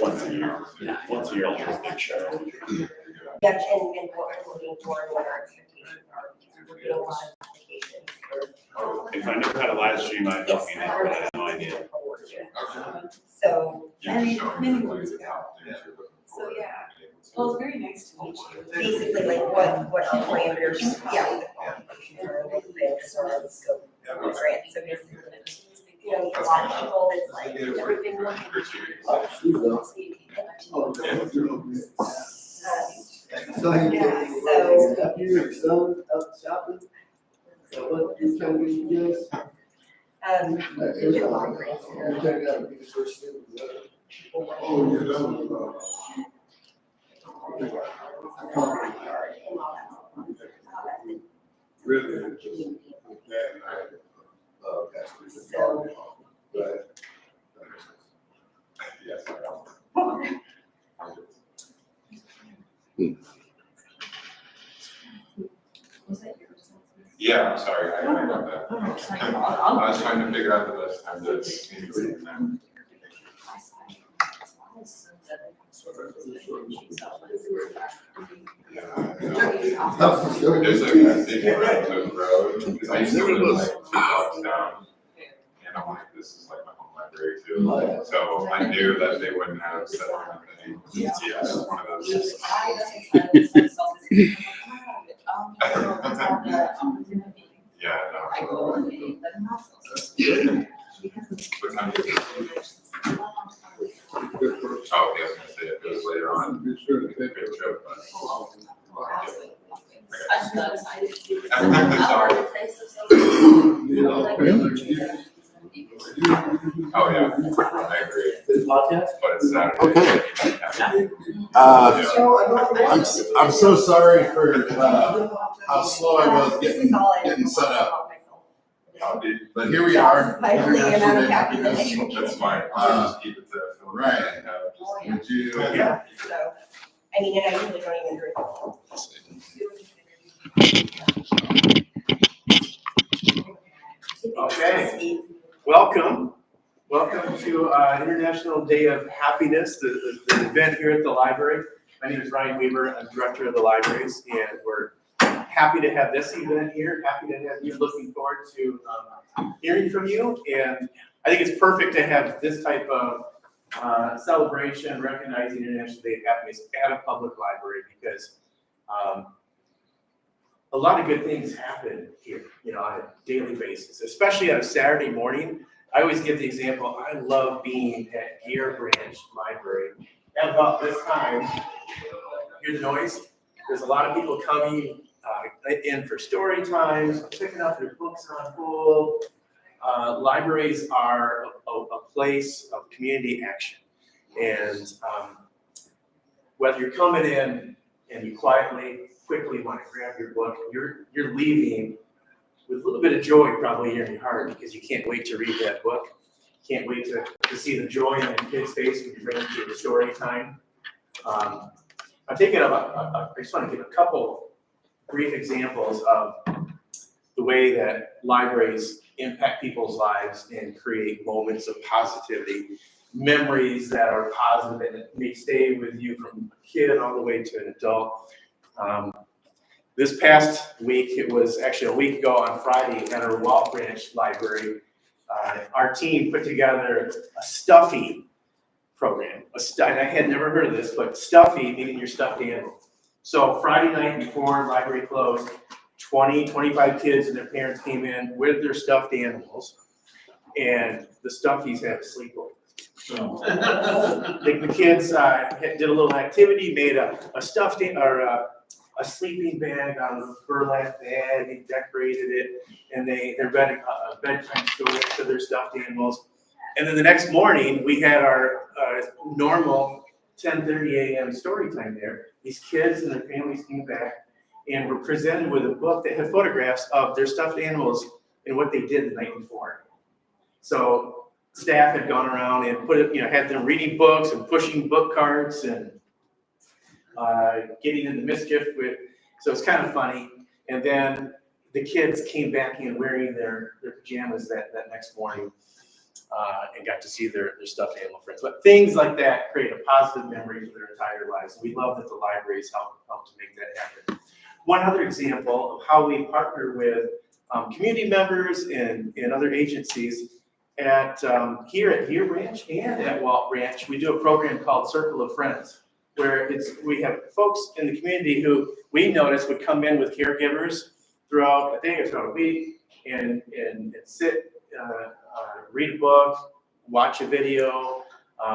once a year. Once a year, I'll do a big show. Yeah, and what we're looking for and what our expectations are, because we're getting a lot of applications for. If I knew how to live stream, I'd help you now, but I have no idea. So, Many ways. So, yeah, well, it's very nice to meet you. basically, like, what our parameters, yeah, the qualifications are, what the parameters are, the scope of the grant, so basically, you know, a lot of people, it's like, Everything one can So you're selling up shopping? So what you trying to do is? we do a lot of grants You're here. checking out the first thing. Oh, you're done. Really? So, Right. Yes, I am. Yeah, I'm sorry, I got that. I was trying to figure out the best time to include in that. Yeah, I know. There's like a big red hook road, because I used to live like 2 blocks down. And I'm like, this is like my home library too. So I knew that they wouldn't have settlement thing. Yeah, one of those. Yeah, no. What time is it? Oh, yeah, I was gonna say it goes later on. Be sure to take Good joke, it. Oh, yeah, I agree, This podcast? but it's Saturday. I'm so sorry for how slow I was this getting is all I. getting set up. Copy. But here we are. My only amount of International Day of happiness. That's fine, I'll just keep it to. Right. Would you? Yeah, so, I mean, and I usually don't even drink. Okay. Welcome to International Day of Happiness, the event here at the library. My name is Ryan Weaver, I'm director of the libraries, and we're happy to have this event here, happy to have you, looking forward to hearing from you. And I think it's perfect to have this type of celebration recognizing International Day of Happiness at a public library, because a lot of good things happen here, you know, on a daily basis, especially on a Saturday morning. I always give the example, I love being at Gear Branch Library. At about this time, hear the noise? There's a lot of people coming in for story times, picking up their books on hold. Libraries are a place of community action. And whether you're coming in and you quickly want to grab your book, you're leaving with a little bit of joy probably in your heart, because you can't wait to read that book. Can't wait to see the joy in the kid's face when you bring them to the story time. I'm thinking of, I just want to give a couple brief examples of the way that libraries impact people's lives and create moments of positivity, memories that are positive and may stay with you from a kid all the way to an adult. This past week, it was actually a week ago on Friday at our Walt Branch Library, our team put together a stuffy program. And I had never heard of this, but stuffy, meaning your stuffed animal. So Friday night before library closed, 25 kids and their parents came in with their stuffed animals, and the stuffies had a sleepover. So the kids did a little activity, made a stuffed or a sleeping bag out of a burlap bag, and decorated it, and they're reading a bedtime story to their stuffed animals. And then the next morning, we had our normal 10:30 a.m. story time there. These kids and their families came back and were presented with a book that had photographs of their stuffed animals and what they did the night before. So staff had gone around and had them reading books and pushing book carts and getting into mischief with, so it's kind of funny. And then the kids came back in wearing their pajamas that next morning. and got to see their stuffed animal friends. But things like that create a positive memory for their entire lives. We love that the libraries help to make that happen. One other example of how we partner with community members and other agencies here at Deer Ranch and at Walt Ranch, we do a program called Circle of Friends, where we have folks in the community who we notice would come in with caregivers throughout a day or throughout a week and sit, read a book, watch a video,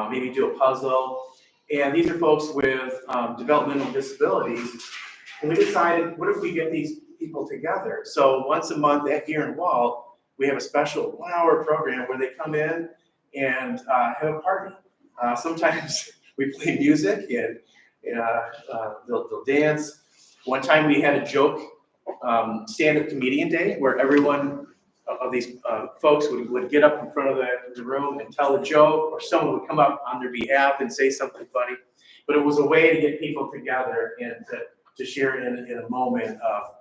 maybe do a puzzle. And these are folks with developmental disabilities. And we decided, what if we get these people together? So once a month here in Walt, we have a special 1-hour program where they come in and have a party. Sometimes we play music and they'll dance. One time we had a joke stand-up comedian day where everyone of these folks would get up in front of the room and tell a joke, or someone would come up on their behalf and say something funny. But it was a way to get people together and to share in a moment of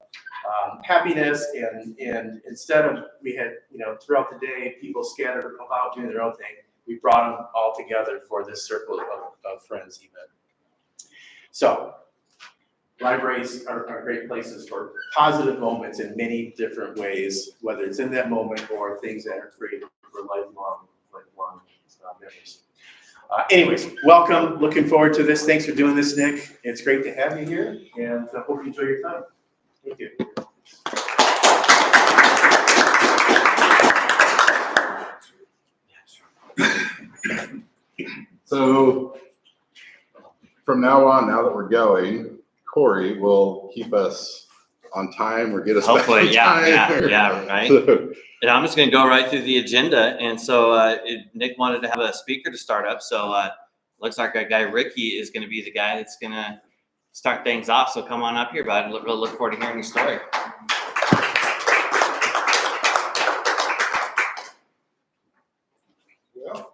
happiness, and instead of we had throughout the day people scattered about doing their own thing, we brought them all together for this Circle of Friends event. So libraries are great places for positive moments in many different ways, whether it's in that moment or things that are created for lifelong memories. Anyways, welcome. Looking forward to this. Thanks for doing this, Nick. It's great to have you here, and I hope you enjoy your time. Thank you. So from now on, now that we're going, Corey will keep us on time or get us back Hopefully, on yeah, time. right. So, And I'm just gonna go right through the agenda. And so Nick wanted to have a speaker to start up. So looks like our guy Ricky is gonna be the guy that's gonna start things off. So come on up here, bud. We'll look forward to hearing your story. Well,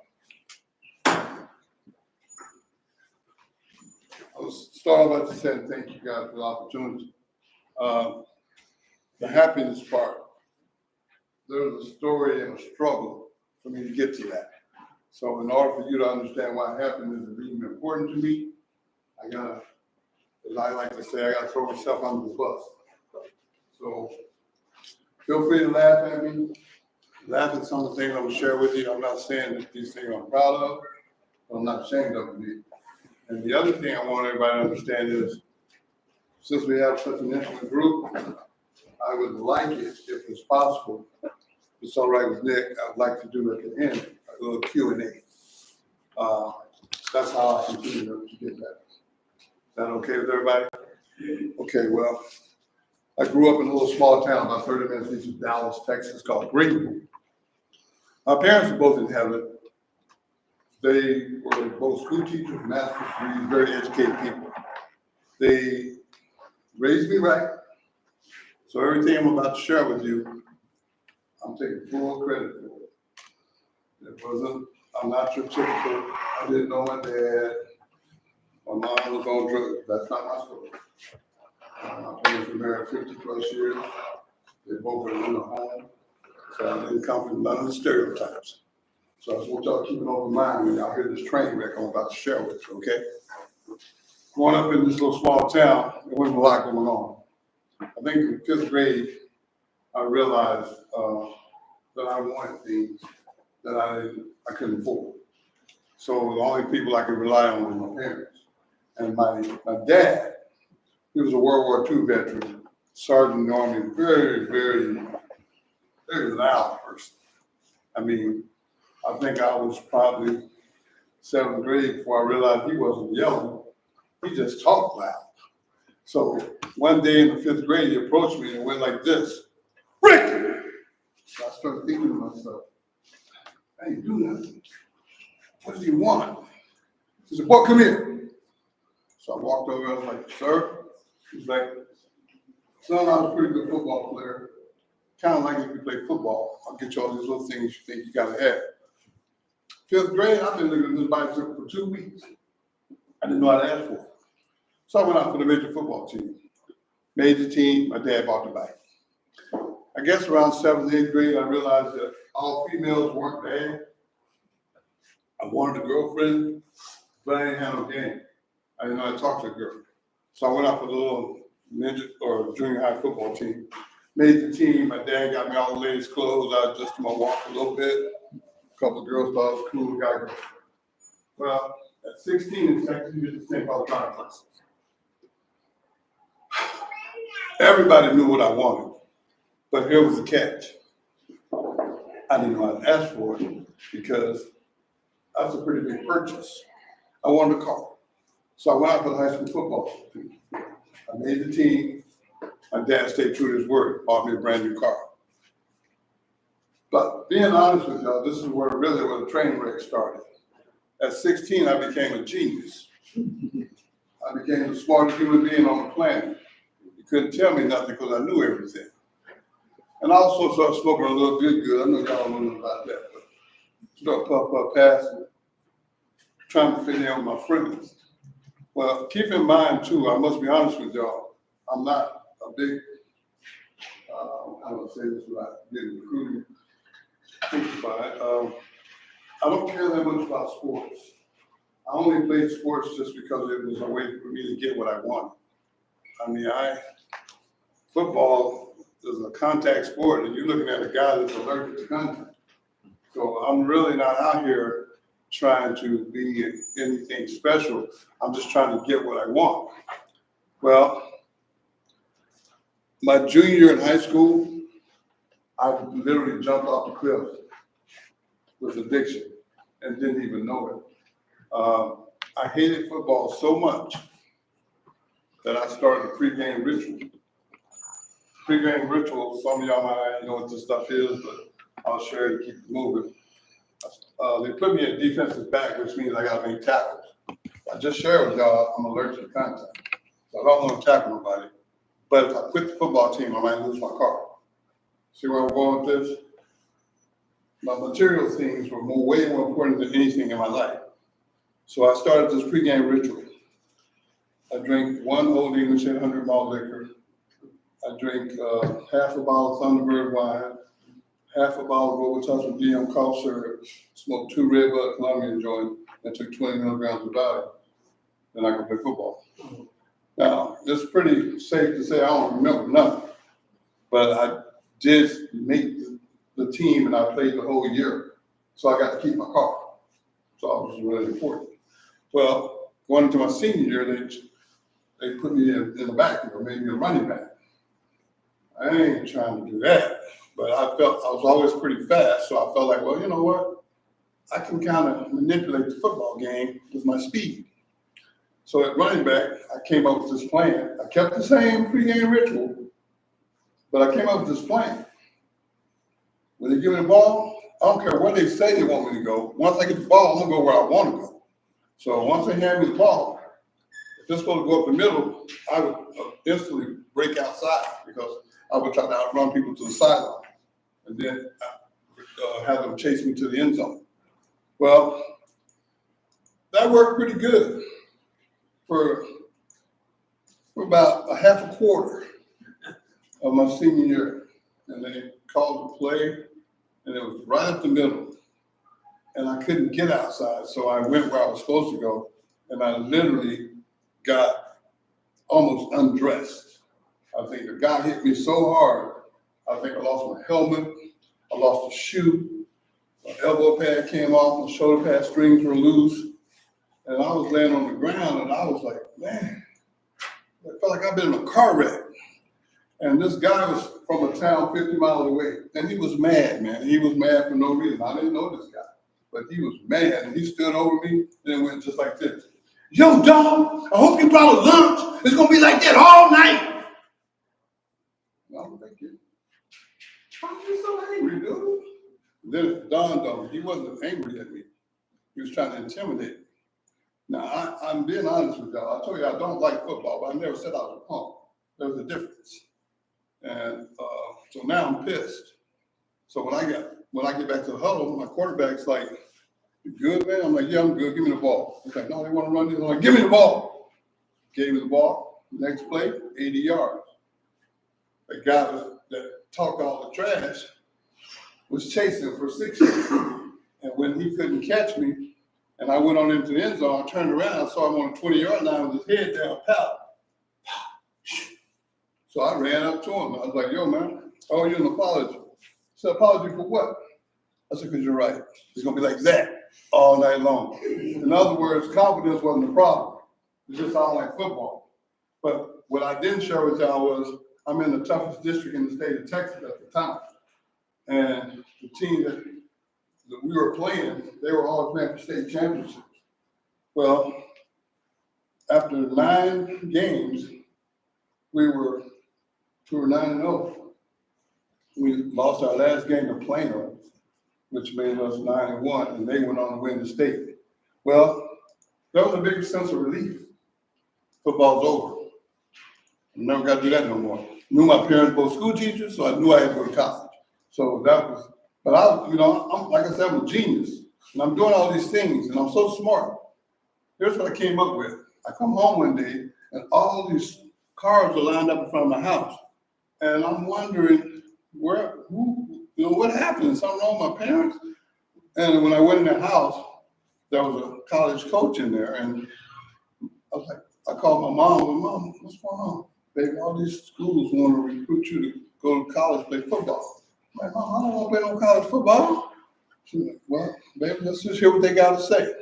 I'll start off by saying thank you guys for the opportunity. The happiness part, there's a story and a struggle for me to get to that. So in order for you to understand why happiness is even important to me, I gotta, as I like to say, I gotta throw myself under the bus. So feel free to laugh at me, laugh at some of the things I'm gonna share with you. I'm not saying that these things I'm proud of, but I'm not ashamed of them. And the other thing I want everybody to understand is, since we have such an intimate group, I would like it, if it's possible, if it's all right with Nick, I'd like to do at the end a little Q&A. That's how I continue to get that. Is that okay with everybody? Okay, well, I grew up in a little small town about 30 minutes east of Dallas, Texas, called Greenville. My parents were both in heaven. They were both school teachers, master's degrees, very educated people. They raised me right. So everything I'm about to share with you, I'm taking full credit for it. It wasn't, I'm not your typical, I didn't know my dad. My mom was on drugs. That's not my story. My parents were married 50 plus years. They both were in a home. So I didn't come from none of the stereotypes. So I just want y'all to keep it on mind when y'all hear this train wreck I'm about to share with you, okay? Growing up in this little small town, there wasn't a lot going on. I think in 5th grade, I realized that I wanted things that I couldn't afford. So the only people I could rely on were my parents. And my dad, he was a World War II veteran, sergeant in the Army, very, very, very loud person. I mean, I think I was probably 7th grade before I realized he wasn't yelling. He just talked loud. So one day in the 5th grade, he approached me and went like this, "Rick!" So I started thinking to myself, I ain't do nothing. What does he want? He said, "Boy, come here." So I walked over, I was like, "Sir?" He's like, "Son, I was a pretty good football player. Kind of like if you play football, I'll get you all these little things you think you gotta have." 5th grade, I've been looking at this bicycle for 2 weeks. I didn't know how to ask for it. So I went out for the major football team. Made the team, my dad bought the bike. I guess around 7th, 8th grade, I realized that all females weren't bad. I wanted a girlfriend, but I didn't have no game. I didn't know how to talk to a girl. So I went out for the little midget or junior high football team. Made the team. My dad got me all the ladies' clothes. I adjusted my walk a little bit. A couple of girls thought I was cool, got girl. Well, at 16 in Texas, you did this thing called driver's license. Everybody knew what I wanted, but here was the catch. I didn't know how to ask for it because that's a pretty big purchase. I wanted a car. So I went out for the high school football team. I made the team. My dad stayed true to his word, bought me a brand new car. But being honest with y'all, this is where the train wreck started. At 16, I became a genius. I became the smartest human being on the planet. You couldn't tell me nothing because I knew everything. And I also started smoking a little good. I know y'all don't know about that, but started puff, passing, trying to fit in with my friends. Well, keep in mind too, I must be honest with y'all, I'm not a big, I don't say this without getting recruited. Think about it. I don't care that much about sports. I only played sports just because it was a way for me to get what I wanted. I mean, football is a contact sport, and you're looking at a guy that's allergic to contact. So I'm really not out here trying to be anything special. I'm just trying to get what I want. Well, my junior year in high school, I literally jumped off the cliff with addiction and didn't even know it. I hated football so much that I started a pregame ritual. Pregame ritual, some of y'all might not know what this stuff is, but I'll share it to keep it moving. They put me at defensive back, which means I gotta make tackles. I just shared with y'all, I'm allergic to contact. So I don't want to tackle nobody. But if I quit the football team, I might lose my car. See where I'm going with this? My material things were way more important than anything in my life. So I started this pregame ritual. I drank one Old English 800 malt liquor. I drank half a bottle of Thunderbird wine, half a bottle of Robitussin DM cough syrup, smoked 2 Red Bud Colombian joints, and took 20 milligrams of Valium. Then I could play football. Now, it's pretty safe to say I don't remember nothing, but I did make the team and I played the whole year. So I got to keep my car. So it was really important. Well, going into my senior year, they put me in the back, or maybe a running back. I ain't trying to do that, but I was always pretty fast. So I felt like, well, you know what? I can kind of manipulate the football game with my speed. So at running back, I came up with this plan. I kept the same pregame ritual, but I came up with this plan. When they give me the ball, I don't care where they say they want me to go. Once I get the ball, I'm gonna go where I want to go. So once they hand me the ball, if it's supposed to go up the middle, I would instantly break outside because I would try to outrun people to the sideline and then have them chase me to the end zone. Well, that worked pretty good for about a half a quarter of my senior year. And they called the play, and it was right up the middle. And I couldn't get outside, so I went where I was supposed to go, and I literally got almost undressed. I think the guy hit me so hard, I think I lost my helmet, I lost a shoe, my elbow pad came off, my shoulder pad strings were loose, and I was laying on the ground, and I was like, man, I felt like I've been in a car wreck. And this guy was from a town 50 miles away, and he was mad, man. He was mad for no reason. I didn't know this guy, but he was mad, and he stood over me, and it went just like this. Yo, dog, I hope you brought a lunch. It's gonna be like that all night. No, thank you. Why are you so angry, dude? Then it dawned on me, he wasn't angry at me. He was trying to intimidate me. Now, I'm being honest with y'all. I told you I don't like football, but I never said I was a punk. There was a difference. And so now I'm pissed. So when I get back to the huddle, my quarterback's like, "You good, man?" I'm like, "Yeah, I'm good. Give me the ball." He's like, "No, they want to run this." I'm like, "Give me the ball." Gave me the ball. Next play, 80 yards. The guy that talked all the trash was chasing for 6 yards. And when he couldn't catch me, And I went on into the end zone, I turned around, I saw him on the 20-yard line with his head down, pow. So I ran up to him. I was like, yo, man, I owe you an apology. He said, apology for what? I said, because you're right. It's going to be like that all night long. In other words, confidence wasn't the problem. It's just all like football. But what I didn't share with y'all was I'm in the toughest district in the state of Texas at the time. And the team that we were playing, they were all playing for state championships. Well, after 9 games, we were 9-0. We lost our last game to Plano, which made us 9-1, and they went on to win the state. Well, that was a big sense of relief. Football's over. I never got to do that no more. Knew my parents both school teachers, so I knew I had to go to college. So that was, but I'm like I said, I'm a genius, and I'm doing all these things, and I'm so smart. Here's what I came up with. I come home one day, and all these cars are lined up in front of my house. And I'm wondering what happened? Something wrong with my parents? And when I went in the house, there was a college coach in there. And I was like, I called my mom, Mom, what's going on? Baby, all these schools want to recruit you to go to college, play football. I'm like, Mom, I don't want to play no college football. She's like, well, baby, let's just hear what they got to say.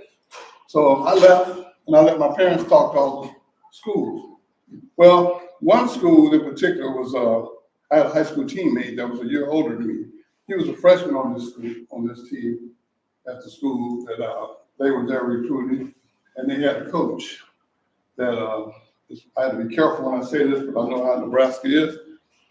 So I left, and I let my parents talk to all the schools. Well, one school in particular was, I had a high school teammate that was a year older than me. He was a freshman on this team at the school that they were there recruiting, and they had a coach that I had to be careful when I say this, because I know how Nebraska is,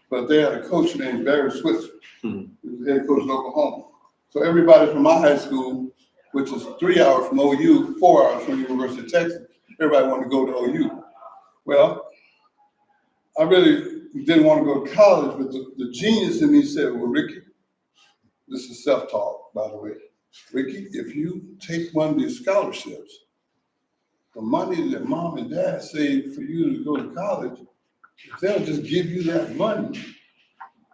but they had a coach named Barry Switzer. He was the head coach of Oklahoma. So everybody from my high school, which is 3 hours from OU, 4 hours from the University of Texas, everybody wanted to go to OU. Well, I really didn't want to go to college, but the genius in me said, well, Ricky, this is self-talk, by the way. Ricky, if you take one of these scholarships, the money that mom and dad saved for you to go to college, if they'll just give you that money,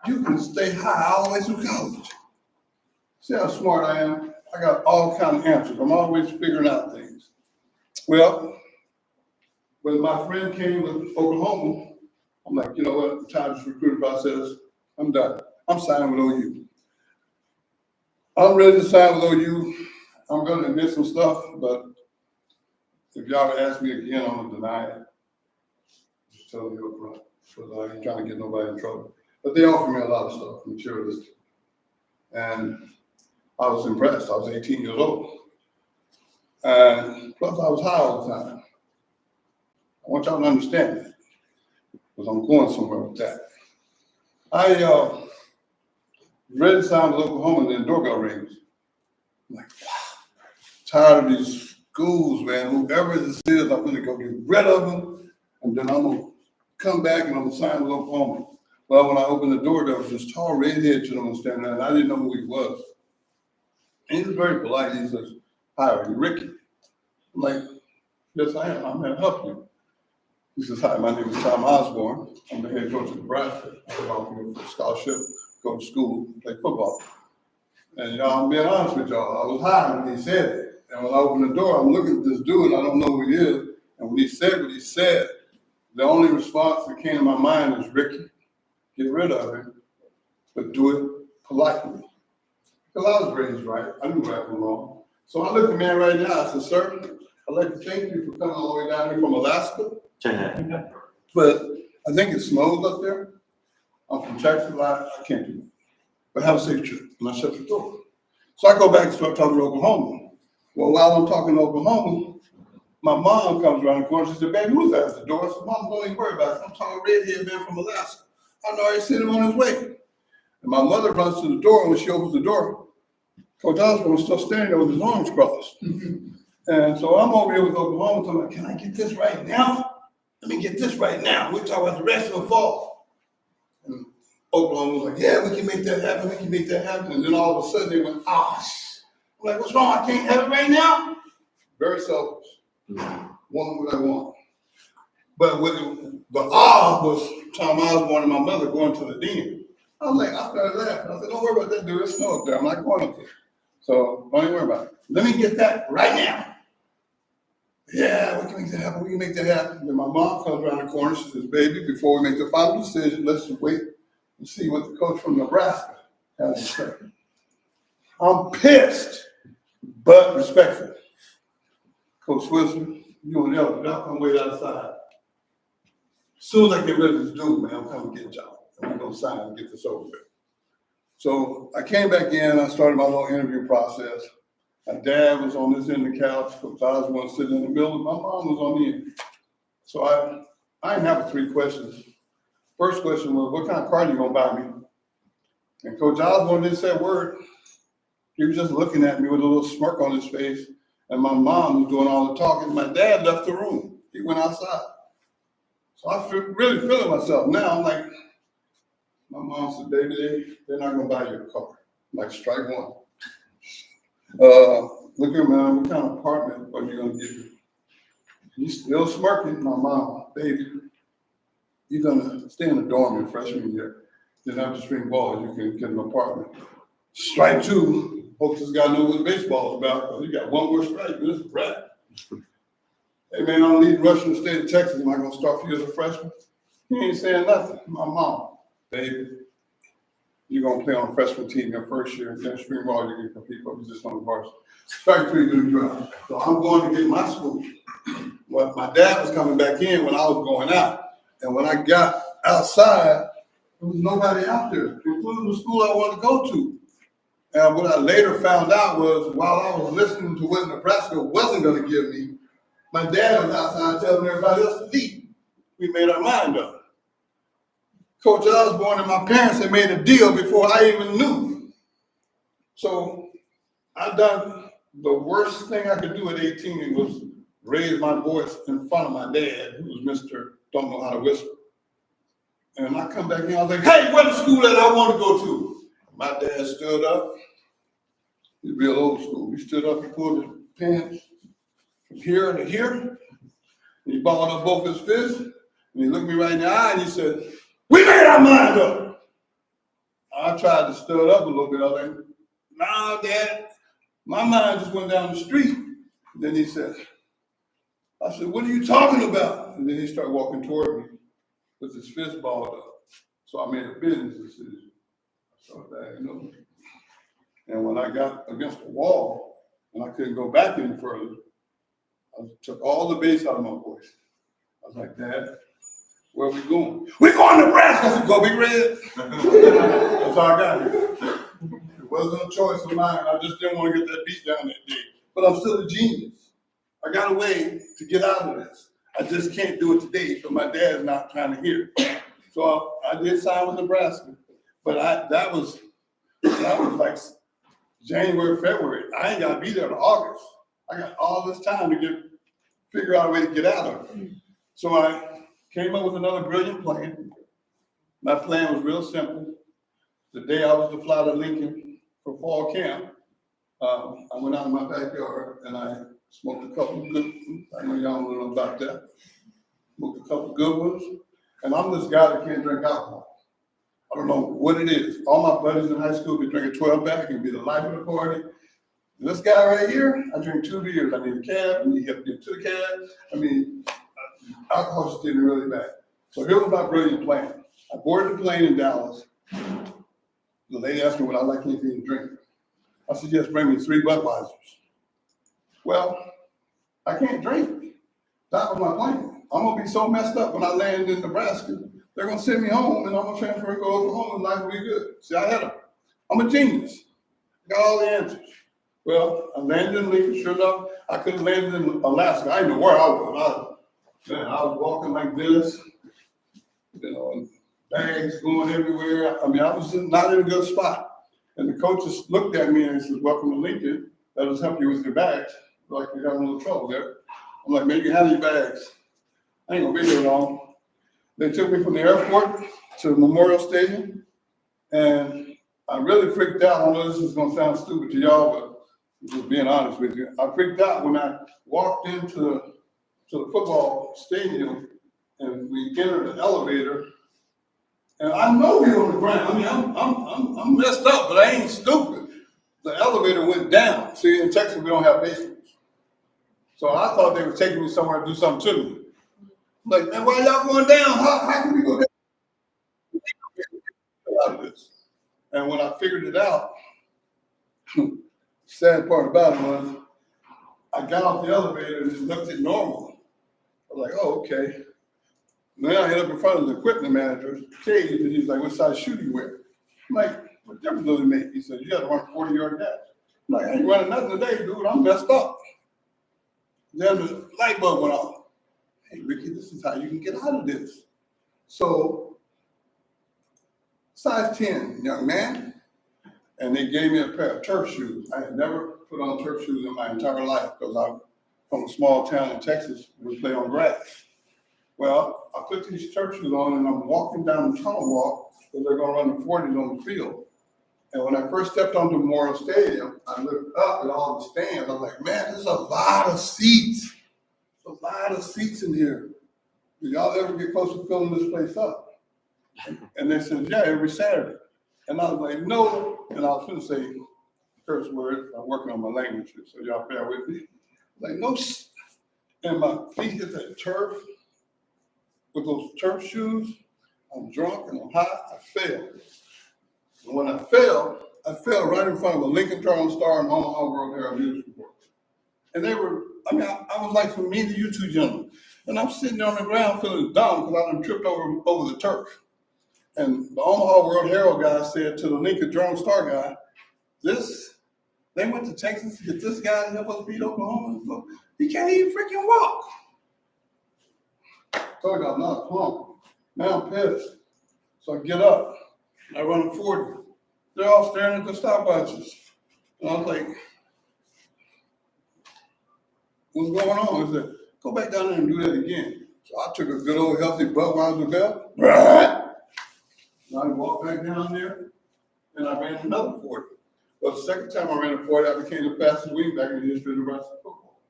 you can stay high all the way through college. See how smart I am? I got all kinds of answers. I'm always figuring out things. Well, when my friend came with Oklahoma, I'm like, you know what, the time this recruiting process, I'm done. I'm signing with OU. I'm ready to sign with OU. I'm going to admit some stuff, but if y'all would ask me again, I'm going to deny it. Just tell you up front, because I ain't trying to get nobody in trouble. But they offered me a lot of stuff, materialistic. And I was impressed. I was 18 years old. And plus I was high all the time. I want y'all to understand that, because I'm going somewhere with that. I read the sign with Oklahoma, and then doorbell rings. I'm like, wow, tired of these schools, man. Whoever this is, I'm gonna go get rid of them, and then I'm gonna come back and I'm gonna sign with Oklahoma. Well, when I opened the door, there was this tall redhead gentleman standing there, and I didn't know who he was. And he was very polite. He says, hi, are you Ricky? I'm like, yes, I am. I'm here to help you. He says, hi, my name is Tom Osborne. I'm the head coach of Nebraska. I'm offering for a scholarship, go to school, play football. And y'all, I'm being honest with y'all, I was high when he said it. And when I opened the door, I'm looking at this dude, I don't know who he is. And when he said what he said, the only response that came to my mind is, Ricky, get rid of him, but do it politely. Because I was raised right. I knew right from wrong. So I looked at the man right now. I said, sir, I'd like to thank you for coming all the way down here from Alaska. But I think it snows up there. I'm from Texas. I can't do it. But have a safe trip. And I shut the door. So I go back and start talking to Oklahoma. Well, while I'm talking to Oklahoma, my mom comes around the corner. She said, baby, who's that at the door? I said, Mom, don't even worry about it. I'm talking redhead man from Alaska. I know I seen him on his way. And my mother runs to the door, and when she opens the door, Coach Osborne was still standing there with his arms crossed. And so I'm over here with Oklahoma talking about, can I get this right now? Let me get this right now. We're talking about the rest of the fall. And Oklahoma was like, yeah, we can make that happen. We can make that happen. And then all of a sudden they went, I'm like, what's wrong? I can't have it right now? Very selfish. Want what I want. But with the was Tom Osborne and my mother going to the den. I was like, I started laughing. I said, don't worry about that, dude. It's snow up there. I'm not going up there. So don't even worry about it. Let me get that right now. Yeah, we can make that happen, we can make that happen. Then my mom comes around the corner, she says, baby, before we make the final decision, let's just wait and see what the coach from Nebraska has to say. I'm pissed, but respectful. Coach Swisher, you and Elder, y'all come wait outside. As soon as I get rid of this dude, man, I'm coming to get y'all. I'm gonna sign and get this over with. So I came back in, I started my little interview process. My dad was on this end of the couch, Coach Osborne sitting in the middle, my mom was on the end. So I didn't have 3 questions. First question was, what kind of car you gonna buy me? And Coach Osborne didn't say a word. He was just looking at me with a little smirk on his face, and my mom was doing all the talking. My dad left the room. He went outside. So I really feeling myself now. I'm like, my mom said, baby, they're not gonna buy you a car. I'm like, strike one. Look here, man, what kind of apartment are you gonna give me? He's still smirking. My mom, baby, you're gonna stay in the dorm your freshman year. Then after spring ball, you can get an apartment. Strike two, hope this guy knows what baseball is about, because he got one more strike, this is a wrap. Hey man, I'm leading rush in the state of Texas, am I gonna start for you as a freshman? He ain't saying nothing. My mom, baby, you're gonna play on a freshman team your first year, then spring ball, you can compete for position on the varsity. Strike three, do the drive. So I'm going to get my school. Well, my dad was coming back in when I was going out. And when I got outside, there was nobody out there, including the school I wanted to go to. And what I later found out was, while I was listening to what Nebraska wasn't gonna give me, my dad was outside telling everybody else to leave. We made our mind up. Coach Osborne and my parents had made a deal before I even knew. So I done the worst thing I could do at 18 was raise my voice in front of my dad, who was Mr. Don't Know How to Whisper. And I come back in, I was like, hey, where's the school that I want to go to? My dad stood up. He's real old school. He stood up, he pulled his pants from here to here, and he balled up both his fists, and he looked me right in the eye and he said, we made our mind up. I tried to stir it up a little bit. I was like, nah, Dad, my mind just went down the street. And then he said, I said, what are you talking about? And then he started walking toward me with his fist balled up. So I made a business decision. I started backing up. And when I got against the wall and I couldn't go back any further, I took all the bass out of my voice. I was like, Dad, where are we going? We're going to Nebraska. I said, go Big Red. That's how I got here. It wasn't a choice of mine. I just didn't want to get that beat down that day. But I'm still a genius. I got a way to get out of this. I just can't do it today, so my dad's not trying to hear it. So I did sign with Nebraska, but that was like January, February. I ain't gotta be there till August. I got all this time to figure out a way to get out of it. So I came up with another brilliant plan. My plan was real simple. The day I was to fly to Lincoln for fall camp, I went out in my backyard and I smoked a couple of good, I know y'all don't know about that. Smoked a couple of good ones. And I'm this guy that can't drink alcohol. I don't know what it is. All my buddies in high school could drink a 12-pack and be the life of the party. This guy right here, I drink 2 beers. I need a cab, I need to get to the cab. I mean, alcohol just didn't really matter. So here was my brilliant plan. I boarded the plane in Dallas. The lady asked me would I like anything to drink. I said, yes, bring me 3 Budweisers. Well, I can't drink. That was my plan. I'm gonna be so messed up when I land in Nebraska. They're gonna send me home and I'm gonna transfer and go over home and life will be good. See, I had them. I'm a genius. Got all the answers. Well, I landed in Lincoln, sure enough. I could have landed in Alaska. I didn't know where I was. I was walking like this, and bags going everywhere. I mean, I was not in a good spot. And the coaches looked at me and said, welcome to Lincoln. Let us help you with your bags. Like you got a little trouble there. I'm like, man, you can have your bags. I ain't gonna be there long. They took me from the airport to Memorial Stadium, and I really freaked out. I know this is gonna sound stupid to y'all, but just being honest with you, I freaked out when I walked into the football stadium and we entered the elevator, and I know we on the ground. I mean, I'm messed up, but I ain't stupid. The elevator went down. See, in Texas, we don't have basements. So I thought they were taking me somewhere to do something to me. Like, man, why y'all going down? How can we go down? Out of this. And when I figured it out, sad part about it was I got off the elevator and just looked at normal. I was like, oh, okay. Then I hit up in front of the equipment manager, Cage, and he's like, what size shoe do you wear? I'm like, what difference does it make? He said, you got to run 40-yard dash. I'm like, I ain't running nothing today, dude. I'm messed up. Then the light bulb went off. Hey, Ricky, this is how you can get out of this. So, size 10, young man. And they gave me a pair of turf shoes. I had never put on turf shoes in my entire life because I'm from a small town in Texas where we play on grass. Well, I put these turf shoes on and I'm walking down the tunnel walk because they're going to run the 40s on the field. And when I first stepped onto Memorial Stadium, I looked up at all the stands. I'm like, man, there's a lot of seats. A lot of seats in here. Do y'all ever get close to filling this place up? And they said, yeah, every Saturday. And I was like, no. And I was going to say curse words. I'm working on my language, so y'all bear with me. Like, no. And my feet hit that turf with those turf shoes. I'm drunk and I'm hot. I fell. And when I fell right in front of a Lincoln Journal-Star and Omaha World Herald News report. And they were, I was like from me to you two gentlemen. And I'm sitting there on the ground feeling dumb because I done tripped over the turf. And the Omaha World Herald guy said to the Lincoln Journal-Star guy, they went to Texas to get this guy to help us beat Oklahoma. So he can't even freaking walk. So I got not plump. Now I'm pissed. So I get up. I run a 40. They're all staring at the stopwatches. And I was like, what's going on? He said, go back down there and do that again. So I took a good old healthy Budweiser belt. And I walked back down there and I ran another 40. But the second time I ran a 40, I became the fastest wingback in the history of Nebraska football.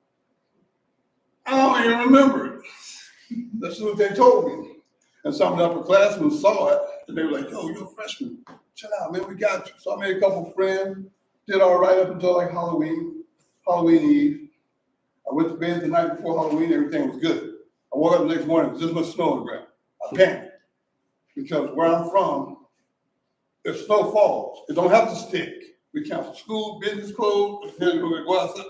I don't even remember it. That's what they told me. And some of the upperclassmen saw it and they were like, yo, you're a freshman. Chill out, man, we got you. So I made a couple friends, did all right up until like Halloween Eve. I went to bed the night before Halloween, everything was good. I woke up the next morning, there's just much snow on the ground. I panicked because where I'm from, if snow falls, it don't have to stick. We cancel school, business closed, then we're gonna go outside.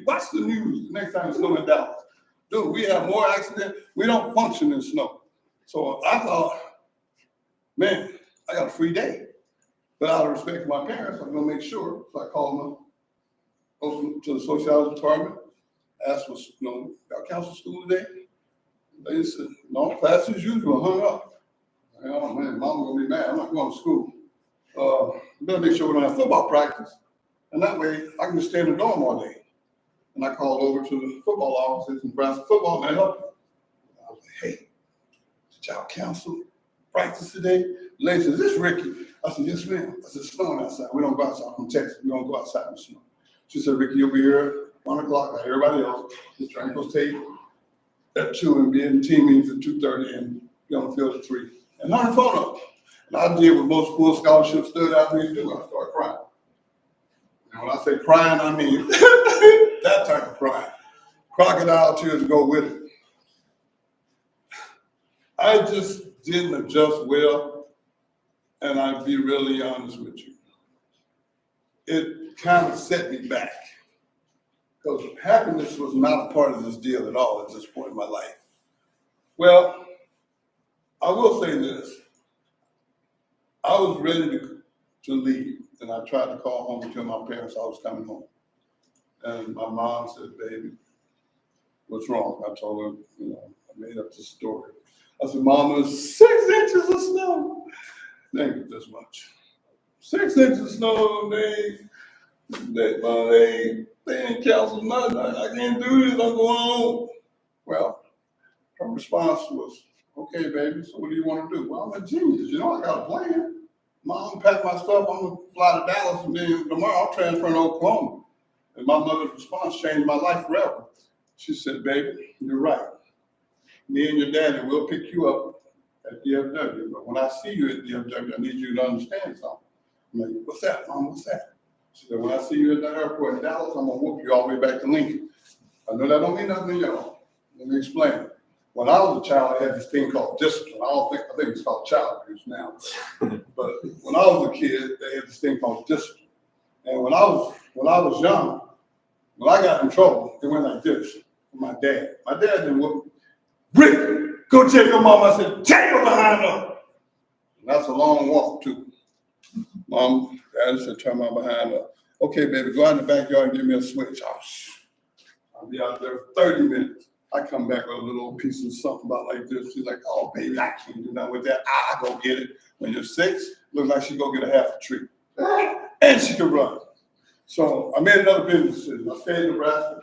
Watch the news the next time it's snowing in Dallas. Dude, we have more accidents. We don't function in snow. So I thought, man, I got a free day. But out of respect for my parents, I'm gonna make sure. So I called them to the sociology department, asked for, y'all cancel school today? They said, no, class as usual, hung up. Oh man, mom gonna be mad, I'm not going to school. Better make sure we don't have football practice. And that way I can just stay in the dorm all day. And I called over to the football office in Nebraska football, and I helped you. I was like, hey, did y'all cancel practice today? The lady said, is this Ricky? I said, yes, ma'am. I said, it's snowing outside. We don't go outside. I'm from Texas. We don't go outside in the snow. She said, Ricky, you'll be here at 1 o'clock like everybody else. Just trying to go stay at 2 and be in team meetings at 2:30 and be on the field at 3. And on the phone up. And I did what most full scholarship stud athletes do. I started crying. And when I say crying, I mean that type of crying. Crocodile tears go with it. I just didn't adjust well, and I'd be really honest with you. It kind of set me back because happiness was not a part of this deal at all at this point in my life. Well, I will say this. I was ready to leave, and I tried to call home and tell my parents I was coming home. And my mom said, baby, what's wrong? I told her, I made up this story. I said, Mom, there's 6 inches of snow. They ain't get this much. 6 inches of snow, they ain't canceled nothing. I can't do this, I'm going home. Well, her response was, okay, baby, so what do you want to do? Well, I'm a genius, I got a plan. Mom, pack my stuff, I'm gonna fly to Dallas, and then tomorrow I'll transfer to Oklahoma. And my mother's response changed my life forever. She said, baby, you're right. Me and your daddy will pick you up at DFW, but when I see you at DFW, I need you to understand something. I'm like, what's that, Mom, what's that? She said, when I see you at the airport in Dallas, I'm gonna whoop you all the way back to Lincoln. I know that don't mean nothing to y'all. Let me explain. When I was a child, I had this thing called discipline. I think it's called child abuse now. But when I was a kid, they had this thing called discipline. And when I was young, when I got in trouble, it went like this with my dad. My dad didn't whoop me. Rick, go take your mama. I said, take her behind her. And that's a long walk too. Mom, Dad said, turn my behind up. Okay, baby, go out in the backyard and give me a switch. I'll be out there for 30 minutes. I come back with a little piece of something about like this. She's like, oh, baby, I can't do nothing with that. I go get it. When you're 6, looks like she go get a half a tree. And she can run. So I made another business decision. I stayed in Nebraska.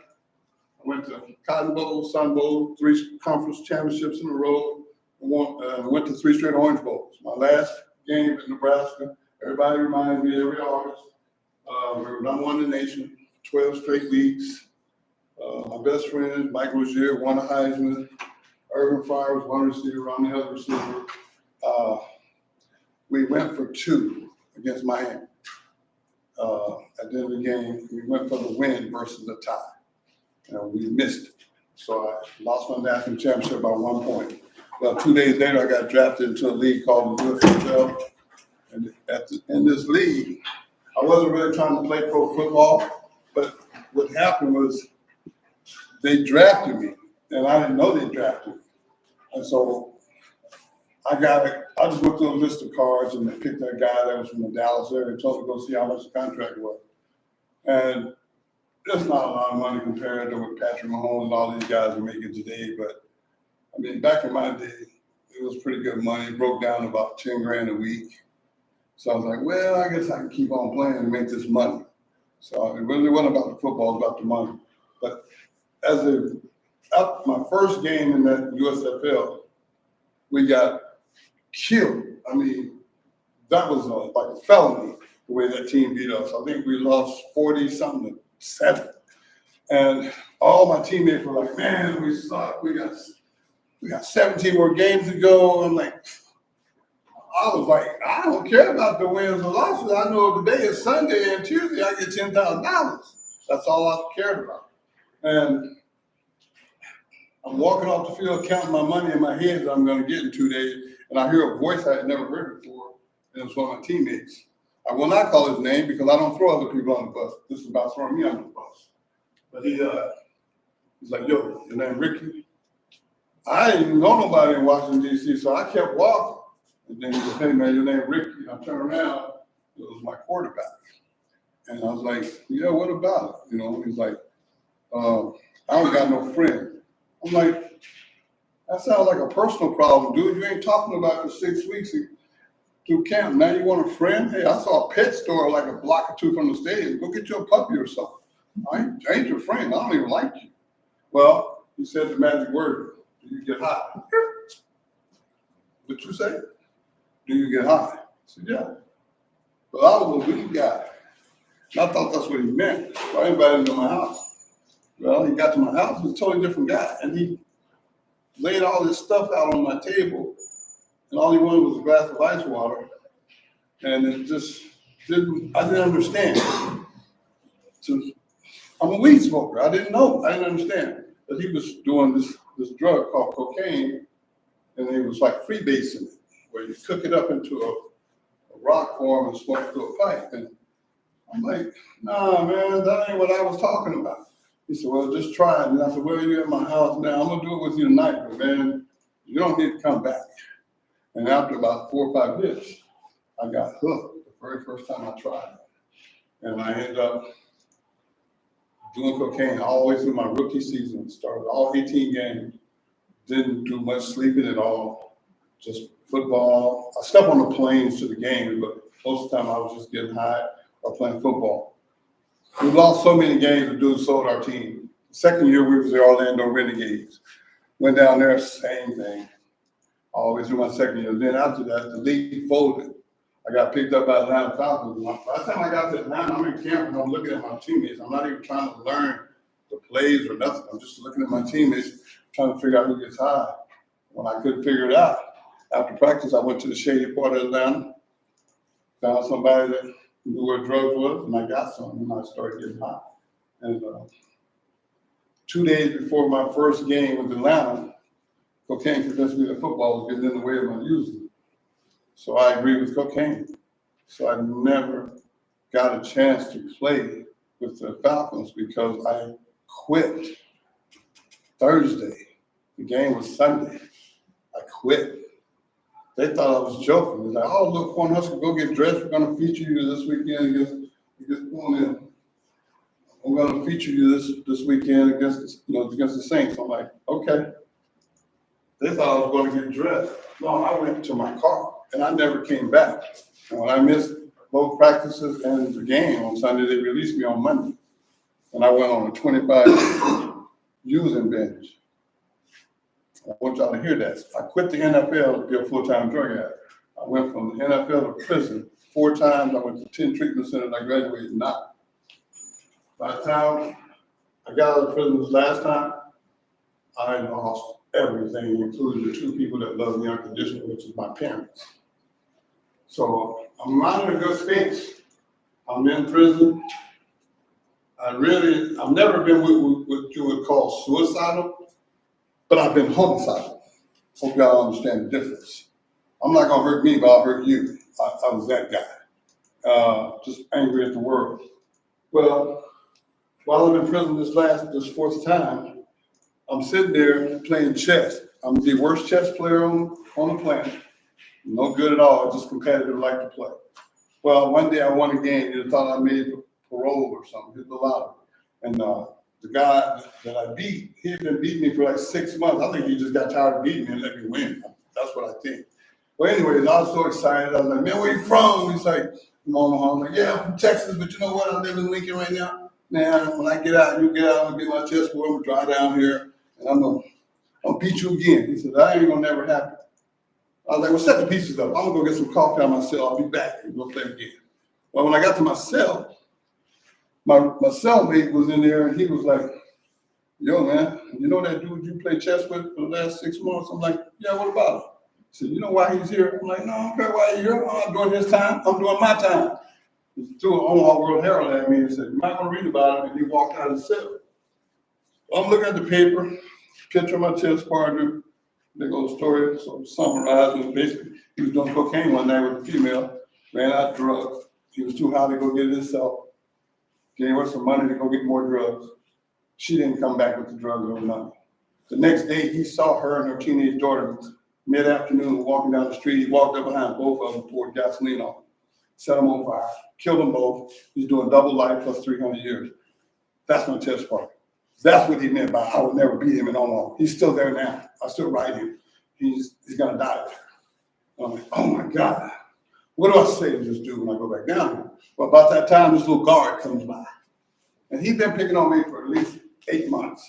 I went to Cotton Bowl, Sun Bowl, 3 conference championships in a row. Went to 3 straight Orange Bowls. My last game in Nebraska, everybody reminds me every August. We were #1 in the nation, 12 straight weeks. My best friend, Mike Rozier, won a Heisman. Urban Fire was one receiver, Ronnie Hill receiver. We went for 2 against Miami. At the end of the game, we went for the win versus the tie. We missed it. So I lost my national championship by 1 point. Well, 2 days later, I got drafted into a league called the USFL. And in this league, I wasn't really trying to play pro football, but what happened was they drafted me, and I didn't know they drafted me. And so I just went through a list of cards, and they picked that guy that was from the Dallas area and told me to go see how much the contract was. And it's not a lot of money compared to what Patrick Mahomes and all these guys are making today, but I mean, back in my day, it was pretty good money. It broke down to about 10 grand a week. So I was like, well, I guess I can keep on playing and make this money. So it really wasn't about the football, it was about the money. But my first game in that USFL, we got killed. I mean, that was like a felony, the way that team beat us. I think we lost 40-something to 7. And all my teammates were like, man, we suck. We got 17 more games to go. I'm like, I was like, I don't care about the wins or losses. I know today is Sunday and Tuesday I get $10,000. That's all I cared about. And I'm walking off the field counting my money in my head that I'm going to get in 2 days. And I hear a voice I had never heard before. And it was one of my teammates. I will not call his name because I don't throw other people on the bus. This is about throwing me on the bus. But he's like, yo, your name Ricky? I didn't even know nobody in Washington, D.C., so I kept walking. And then he said, hey, man, your name Ricky. And I turned around, it was my quarterback. And I was like, yeah, what about it? He's like, I don't got no friend. I'm like, that sounds like a personal problem, dude. You ain't talking about the 6 weeks through camp. Now you want a friend? Hey, I saw a pet store like a block or 2 from the stadium. Go get you a puppy or something. I ain't your friend. I don't even like you. Well, he said the magic word. Do you get high? What you say? Do you get high? I said, yeah. Well, I was a weed guy. And I thought that's what he meant. So I invited him to my house. Well, he got to my house, he was a totally different guy. And he laid all this stuff out on my table. And all he wanted was a glass of ice water. And it just I didn't understand. So I'm a weed smoker. I didn't know. I didn't understand. But he was doing this drug called cocaine, and it was like freebasing it, where you cook it up into a rock form and smoke through a pipe. And I'm like, nah, man, that ain't what I was talking about. He said, well, just try it. And I said, well, you're at my house now. I'm going to do it with you tonight, but man, you don't need to come back. And after about 4 or 5 hits, I got hooked the very first time I tried it. And I ended up doing cocaine all the way through my rookie season. Started all 18 games. Didn't do much sleeping at all. Just football. I slept on the planes to the game, but most of the time I was just getting high or playing football. We lost so many games, the dude sold our team. The second year we was the Orlando Renegades. Went down there, same thing. Always through my second year. Then after that, the league folded. I got picked up by Atlanta Falcons. By the time I got to Atlanta, I'm in camp and I'm looking at my teammates. I'm not even trying to learn the plays or nothing. I'm just looking at my teammates, trying to figure out who gets high. When I couldn't figure it out, after practice, I went to the shady part of Atlanta, found somebody that knew where drugs was, and I got some, and I started getting high. And 2 days before my first game with Atlanta, cocaine convinced me that football was getting in the way of my using. So I agreed with cocaine. So I never got a chance to play with the Falcons because I quit Thursday. The game was Sunday. I quit. They thought I was joking. They're like, oh, look, Cornhusker, go get dressed. We're going to feature you this weekend against Cornell. I'm going to feature you this weekend against the Saints. I'm like, okay. They thought I was going to get dressed. No, I went to my car, and I never came back. And when I missed both practices and the game on Sunday, they released me on Monday. And I went on a 25 using binge. I want y'all to hear that. I quit the NFL to be a full-time drug addict. I went from the NFL to prison 4 times. I went to 10 treatment centers. I graduated 9. By the time I got out of prison this last time, I lost everything, including the 2 people that love me unconditionally, which is my parents. So I'm not in a good space. I'm in prison. I've never been what you would call suicidal, but I've been homicidal. Hope y'all understand the difference. I'm not gonna hurt me, but I'll hurt you. I was that guy, just angry at the world. Well, while I'm in prison this 4th time, I'm sitting there playing chess. I'm the worst chess player on the planet. No good at all, just competitive, like to play. Well, one day I won a game. They thought I made parole or something, hit the lottery. And the guy that I beat, he had been beating me for like 6 months. I think he just got tired of beating me and let me win. That's what I think. Well, anyways, I was so excited. I was like, man, where you from? He's like, I'm like, yeah, I'm from Texas, but you know what? I live in Lincoln right now. Man, when I get out, you get out and get my chessboard. I'm gonna drive down here and I'm gonna beat you again. He said, that ain't gonna never happen. I was like, well, set the pieces up. I'm gonna go get some coffee on my cell. I'll be back and go play again. Well, when I got to my cell, my cellmate was in there and he was like, yo, man, you know that dude you played chess with for the last 6 months? I'm like, yeah, what about him? He said, you know why he's here? I'm like, no, I don't care why he's here. I'm not doing his time. I'm doing my time. He threw an Omaha World Herald at me and said, you might want to read about him. And he walked out of the cell. I'm looking at the paper, picture of my chess partner, big old story, so summarizing. Basically, he was doing cocaine one night with a female, ran out of drugs. He was too high to go get it himself. Gave her some money to go get more drugs. She didn't come back with the drugs or nothing. The next day, he saw her and her teenage daughter mid-afternoon walking down the street. He walked up behind both of them, poured gasoline on them, set them on fire, killed them both. He's doing double life plus 300 years. That's my chess partner. That's what he meant by I would never beat him in Omaha. He's still there now. I still ride him. He's gonna die there. I'm like, oh my God. What do I say to this dude when I go back down here? Well, about that time, this little guard comes by. And he's been picking on me for at least 8 months.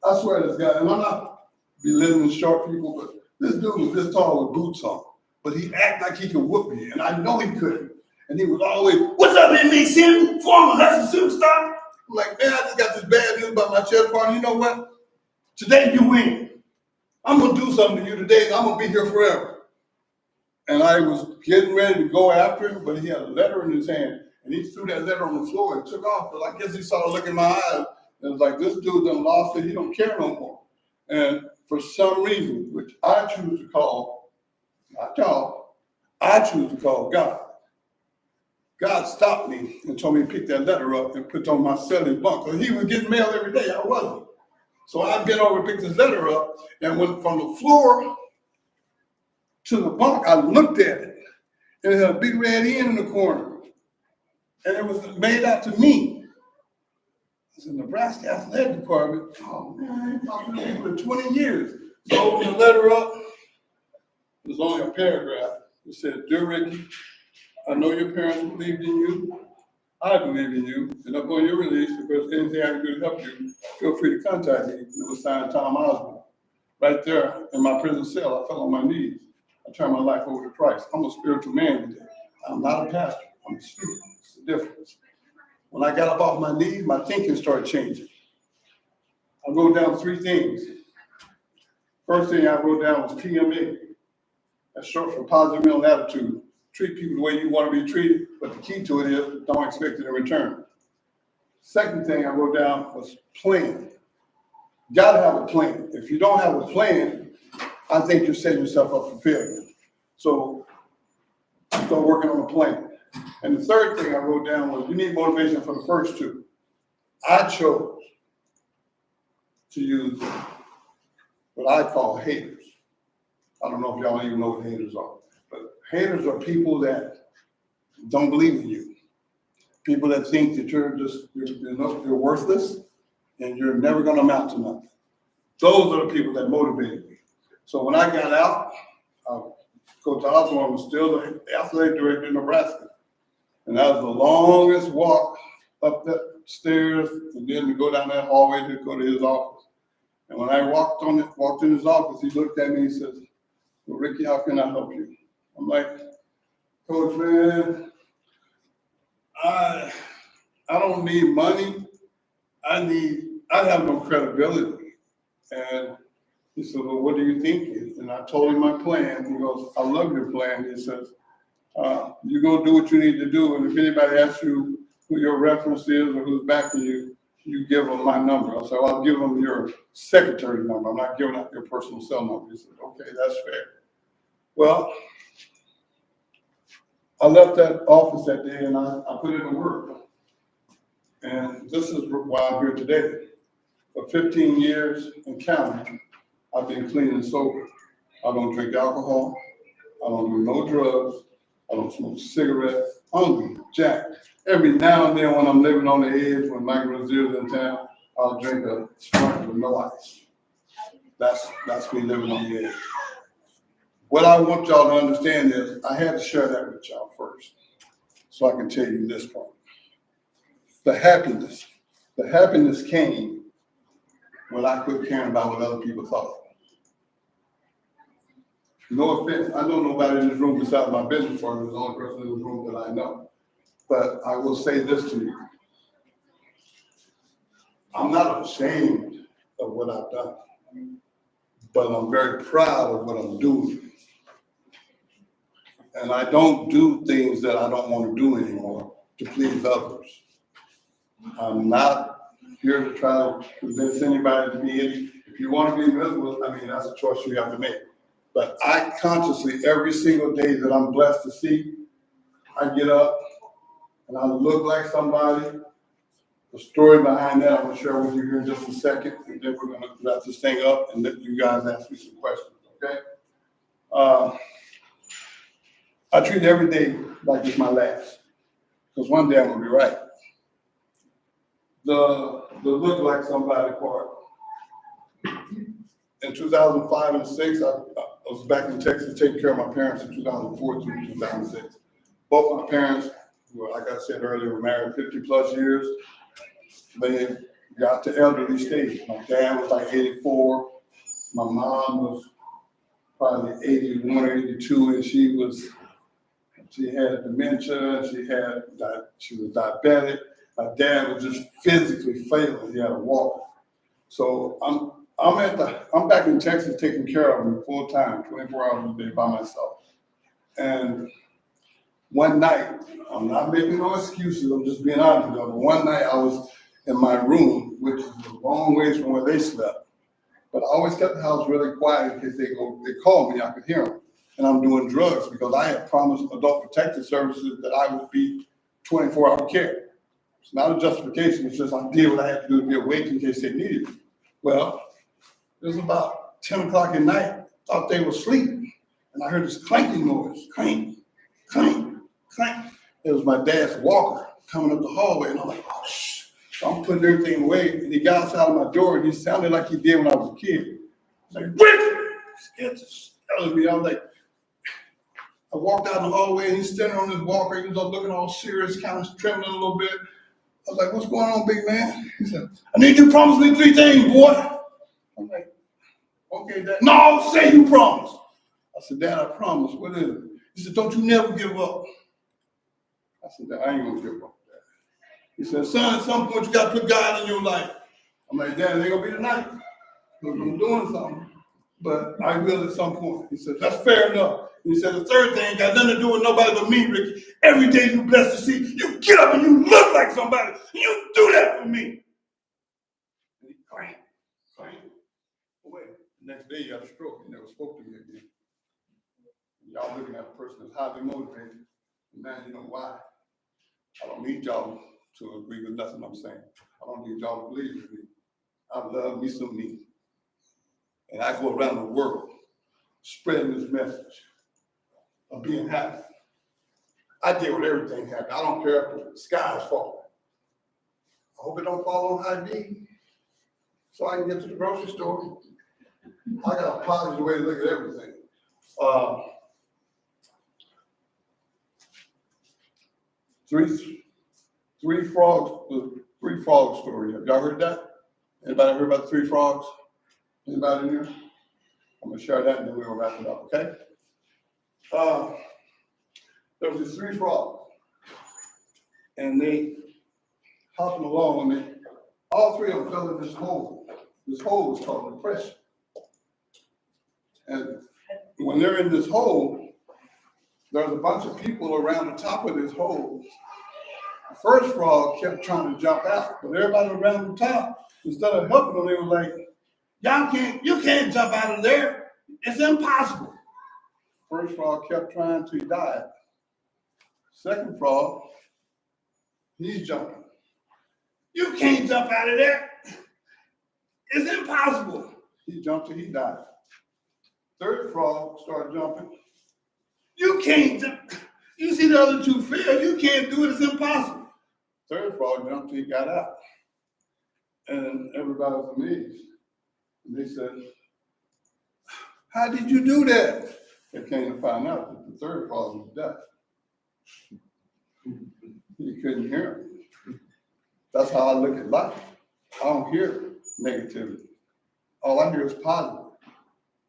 I swear to this guy, and I'm not belittling short people, but this dude was this tall with boots on. But he acted like he could whoop me, and I know he couldn't. And he was always, what's up, inmate Sim? Former hustler superstar? I'm like, man, I just got this bad news about my chess partner. You know what? Today you win. I'm gonna do something to you today, and I'm gonna be here forever. And I was getting ready to go after him, but he had a letter in his hand, and he threw that letter on the floor and took off. But I guess he saw the look in my eyes, and was like, this dude done lost it. He don't care no more. And for some reason, which I choose to call, not y'all, I choose to call God. God stopped me and told me to pick that letter up and put it on my celly bunk. Because he was getting mail every day. I wasn't. So I bent over and picked this letter up, and went from the floor to the bunk. I looked at it, and it had a big red N in the corner. And it was made out to me. It's in the Nebraska Athletic Department. Oh, man, I ain't talking to people in 20 years. So I opened the letter up. It was only a paragraph. It said, dear Ricky, I know your parents believed in you. I believe in you. And upon your release, if there's anything I can do to help you, feel free to contact me. It was signed Tom Osborne. Right there in my prison cell, I fell on my knees. I turned my life over to Christ. I'm a spiritual man today. I'm not a pastor. I'm a student. It's the difference. When I got up off my knees, my thinking started changing. I wrote down 3 things. First thing I wrote down was PMA. That's short for positive mental attitude. Treat people the way you want to be treated, but the key to it is don't expect it in return. Second thing I wrote down was plan. gotta have a plan. If you don't have a plan, I think you're setting yourself up for failure. So start working on a plan. And the third thing I wrote down was you need motivation for the first two. I chose to use what I call haters. I don't know if y'all even know what haters are, but haters are people that don't believe in you. People that think that you're worthless and you're never gonna amount to nothing. Those are the people that motivated me. So when I got out, Coach Osborne was still the athletic director in Nebraska. And that was the longest walk up the stairs and then to go down that hallway to go to his office. And when I walked in his office, he looked at me and he says, well, Ricky, how can I help you? I'm like, Coach, man, I don't need money. I have no credibility. And he said, well, what do you think? And I told him my plan. He goes, I love your plan. He says, you go do what you need to do. And if anybody asks you who your reference is or who's backing you, you give them my number. I said, well, I'll give them your secretary's number. I'm not giving out your personal cell number. He said, okay, that's fair. Well, I left that office that day and I put it to work. And this is why I'm here today. For 15 years and counting, I've been clean and sober. I don't drink alcohol. I don't do no drugs. I don't smoke cigarettes. I don't do jack. Every now and then when I'm living on the edge, when Mike Rozier's in town, I'll drink a Sprite with no ice. That's me living on the edge. What I want y'all to understand is I had to share that with y'all first so I can tell you this part. The happiness came when I quit caring about what other people thought. No offense, I know nobody in this room besides my business partner is the only person in this room that I know. But I will say this to you. I'm not ashamed of what I've done, but I'm very proud of what I'm doing. And I don't do things that I don't want to do anymore to please others. I'm not here to try to convince anybody to be any. If you want to be miserable, I mean, that's a choice you have to make. But I consciously, every single day that I'm blessed to see, I get up and I look like somebody. The story behind that I'm going to share with you here in just a second, and then we're going to wrap this thing up and let you guys ask me some questions, okay? I treat every day like it's my last, because one day I'm going to be right. The look like somebody part. In 2005 and 6, I was back in Texas taking care of my parents in 2004 through 2006. Both my parents, well, like I said earlier, were married 50 plus years. They got to elderly stage. My dad was like 84. My mom was probably 81 or 82, and she had dementia. She was diabetic. My dad was just physically failing. He had a walker. So I'm back in Texas taking care of him full time, 24 hours a day by myself. And one night, I'm not making no excuses, I'm just being honest with you. But one night I was in my room, which is a long ways from where they slept. But I always kept the house really quiet in case they called me, I could hear them. And I'm doing drugs because I had promised Adult Protective Services that I would be 24-hour care. It's not a justification, it's just I did what I had to do to be awake in case they needed me. Well, it was about 10 o'clock at night, thought they were sleeping. And I heard this clanking noise, clank, clank, clank. It was my dad's walker coming up the hallway, and I'm like, oh, shh. So I'm putting everything away, and he got outside of my door, and he sounded like he did when I was a kid. I was like, Rick! Scared the hell out of me. I was like, I walked out in the hallway, and he's standing on his walker. He was looking all serious, kind of trembling a little bit. I was like, what's going on, big man? He said, I need you to promise me 3 things, boy. I'm like, okay, Dad. No, say you promise. I said, Dad, I promise. What is it? He said, don't you never give up. I said, Dad, I ain't gonna give up, Dad. He said, son, at some point you gotta put God in your life. I'm like, Dad, it ain't gonna be tonight, because I'm doing something, but I will at some point. He said, that's fair enough. He said, the third thing got nothing to do with nobody but me, Ricky. Every day you blessed to see, you get up and you look like somebody. You do that for me. And he crank, crank. The next day, he had a stroke. He never spoke to me again. Y'all looking at a person that's highly motivated, and now you know why. I don't need y'all to agree with nothing I'm saying. I don't need y'all to believe with me. I love me some me. And I go around the world spreading this message of being happy. I deal with everything happy. I don't care if the sky is falling. I hope it don't fall on high D, so I can get to the grocery store. I got a positive way to look at everything. Three frogs story. Have y'all heard that? Anybody heard about the three frogs? Anybody in here? I'm gonna share that and then we'll wrap it up, okay? There was these three frogs, and they hopping along, and all three of them fell in this hole. This hole is called depression. And when they're in this hole, there's a bunch of people around the top of this hole. The first frog kept trying to jump out, but everybody around the top, instead of helping them, they were like, you can't jump out of there. It's impossible. First frog kept trying till he died. Second frog, he's jumping. You can't jump out of there. It's impossible. He jumped till he died. Third frog started jumping. You can't jump. You see the other two fail. You can't do it. It's impossible. Third frog jumped till he got out. And everybody was amazed. And they said, how did you do that? They came to find out that the third frog was deaf. He couldn't hear him. That's how I look at life. I don't hear negativity. All I hear is positive.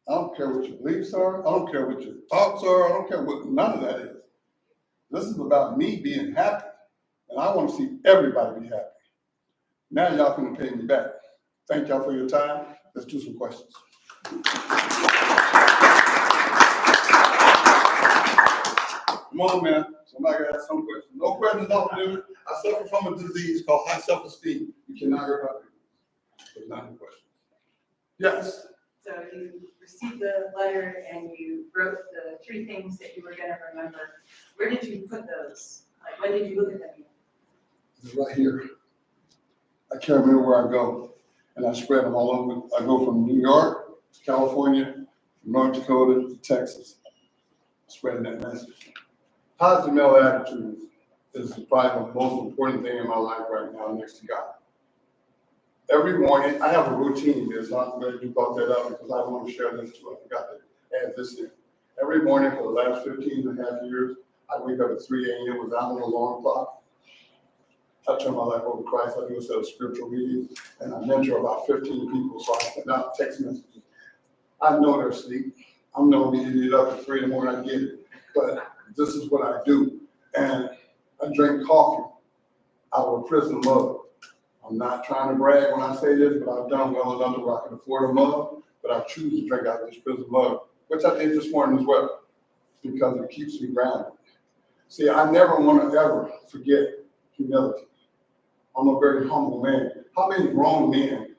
I don't care what your beliefs are. I don't care what your thoughts are. I don't care what none of that is. This is about me being happy. And I want to see everybody be happy. Now y'all can pay me back. Thank y'all for your time. Let's do some questions. Come on, man. Somebody got some questions. No questions, don't do it. I suffer from a disease called high self-esteem. You cannot hurt other people. There's not any questions. Yes. So you received the letter and you wrote the three things that you were gonna remember. Where did you put those? Like, when did you look at them? It's right here. I can't remember where I go. And I spread them all over. I go from New York to California, from North Dakota to Texas, spreading that message. Positive mental attitude is probably the most important thing in my life right now next to God. Every morning, I have a routine. It's not glad you brought that up because I want to share this too. I forgot to add this in. Every morning for the last 15 and a half years, I wake up at 3 a.m. without an alarm clock. I turn my life over to Christ. I do a set of spiritual readings, and I mentor about 15 people, so I send out text messages. I know they're asleep. I'm no immediately up at 3 in the morning, I get it. But this is what I do. And I drink coffee out of a prison mug. I'm not trying to brag when I say this, but I've done well enough to rock in a Florida mug, but I choose to drink out of this prison mug, which I did this morning as well, because it keeps me grounded. See, I never want to ever forget humility. I'm a very humble man. How many grown men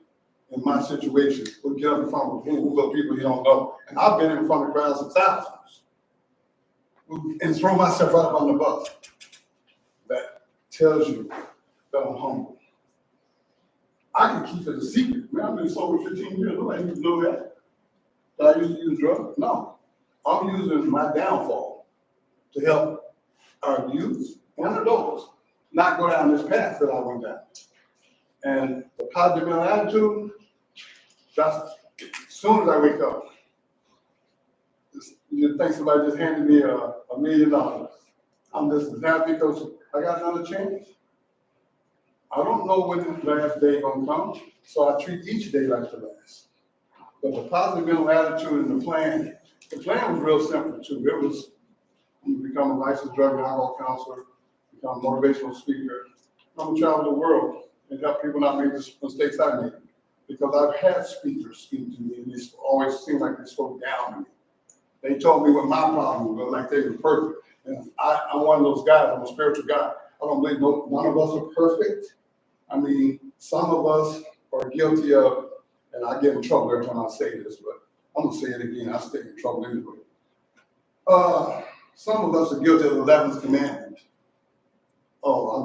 in my situation would get up in front of a room full of people you don't know? And I've been in front of crowds of thousands and throw myself out on the bus. That tells you that I'm humble. I can keep it a secret. Man, I've been sober 15 years. Nobody used to know that. Did I used to use drugs? No. I'm using my downfall to help our youth and adults not go down this path that I went down. And the positive mental attitude, just as soon as I wake up, you think somebody just handed me $1 million. I'm just as happy because I got another chance. I don't know when the last day gonna come, so I treat each day like the last. But the positive mental attitude and the plan was real simple too. It was I'm gonna become a licensed drug and alcohol counselor, become a motivational speaker. I'm gonna travel the world and help people not make the mistakes I made. Because I've had speakers speak to me and they always seem like they spoke down to me. They told me what my problem was, like they were perfect. And I'm one of those guys, I'm a spiritual guy. I don't believe none of us are perfect. I mean, some of us are guilty of, and I get in trouble every time I say this, but I'm gonna say it again, I stay in trouble anyway. Some of us are guilty of the 11th commandment. Oh,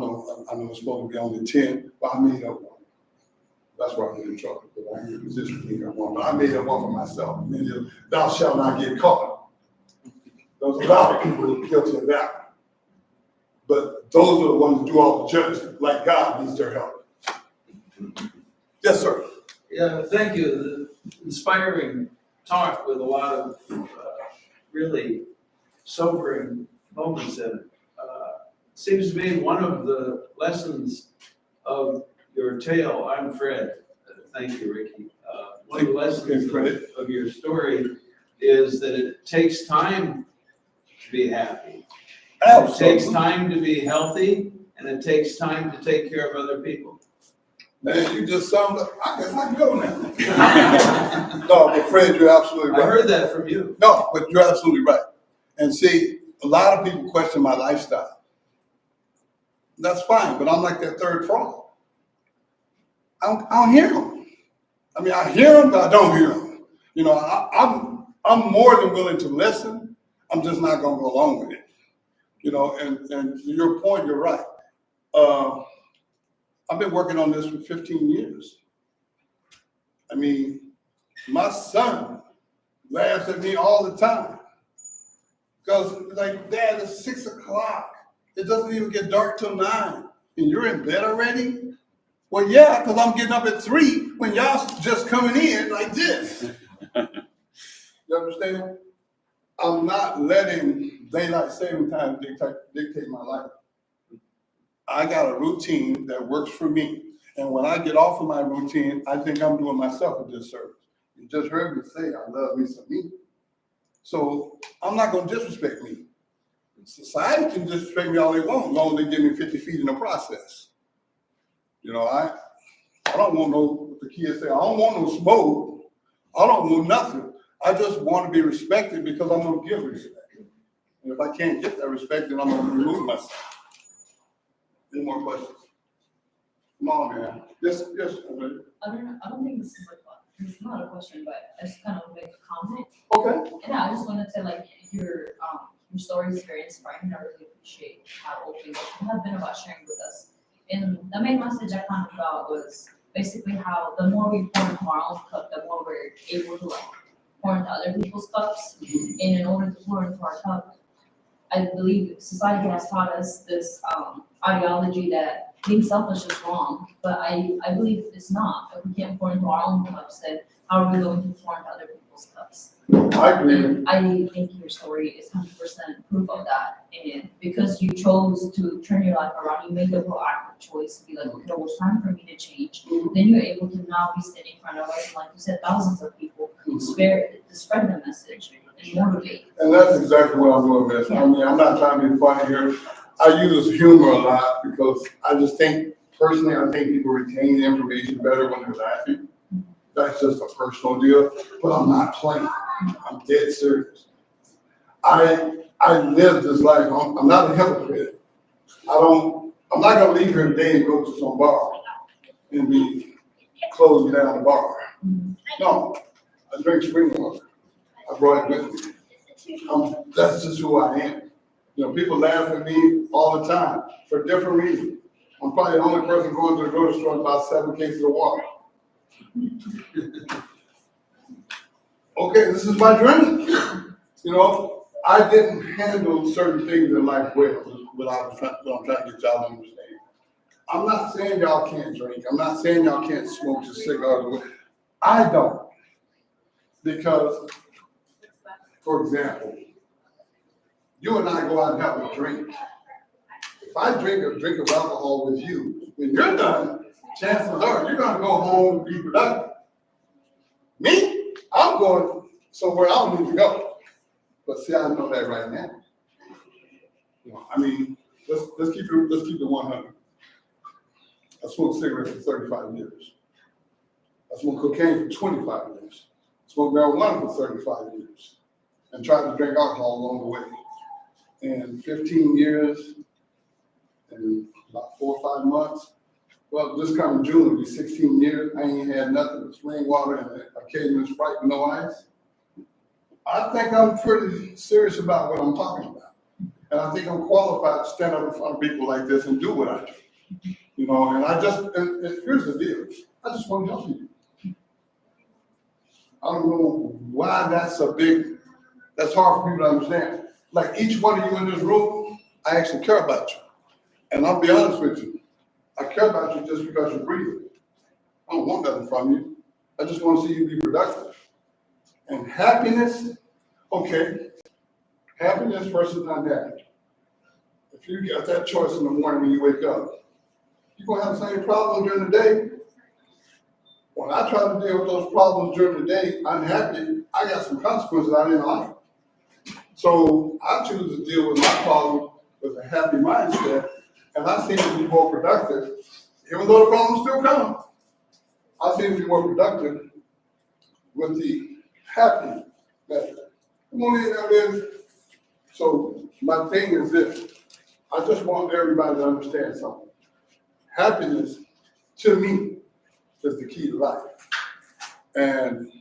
I know it's supposed to be only 10, but I made up one. That's why I'm in trouble, because I ain't in a position to make up one, but I made up one for myself. Thou shalt not get caught. There's a lot of people who are guilty of that. But those are the ones who do all the judging, like God needs their help. Yes, sir. Yeah, thank you. Inspiring talk with a lot of really sobering moments in it. Seems to me one of the lessons of your tale, I'm Fred. Thank you, Ricky. One of the lessons of your story is that it takes time to be happy. It takes time to be healthy, and it takes time to take care of other people. Man, you just summed up. I guess I can go now. No, but Fred, you're absolutely right. I heard that from you. No, but you're absolutely right. And see, a lot of people question my lifestyle. That's fine, but I'm like that third frog. I don't hear them. I mean, I hear them, but I don't hear them. You know, I'm more than willing to listen. I'm just not going to go along with it. You know, and to your point, you're right. I've been working on this for 15 years. I mean, my son laughs at me all the time. Because, like, Dad, it's 6 o'clock. It doesn't even get dark till 9. And you're in bed already? Well, yeah, because I'm getting up at 3 when y'all just coming in like this. You understand? I'm not letting daylight saving time dictate my life. I got a routine that works for me. And when I get off of my routine, I think I'm doing myself a disservice. You just heard me say I love me some me. So I'm not going to disrespect me. Society can disrespect me all they want, as long as they give me 50 feet in the process. You know, I don't want no, what the kids say, I don't want no smoke. I don't want nothing. I just want to be respected because I'm going to give respect. And if I can't get that respect, then I'm going to remove myself. Any more questions? Come on, man. Yes. I don't think this is this is not a question, but I just kind of make a comment. Okay. And I just wanted to your story is very inspiring, and I really appreciate how open you have been about sharing with us. And the main message I kind of got was basically how the more we pour into our own cup, the more we're able to pour into other people's cups. And in order to pour into our cup, I believe society has taught us this ideology that being selfish is wrong, but I believe it's not. If we can't pour into our own cups, then how are we going to pour into other people's cups? I agree. And I think your story is 100% proof of that. And because you chose to turn your life around, you made the proactive choice to be like, okay, well, it's time for me to change. Then you're able to now be standing in front of us, and like you said, thousands of people to spread the message and motivate. And that's exactly what I'm doing, Miss. I mean, I'm not trying to be funny here. I use humor a lot because I just think, personally, I think people retain the information better when they're laughing. That's just a personal deal, but I'm not playing. I'm dead serious. I live this life. I'm not a hypocrite. I'm not gonna leave here today and go to some bar and be closing down the bar. No, I drink spring water. I brought it with me. That's just who I am. You know, people laugh at me all the time for different reasons. I'm probably the only person going to the grocery store with about 7 cases of water. Okay, this is my drink. You know, I didn't handle certain things in life well, what I'm trying to get y'all to understand. I'm not saying y'all can't drink. I'm not saying y'all can't smoke your cigars. I don't. Because, for example, you and I go out and have a drink. If I drink a drink of alcohol with you, when you're done, chances are you're gonna go home and be productive. Me, I'm going somewhere I don't need to go. But see, I know that right now. You know, I mean, let's keep it 100. I smoked cigarettes for 35 years. I smoked cocaine for 25 years. I smoked marijuana for 35 years. And tried to drink alcohol along the way. And 15 years and about 4 or 5 months. Well, this coming June will be 16 years. I ain't had nothing but spring water and occasional Sprite with no ice. I think I'm pretty serious about what I'm talking about. And I think I'm qualified to stand up in front of people like this and do what I do. You know, and and here's the deal. I just want to help you. I don't know why that's hard for people to understand. Like each one of you in this room, I actually care about you. And I'll be honest with you. I care about you just because you're breathing. I don't want nothing from you. I just want to see you be productive. And happiness, okay, happiness versus unhappy. If you got that choice in the morning when you wake up, you're going to have the same problem during the day. When I try to deal with those problems during the day, unhappy, I got some consequences I didn't like. So I choose to deal with my problem with a happy mindset, and I seem to be more productive, even though the problems still come. I seem to be more productive with the happy method. Come on in, there. So my thing is this. I just want everybody to understand something. Happiness, to me, is the key to life. And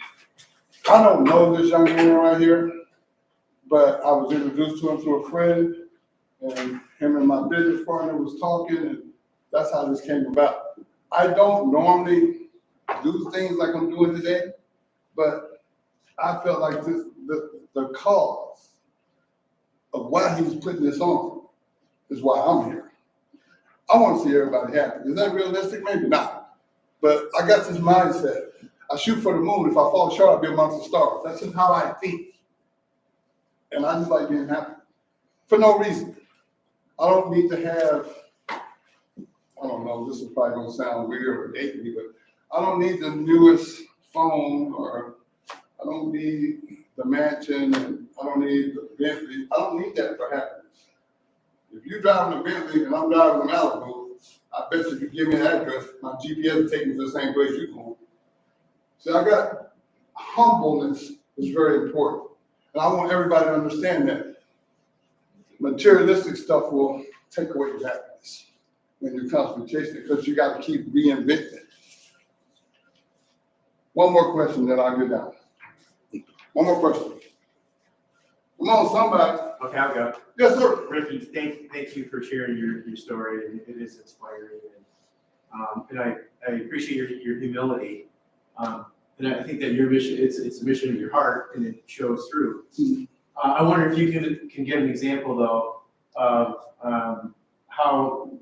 I don't know this young man right here, but I was introduced to him through a friend, and him and my business partner was talking, and that's how this came about. I don't normally do things like I'm doing today, but I felt like the cause of why he was putting this on is why I'm here. I want to see everybody happy. Is that realistic? Maybe not. But I got this mindset. I shoot for the moon. If I fall short, I'll be amongst the stars. That's just how I think. And I just like being happy for no reason. I don't need to have, I don't know, this is probably going to sound weird or dating me, but I don't need the newest phone, or I don't need the mansion, and I don't need the Bentley. I don't need that for happiness. If you're driving a Bentley and I'm driving a Malibu, I bet you if you give me an address, my GPS will take me to the same place you're going. See, I got humbleness is very important. And I want everybody to understand that. Materialistic stuff will take away your happiness when you're constantly chasing it, because you got to keep reinventing. One more question, then I'll get down. One more question. Come on, somebody. Okay, I'll go. Yes, sir. Ricky, thank you for sharing your story. It is inspiring, and I appreciate your humility. And I think that your mission, it's a mission of your heart, and it shows through. I wonder if you can give an example though of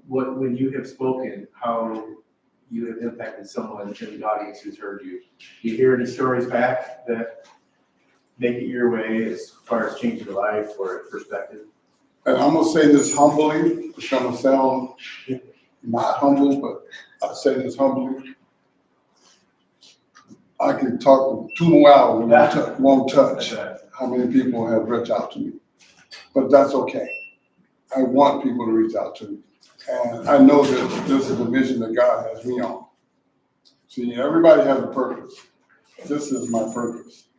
when you have spoken, how you have impacted someone in the audience who's heard you. Do you hear any stories back that make it your way as far as changing your life or perspective? And I'm gonna say this humbly. It's gonna sound not humble, but I say this humbly. I can talk for 2 more hours and won't touch how many people have reached out to me. But that's okay. I want people to reach out to me. And I know that this is the mission that God has me on. See, everybody has a purpose. This is my purpose.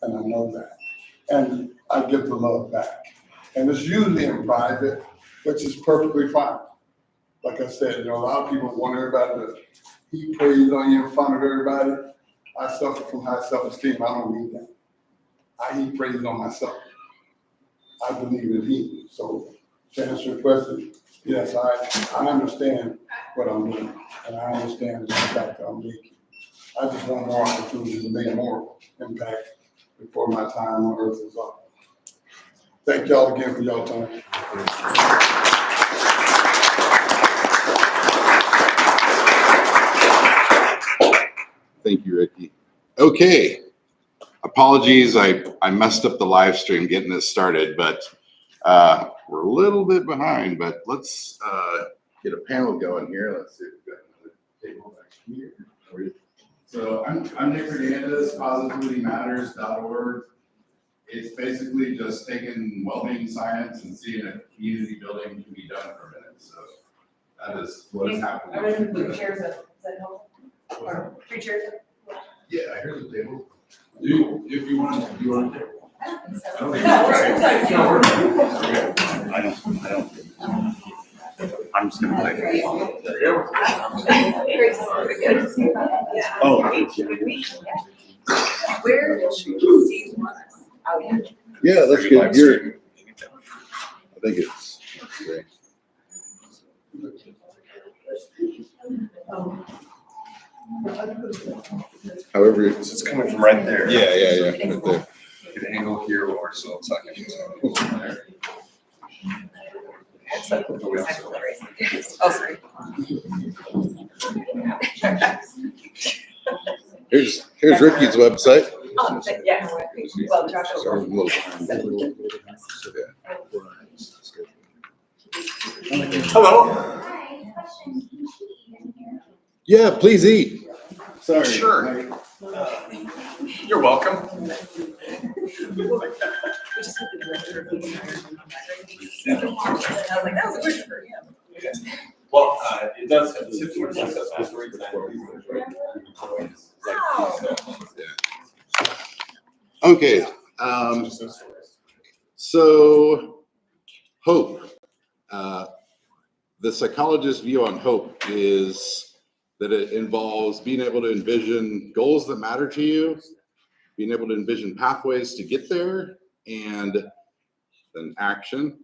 And I know that. And I get the love back. And it's usually in private, which is perfectly fine. Like I said, a lot of people want everybody to heap praise on you in front of everybody. I suffer from high self-esteem. I don't need that. I heap praise on myself. I believe in Him. So to answer your question, yes, I understand what I'm doing, and I understand the impact that I'm making. I just want more opportunities to make more impact before my time on earth is up. Thank y'all again for y'all time. Thank you, Ricky. Okay. Apologies, I messed up the live stream getting this started, but we're a little bit behind, but let's get a panel going here. Let's see if we've got another table back here. So I'm Nick Hernandez, positivitymatters.org. It's basically just taking well-being science and seeing if community building can be done for a minute. So that is what is happening. I'm gonna put chairs up. Is that helpful? Or 3 chairs up? Yeah, here's the table. If you want to, you want to. I don't think so. Okay. I don't. I'm just gonna play. Oh. Where do you want us? Oh, yeah. Yeah, that's Maybe live good. You're, stream. I think it's great. However, So it's coming from right there. yeah, right there. Get an angle here while we're still talking. So, oh, sorry. Here's Ricky's website. Yeah, well, Joshua. Sorry, I'm a little behind. Hello. Yeah, please eat. Sorry. Sure. You're welcome. We just put the director of the I was like, that was a question for him. Well, it does have typically Okay, so hope. The psychologist's view on hope is that it involves being able to envision goals that matter to you, being able to envision pathways to get there, and then action,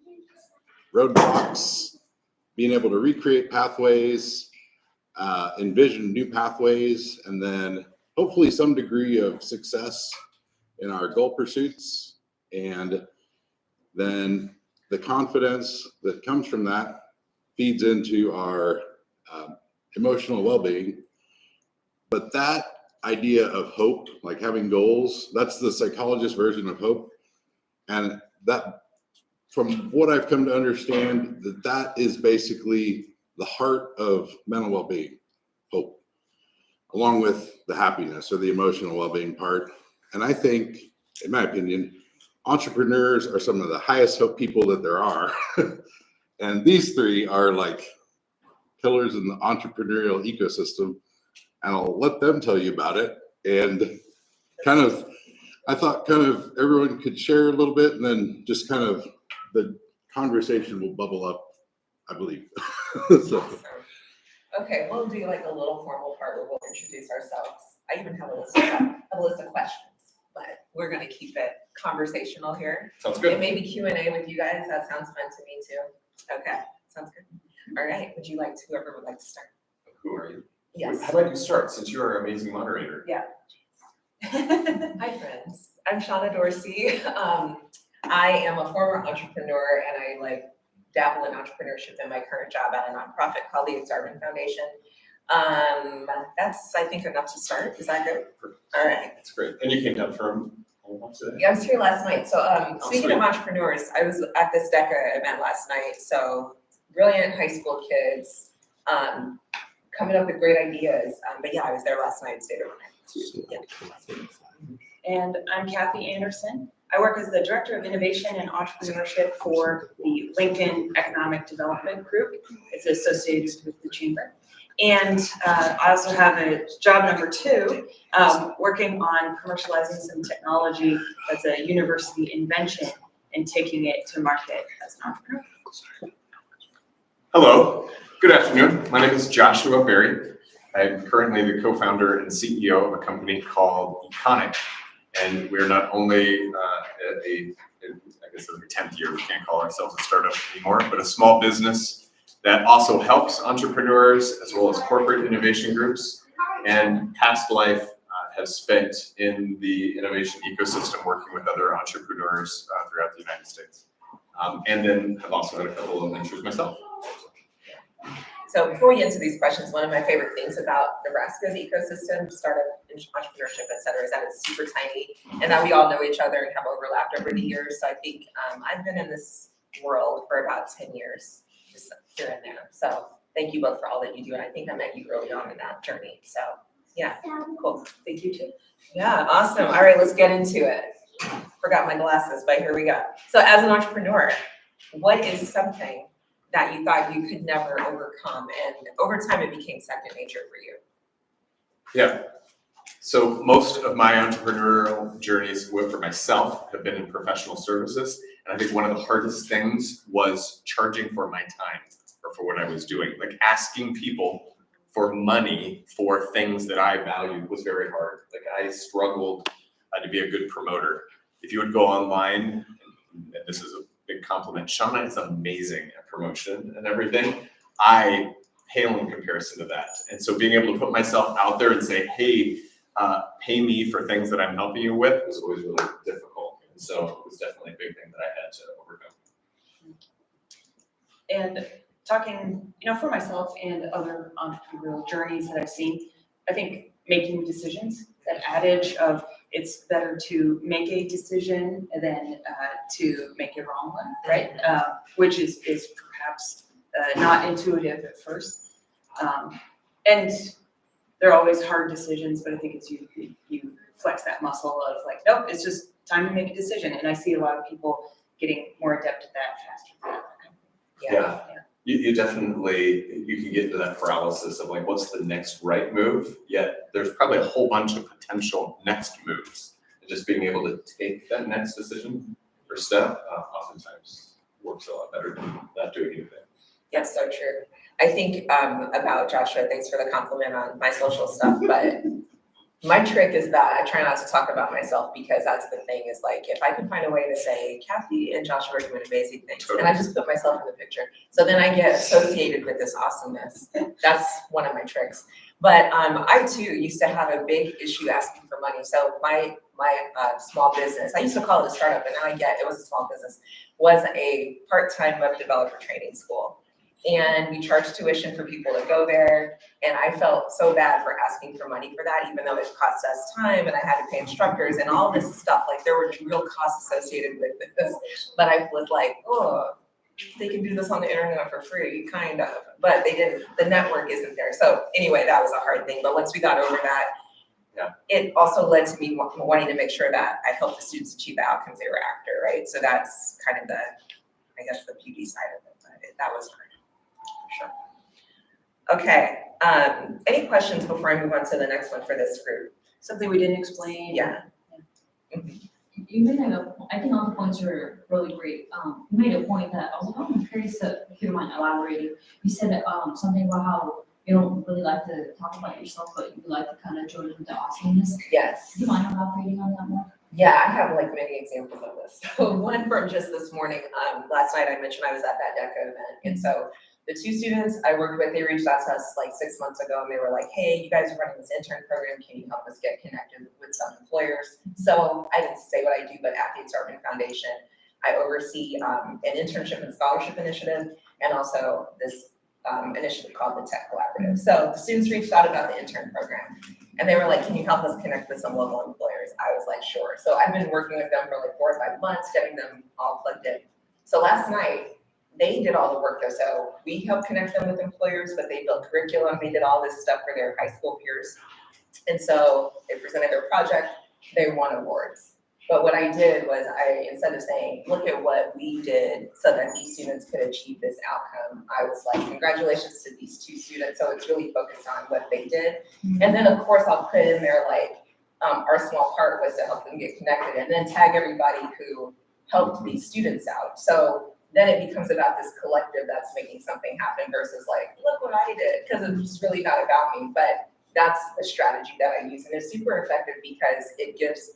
roadblocks, being able to recreate pathways, envision new pathways, and then hopefully some degree of success in our goal pursuits. And then the confidence that comes from that feeds into our emotional well-being. But that idea of hope, like having goals, that's the psychologist version of hope. And that, from what I've come to understand, that is basically the heart of mental well-being, hope, along with the happiness or the emotional well-being part. And I think, in my opinion, entrepreneurs are some of the highest hope people that there are. And these three are like pillars in the entrepreneurial ecosystem. And I'll let them tell you about it. And I thought everyone could share a little bit, and then just kind of the conversation will bubble up, I believe. So. Okay, we'll do like a little formal part where we'll introduce ourselves. I even have a list of questions, but we're gonna keep it conversational here. Sounds And good. maybe Q&A with you guys, that sounds fun to me too. Okay, sounds good. All right, whoever would like to start? Who are you? Yes. How about you start, since you are an amazing moderator? Hi, friends. I'm Shauna Dorsey. I am a former entrepreneur, and I dabble in entrepreneurship in my current job at a nonprofit called the Exarban Foundation. That's, I think, enough to start. Is that good? All right. That's great. And you came down from home today? Yeah, I was here last night. So speaking sweet. of entrepreneurs, I was at this DECA event last night. So brilliant high school kids coming up with great ideas. But yeah, I was there last night, stayed overnight. Yeah. And I'm Kathy Anderson. I work as the Director of Innovation and Entrepreneurship for the Lincoln Economic Development Group. It's associated with the Chamber. And I also have a job number 2, working on commercializing some technology that's a university invention and taking it to market as an entrepreneur. Hello, good afternoon. My name is Joshua Berry. I'm currently the co-founder and CEO of a company called Econic. And we're not only I guess in the 10th year, we can't call ourselves a startup anymore, but a small business that also helps entrepreneurs as well as corporate innovation groups. And past life has spent in the innovation ecosystem working with other entrepreneurs throughout the United States. And then have also had a couple of ventures myself. So before we get into these questions, one of my favorite things about Nebraska's ecosystem, startup entrepreneurship, et cetera, is that it's super tiny and that we all know each other and have overlapped over the years. So I think I've been in this world for about 10 years, just here and there. So thank you both for all that you do. And I think I met you early on in that journey. So yeah, cool. Thank you too. Yeah, awesome. All right, let's get into it. Forgot my glasses, but here we go. So as an entrepreneur, what is something that you thought you could never overcome, and over time it became second nature for you? Yeah. So most of my entrepreneurial journeys for myself have been in professional services. And I think one of the hardest things was charging for my time or for what I was doing. Like asking people for money for things that I valued was very hard. Like I struggled to be a good promoter. if you would go online, and this is a big compliment, Shauna is amazing at promotion and everything. I pale in comparison to that. And so being able to put myself out there and say, hey, pay me for things that I'm helping you with was always really difficult. And so it was definitely a big thing that I had to overcome. And talking, for myself and other entrepreneurial journeys that I've seen, I think making decisions, that adage of it's better to make a decision than to make a wrong one, right? Which is perhaps not intuitive at first. And they're always hard decisions, but I think it's you flex that muscle of like, nope, it's just time to make a decision. And I see a lot of people getting more adept at that faster. Yeah. You definitely, you can get into that paralysis of like, what's the next right move? Yet there's probably a whole bunch of potential next moves. And just being able to take that next decision or step oftentimes works a lot better than not doing anything. Yes, so true. I think about Joshua, thanks for the compliment on my social stuff, but my trick is that I try not to talk about myself because that's the thing is like, if I can find a way to say, Kathy and Joshua are doing amazing things, and I just put myself in the picture. So then I get associated with this awesomeness. That's one of my tricks. But I too used to have a big issue asking for money. So my small business, I used to call it a startup, but now I get it was a small business, was a part-time web developer training school. And we charged tuition for people to go there. And I felt so bad for asking for money for that, even though it cost us time and I had to pay instructors and all this stuff. Like there were real costs associated with this. But I was like, oh, they can do this on the internet for free, kind of. But they didn't, the network isn't there. So anyway, that was a hard thing. But once we got over that, it also led to me wanting to make sure that I helped the students achieve the outcomes they were after, right? So that's kind of the, I guess, the beauty side of it. But that was hard. Sure. Okay, any questions before I move on to the next one for this group? Something we didn't explain? Yeah. You made I think all the points are really great. You made a point that I was like, I'm curious if you don't mind elaborating. You said something about how you don't really like to talk about yourself, but you like to kind of join with the awesomeness. Yes. Do you mind elaborating on that more? Yeah, I have like many examples of this. So one from just this morning, last night I mentioned I was at that DECA event. And so the two students I worked with, they reached out to us like 6 months ago and they were like, hey, you guys are running this intern program. Can you help us get connected with some employers? So I didn't say what I do, but at the Startman Foundation, I oversee an internship and scholarship initiative and also this initiative called the Tech Collaborative. So the students reached out about the intern program and they were like, can you help us connect with some local employers? I was like, sure. So I've been working with them for like 4 or 5 months, getting them all plugged in. So last night, they did all the work though. So we helped connect them with employers, but they built curriculum. They did all this stuff for their high school peers. And so they presented their project, they won awards. But what I did was instead of saying, look at what we did so that these students could achieve this outcome, I was like, congratulations to these 2 students. So it's really focused on what they did. And then of course I'll put in there like, our small part was to help them get connected and then tag everybody who helped these students out. So then it becomes about this collective that's making something happen versus like, look what I did, because it's really not about me. But that's a strategy that I use and it's super effective because it gives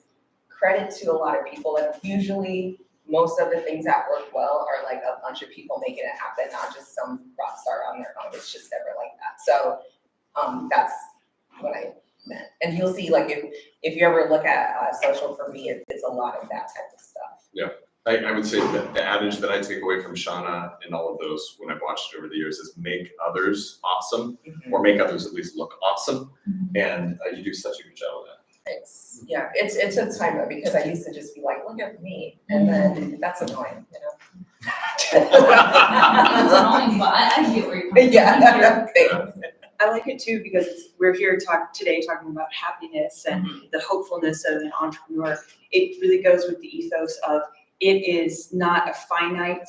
credit to a lot of people. And usually most of the things that work well are like a bunch of people making it happen, not just some rock star on their own. It's just never like that. So that's what I meant. And you'll see like if you ever look at social for me, it's a lot of that type of stuff. Yeah. I would say that the adage that I take away from Shauna and all of those when I've watched it over the years is make others awesome or make others at least look awesome. And you do such a good job of that. Thanks. Yeah, it took time though, because I used to just be like, look at me. And then that's annoying, you know? That's annoying, but I get where you're coming from. Yeah, thanks. I like it too because we're here today talking about happiness and the hopefulness of an entrepreneur. It really goes with the ethos of it is not a finite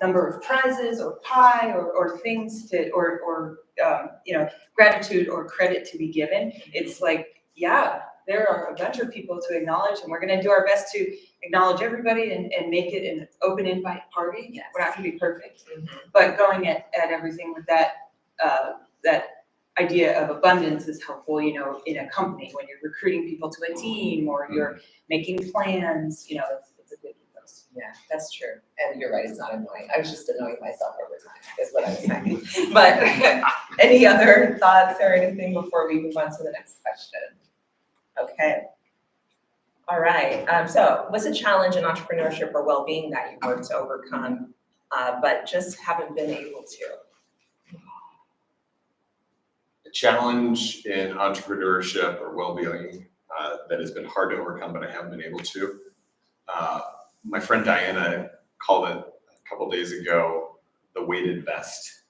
number of prizes or pie or things to or gratitude or credit to be given. It's like, yeah, there are a bunch of people to acknowledge, and we're going to do our best to acknowledge everybody and make it an open invite party. Yes. We're not going to be perfect, but going at everything with that idea of abundance is helpful, you know, in a company, when you're recruiting people to a team or you're making plans, you know, it's a good ethos. Yeah, that's true. And you're right, it's not annoying. I was just annoying myself over time, is what I was saying. But any other thoughts or anything before we move on to the next question? Okay. All right, so what's a challenge in entrepreneurship or well-being that you worked to overcome, but just haven't been able to? A challenge in entrepreneurship or well-being that has been hard to overcome, but I haven't been able to. My friend Diana called it a couple days ago, the weighted vest.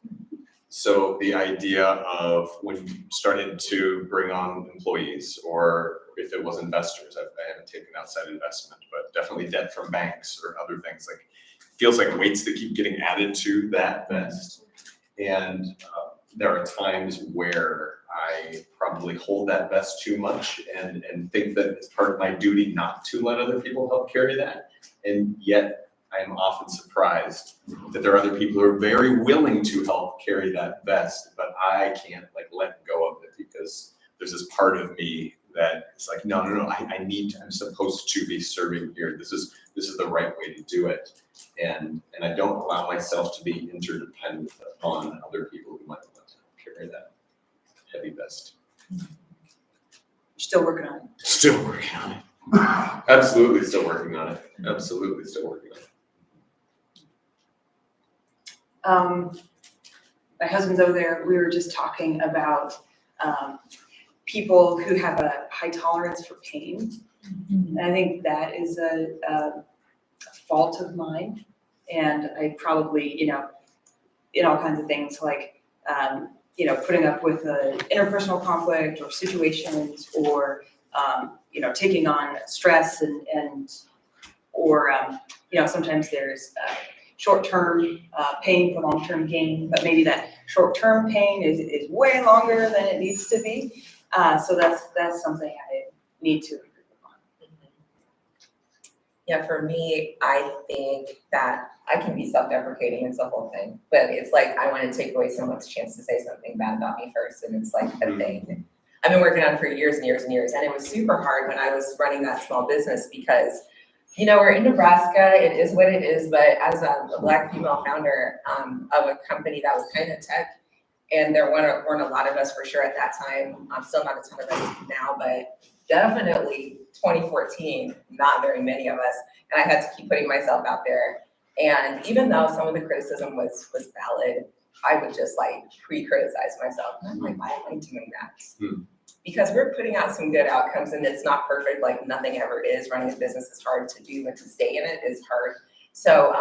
So the idea of when you started to bring on employees, or if it was investors, I haven't taken outside investment, but definitely debt from banks or other things, like feels like weights that keep getting added to that vest. And there are times where I probably hold that vest too much and think that it's part of my duty not to let other people help carry that. And yet I am often surprised that there are other people who are very willing to help carry that vest, but I can't like let go of it because there's this part of me that is like, no, I'm supposed to be serving here. This is the right way to do it. And I don't allow myself to be interdependent upon other people who might want to carry that heavy vest. You're still working on it. Still working on it. Absolutely still working on it. Absolutely still working on it. My husband's over there, we were just talking about people who have a high tolerance for pain. And I think that is a fault of mine. And I probably, you know, in all kinds of things like, you know, putting up with interpersonal conflict or situations or, you know, taking on stress or, you know, sometimes there's short-term pain for long-term gain, but maybe that short-term pain is way longer than it needs to be. So that's something I need to improve upon. Yeah, for me, I think that I can be self-deprecating, it's the whole thing. But it's like, I want to take away someone's chance to say something bad about me first, and it's like a thing. I've been working on it for years and years and years, and it was super hard when I was running that small business because, you know, we're in Nebraska, it is what it is, but as a Black female founder of a company that was kind of tech, and there weren't a lot of us for sure at that time, still not a ton of us now, but definitely 2014, not very many of us, and I had to keep putting myself out there. And even though some of the criticism was valid, I would just like pre-criticize myself. And I'm like, why am I doing that? Because we're putting out some good outcomes and it's not perfect, like nothing ever is. Running a business is hard to do, and to stay in it is hard. So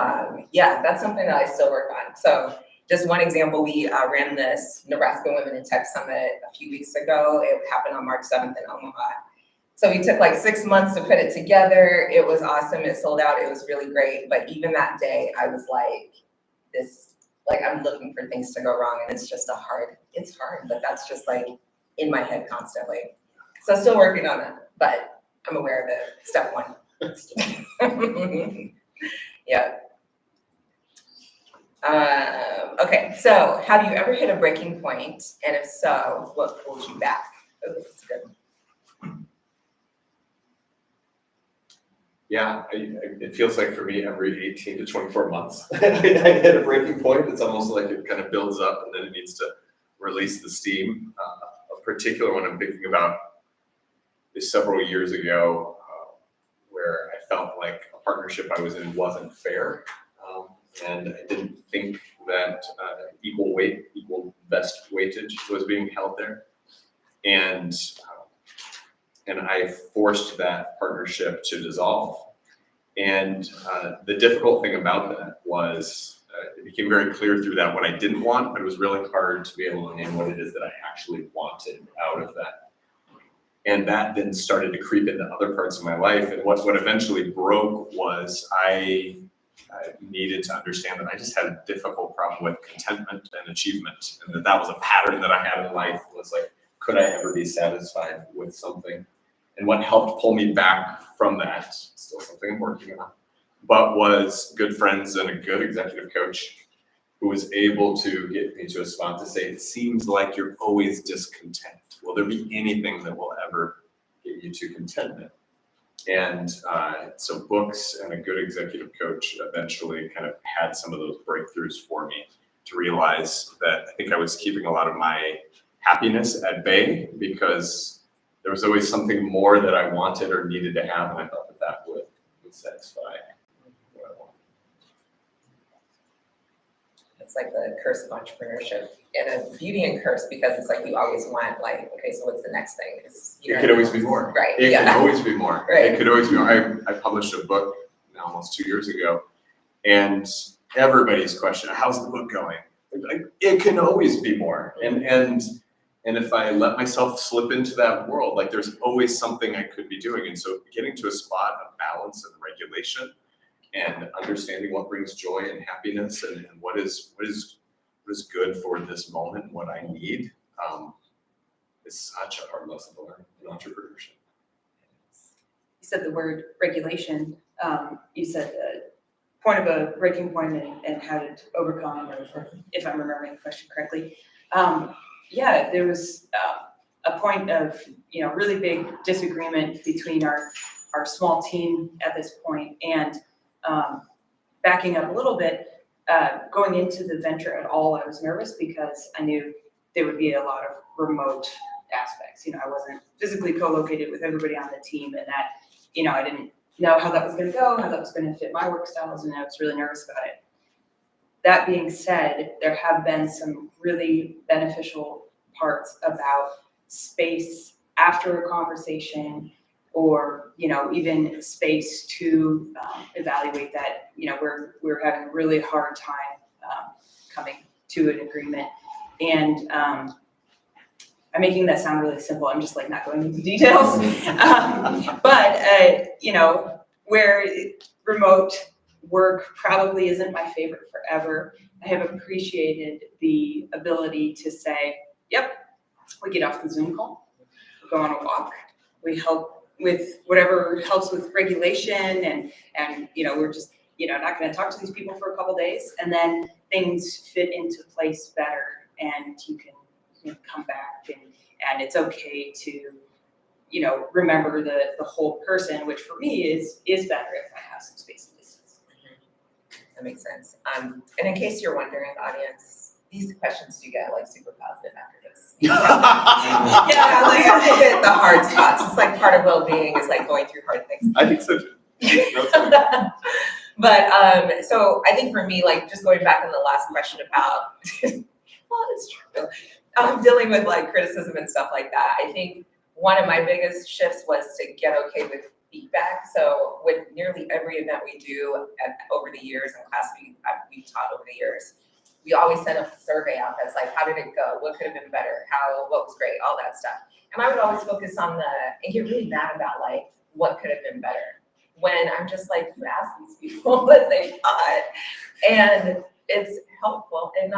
yeah, that's something that I still work on. So just one example, we ran this Nebraska Women in Tech Summit a few weeks ago. It happened on March 7th in Omaha. So we took like 6 months to put it together. It was awesome. It sold out. It was really great. But even that day, I was like, I'm looking for things to go wrong, and it's just it's hard, but that's just like in my head constantly. So still working on it, but I'm aware of it. Step one. Yeah. Okay, so have you ever hit a breaking point? And if so, what pulled you back? Oh, that's good. Yeah, it feels like for me, every 18 to 24 months, I hit a breaking point. It's almost like it kind of builds up and then it needs to release the steam. A particular one I'm thinking about is several years ago, where I felt like a partnership I was in wasn't fair. And I didn't think that equal best weightage was being held there. And I forced that partnership to dissolve. And the difficult thing about that was it became very clear through that what I didn't want, but it was really hard to be able to name what it is that I actually wanted out of that. And that then started to creep into other parts of my life. And what eventually broke was I needed to understand that I just had a difficult problem with contentment and achievement. And that was a pattern that I had in life, was like, could I ever be satisfied with something? And what helped pull me back from that, still something I'm working on, but was good friends and a good executive coach who was able to get me to a spot to say, it seems like you're always discontent. Will there be anything that will ever get you to contentment? And so books and a good executive coach eventually kind of had some of those breakthroughs for me to realize that I think I was keeping a lot of my happiness at bay because there was always something more that I wanted or needed to have, and I thought that would satisfy what I want. It's like the curse of entrepreneurship, and a beauty and curse, because it's like you always want, like, okay, so what's the next thing? It could always be more. Right, It yeah. can always be more. Right. It could always be more. I published a book now almost 2 years ago, and everybody's question, how's the book going? Like, it can always be more. And if I let myself slip into that world, like there's always something I could be doing. And so getting to a spot of balance and regulation and understanding what brings joy and happiness and what is good for this moment and what I need is such a hard lesson to learn in entrepreneurship. You said the word regulation. You said the point of a breaking point and how to overcome, or if I'm remembering the question correctly. Yeah, there was a point of, really big disagreement between our small team at this point, and backing up a little bit, going into the venture at all, I was nervous because I knew there would be a lot of remote aspects. I wasn't physically co-located with everybody on the team, and that, I didn't know how that was going to go, how that was going to fit my work styles, and I was really nervous about it. That being said, there have been some really beneficial parts about space after a conversation, or even space to evaluate that. We're having a really hard time coming to an agreement, and I'm making that sound really simple. I'm just like not going into details, but where remote work probably isn't my favorite forever, I have appreciated the ability to say, yep, we get off the Zoom call, we go on a walk, we help with whatever helps with regulation, and we're just not going to talk to these people for a couple days, and then things fit into place better, and you can come back, and it's okay to remember the whole person, which for me is better if I have some space and distance. That makes sense. And in case you're wondering, audience, these questions do get like super positive after this. Yeah, like I hit the hard spots. It's like part of well-being is like going through hard things. I think so too. But so I think for me, like just going back on the last question about, well, it's true. Dealing with like criticism and stuff like that. I think one of my biggest shifts was to get okay with feedback. So with nearly every event we do over the years and class we've taught over the years, we always send a survey out that's like, how did it go? What could have been better? What was great? All that stuff. And I would always focus on and get really mad about like, what could have been better? When I'm just like, you ask these people what they thought, and it's helpful and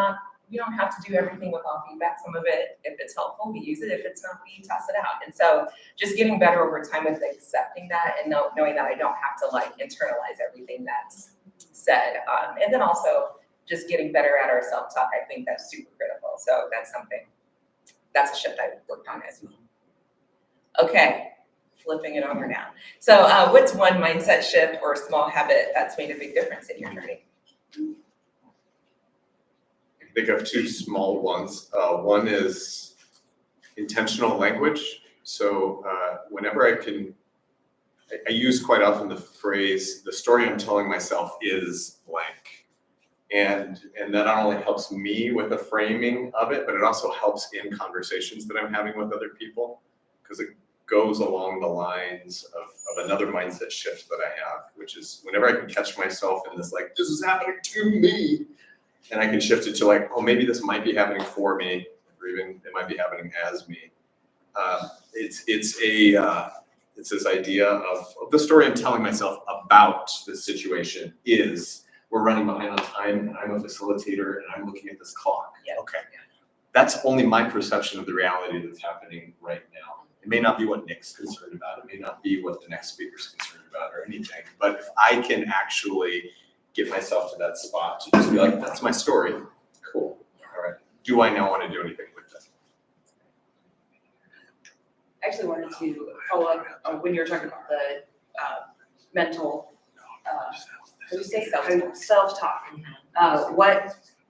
we don't have to do everything with all feedback. Some of it, if it's helpful, we use it. If it's not, we toss it out. And so just getting better over time with accepting that and knowing that I don't have to like internalize everything that's said. And then also just getting better at our self-talk. I think that's super critical. So that's a shift I've worked on as well. Okay, flipping it over now. So what's one mindset shift or small habit that's made a big difference in your journey? I think of two small ones. One is intentional language. So whenever I use quite often the phrase, the story I'm telling myself is blank. And that not only helps me with the framing of it, but it also helps in conversations that I'm having with other people, because it goes along the lines of another mindset shift that I have, which is whenever I can catch myself in this, like, this is happening to me, and I can shift it to like, oh, maybe this might be happening for me, or even it might be happening as me. It's this idea of the story I'm telling myself about the situation is we're running behind on time, and I'm a facilitator, and I'm looking at this clock. Yeah. Okay, that's only my perception of the reality that's happening right now. It may not be what Nick's concerned about. It may not be what the next speaker's concerned about or anything. But if I can actually get myself to that spot to just be like, that's my story. Cool. All right. Do I now want to do anything with this? I actually wanted to follow up on when you were talking about the mental, what did you say, self-talk.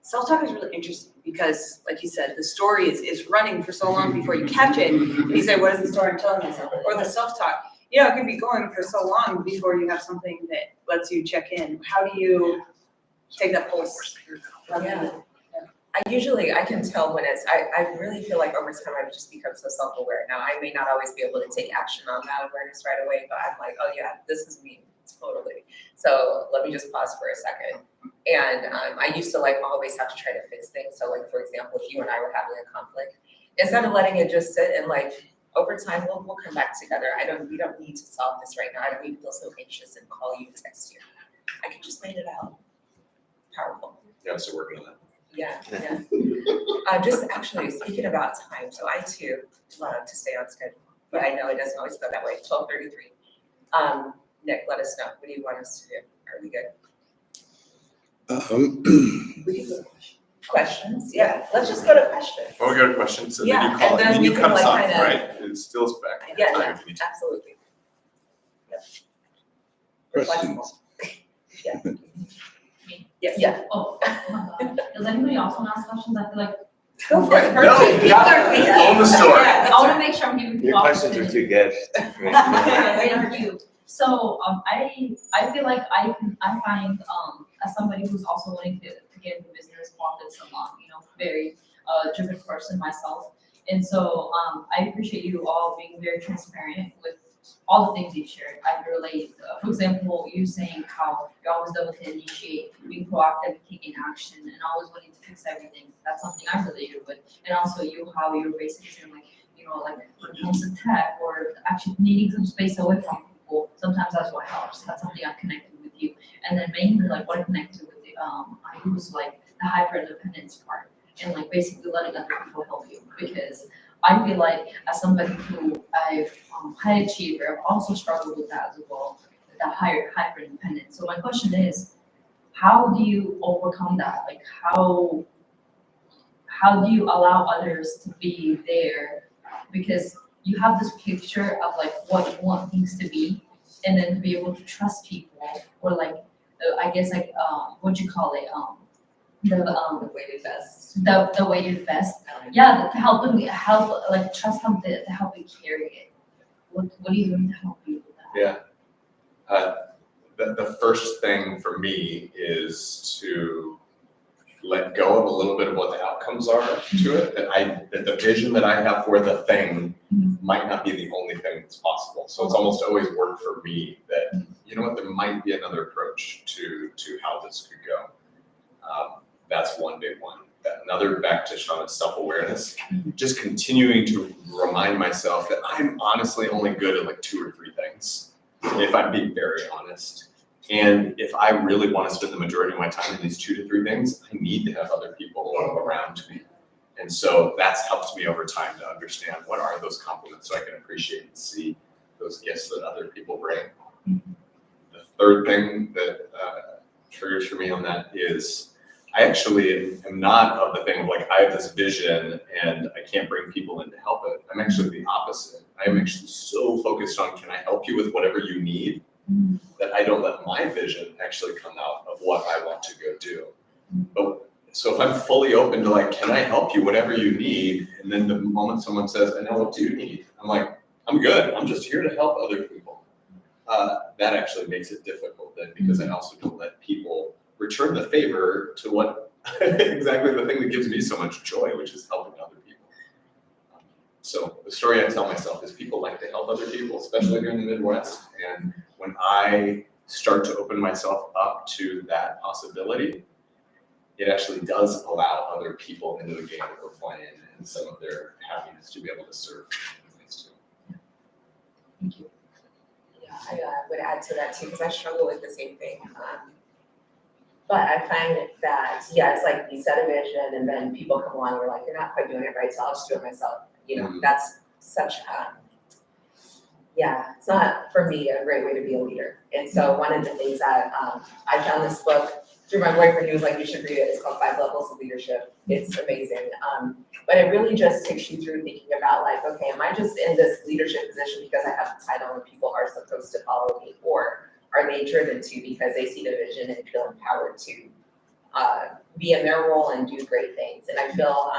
Self-talk is really interesting because, like you said, the story is running for so long before you catch it. And you say, what is the story I'm telling myself? Or the self-talk, it could be going for so long before you have something that lets you check in. How do you take that pulse? Yeah. I can tell when I really feel like over time I've just become so self-aware. Now, I may not always be able to take action on that awareness right away, but I'm like, oh yeah, this is me, totally. So let me just pause for a second. And I used to always have to try to fix things. So for example, if you and I were having a conflict, instead of letting it just sit and over time, we'll come back together. We don't need to solve this right now. I don't need to feel so anxious and call you and text you. I can just wait it out. Powerful. Yeah, I'm still working on that. Yeah. Just actually speaking about time, so I too love to stay on schedule, but I know it doesn't always go that way. 12:33. Nick, let us know. What do you want us to do? Are we good? We can go to questions. Yeah, let's just go to questions. Oh, we got a question. So Yeah, then you call and it, then then we you can, cut us off, kinda- right? It steals back Yeah, time yeah, if you need to. absolutely. We're Questions? flexible. Yes. Yeah. Oh, does anybody else want to ask questions? I feel like Go for it. No, own the story. I want to make sure I'm giving people opportunity. too good. Thank you. So I feel like I find as somebody who's also wanting to get into business, profits, very driven person myself, and so I appreciate you all being very transparent with all the things you shared. I can relate. For example, you saying how you're always able to initiate, being proactive, taking action, and always wanting to fix everything. That's something I related with. And also how you're basically saying when it comes to tech or actually needing some space away from people, sometimes that's what helps. That's something I connected with you. And then mainly what I connected with I was the hyper independence part and basically letting other people help you, because I feel like as somebody who I've high achiever, I've also struggled with that as well, that hyper independence. So my question is, how do you overcome that? How do you allow others to be there? Because you have this picture of what you want things to be, and then to be able to trust people, or what you call it, the way to invest. The way to invest. Yeah, to help them trust them to help you carry it. What are you doing to help you with that? Yeah. The first thing for me is to let go of a little bit of what the outcomes are to it, that the vision that I have for the thing might not be the only thing that's possible. So it's almost always worked for me that, there might be another approach to how this could go. That's one big one. Another, back to Shauna's self-awareness, just continuing to remind myself that I'm honestly only good at 2 or 3 things, if I'm being very honest. And if I really want to spend the majority of my time in these 2 to 3 things, I need to have other people around me. And so that's helped me over time to understand what are those compliments so I can appreciate and see those gifts that other people bring. The third thing that triggers for me on that is I actually am not of the thing of I have this vision and I can't bring people in to help it. I'm actually the opposite. I'm actually so focused on, can I help you with whatever you need, that I don't let my vision actually come out of what I want to go do. But so if I'm fully open to can I help you, whatever you need, and then the moment someone says, I know, what do you need? I'm like, I'm good. I'm just here to help other people. That actually makes it difficult then, because I also don't let people return the favor to what exactly the thing that gives me so much joy, which is helping other people. So the story I tell myself is people like to help other people, especially here in the Midwest. And when I start to open myself up to that possibility, it actually does allow other people into the game that we're playing and some of their happiness to be able to serve. Thank you. Yeah, I would add to that too, because I struggle with the same thing. But I find that, it's you set a vision and then people come along and we're you're not quite doing it right, so I'll just do it myself. That's such it's not for me a great way to be a leader. And so one of the things that I found this book through my boyfriend, he was like, you should read it, it's called 5 Levels of Leadership, it's amazing. But it really just takes you through thinking about like, okay, am I just in this leadership position because I have a title and people are supposed to follow me? Or are they driven to because they see the vision and feel empowered to be in their role and do great things? And I feel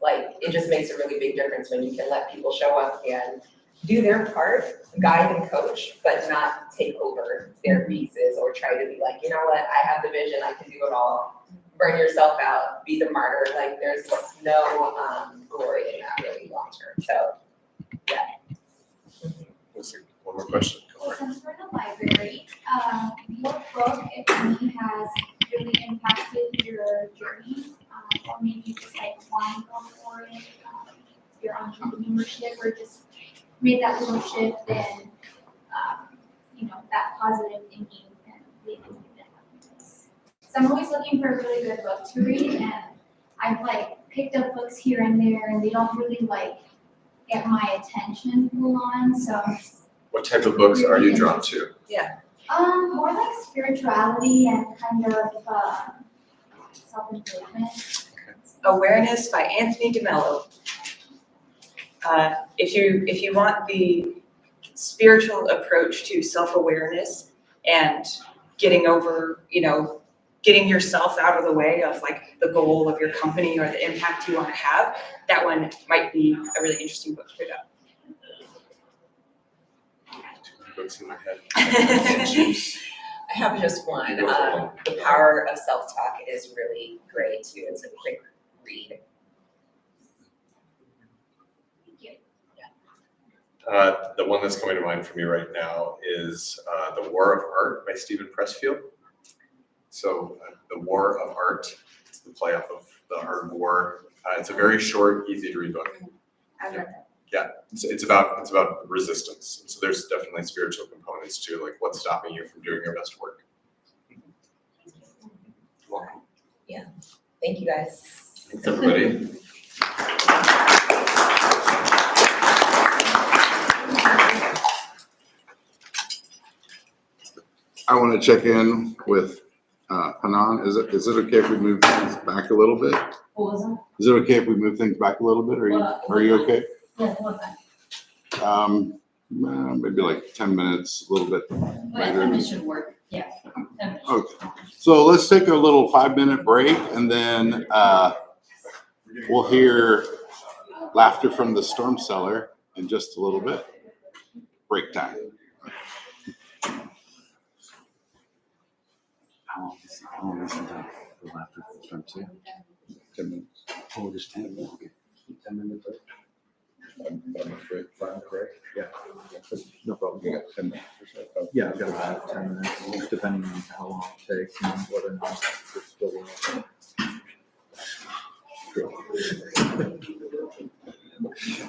like it just makes a really big difference when you can let people show up and do their part, guide and coach, but not take over their pieces or try to be like, you know what, I have the vision, I can do it all. Burn yourself out, be the martyr. Like there's no glory in that really long term. So, yeah. Let's see, one more question. Well, since we're in the library, what book, if any, has really impacted your journey? Or maybe just like one book for it, your entrepreneurship, or just made that little shift and, that positive thinking and leading you down. So I'm always looking for a really good book to read, and I've like picked up books here and there, and they don't really like get my attention full on, so I'm just What type of books are you drawn to? more like spirituality and kind of self-improvement. Awareness by Anthony DeMello. If you want the spiritual approach to self-awareness and getting over, getting yourself out of the way of like the goal of your company or the impact you want to have, that one might be a really interesting book to pick up. Books in my head. I have just one. The Power of Self-Talk is really great too. It's a quick read. The one that's coming to mind for me right now is The War of Art by Stephen Pressfield. So The War of Art, it's the play off of The Art of War. It's a very short, easy to read book. I've read that. Yeah, it's about resistance. So there's definitely spiritual components to like what's stopping you from doing your best work. Welcome. Thank you guys. Thanks, everybody. I want to check in with Hanan. Is it okay if we move things back a little bit? What was that? Is it okay if we move things back a little bit? Are you okay? Yeah, what that? Maybe like 10 minutes, a little bit But later. 10 minutes should work, yeah. 10 minutes. Okay, so let's take a little 5-minute break and then we'll hear laughter from the storm cellar in just a little bit. Break time. How long is the laughter from 10 minutes? Oh, just 10 minutes. Okay. 10 minutes break. 5 minute break. 5 minute break. Yeah. No problem. You got 10 minutes or so. Yeah, I've got about 10 minutes, depending on how long it takes and whether or not it's still working.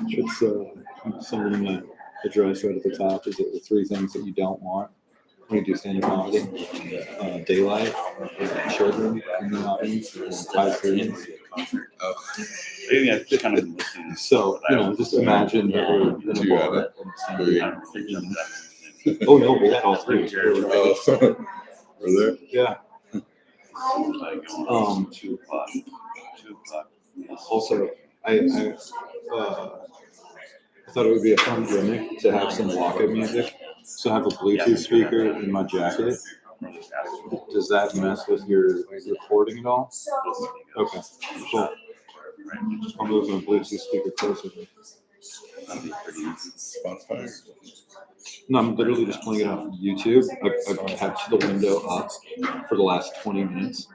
It's something in the address right at the top. Is it the 3 things that you don't want when you do stand-up comedy? Daylight, children in the audience, and 5 students. Maybe I've kind of been listening. So, just imagine that we're in a 2 bar. out of I 3. don't think that. Oh, no, we had all 3. Were there? Yeah. Like going 2 o'clock. 2 o'clock. Also, I thought it would be a fun gimmick to have some walk-up music. So I have a Bluetooth speaker in my jacket. Does that mess with your recording at all? Okay, cool. I'll move my Bluetooth speaker closer. Spotify? No, I'm literally just playing it off of YouTube. I've had the window up for the last 20 minutes,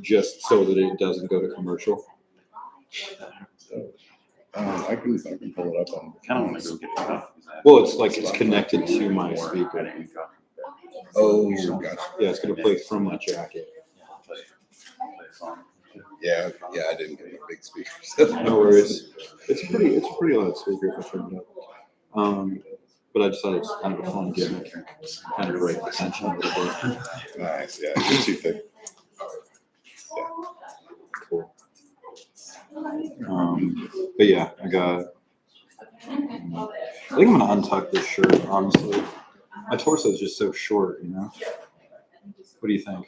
just so that it doesn't go to commercial. I can pull it up on. Kind of want to go get a coffee. Well, it's connected to my speaker. Oh, gotcha. Yeah, it's gonna play from my jacket. Yeah, I didn't get the big speakers. No worries. It's a pretty loud speaker if I turn it up. But I just thought it was kind of a fun gimmick, kind of break the tension a little bit. Nice, yeah, it's too thick. Cool. But yeah, I think I'm gonna untuck this shirt, honestly. My torso is just so short, What do you think?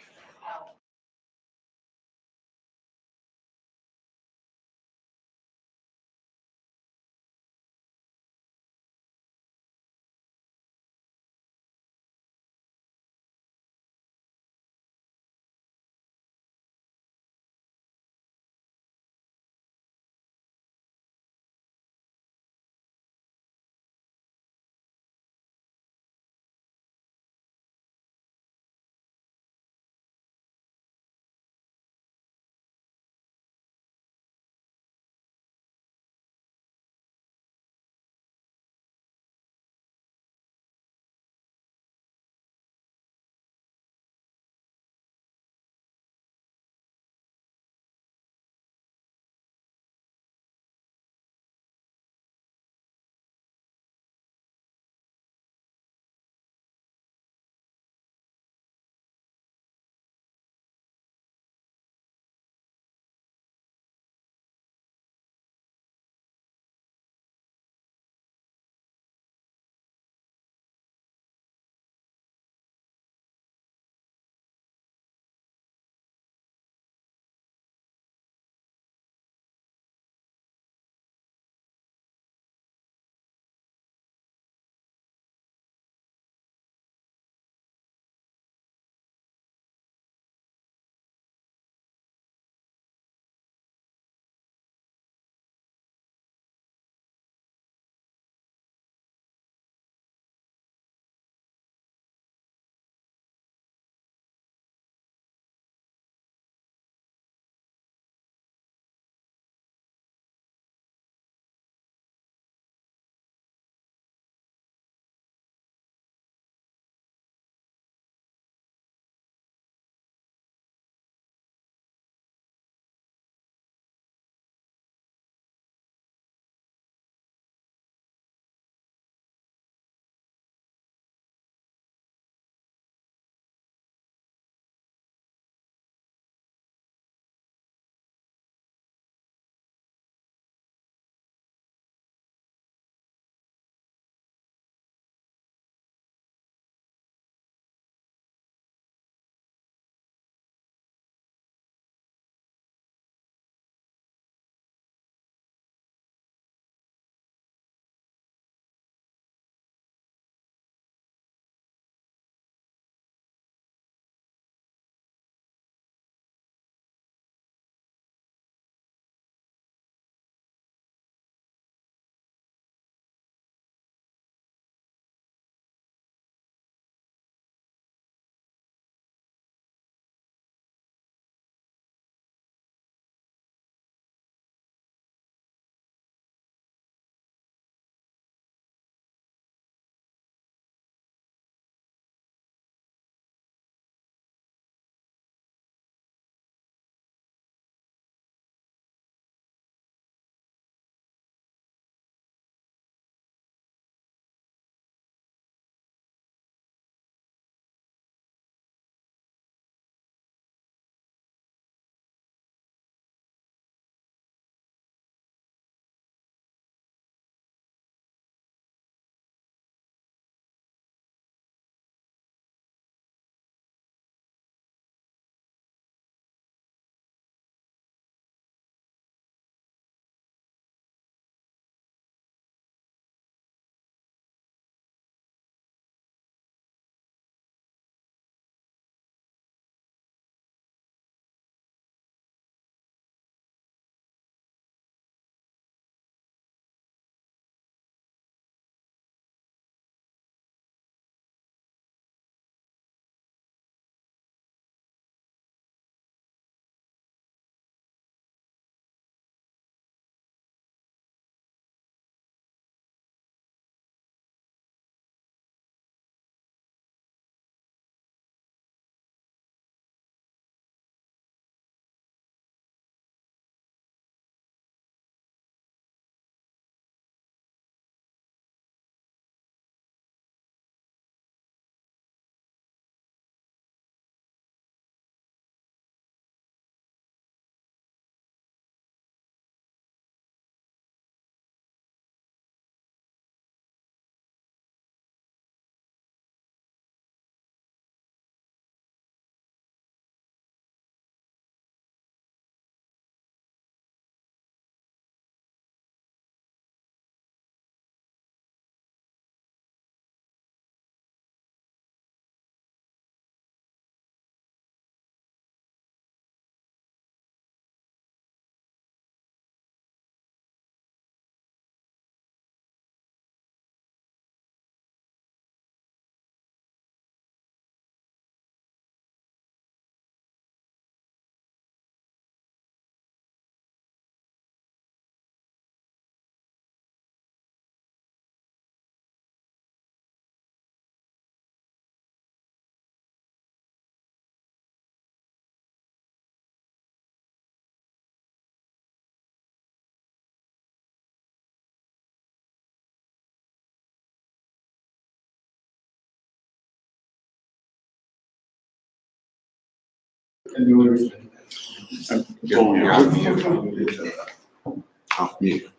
Off mute.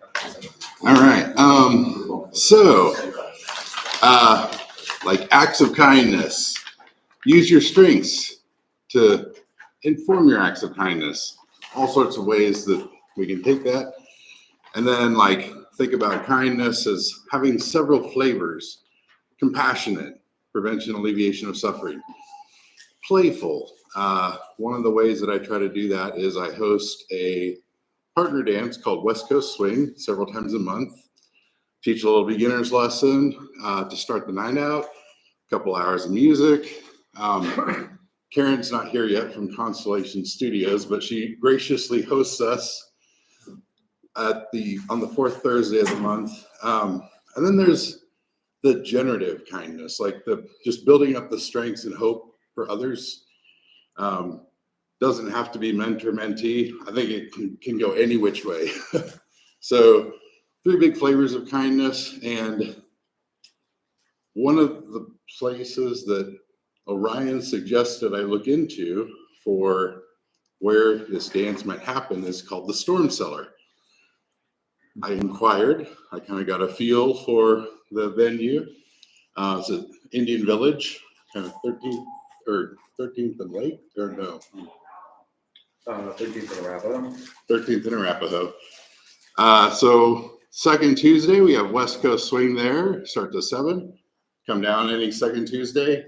All right, like acts of kindness, use your strengths to inform your acts of kindness. All sorts of ways that we can take that. And then like, think about kindness as having several flavors: compassionate, prevention, alleviation of suffering; playful. One of the ways that I try to do that is I host a partner dance called West Coast Swing several times a month. Teach a little beginner's lesson to start the night out, a couple hours of music. Karen's not here yet from Constellation Studios, but she graciously hosts us on the fourth Thursday of the month. And then there's the generative kindness, like just building up the strengths and hope for others. Doesn't have to be mentor-mentee. I think it can go any which way. So 3 big flavors of kindness. And one of the places that Orion suggested I look into for where this dance might happen is called the Storm Cellar. I inquired, I kind of got a feel for the venue. It's an Indian Village, kind of 13th and Lake, or no? 13th in Arapahoe. 13th in Arapahoe. So second Tuesday, we have West Coast Swing there, starts at 7. Come down any second Tuesday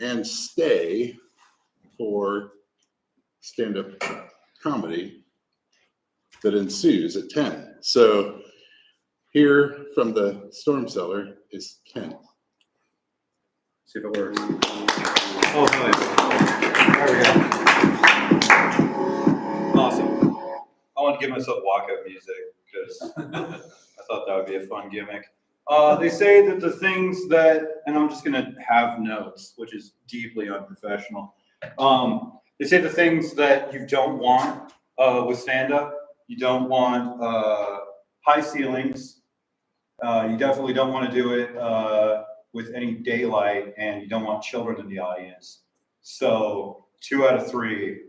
and stay for stand-up comedy that ensues at 10. So here from the Storm Cellar is Ken. See if it works. Oh, nice. There we go. Awesome. I want to give myself walk-up music because I thought that would be a fun gimmick. They say that the things that, and I'm just going to have notes, which is deeply unprofessional. They say the things that you don't want with stand-up. You don't want high ceilings. You definitely don't want to do it with any daylight, and you don't want children in the audience. So 2 out of 3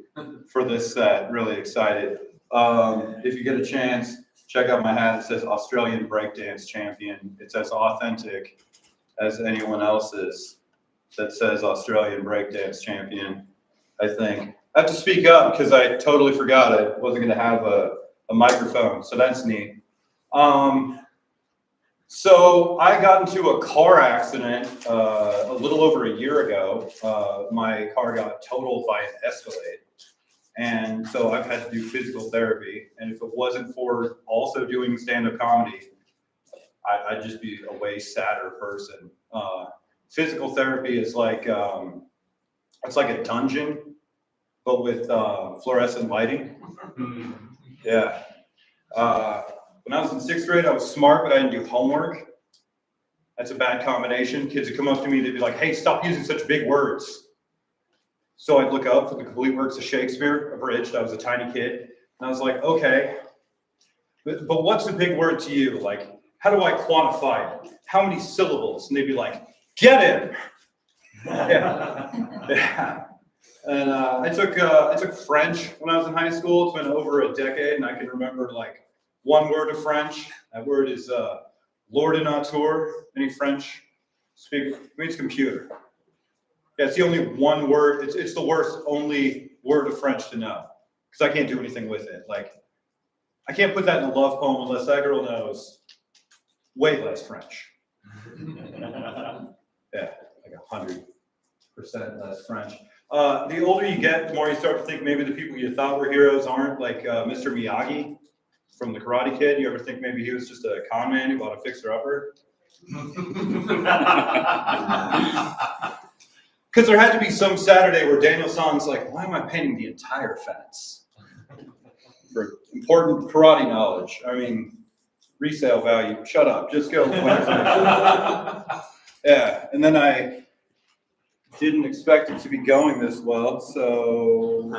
for this set. Really excited. If you get a chance, check out my hat. It says Australian Breakdance Champion. It's as authentic as anyone else's that says Australian Breakdance Champion, I think. I have to speak up because I totally forgot I wasn't going to have a microphone, so that's neat. So I got into a car accident a little over a year ago. My car got totaled by an Escalade. And so I've had to do physical therapy. And if it wasn't for also doing stand-up comedy, I'd just be a way sadder person. Physical therapy is like, it's like a dungeon, but with fluorescent lighting. Yeah. When I was in 6th grade, I was smart, but I didn't do homework. That's a bad combination. Kids would come up to me, they'd be like, hey, stop using such big words. So I'd look up for the complete works of Shakespeare, abridged. I was a tiny kid. And I was like, okay, but what's a big word to you? Like, how do I quantify it? How many syllables? And they'd be like, get him. Yeah. Yeah. And I took French when I was in high school. It's been over a decade, and I can remember like one word of French. That word is l'ordinateur. Any French speaker? It means computer. Yeah, it's the only one word. It's the worst only word of French to know because I can't do anything with it. Like, I can't put that in a love poem unless that girl knows way less French. Yeah, like 100% less French. The older you get, the more you start to think maybe the people you thought were heroes aren't, like Mr. Miyagi from The Karate Kid. You ever think maybe he was just a con man who bought a fixer-upper? Because there had to be some Saturday where Daniel San's like, why am I painting the entire fence? For important karate knowledge. I mean, resale value. Shut up. Just go. Yeah. And then I didn't expect it to be going this well. So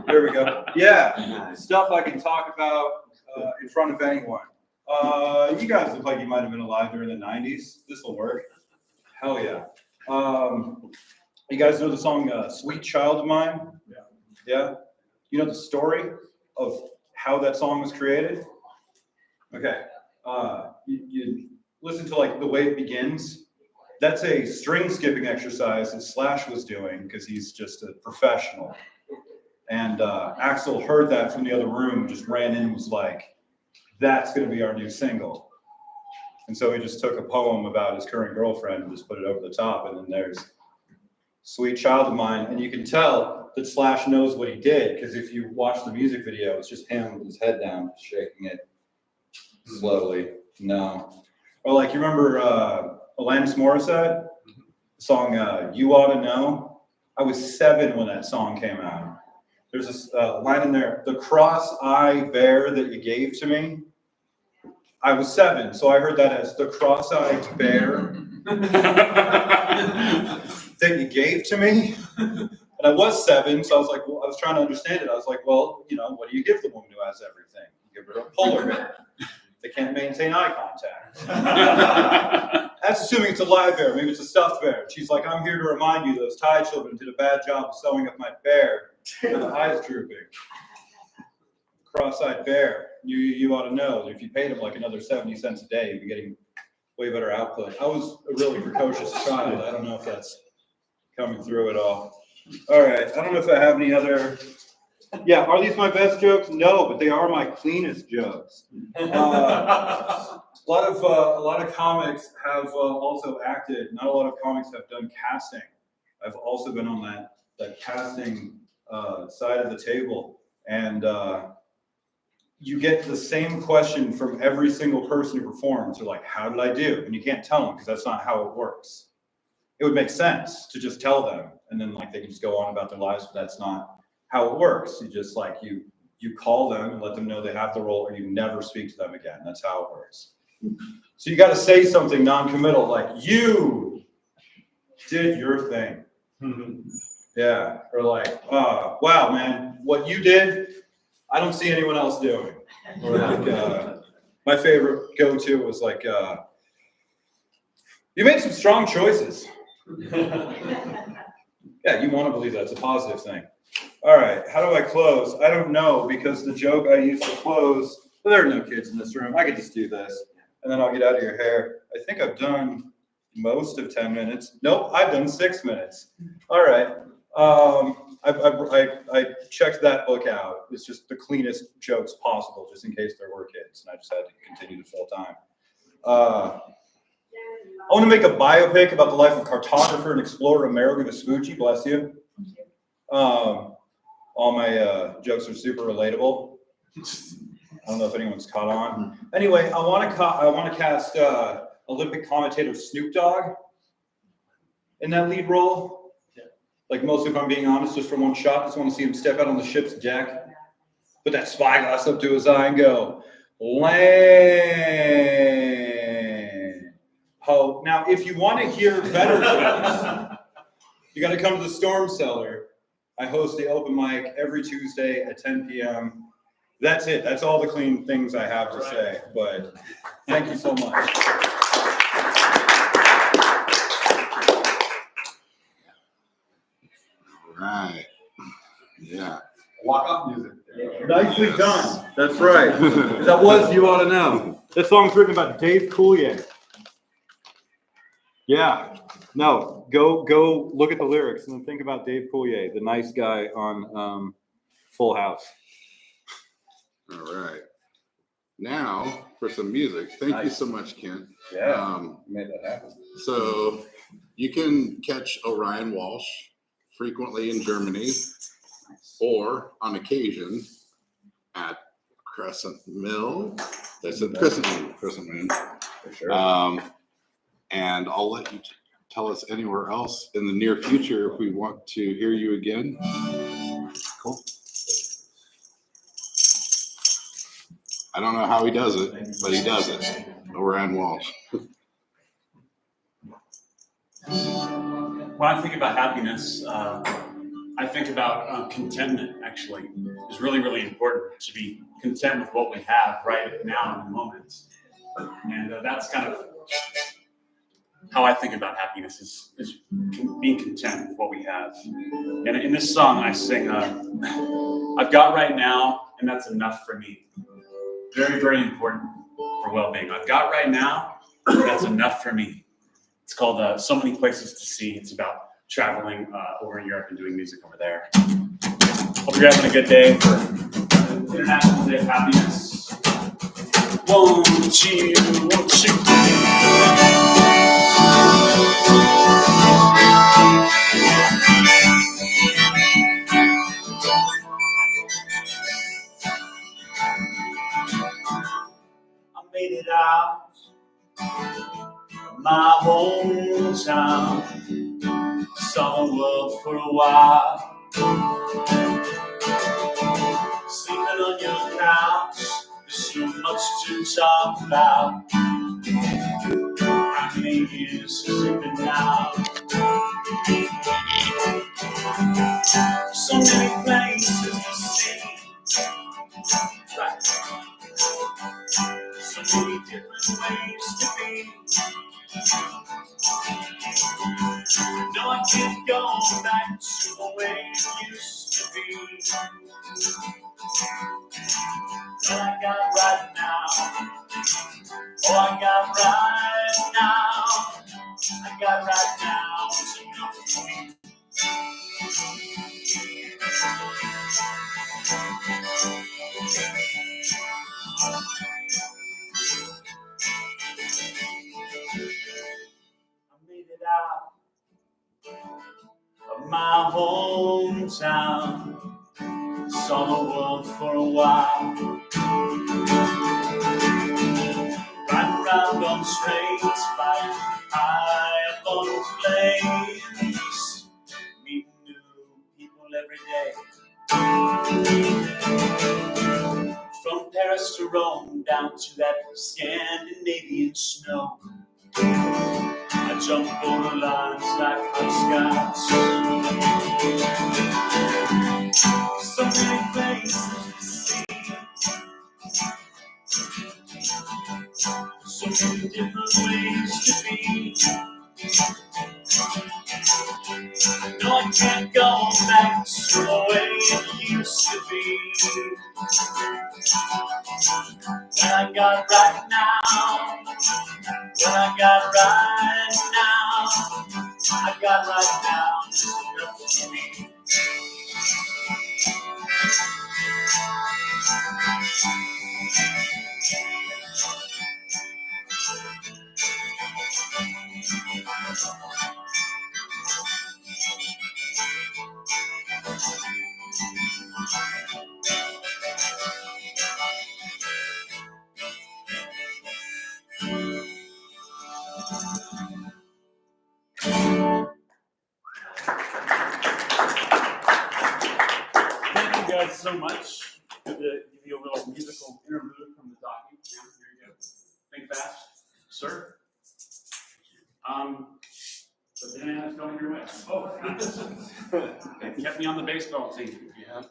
there we go. Yeah. Stuff I can talk about in front of anyone. You guys look like you might have been alive during the 90s. This will work. Hell yeah. You guys know the song Sweet Child of Mine? Yeah. Yeah? You know the story of how that song was created? Okay. You listen to like the way it begins. That's a string skipping exercise that Slash was doing because he's just a professional. And Axel heard that from the other room, just ran in and was like, that's going to be our new single. And so he just took a poem about his current girlfriend and just put it over the top. And then there's Sweet Child of Mine. And you can tell that Slash knows what he did, because if you watch the music video, it's just him with his head down, shaking it slowly. No. Or like, you remember Alanis Morissette? The song You Ought to Know? I was 7 when that song came out. There's this line in there, the cross-eyed bear that you gave to me. I was 7, so I heard that as the cross-eyed bear that you gave to me. And I was 7, so I was like, well, I was trying to understand it. I was like, well, you know, what do you give the woman who has everything? You give her a polar bear. They can't maintain eye contact. That's assuming it's a live bear. Maybe it's a stuffed bear. She's like, I'm here to remind you those Thai children did a bad job of sewing up my bear. And the eyes drooping. Cross-eyed bear. You ought to know that if you paid him like another 70 cents a day, you'd be getting way better output. I was a really precocious child. I don't know if that's coming through at all. All right. I don't know if I have any other. Yeah, are these my best jokes? No, but they are my cleanest jokes. A lot of comics have also acted. Not a lot of comics have done casting. I've also been on that casting side of the table, and you get the same question from every single person who performs. They're like, "How did I do?" And you can't tell them because that's not how it works. It would make sense to just tell them, and then like they can just go on about their lives, but that's not how it works. You just like you call them and let them know they have the role, or you never speak to them again. That's how it works. So you got to say something non-committal, like you did your thing. Yeah, or like, wow, man, what you did, I don't see anyone else doing. Or like, my favorite go-to was like, you made some strong choices. Yeah, you want to believe that's a positive thing. All right, how do I close? I don't know, because the joke I used to close, well, there are no kids in this room. I could just do this, and then I'll get out of your hair. I think I've done most of 10 minutes. Nope, I've done 6 minutes. All right. I checked that book out. It's just the cleanest jokes possible, just in case there were kids, and I just had to continue to full time. I want to make a biopic about the life of cartographer and explorer Amerigo Vespucci. Bless you. All my jokes are super relatable. I don't know if anyone's caught on. Anyway, I want to cast Olympic commentator Snoop Dogg in that lead role. Like, mostly, if I'm being honest, just from one shot, I just want to see him step out on the ship's deck, put that spyglass up to his eye and go, land. Oh, now, if you want to hear better jokes, you got to come to the Storm Cellar. I host the open mic every Tuesday at 10 p.m. That's it. That's all the clean things I have to say. But thank you so much. Right. Yeah. Walk-off music. Nicely done. That's right. That was You Ought to Know. This song's written about Dave Coulier. Yeah. No, go look at the lyrics and then think about Dave Coulier, the nice guy on Full House. All right. Now for some music. Thank you so much, Kent. Yeah. Made that happen. So you can catch Orion Walsh frequently in Germany, or on occasion at Crescent Mill. That's a Crescent Moon. For sure. And I'll let you tell us anywhere else in the near future if we want to hear you again. Cool. I don't know how he does it, but he does it. Orion Walsh. When I think about happiness, I think about contentment, actually. It's really, really important to be content with what we have right now in the moment. And that's kind of how I think about happiness is being content with what we have. And in this song, I sing, I've got right now, and that's enough for me. Very, very important for well-being. I've got right now, and that's enough for me. It's called So Many Places to See. It's about traveling over in Europe and doing music over there. Hope you're having a good day for International Day of Happiness. 1, 2, 1, 2. I made it out of my hometown, saw the world for a while. Sleeping on your couch, there's so much to talk about. How many years has it been now? So many places to see, right? So many different ways to be. No, I can't go back to the way it used to be. What I got right now, oh, I got right now, I got right now, it's enough for me. I made it out of my hometown, saw the world for a while. Riding around on streets, flying high up on planes, meeting new people every day. From Paris to Rome, down to that Scandinavian snow, I jump over lines like hot skies. So many places to see, so many different ways to be. No, I can't go back to the way it used to be. What I got right now, what I got right now, I got right now, it's enough for me. Thank you guys so much. Good to give you a little musical interlude from the talking. Yeah, here you go. Think fast, sir. The banana's going your way. Oh, it kept me on the baseball team. Yeah.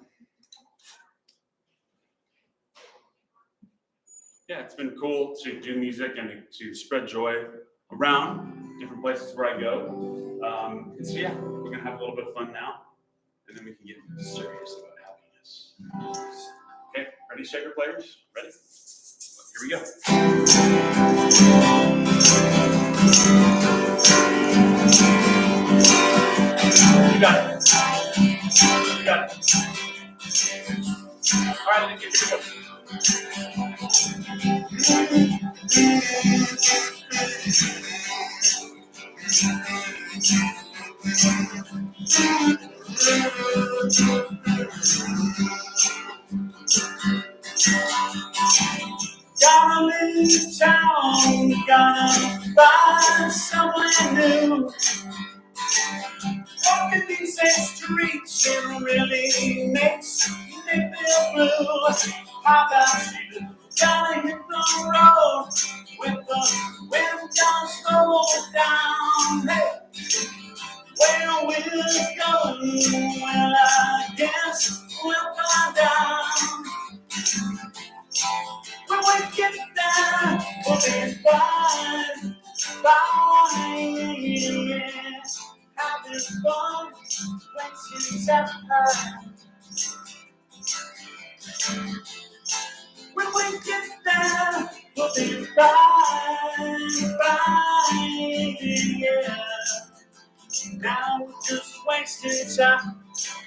Yeah, it's been cool to do music and to spread joy around different places where I go. And so yeah, we're gonna have a little bit of fun now, and then we can get serious about happiness. Okay, ready, shaker players? Ready? Here we go. You got it. You got it. All right, here we go. Gotta leave town, gotta find somewhere new. Walking these streets, it really makes me feel blue. How about you? Gotta hit the road with the wind down, slow down. Hey, where we'll go, well, I guess we'll find out. When we get there, we'll be fine, fine. time.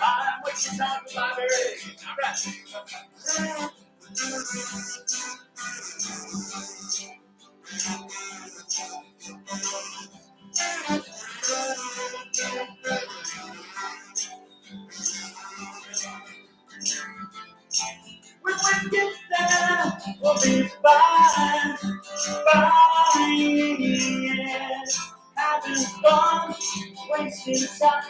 I'm wasting time at the library. All right. When we get there, we'll be fine, fine, yeah. Having fun, wasting time.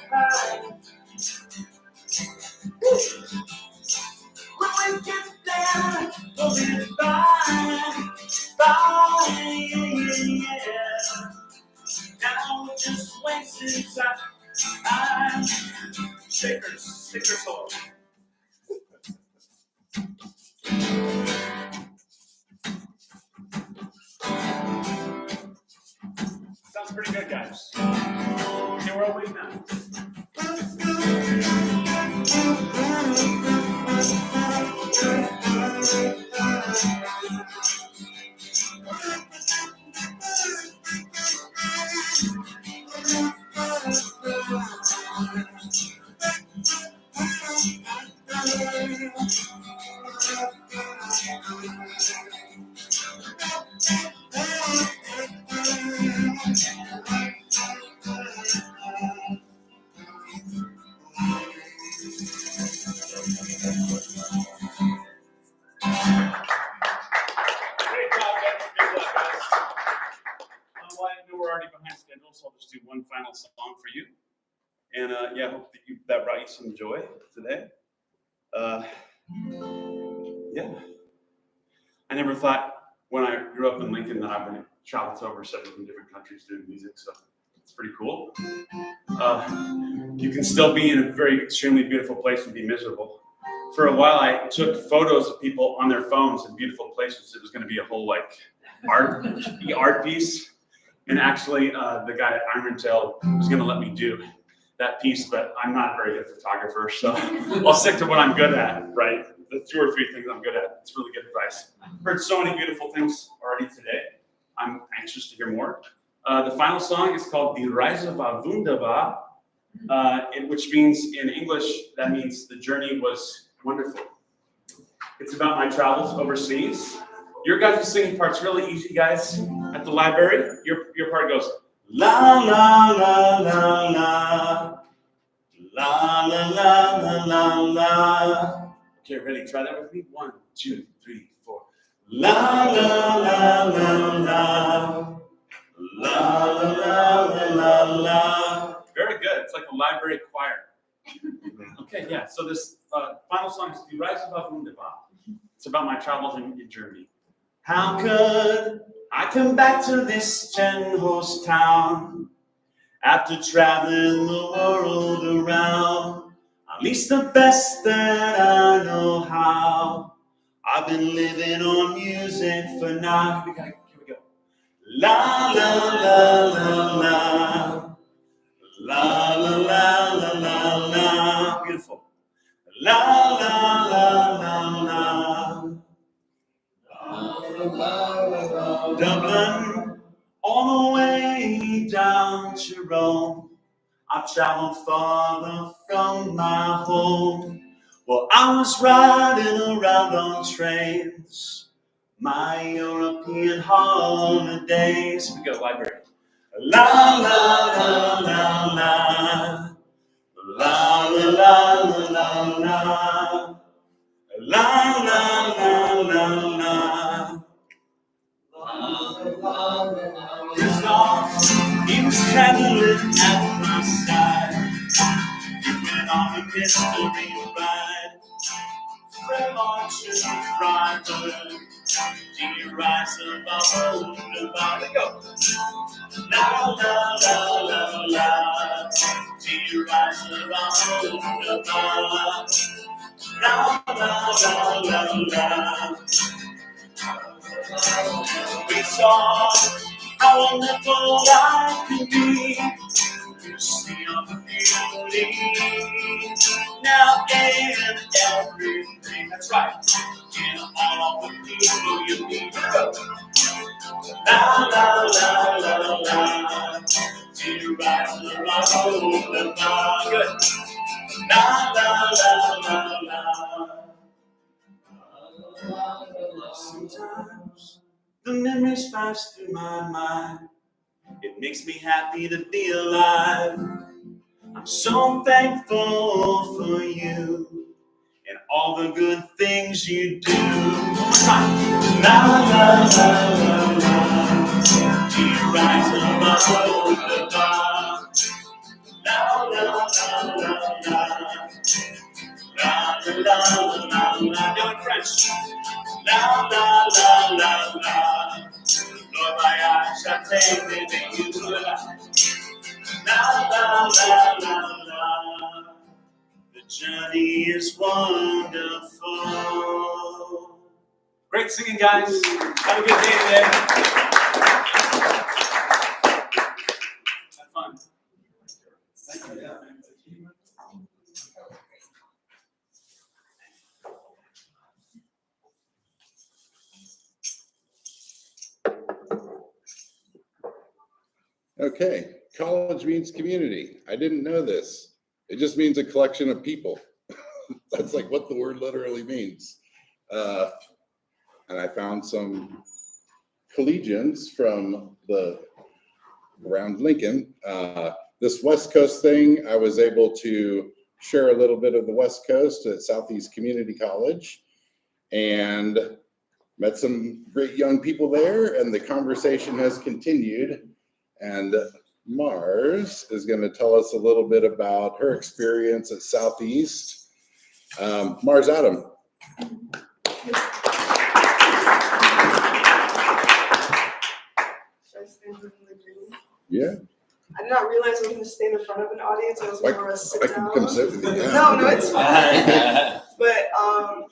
When we get there, we'll be fine, fine, yeah. Now we're just wasting time. Shakers, shake your soul. Sounds pretty good, guys. Okay, we're all waiting now. Great job, guys. Good job, guys. Well, I know we're already behind schedule, so I'll just do one final song for you. And yeah, I hope that brought you some joy today. Yeah. I never thought when I grew up in Lincoln that I would travel to over 17 different countries doing music, so it's pretty cool. You can still be in a very extremely beautiful place and be miserable. For a while, I took photos of people on their phones in beautiful places. It was going to be a whole like art piece. And actually, the guy at Irontail was going to let me do that piece, but I'm not a very good photographer, so I'll stick to what I'm good at, right? The 2 or 3 things I'm good at. It's really good advice. Heard so many beautiful things already today. I'm anxious to hear more. The final song is called Die Reise war wunderbar, which means in English, that means the journey was wonderful. It's about my travels overseas. Your guys' singing part's really easy, guys. At the library, your part goes la la la la la la la la la la. Okay, ready? Try that with me. 1, 2, 3, 4. La la la la la la la la la la. Very good. It's like a library choir. Okay, yeah. So this final song is Die Reise war wunderbar. It's about my travels in Germany. How could I come back to this 10-horse town after traveling the world around? At least the best that I know how. I've been living on music for now. Here we go. La la la la la. La la la la la la. Beautiful. La la la la la. Dublin, all the way down to Rome. I've traveled farther from my home. Well, I was riding around on trains, my European holidays. We go library. La la la la la. La la la la la la. La la la la la. Christoph, he was traveling at my side. He went on a mystery ride. Fremont to Freiburg, Die Reise war wunderbar. Let go. La la la la la. Die Reise war wunderbar. La la la la la. We saw how wonderful life can be. You see all the beauty now in everything. That's right. In all the people you meet. La la la la la. Die Reise war wunderbar. Good. La la la la la. Sometimes the memories flash through my mind. It makes me happy to be alive. I'm so thankful for you and all the good things you do. La la la la la. Do you rise above the bar? La la la la la. La la la la la. Now in French. La la la la la. Lord, my eyes are taken in you. La la la la la. The journey is wonderful. Great singing, guys. Have a good day today. Have fun. Thank you. Okay, college means community. I didn't know this. It just means a collection of people. That's like what the word literally means. And I found some collegians from around Lincoln. This West Coast thing, I was able to share a little bit of the West Coast at Southeast Community College and met some great young people there, and the conversation has continued. And Mars is going to tell us a little bit about her experience at Southeast. Mars Adam. Should I stand in the green? Yeah. I did not realize I was going to stand in front of an audience. I was more of a sit I down. can come sit with you. No, it's fine. But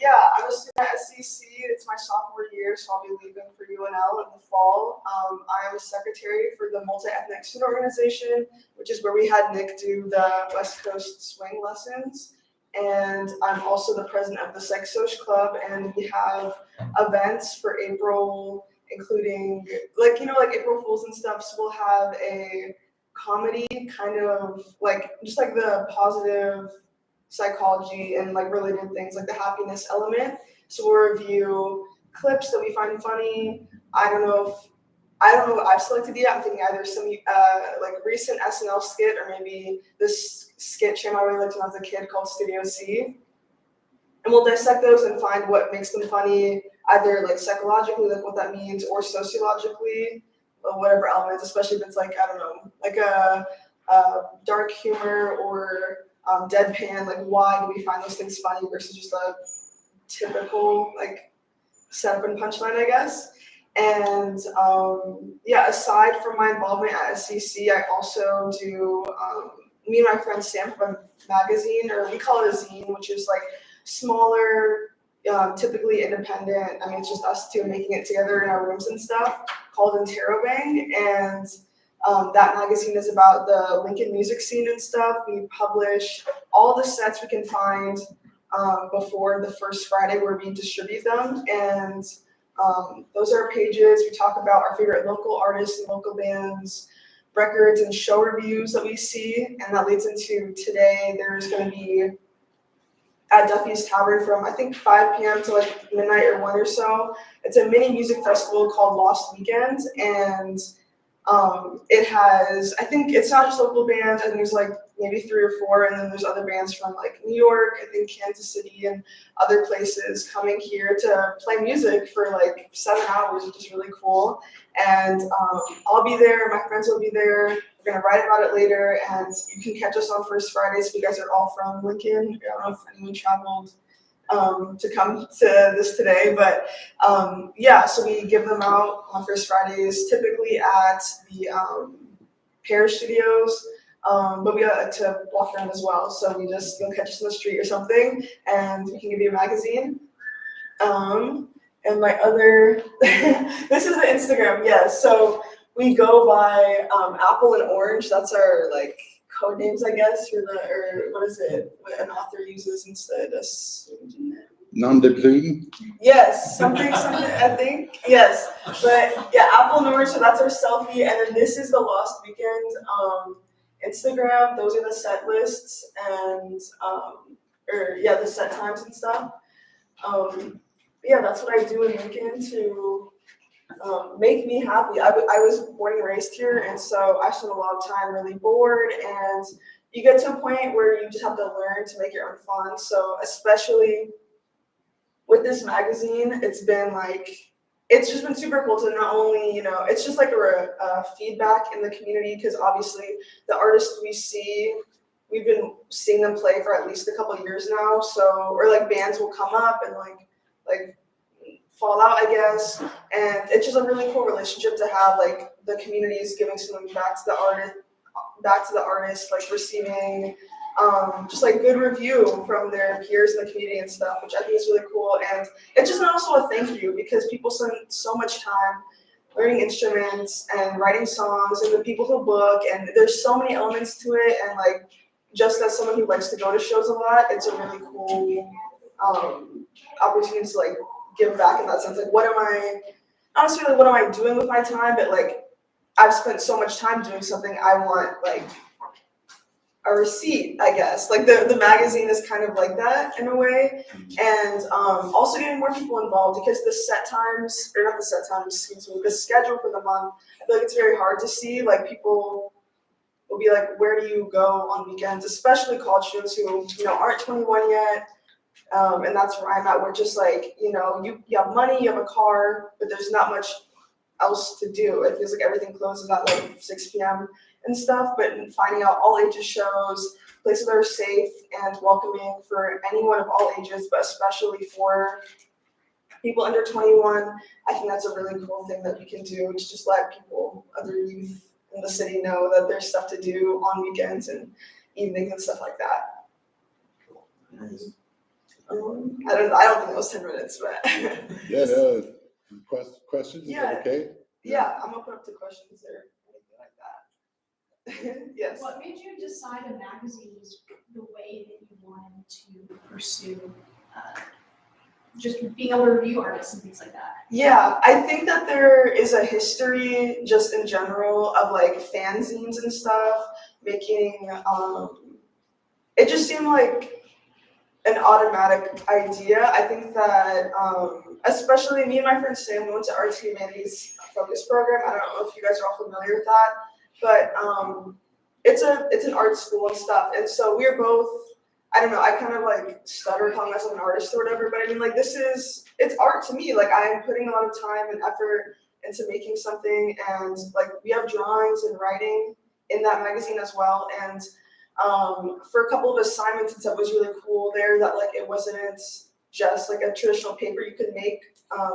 yeah, I'm a student at SCC. It's my sophomore year, so I'll be leaving for UNL in the fall. I am a secretary for the Multi-Ethnic Student Organization, which is where we had Nick do the West Coast swing lessons. And I'm also the president of the Psych Social Club, and we have events for April, including like April Fools and stuff. So we'll have a comedy kind of just like the positive psychology and like related things like the happiness element. So we'll review clips that we find funny. I don't know what I've selected yet. I'm thinking either some like recent SNL skit or maybe this skit channel I really liked when I was a kid called Studio C. And we'll dissect those and find what makes them funny, either like psychologically, like what that means, or sociologically, or whatever elements, especially if it's like, I don't know, like a dark humor or deadpan, like why do we find those things funny versus just a typical like setup and punchline, I guess. And yeah, aside from my involvement at SCC, I also do, me and my friend Sam from a magazine, or we call it a zine, which is like smaller, typically independent. I mean, it's just us two making it together in our rooms and stuff, called Interrobang. And that magazine is about the Lincoln music scene and stuff. We publish all the sets we can find before the first Friday where we distribute them. And those are our pages. We talk about our favorite local artists and local bands, records and show reviews that we see. And that leads into today. There's going to be at Duffy's Tavern from I think 5 p.m. to like midnight or 1 or so. It's a mini music festival called Lost Weekend, and it has, I think it's not just local bands, I think there's like maybe 3 or 4, and then there's other bands from like New York, I think Kansas City and other places coming here to play music for like 7 hours, which is really cool. And I'll be there, my friends will be there, we're gonna write about it later, and you can catch us on First Fridays if you guys are all from Lincoln. I don't know if anyone traveled to come to this today, but yeah, so we give them out on First Fridays, typically at the Parish Studios, but we like to walk around as well, so you'll catch us in the street or something, and we can give you a magazine. And my other, this is the Instagram, yes, so we go by Apple and Orange, that's our like code names, I guess, or what is it, what an author uses instead of Nom de plume. Yes, something, I think, yes. But yeah, Apple and Orange, so that's our selfie, and then this is the Lost Weekend Instagram. Those are the set lists and the set times and stuff. Yeah, that's what I do in Lincoln to make me happy. I was born and raised here, and so I spent a lot of time really bored, and you get to a point where you just have to learn to make your own fun. So especially with this magazine, it's just been super cool to not only, it's just like a feedback in the community, because obviously the artists we see, we've been seeing them play for at least a couple of years now. So, or like bands will come up and like fall out, I guess. And it's just a really cool relationship to have, like the community is giving something back to the artist, like receiving just like good review from their peers in the community and stuff, which I think is really cool. And it's just also a thank you, because people spend so much time learning instruments and writing songs, and the people who book, and there's so many elements to it. And like, just as someone who likes to go to shows a lot, it's a really cool opportunity to like give back in that sense. Like, what am I doing with my time? But like, I've spent so much time doing something, I want like a receipt, I guess. Like the magazine is kind of like that in a way. And also getting more people involved, because the schedule for the month, I feel like it's very hard to see. Like, people will be like, where do you go on weekends, especially college students who, aren't 21 yet. And that's where I'm at. We're just like, you have money, you have a car, but there's not much else to do. It feels like everything closes at like 6 p.m. and stuff, but finding out all ages shows, places that are safe and welcoming for anyone of all ages, but especially for people under 21, I think that's a really cool thing that we can do, to just let people, other youth in the city, know that there's stuff to do on weekends and evenings and stuff like that. I don't think it was 10 minutes, but. Yeah, no, questions, is Yeah. that okay? Yeah, I'm open up to questions or anything like that. Yes. What made you decide a magazine was the way that you wanted to pursue just being able to review artists and things like that? Yeah, I think that there is a history just in general of like fanzines and stuff making, it just seemed like an automatic idea. I think that, especially me and my friend Sam, we went to Arts and Humanities Focus Program. I don't know if you guys are all familiar with that, but it's an art school and stuff. And so we're both, I don't know, I kind of like stutter calling myself an artist or whatever, but I mean, like, it's art to me. Like, I'm putting a lot of time and effort into making something, and like, we have drawings and writing in that magazine as well. And for a couple of assignments and stuff, it was really cool there that like, it wasn't just like a traditional paper you could make,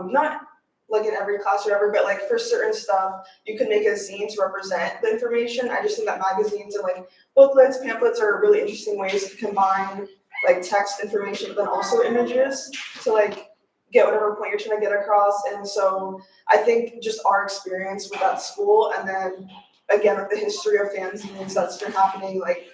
not like in every class or whatever, but like for certain stuff, you can make a zine to represent the information. I just think that magazines and like booklets, pamphlets are really interesting ways to combine like text information, but then also images to like get whatever point you're trying to get across. And so I think just our experience with that school, and then again, like the history of fanzines that's been happening, like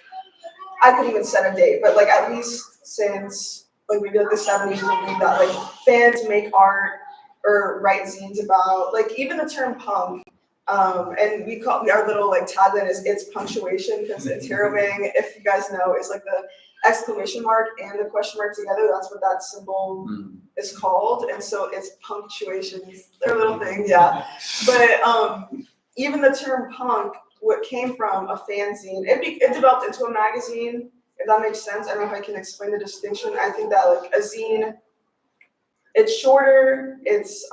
I couldn't even set a date, but like at least since like maybe like the 70s, that like fans make art or write zines about, like even the term punk, and our little like tagline is "It's punctuation," because interrobang, if you guys know, is like the exclamation mark and the question mark together. That's what that symbol is called, and so it's punctuation. Their little thing, yeah. But even the term punk, what came from a fanzine, it developed into a magazine, if that makes sense. I don't know if I can explain the distinction. I think that like a zine, it's shorter, it's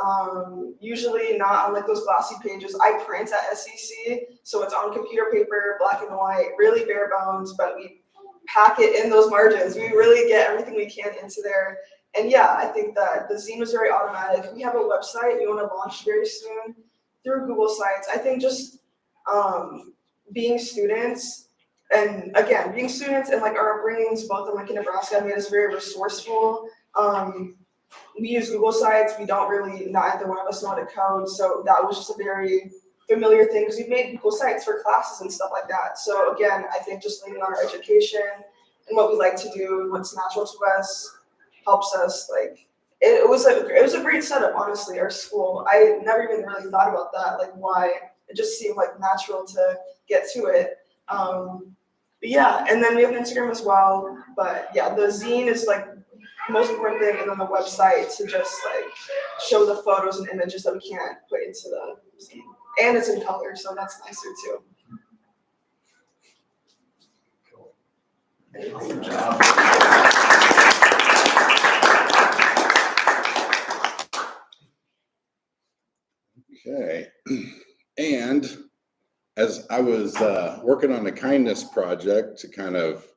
usually not on like those glossy pages. I print at SEC, so it's on computer paper, black and white, really bare bones, but we pack it in those margins. We really get everything we can into there. And yeah, I think that the zine was very automatic. We have a website we want to launch very soon through Google Sites. I think just being students, and again, being students and like our upbringings, both in Lincoln, Nebraska, made us very resourceful. We use Google Sites. We don't really, neither one of us know how to code, so that was just a very familiar thing, because we've made Google Sites for classes and stuff like that. So again, I think just leaning on our education and what we like to do, what's natural to us, helps us. Like it was a great setup, honestly. Our school, I never even really thought about that, like why it just seemed like natural to get to it. But yeah, and then we have Instagram as well. But yeah, the zine is like the most important thing, and then the website to just like show the photos and images that we can't put into the zine. And it's in color, so that's nicer too. Awesome job. Okay, and as I was working on the kindness project to kind of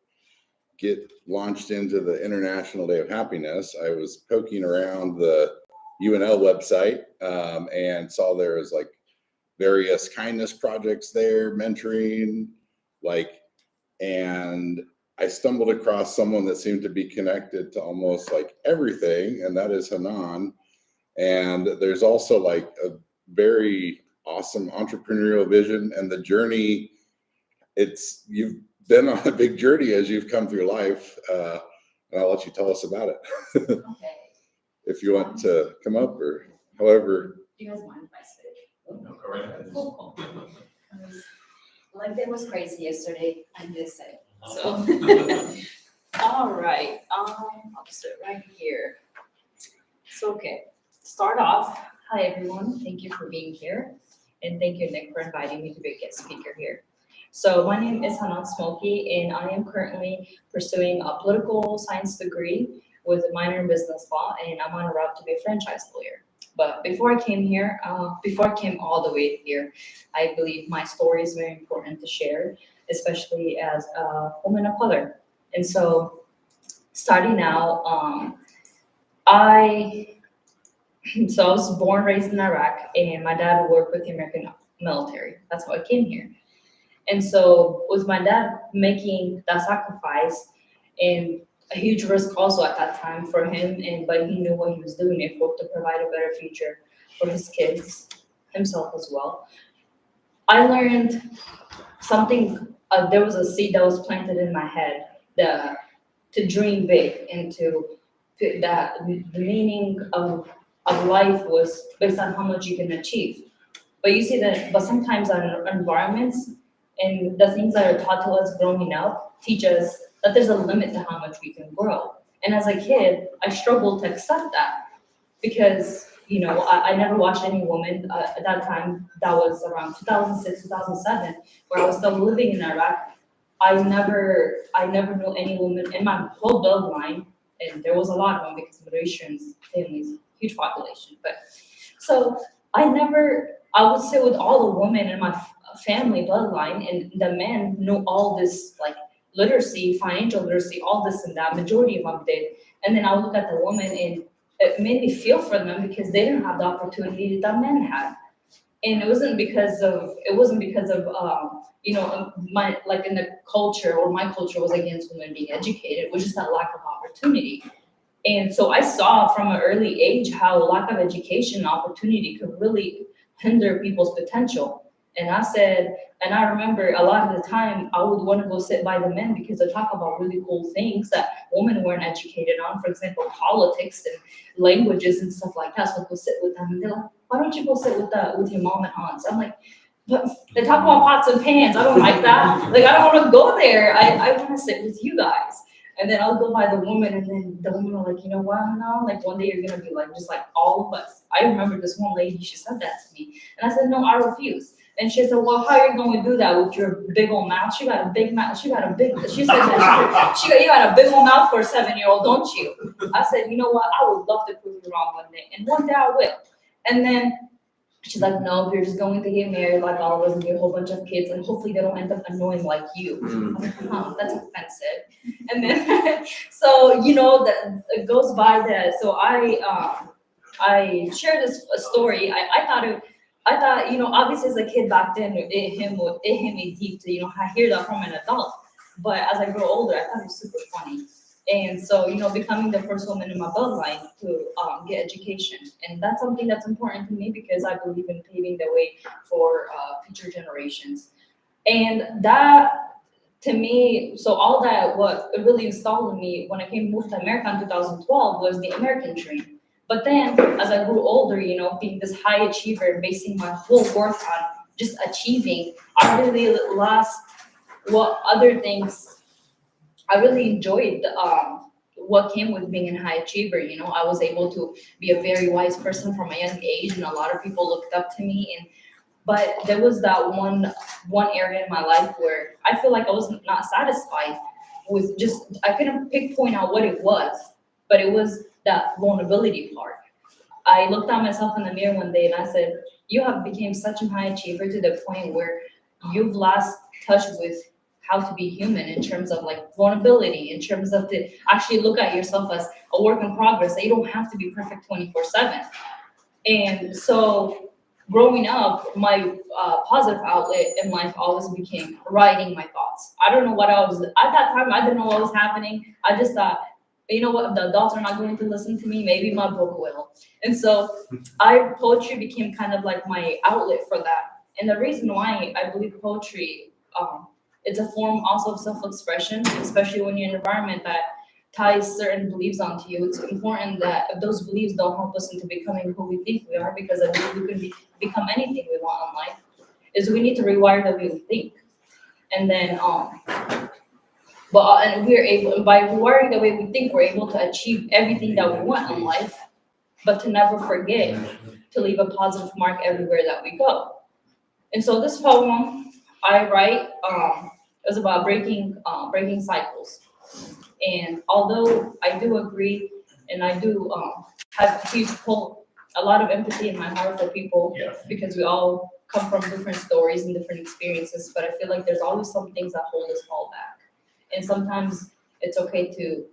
get launched into the International Day of Happiness, I was poking around the UNL website and saw there was like various kindness projects there, mentoring, and I stumbled across someone that seemed to be connected to almost like everything, and that is Hanan. And there's also like a very awesome entrepreneurial vision, and the journey, you've been on a big journey as you've come through life, and I'll let you tell us about it. Okay. If you want to come up, or however. Do you guys mind if I sit? No, go right ahead. Cool. Like that was crazy yesterday, I'm just saying. So, all right, I'll sit right here. So, okay, start off. Hi, everyone. Thank you for being here. And thank you, Nick, for inviting me to be a guest speaker here. So my name is Hanan Smokey, and I am currently pursuing a political science degree with a minor in business law, and I'm on a route to be a franchise lawyer. But before I came here, before I came all the way here, I believe my story is very important to share, especially as a woman of color. And so starting out, I was born, raised in Iraq, and my dad worked with the American military. That's how I came here. And so with my dad making that sacrifice, and a huge risk also at that time for him, but he knew what he was doing it for, to provide a better future for his kids, himself as well. I learned something, there was a seed that was planted in my head, to dream big, and that the meaning of life was based on how much you can achieve. But you see that, but sometimes our environments and the things that are taught to us growing up teach us that there's a limit to how much we can grow. And as a kid, I struggled to accept that because, you know, I never watched any woman at that time. That was around 2006, 2007, where I was still living in Iraq. I never knew any woman in my whole bloodline, and there was a lot of them because Middle Eastern families, huge population. But so I would say with all the women in my family bloodline, and the men knew all this, like literacy, financial literacy, all this and that, majority of them did. And then I would look at the women, and it made me feel for them because they didn't have the opportunity that men had. And it wasn't because of you know, my, like in the culture, or my culture was against women being educated. It was just that lack of opportunity. And so I saw from an early age how lack of education and opportunity could really hinder people's potential. And I remember a lot of the time I would want to go sit by the men because they talk about really cool things that women weren't educated on. For example, politics and languages and stuff like that. So I'd go sit with them, and they're like, why don't you go sit with your mom and aunts? I'm like, but they talk about pots and pans. I don't like that. Like, I don't want to go there. I want to sit with you guys. And then I'll go by the woman, and then the woman will like, you know what, now, like one day you're gonna be like, just like all of us. I remember this one lady, she said that to me, and I said, no, I refuse. And she said, well, how are you going to do that with your big old mouth? She got a big mouth. She said you got a big old mouth for a 7-year-old, don't you? I said, you know what? I would love to prove you wrong one day. And one day I will. And then she's like, no, you're just going to get married like all of us and get a whole bunch of kids, and hopefully they don't end up annoying like you. I was like, huh, that's offensive. And then, so, you know, that it goes by that. So I shared this story. I thought, you know, obviously as a kid back then, it hit me deep to, you know, I hear that from an adult. But as I grow older, I thought it was super funny. And so, you know, becoming the first woman in my bloodline to get education. And that's something that's important to me because I believe in paving the way for future generations. And that, to me, so all that, what it really installed in me when I moved to America in 2012 was the American dream. But then, as I grew older, you know, being this high achiever, basing my whole worth on just achieving, I really lost what other things I really enjoyed, what came with being a high achiever. You know, I was able to be a very wise person from a young age, and a lot of people looked up to me. But there was that one area in my life where I feel like I was not satisfied with just, I couldn't pinpoint out what it was, but it was that vulnerability part. I looked at myself in the mirror one day and I said, you have become such a high achiever to the point where you've lost touch with how to be human in terms of like vulnerability, in terms of to actually look at yourself as a work in progress, that you don't have to be perfect 24/7. And so growing up, my positive outlet in life always became writing my thoughts. I don't know what I was, at that time, I didn't know what was happening. I just thought, you know what, the adults are not going to listen to me, maybe my book will. And so poetry became kind of like my outlet for that. And the reason why I believe poetry, it's a form also of self-expression, especially when you're in an environment that ties certain beliefs onto you. It's important that if those beliefs don't help us into becoming who we think we are, because I believe we can become anything we want in life, is we need to rewire the way we think. And then, and we're able, by rewiring the way we think, we're able to achieve everything that we want in life, but to never forget to leave a positive mark everywhere that we go. And so this poem I write is about breaking cycles. And although I do agree, and I do have a lot of empathy in my heart for people, because we all come from different stories and different experiences, but I feel like there's always some things that hold us all back. And sometimes it's okay to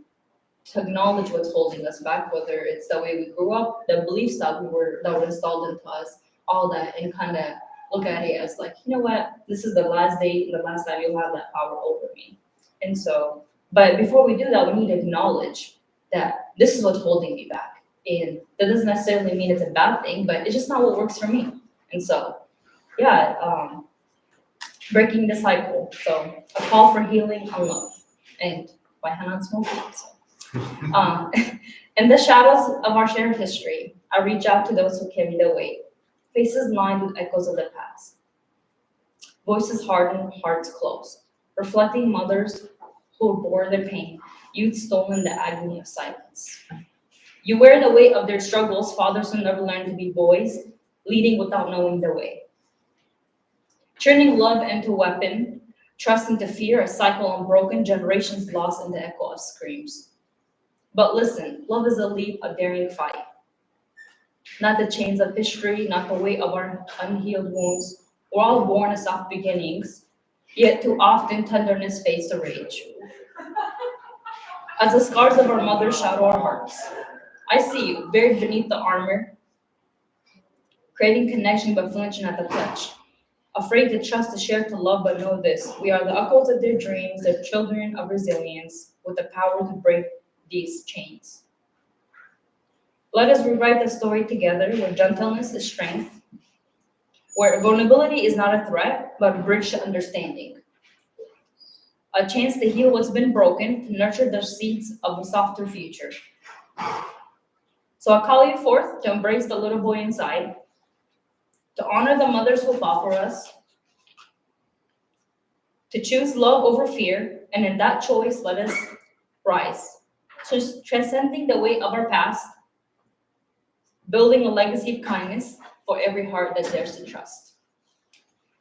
acknowledge what's holding us back, whether it's the way we grew up, the beliefs that were installed into us, all that, and kind of look at it as like, you know what, this is the last day and the last time you'll have that power over me. And so, but before we do that, we need to acknowledge that this is what's holding me back. And that doesn't necessarily mean it's a bad thing, but it's just not what works for me. And so, breaking the cycle. So a call for healing and love. And by Hanan Smoking. So. In the shadows of our shared history, I reach out to those who carry the weight. Faces lined with echoes of the past. Voices hardened, hearts closed. Reflecting mothers who bore their pain, youth stolen the agony of silence. You wear the weight of their struggles, fathers who never learned to be boys, leading without knowing the way. Turning love into weapon, trust into fear, a cycle unbroken, generations lost in the echo of screams. But listen, love is a leap, a daring fight. Not the chains of history, not the weight of our unhealed wounds. We're all born as soft beginnings, yet too often tenderness fades to rage. As the scars of our mothers shadow our hearts, I see you buried beneath the armor, craving connection but flinching at the touch. Afraid to trust, to share, to love, but know this. We are the echoes of their dreams, the children of resilience, with the power to break these chains. Let us rewrite the story together, where gentleness is strength, where vulnerability is not a threat, but a bridge to understanding. A chance to heal what's been broken, to nurture the seeds of a softer future. So I call you forth to embrace the little boy inside, to honor the mothers who fought for us, to choose love over fear, and in that choice, let us rise. Transcending the weight of our past, building a legacy of kindness for every heart that dares to trust.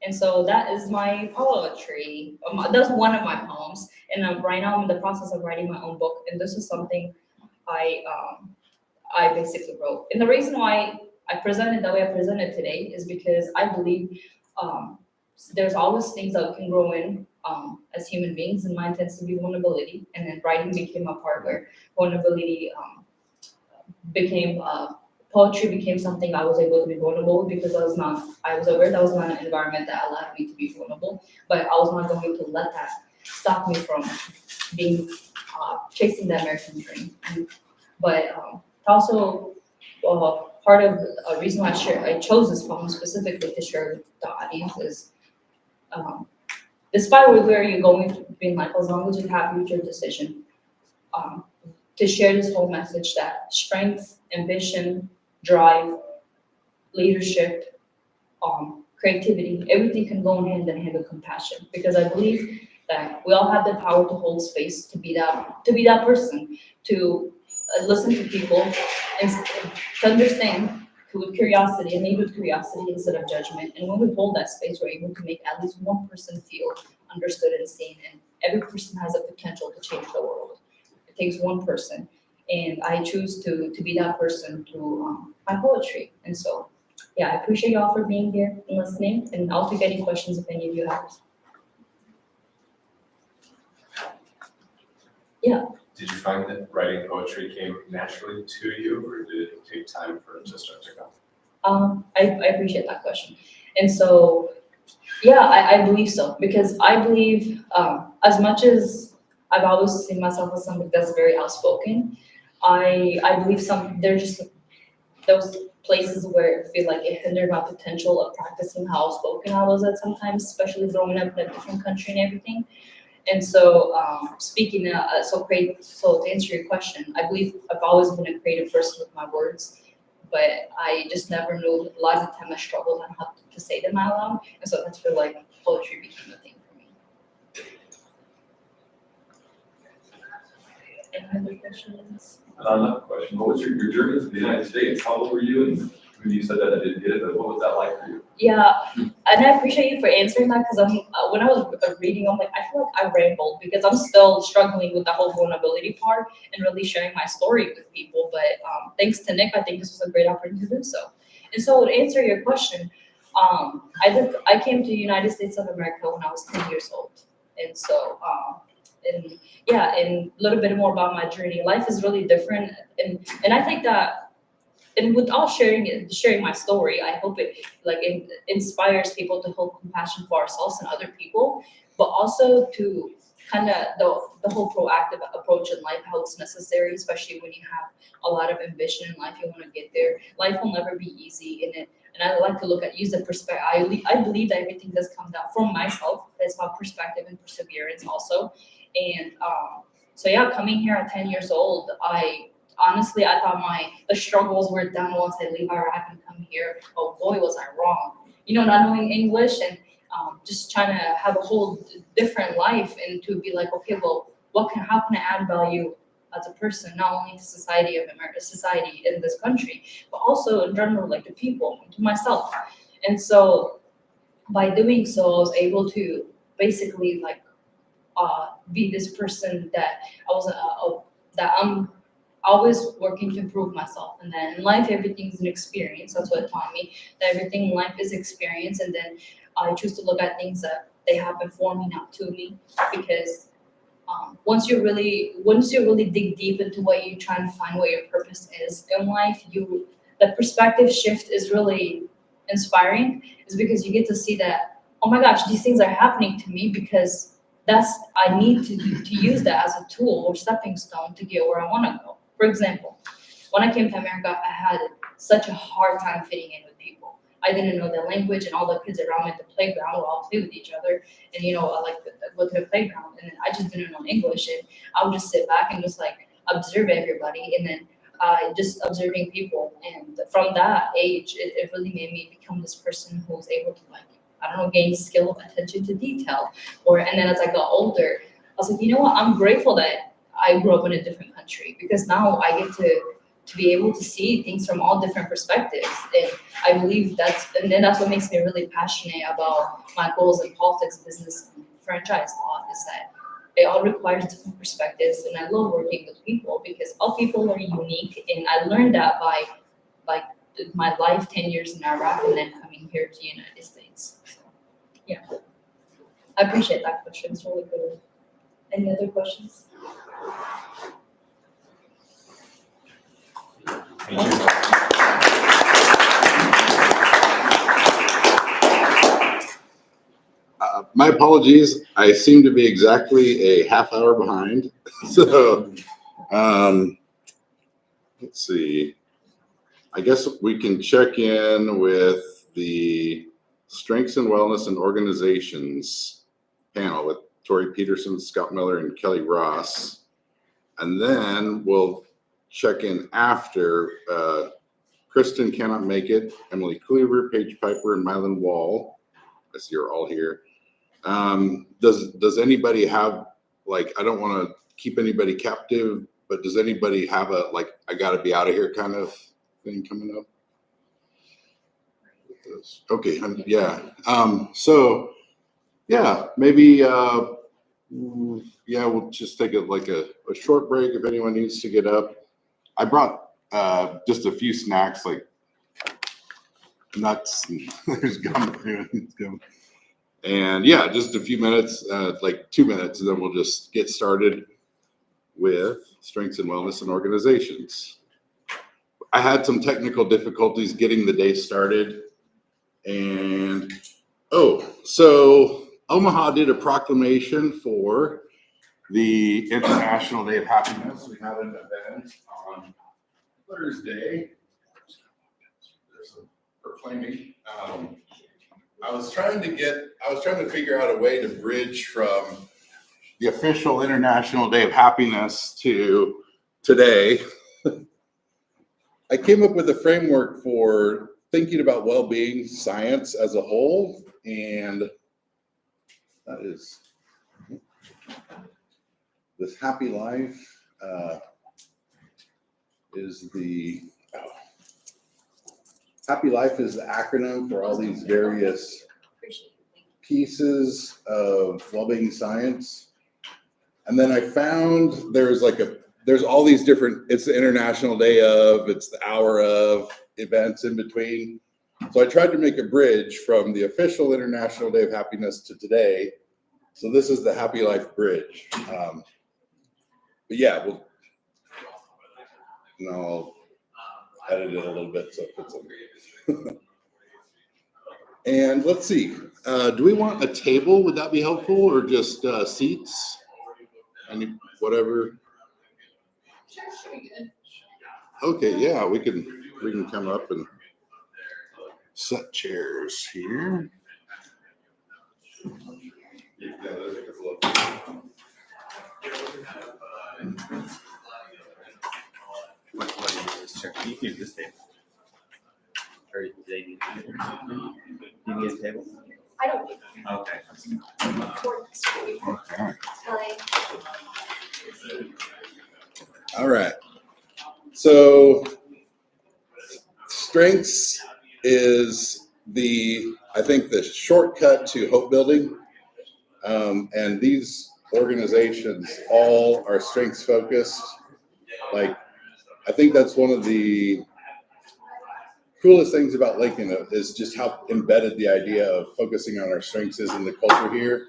And so that is my poetry. That's one of my poems. And right now I'm in the process of writing my own book. And this is something I basically wrote. And the reason why I presented the way I presented today is because I believe there's always things that we can grow in as human beings, and mine tends to be vulnerability. And then writing became a part where vulnerability became poetry became something I was able to be vulnerable, because I was aware that was not an environment that allowed me to be vulnerable, but I was not going to let that stop me from being chasing the American dream. But also part of a reason why I chose this poem specifically to share with the audience is despite where you're going in life, as long as you have reached your decision, to share this whole message that strength, ambition, drive, leadership, creativity, everything can go hand in hand with compassion. Because I believe that we all have the power to hold space, to be that person, to listen to people and to understand with curiosity and lead with curiosity instead of judgment. And when we hold that space, we're able to make at least one person feel understood and seen. And every person has a potential to change the world. It takes one person. And I choose to be that person through my poetry. And so, yeah, I appreciate y'all for being here and listening. And I'll take any questions if any of you have. Yeah. Did you find that writing poetry came naturally to you, or did it take time for it to start to come? I appreciate that question. And so, yeah, I believe so, because I believe as much as I've always seen myself as somebody that's very outspoken, I believe there's just those places where I feel like it hindered my potential of practicing how outspoken I was at sometimes, especially growing up in a different country and everything. And so, so to answer your question, I believe I've always been a creative person with my words, but I just never knew. A lot of the time I struggled on how to say them out loud, and so that's where like poetry became a thing for me. Any other questions? Another question, what was your journey to the United States? How old were you? And when you said that, I didn't get it, but what was that like for you? Yeah, and I appreciate you for answering that, because when I was reading, I'm like, I feel like I rambled because I'm still struggling with the whole vulnerability part and really sharing my story with people. But thanks to Nick, I think this was a great opportunity to do so. And so to answer your question, I came to the United States of America when I was 10 years old. And so, and a little bit more about my journey. Life is really different. And I think that, and with all sharing my story, I hope it inspires people to hold compassion for ourselves and other people, but also to kind of the whole proactive approach in life, how it's necessary, especially when you have a lot of ambition in life, you want to get there. Life will never be easy, and I like to use the perspective. I believe that everything does come down from myself. That's about perspective and perseverance also. And so yeah, coming here at 10 years old, honestly, I thought the struggles were done once I leave Iraq and come here. Oh boy, was I wrong. Not knowing English and just trying to have a whole different life, and to be like, okay, well, how can I add value as a person, not only to society of America, society in this country, but also in general, like to people, to myself. And so by doing so, I was able to basically be this person that I'm always working to improve myself. And then in life, everything's an experience. That's what it taught me, that everything in life is experience. And then I choose to look at things that they happen for me, not to me, because once you really dig deep into what you're trying to find, what your purpose is in life, the perspective shift is really inspiring, is because you get to see that, oh my gosh, these things are happening to me because I need to use that as a tool or stepping stone to get where I want to go. For example, when I came to America, I had such a hard time fitting in with people. I didn't know the language, and all the kids around me at the playground would all play with each other. And I go to the playground, and I just didn't know English, and I would just sit back and just observe everybody, and then just observing people. And from that age, it really made me become this person who was able to gain skill of attention to detail. And then as I got older, I was like, you know what? I'm grateful that I grew up in a different country, because now I get to be able to see things from all different perspectives. And I believe that's what makes me really passionate about my goals in politics, business, and franchise law, is that it all requires different perspectives. And I love working with people because all people are unique. And I learned that by my life, 10 years in Iraq, and then coming here to the United States. So, yeah, I appreciate that question. It's really good. Any other questions? My apologies. I seem to be exactly a half hour behind. So, let's see. I guess we can check in with the Strengths and Wellness and Organizations panel with Tori Peterson, Scott Miller, and Kelly Ross. And then we'll check in after. Kristen cannot make it. Emily Cleaver, Paige Piper, and Mylan Wall. I see you're all here. Does anybody have, like, I don't want to keep anybody captive, but does anybody have a, like, I gotta be out of here kind of thing coming up? Okay, yeah. So, yeah, maybe, yeah, we'll just take a short break if anyone needs to get up. I brought just a few snacks, like nuts, and there's gum. And yeah, just a few minutes, like 2 minutes, and then we'll just get started with strengths and wellness and organizations. I had some technical difficulties getting the day started. And, so Omaha did a proclamation for the International Day of Happiness. We had an event on Thursday. There's some proclaiming. I was trying to figure out a way to bridge from the official International Day of Happiness to today. I came up with a framework for thinking about well-being science as a whole, and that is this happy life is the happy life is the acronym for all these various pieces of well-being science. And then I found there's all these different, it's the International Day of, it's the hour of, events in between. So I tried to make a bridge from the official International Day of Happiness to today. So this is the Happy Life Bridge. But yeah, I'll edit it a little bit so it fits in. And let's see, do we want a table? Would that be helpful, or just seats? Whatever. Okay, yeah, we can come up and set chairs here. What do you use this chair? You can use this table. Or do they need you need a table? I don't think. Okay. All right. So strengths is I think the shortcut to hope building. And these organizations all are strengths focused. Like, I think that's one of the coolest things about Lincoln is just how embedded the idea of focusing on our strengths is in the culture here.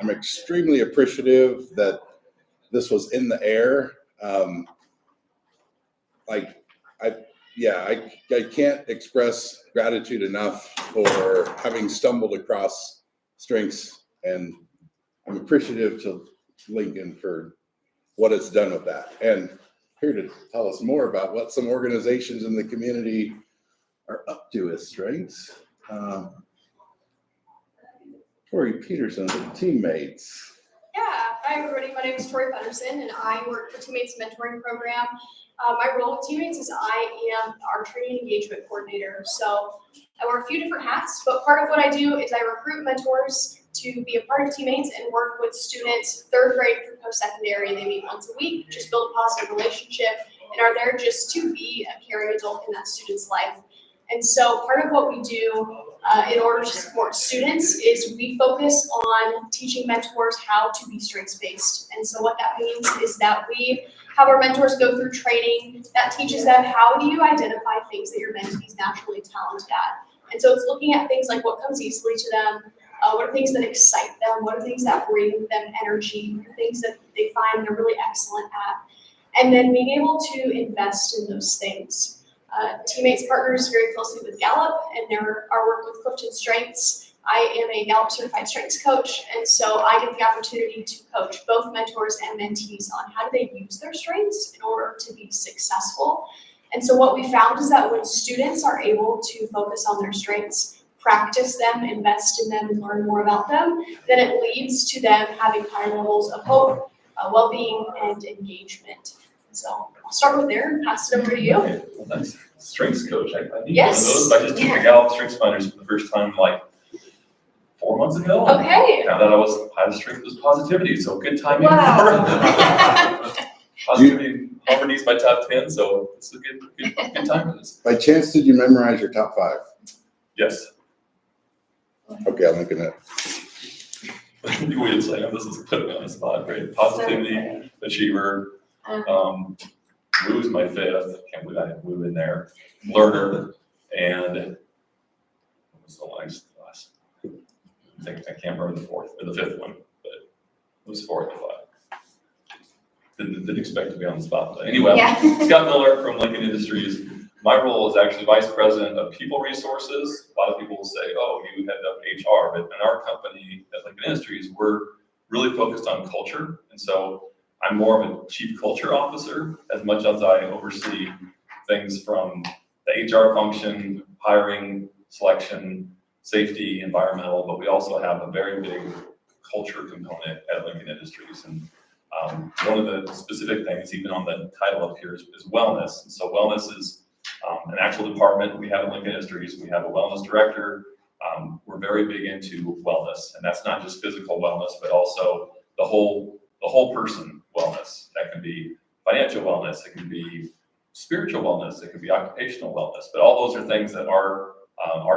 I'm extremely appreciative that this was in the air. I can't express gratitude enough for having stumbled across strengths, and I'm appreciative to Lincoln for what it's done with that. And here to tell us more about what some organizations in the community are up to with strengths. Tori Peterson, teammates. Yeah, hi everybody, my name is Tori Pedersen and I work for Teammates Mentoring Program. My role with Teammates is I am our training engagement coordinator. So I wear a few different hats, but part of what I do is I recruit mentors to be a part of Teammates and work with students 3rd grade through post-secondary. They meet once a week, just build a positive relationship, and are there just to be a caring adult in that student's life. And so part of what we do in order to support students is we focus on teaching mentors how to be strengths-based. And so what that means is that we have our mentors go through training that teaches them how do you identify things that your mentee is naturally talented at. And so it's looking at things like what comes easily to them, what are things that excite them, what are things that bring them energy, what are things that they find they're really excellent at, and then being able to invest in those things. Teammates partners very closely with Gallup and our work with Clifton Strengths. I am a Gallup certified strengths coach, and so I get the opportunity to coach both mentors and mentees on how do they use their strengths in order to be successful. And so what we found is that when students are able to focus on their strengths, practice them, invest in them, and learn more about them, then it leads to them having higher levels of hope, well-being, and engagement. So I'll start with there and pass it over to you. Well, that's strengths coach. I need Yes. one of those. I just took the Gallup Strengths Finders for the first time in like 4 months ago. Okay. Found out high strength was positivity, so good timing Wow. for positivity. Harvard needs my top 10, so it's a good time for this. By chance, did you memorize your top 5? Yes. Okay, I'm looking at. You wouldn't say, this is putting me on the spot, right? Positivity, achiever, Woo's my 5th. Can't believe I had Woo in there. Learner, and what was the last? I can't remember the 4th or the 5th one, but it was 4th or 5th. Didn't expect to be on the spot. But anyway, Yeah. Scott Miller from Lincoln Industries. My role is actually Vice President of People Resources. A lot of people will say, oh, you head up HR, but in our company at Lincoln Industries, we're really focused on culture. And so I'm more of a Chief Culture Officer as much as I oversee things from the HR function, hiring, selection, safety, environmental, but we also have a very big culture component at Lincoln Industries. And one of the specific things, even on the title up here, is wellness. And so wellness is an actual department we have at Lincoln Industries. We have a wellness director. We're very big into wellness, and that's not just physical wellness, but also the whole person wellness. That can be financial wellness. It can be spiritual wellness. It can be occupational wellness. But all those are things that our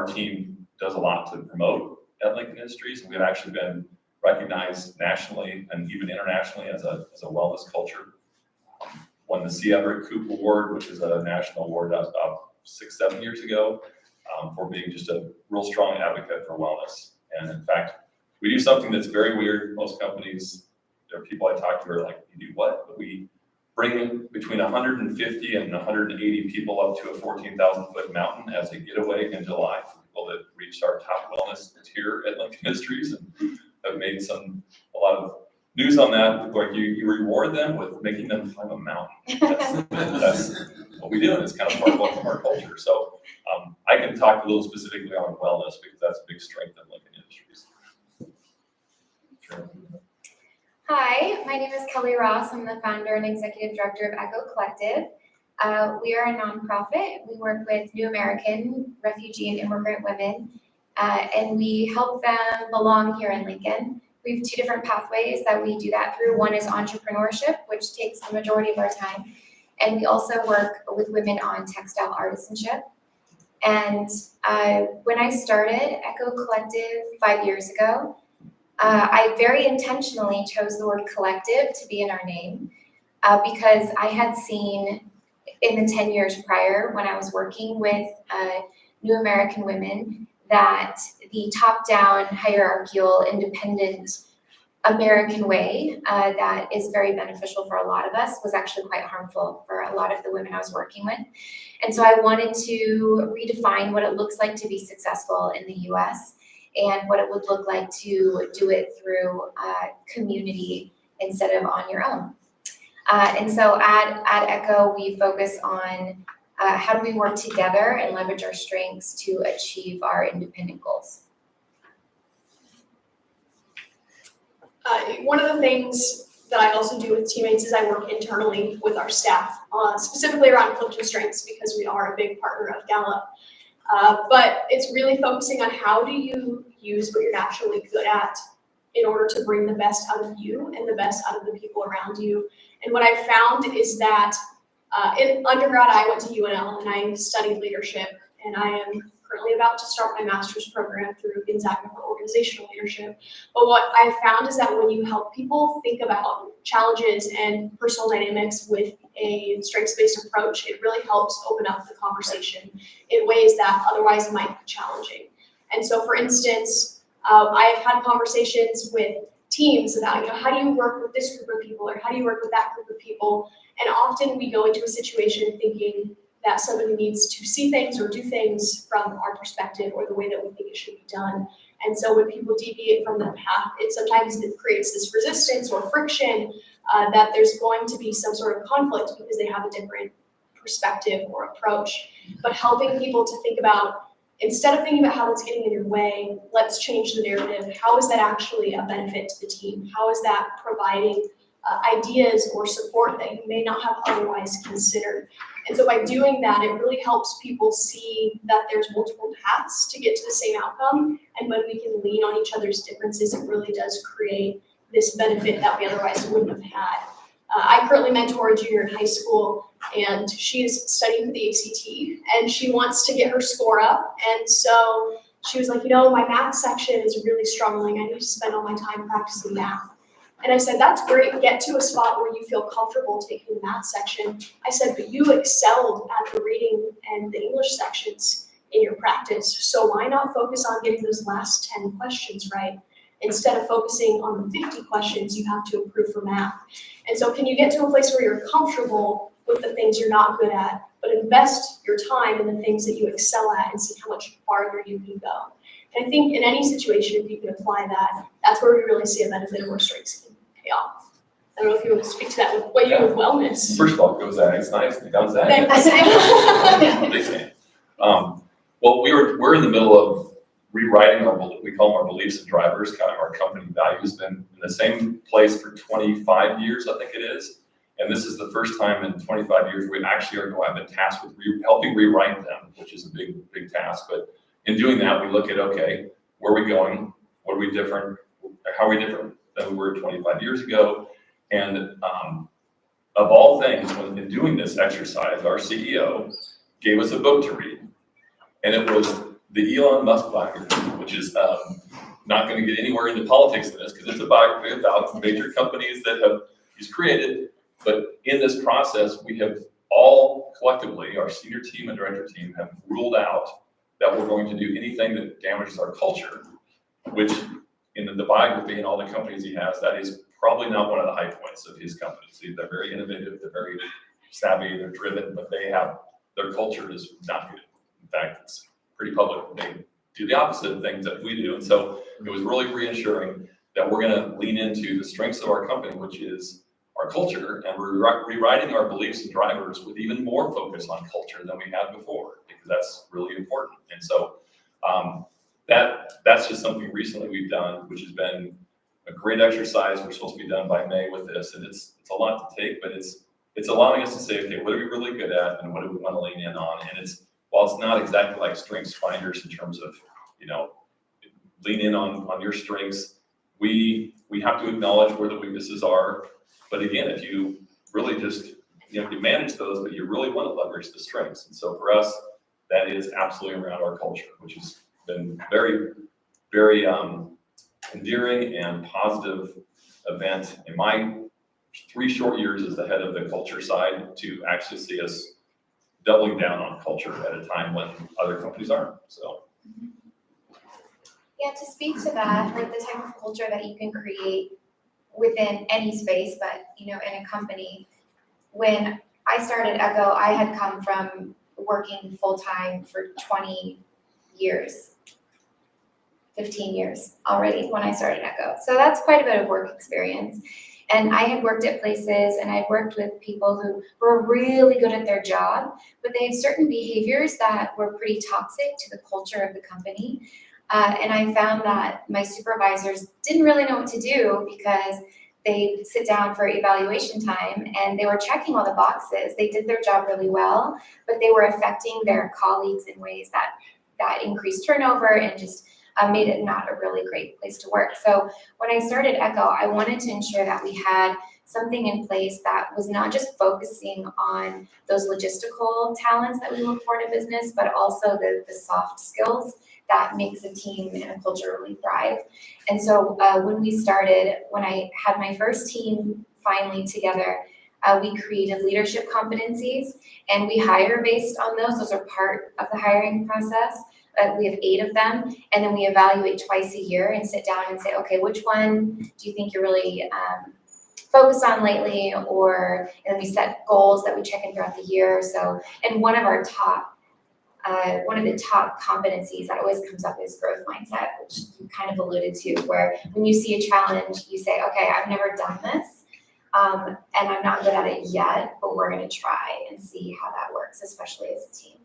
team does a lot to promote at Lincoln Industries. We've actually been recognized nationally and even internationally as a wellness culture. Won the C. Everett Koop Award, which is a national award that was about 6-7 years ago, for being just a real strong advocate for wellness. And in fact, we do something that's very weird. Most companies, there are people I talk to who are like, you do what? But we bring between 150 and 180 people up to a 14,000-foot mountain as a getaway in July for people that reached our top wellness tier at Lincoln Industries, and have made a lot of news on that. Like you reward them with making them climb a mountain. That's what we do, and it's kind of part of our culture. So I can talk a little specifically on wellness because that's a big strength of Lincoln Industries. Sure. Hi, my name is Kelly Ross. I'm the founder and executive director of Echo Collective. We are a nonprofit. We work with New American refugee and immigrant women, and we help them belong here in Lincoln. We have 2 different pathways that we do that through. One is entrepreneurship, which takes the majority of our time. And we also work with women on textile artisanship. And when I started Echo Collective 5 years ago, I very intentionally chose the word collective to be in our name because I had seen in the 10 years prior when I was working with New American women that the top-down, hierarchical, independent American way that is very beneficial for a lot of us was actually quite harmful for a lot of the women I was working with. And so I wanted to redefine what it looks like to be successful in the US and what it would look like to do it through community instead of on your own. And so at Echo, we focus on how do we work together and leverage our strengths to achieve our independent goals. One of the things that I also do with teammates is I work internally with our staff, specifically around Clifton Strengths because we are a big partner of Gallup. But it's really focusing on how do you use what you're naturally good at in order to bring the best out of you and the best out of the people around you. And what I found is that in undergrad, I went to UNL and I studied leadership, and I am currently about to start my master's program through Gonzaga for organizational leadership. But what I found is that when you help people think about challenges and personal dynamics with a strengths-based approach, it really helps open up the conversation in ways that otherwise might be challenging. And so, for instance, I have had conversations with teams about, how do you work with this group of people, or how do you work with that group of people? And often we go into a situation thinking that somebody needs to see things or do things from our perspective or the way that we think it should be done. And so when people deviate from the path, sometimes it creates this resistance or friction that there's going to be some sort of conflict because they have a different perspective or approach. But helping people to think about, instead of thinking about how that's getting in your way, let's change the narrative. How is that actually a benefit to the team? How is that providing ideas or support that you may not have otherwise considered. And so by doing that, it really helps people see that there's multiple paths to get to the same outcome. And when we can lean on each other's differences, it really does create this benefit that we otherwise wouldn't have had. I currently mentor a junior in high school, and she is studying for the ACT, and she wants to get her score up. And so she was like, my math section is really struggling. I need to spend all my time practicing math. And I said, that's great. Get to a spot where you feel comfortable taking the math section. I said, but you excelled at the reading and the English sections in your practice. So why not focus on getting those last 10 questions right? Instead of focusing on the 50 questions you have to improve for math. And so can you get to a place where you're comfortable with the things you're not good at, but invest your time in the things that you excel at and see how much farther you can go? And I think in any situation, if you can apply that, that's where we really see a benefit of where strengths can pay off. I don't know if you want to speak to that with what you do with wellness. First of all, go Zags, nice, down Zags. Big fan. Well, we're in the middle of rewriting we call them our beliefs and drivers, kind of our company values, been in the same place for 25 years, I think it is. And this is the first time in 25 years we actually are going to have been tasked with helping rewrite them, which is a big task. But in doing that, we look at, okay, where are we going? What are we different? How are we different than we were 25 years ago? And of all things, in doing this exercise, our CEO gave us a book to read. And it was the Elon Musk biography, which is not going to get anywhere into politics in this because it's a biography about major companies that he's created. But in this process, we have all collectively, our senior team and director team, have ruled out that we're going to do anything that damages our culture, which in the biography and all the companies he has, that is probably not one of the high points of his companies. They're very innovative, they're very savvy, they're driven, but their culture is not good. In fact, it's pretty public. They do the opposite of things that we do. And so it was really reassuring that we're going to lean into the strengths of our company, which is our culture, and we're rewriting our beliefs and drivers with even more focus on culture than we had before, because that's really important. And so that's just something recently we've done, which has been a great exercise. We're supposed to be done by May with this, and it's a lot to take, but it's allowing us to say, okay, what are we really good at, and what do we want to lean in on? And while it's not exactly like strengths finders in terms of, lean in on your strengths, we have to acknowledge where the weaknesses are. But again, if you really just, you manage those, but you really want to leverage the strengths. And so for us, that is absolutely around our culture, which has been very, very endearing and positive event in my 3 short years as the head of the culture side to actually see us doubling down on culture at a time when other companies aren't. So. Yeah, to speak to that, like the type of culture that you can create within any space, but in a company. When I started Echo, I had come from working full-time for 20 years, 15 years already when I started Echo. So that's quite a bit of work experience. And I had worked at places and I'd worked with people who were really good at their job, but they had certain behaviors that were pretty toxic to the culture of the company. And I found that my supervisors didn't really know what to do because they'd sit down for evaluation time and they were checking all the boxes. They did their job really well, but they were affecting their colleagues in ways that increased turnover and just made it not a really great place to work. So when I started Echo, I wanted to ensure that we had something in place that was not just focusing on those logistical talents that we look for in a business, but also the soft skills that makes a team and a culture really thrive. And so when I had my first team finally together, we created leadership competencies and we hire based on those. Those are part of the hiring process. We have 8 of them, and then we evaluate twice a year and sit down and say, okay, which one do you think you're really focused on lately? And then we set goals that we check in throughout the year. So, and one of the top competencies that always comes up is growth mindset, which you kind of alluded to, where when you see a challenge, you say, okay, I've never done this, and I'm not good at it yet, but we're going to try and see how that works, especially as a team.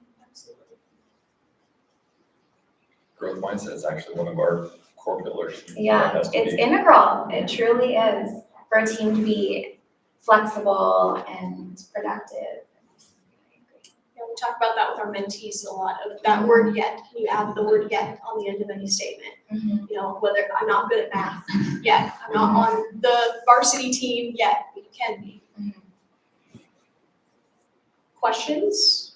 Growth mindset is actually one of our core pillars. Yeah, it's integral. It truly is. for a team to be flexible and productive. Yeah, we talk about that with our mentees a lot, of that word yet. Can you add the word yet on the end of any statement? You know, whether I'm not good at math yet, I'm not on the varsity team yet, but you can be. Questions?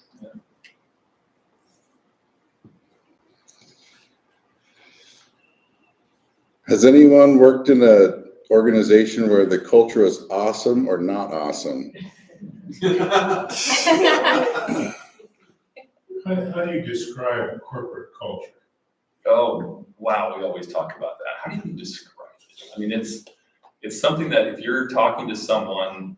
Has anyone worked in a organization where the culture was awesome or not awesome? How do you describe corporate culture? Oh, wow, we always talk about that. How do you describe it? I mean, it's something that if you're talking to someone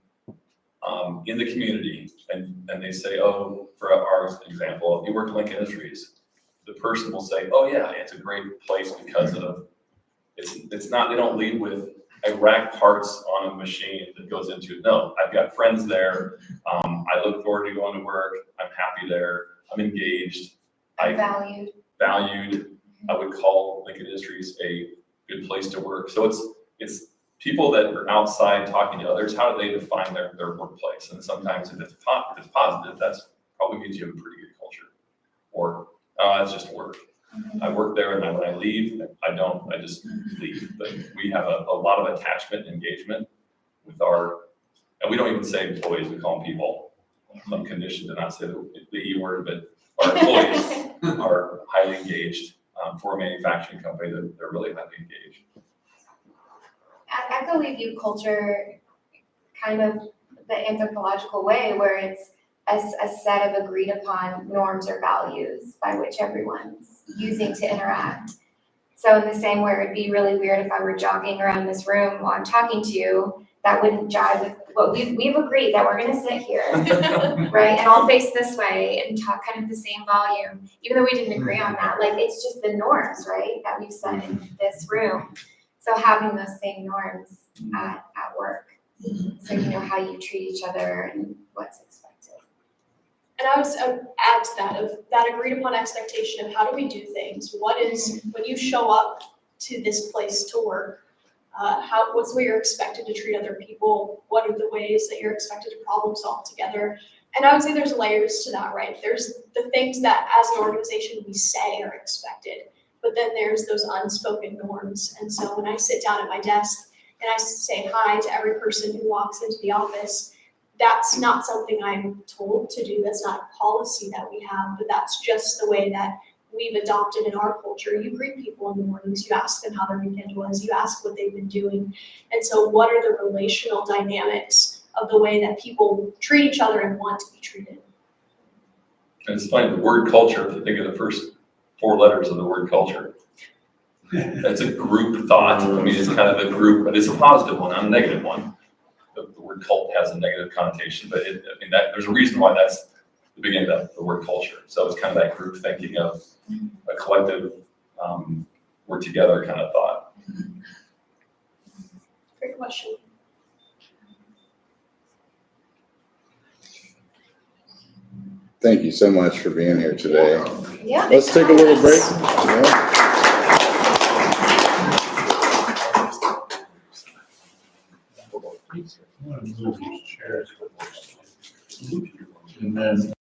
in the community and they say, oh, for our example, if you work at Lincoln Industries, the person will say, oh yeah, it's a great place because of, it's not, they don't lead with, I rack parts on a machine that goes into it. No, I've got friends there. I look forward to going to work. I'm happy there. I'm engaged. Valued. Valued. I would call Lincoln Industries a good place to work. So it's people that are outside talking to others. How do they define their workplace? And sometimes if it's positive, that's probably means you have a pretty good culture. Or it's just work. I work there, and then when I leave, I just leave. But we have a lot of attachment and engagement with and we don't even say employees, we call them people. I'm conditioned to not say the E word, but our employees are highly engaged. For a manufacturing company, they're really highly engaged. At Echo, we view culture kind of the anthropological way, where it's a set of agreed upon norms or values by which everyone's using to interact. So in the same way, it'd be really weird if I were jogging around this room while I'm talking to you, that wouldn't jive with what we've agreed that we're gonna sit here, right? And I'll face this way and talk kind of the same volume, even though we didn't agree on that. Like, it's just the norms, right, that we've set in this room. So having those same norms at work, so you know how you treat each other and what's expected. And I would add to that, of that agreed upon expectation of how do we do things? What is, when you show up to this place to work, what's the way you're expected to treat other people? What are the ways that you're expected to problem solve together? And I would say there's layers to that, right? There's the things that as an organization we say are expected, but then there's those unspoken norms. And so when I sit down at my desk and I say hi to every person who walks into the office, that's not something I'm told to do. That's not a policy that we have, but that's just the way that we've adopted in our culture. You greet people in the mornings, you ask them how their weekend was, you ask what they've been doing. And so what are the relational dynamics of the way that people treat each other and want to be treated? And it's funny, the word culture, if you think of the first 4 letters of the word culture, that's a group thought. I mean, it's kind of a group, but it's a positive one, not a negative one. The word cult has a negative connotation, but there's a reason why that's the beginning of the word culture. So it's kind of that group thinking of a collective, we're together kind of thought. Great question. Thank you so much for being here today. Yeah. Let's take a little break. Yeah. I want to move these chairs. And then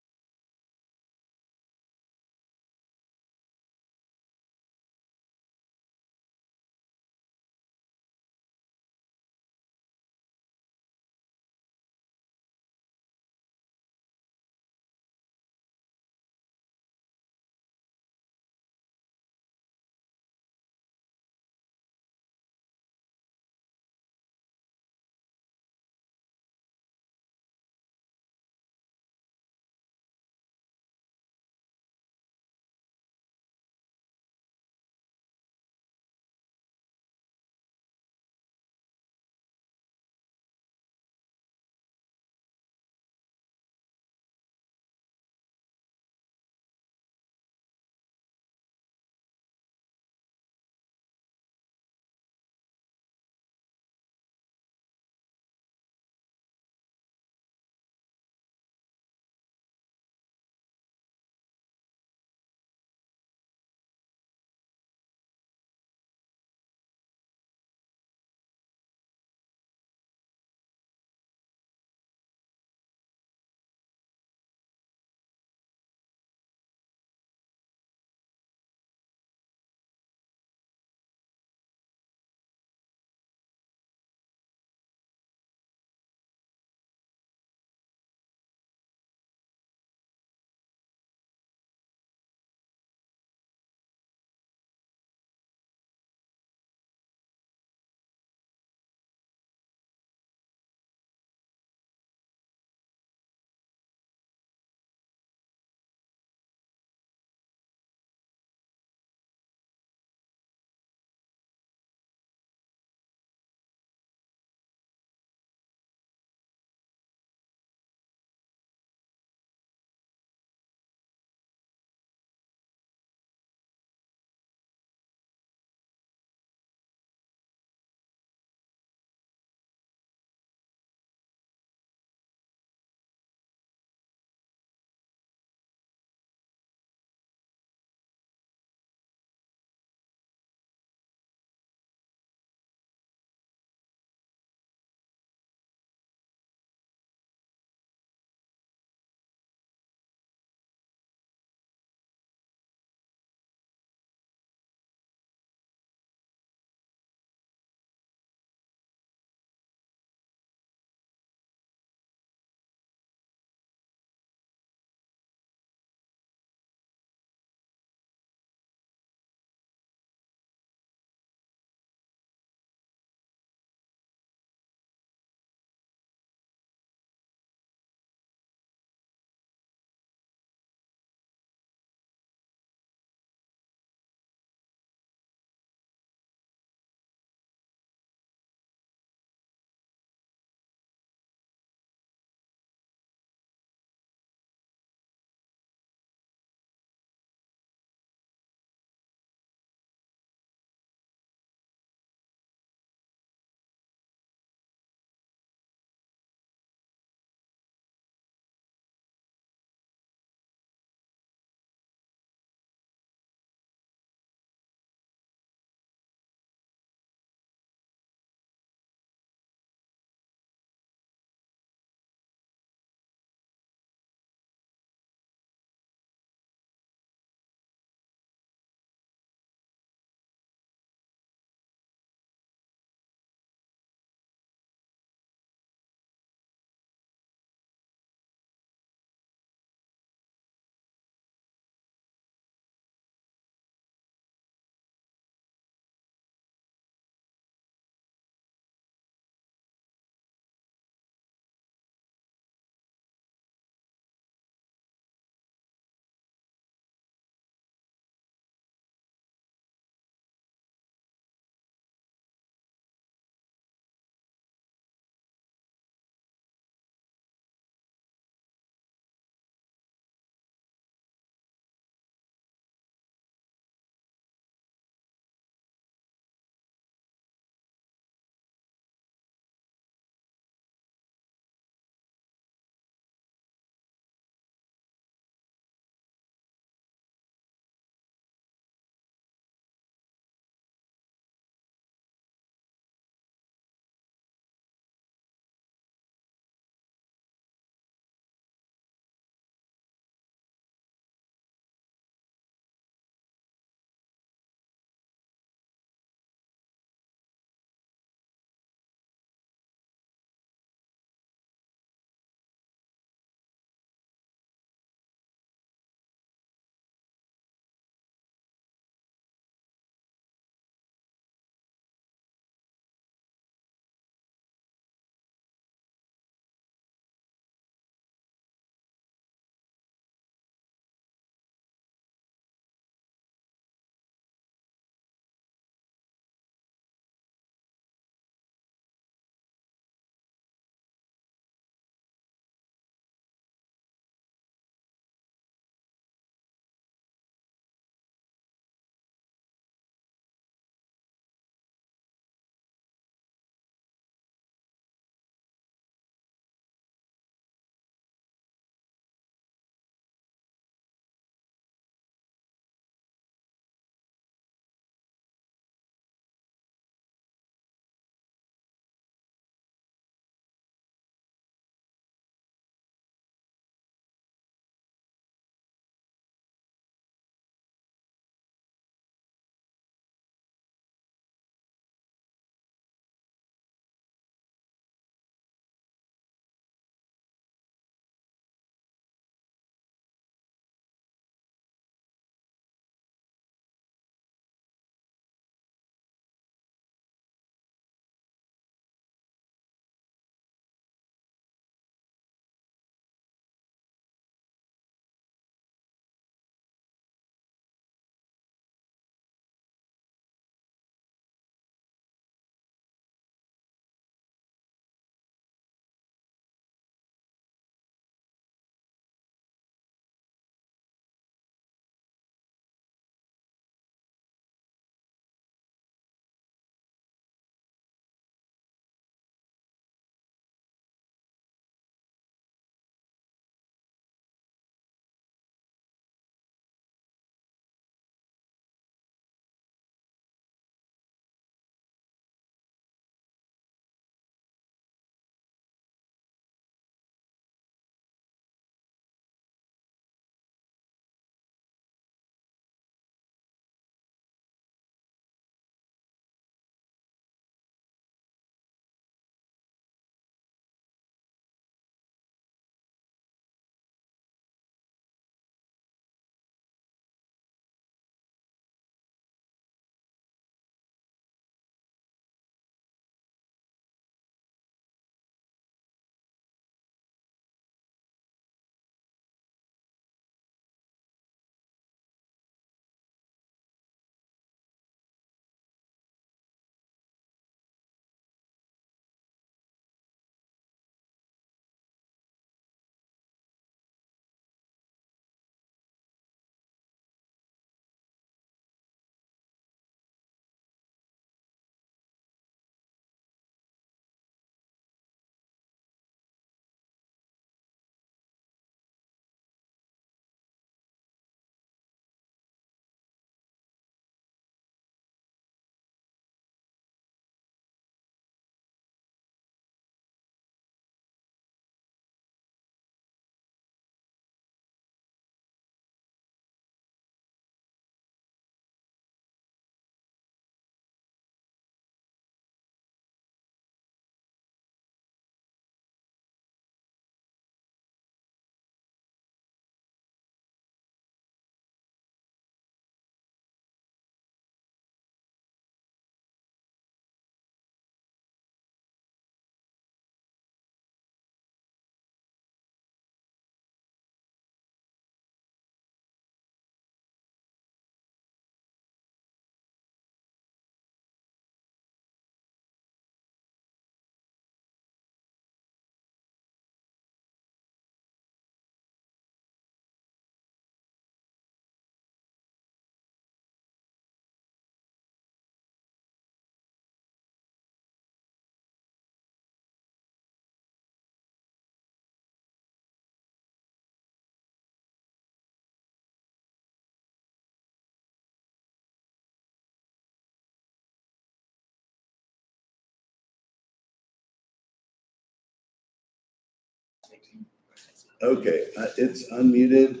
Okay, it's unmuted.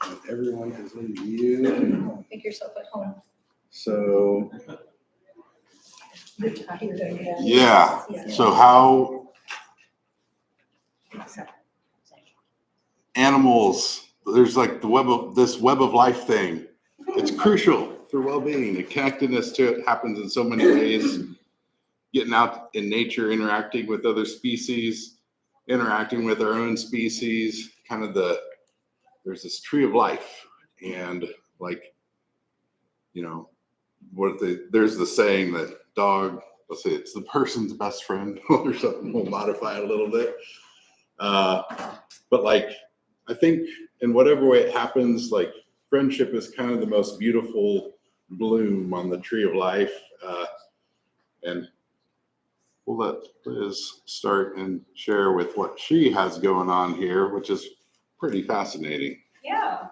And everyone is in view. Make yourself at home. So, yeah, so how animals, there's like this web of life thing. It's crucial for well-being. The connectedness to it happens in so many ways. Getting out in nature, interacting with other species, interacting with our own species, kind of there's this tree of life. And like, you know, there's the saying that dog, let's say it's the person's best friend or something, we'll modify it a little bit. But like, I think in whatever way it happens, like friendship is kind of the most beautiful bloom on the tree of life. And we'll let Liz start and share with what she has going on here, which is pretty fascinating. Yeah.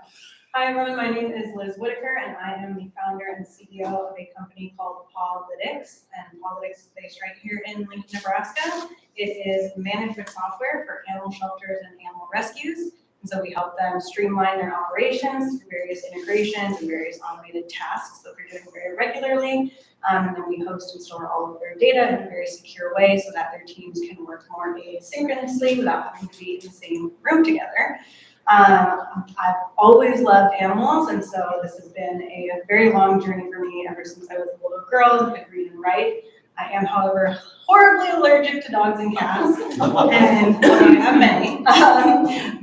Hi, everyone. My name is Liz Whitaker, and I am the founder and CEO of a company called Pawlytics. And Pawlytics is based right here in Lincoln, Nebraska. It is management software for animal shelters and animal rescues. And so we help them streamline their operations through various integrations and various automated tasks that they're doing very regularly. And then we host and store all of their data in a very secure way so that their teams can work more asynchronously without having to be in the same room together. I've always loved animals, and so this has been a very long journey for me ever since I was a little girl and could read and write. I am, however, horribly allergic to dogs and cats, and I have many.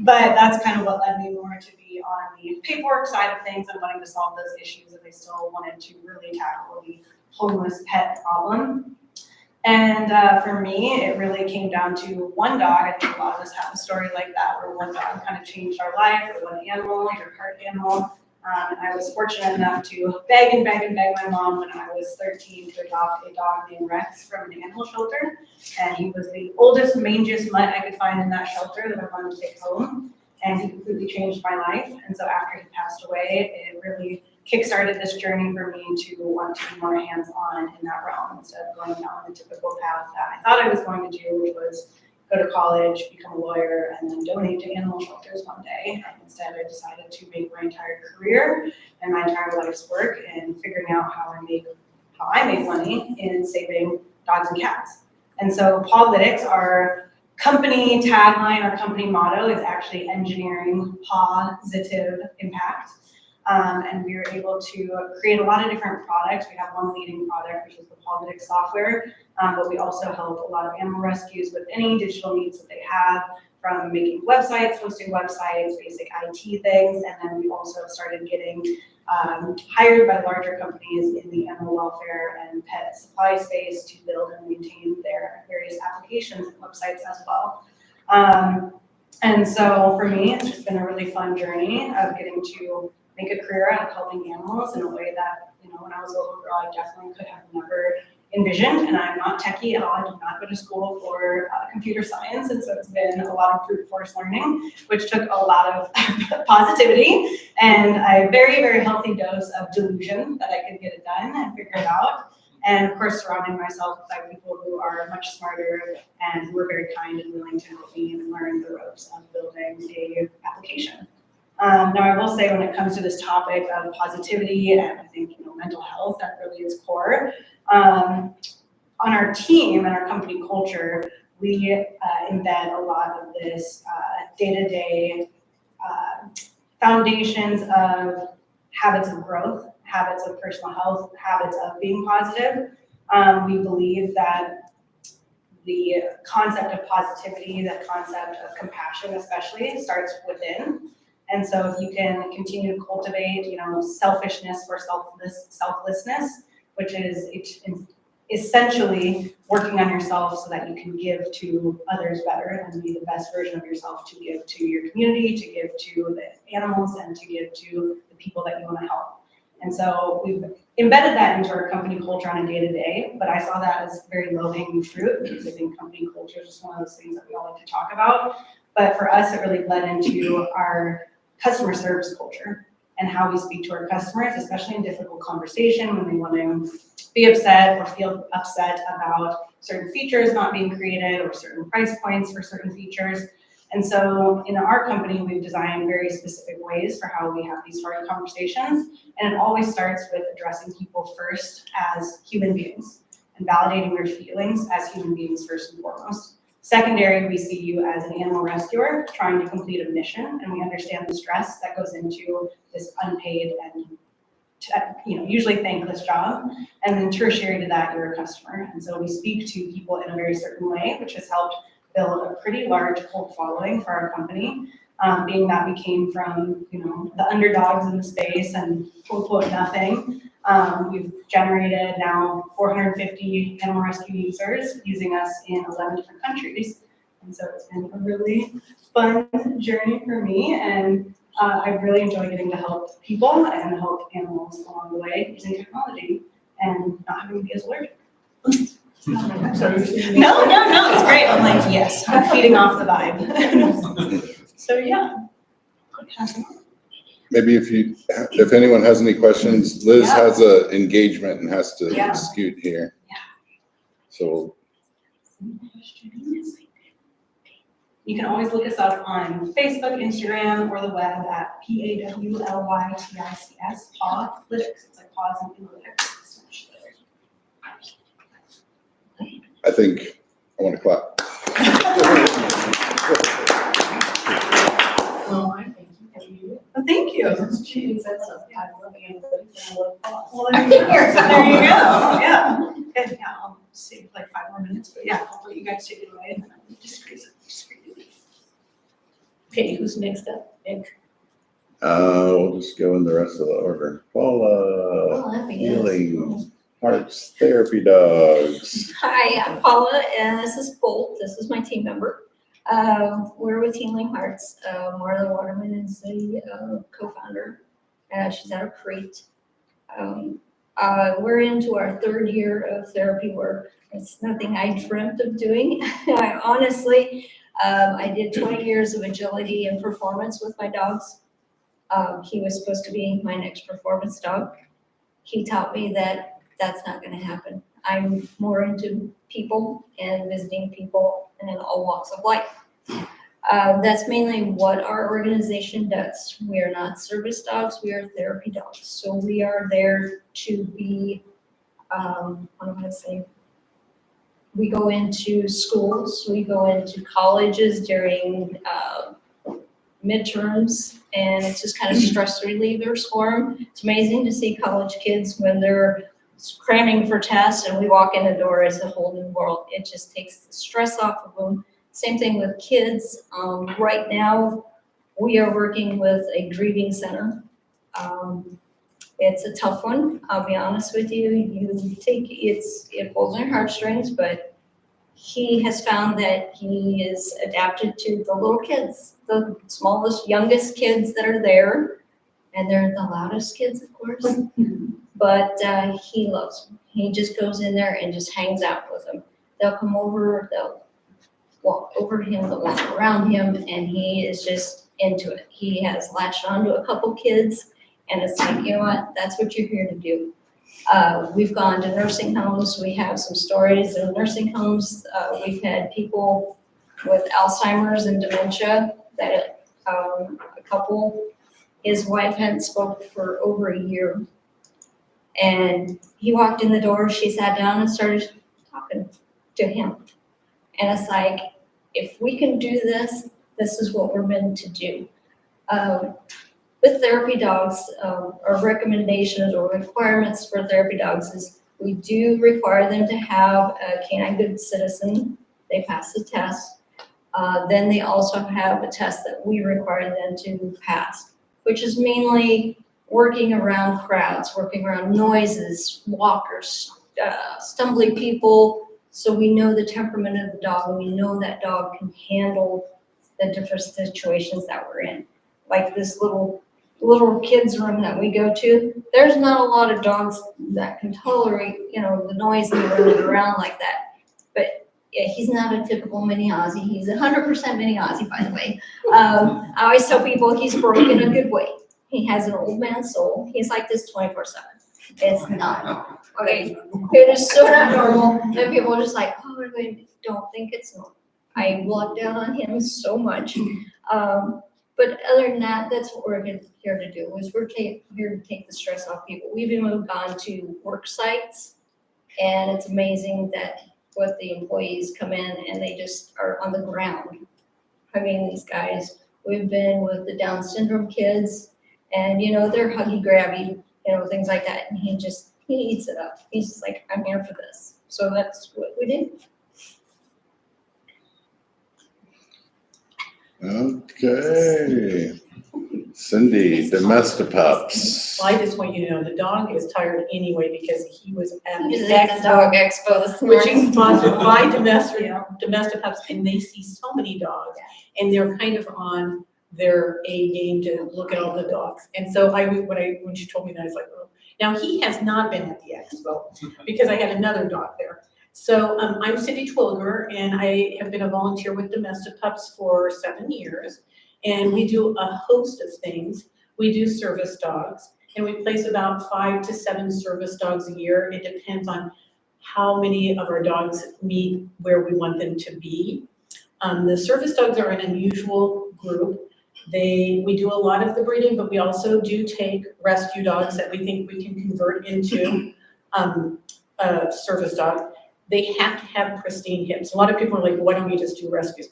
But that's kind of what led me more to be on the paperwork side of things and wanting to solve those issues, and I still wanted to really tackle the homeless pet problem. And for me, it really came down to one dog. I think a lot of us have a story like that, where one dog kind of changed our life, or one animal, your heart animal. And I was fortunate enough to beg and beg and beg my mom when I was 13 to adopt a dog named Rex from an animal shelter. And he was the oldest, mangiest mutt I could find in that shelter that I wanted to take home. And he completely changed my life. And so after he passed away, it really kickstarted this journey for me to want to be more hands-on in that realm instead of going down the typical path that I thought I was going to do, which was go to college, become a lawyer, and then donate to animal shelters one day. And instead, I decided to make my entire career and my entire life's work in figuring out how I make money in saving dogs and cats. And so Pawlytics, our company tagline, our company motto is actually engineering positive impact. And we were able to create a lot of different products. We have one leading product, which is the Pawlytics software, but we also help a lot of animal rescues with any digital needs that they have, from making websites, hosting websites, basic IT things, and then we also started getting hired by larger companies in the animal welfare and pet supply space to build and maintain their various applications and websites as well. And so for me, it's just been a really fun journey of getting to make a career out of helping animals in a way that, you know, when I was a little girl, I definitely could have never envisioned. And I'm not techie at all. I did not go to school for computer science. And so it's been a lot of brute force learning, which took a lot of positivity and a very, very healthy dose of delusion that I could get it done and figure it out. And of course, surrounding myself by people who are much smarter and who are very kind and willing to help me and learn the ropes of building a application. Now, I will say when it comes to this topic of positivity and I think, you know, mental health, that really is core. On our team and our company culture, we embed a lot of this day-to-day foundations of habits of growth, habits of personal health, habits of being positive. We believe that the concept of positivity, the concept of compassion especially, starts within. And so if you can continue to cultivate, you know, selfishness or selflessness, which is essentially working on yourself so that you can give to others better and be the best version of yourself to give to your community, to give to the animals, and to give to the people that you want to help. And so we've embedded that into our company culture on a day-to-day, but I saw that as very low-hanging fruit because I think company culture is just one of those things that we all like to talk about. But for us, it really led into our customer service culture and how we speak to our customers, especially in difficult conversation when they want to be upset or feel upset about certain features not being created or certain price points for certain features. And so in our company, we've designed very specific ways for how we have these hard conversations. And it always starts with addressing people first as human beings and validating their feelings as human beings first and foremost. Secondary, we see you as an animal rescuer trying to complete a mission, and we understand the stress that goes into this unpaid and usually thankless job. And then tertiary to that, you're a customer. And so we speak to people in a very certain way, which has helped build a pretty large cult following for our company, being that we came from, the underdogs in the space and quote, nothing. We've generated now 450 animal rescue users using us in 11 different countries. And so it's been a really fun journey for me, and I really enjoy getting to help people and help animals along the way using technology and not having to be as allergic. No, it's great. I'm like, yes, I'm feeding off the vibe. So yeah. Maybe if anyone has any questions, Liz Yeah. has a engagement and has to Yeah. scoot here. Yeah. So, You can always look us up on Facebook, Instagram, or the web at PAWLYTICS, Pawlytics. It's like pause and analytics. I think I want to clap. Well, thank you. Well, there you go. Yeah. Good, yeah, I'll save like 5 more minutes, but yeah, I'll let you guys take it away and then I'll just leave. Okay, who's next up? Nick? We'll just go in the rest of the order. Paula, Healing Hearts Therapy Dogs. Hi, I'm Paula, and this is Bolt. This is my team member. We're with Healing Hearts. Marla Waterman is the co-founder. She's out of Crete. We're into our 3rd year of therapy work. It's nothing I dreamt of doing. Honestly, I did 20 years of agility and performance with my dogs. He was supposed to be my next performance dog. He taught me that that's not going to happen. I'm more into people and visiting people in all walks of life. That's mainly what our organization does. We are not service dogs, we are therapy dogs. So we are there to be, what am I saying? We go into schools, we go into colleges during midterms, and it's just kind of stress relievers for them. It's amazing to see college kids when they're cramming for tests and we walk in the door, it's a whole new world. It just takes the stress off of them. Same thing with kids. Right now, we are working with a grieving center. It's a tough one, I'll be honest with you. It pulls on your heartstrings, but he has found that he is adapted to the little kids, the smallest, youngest kids that are there. And they're the loudest kids, of course. But he loves them. He just goes in there and just hangs out with them. They'll come over, they'll walk over him, they'll walk around him, and he is just into it. He has latched onto a couple kids, and it's like, you know what, that's what you're here to do. We've gone to nursing homes. We have some stories in nursing homes. We've had people with Alzheimer's and dementia that a couple, his wife hadn't spoken for over a year. And he walked in the door, she sat down and started talking to him. And it's like, if we can do this, this is what we're meant to do. With therapy dogs, our recommendations or requirements for therapy dogs is we do require them to have a canine good citizen. They pass the test. Then they also have a test that we require them to pass, which is mainly working around crowds, working around noises, walkers, stumbling people. So we know the temperament of the dog, and we know that dog can handle the different situations that we're in. Like this little kids room that we go to, there's not a lot of dogs that can tolerate, the noise and running around like that. But yeah, he's not a typical mini Aussie. He's 100% mini Aussie, by the way. I always tell people he's broken in a good way. He has an old man's soul. He's like this 24/7. It's not. Okay, it is so not normal that people are just like, oh, I don't think it's normal. I locked down on him so much. But other than that, that's what we're here to do, is we're here to take the stress off people. We've even gone to work sites, and it's amazing that what the employees come in and they just are on the ground. I mean, these guys, we've been with the Down syndrome kids, and they're huggy grabby, things like that, and he eats it up. He's just like, I'm here for this. So that's what we do. Okay. Cindy, Domestipups. Well, I just want you to know, the dog is tired anyway because he was at He was the at the dog expo this which morning. is sponsored by Domestipups, and they see so many dogs, and they're kind of on their A game to look at all the dogs. And so when she told me that, I was like, oh. Now, he has not been at the expo because I had another dog there. So I'm Cindy Twilliger, and I have been a volunteer with Domestipups for 7 years. And we do a host of things. We do service dogs, and we place about 5 to 7 service dogs a year. It depends on how many of our dogs meet where we want them to be. The service dogs are an unusual group. We do a lot of the breeding, but we also do take rescue dogs that we think we can convert into a service dog. They have to have pristine hips. A lot of people are like, why don't we just do rescues?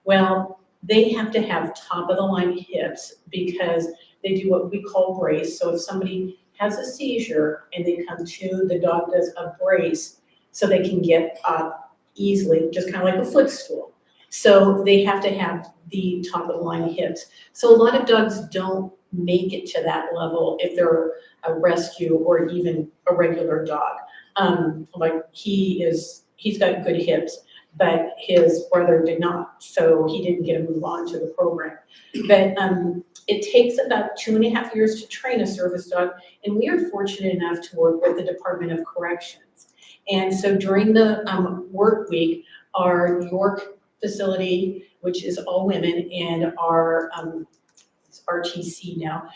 Well, they have to have top of the line hips because they do what we call brace. So if somebody has a seizure and they come to, the dog does a brace so they can get up easily, just kind of like a footstool. So they have to have the top of the line hips. So a lot of dogs don't make it to that level if they're a rescue or even a regular dog. Like he's got good hips, but his brother did not, so he didn't get to move on to the program. But it takes about 2.5 years to train a service dog, and we are fortunate enough to work with the Department of Corrections. And so during the work week, our York facility, which is all women, and our RTC now,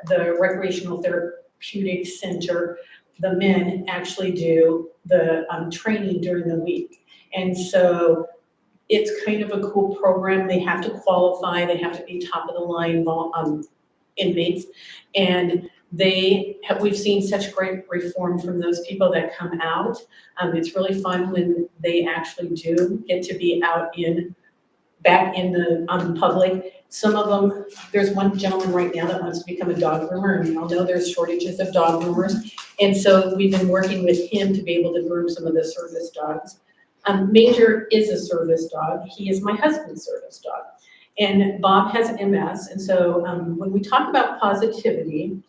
the Recreational Therapeutic Center, the men actually do the training during the week. And so it's kind of a cool program. They have to qualify, they have to be top of the line inmates. And we've seen such great reform from those people that come out. It's really fun when they actually do get to be out back in the public. Some of them, there's one gentleman right now that wants to become a dog groomer, and we all know there's shortages of dog groomers. And so we've been working with him to be able to groom some of the service dogs. Major is a service dog. He is my husband's service dog. And Bob has MS. And so when we talk about positivity,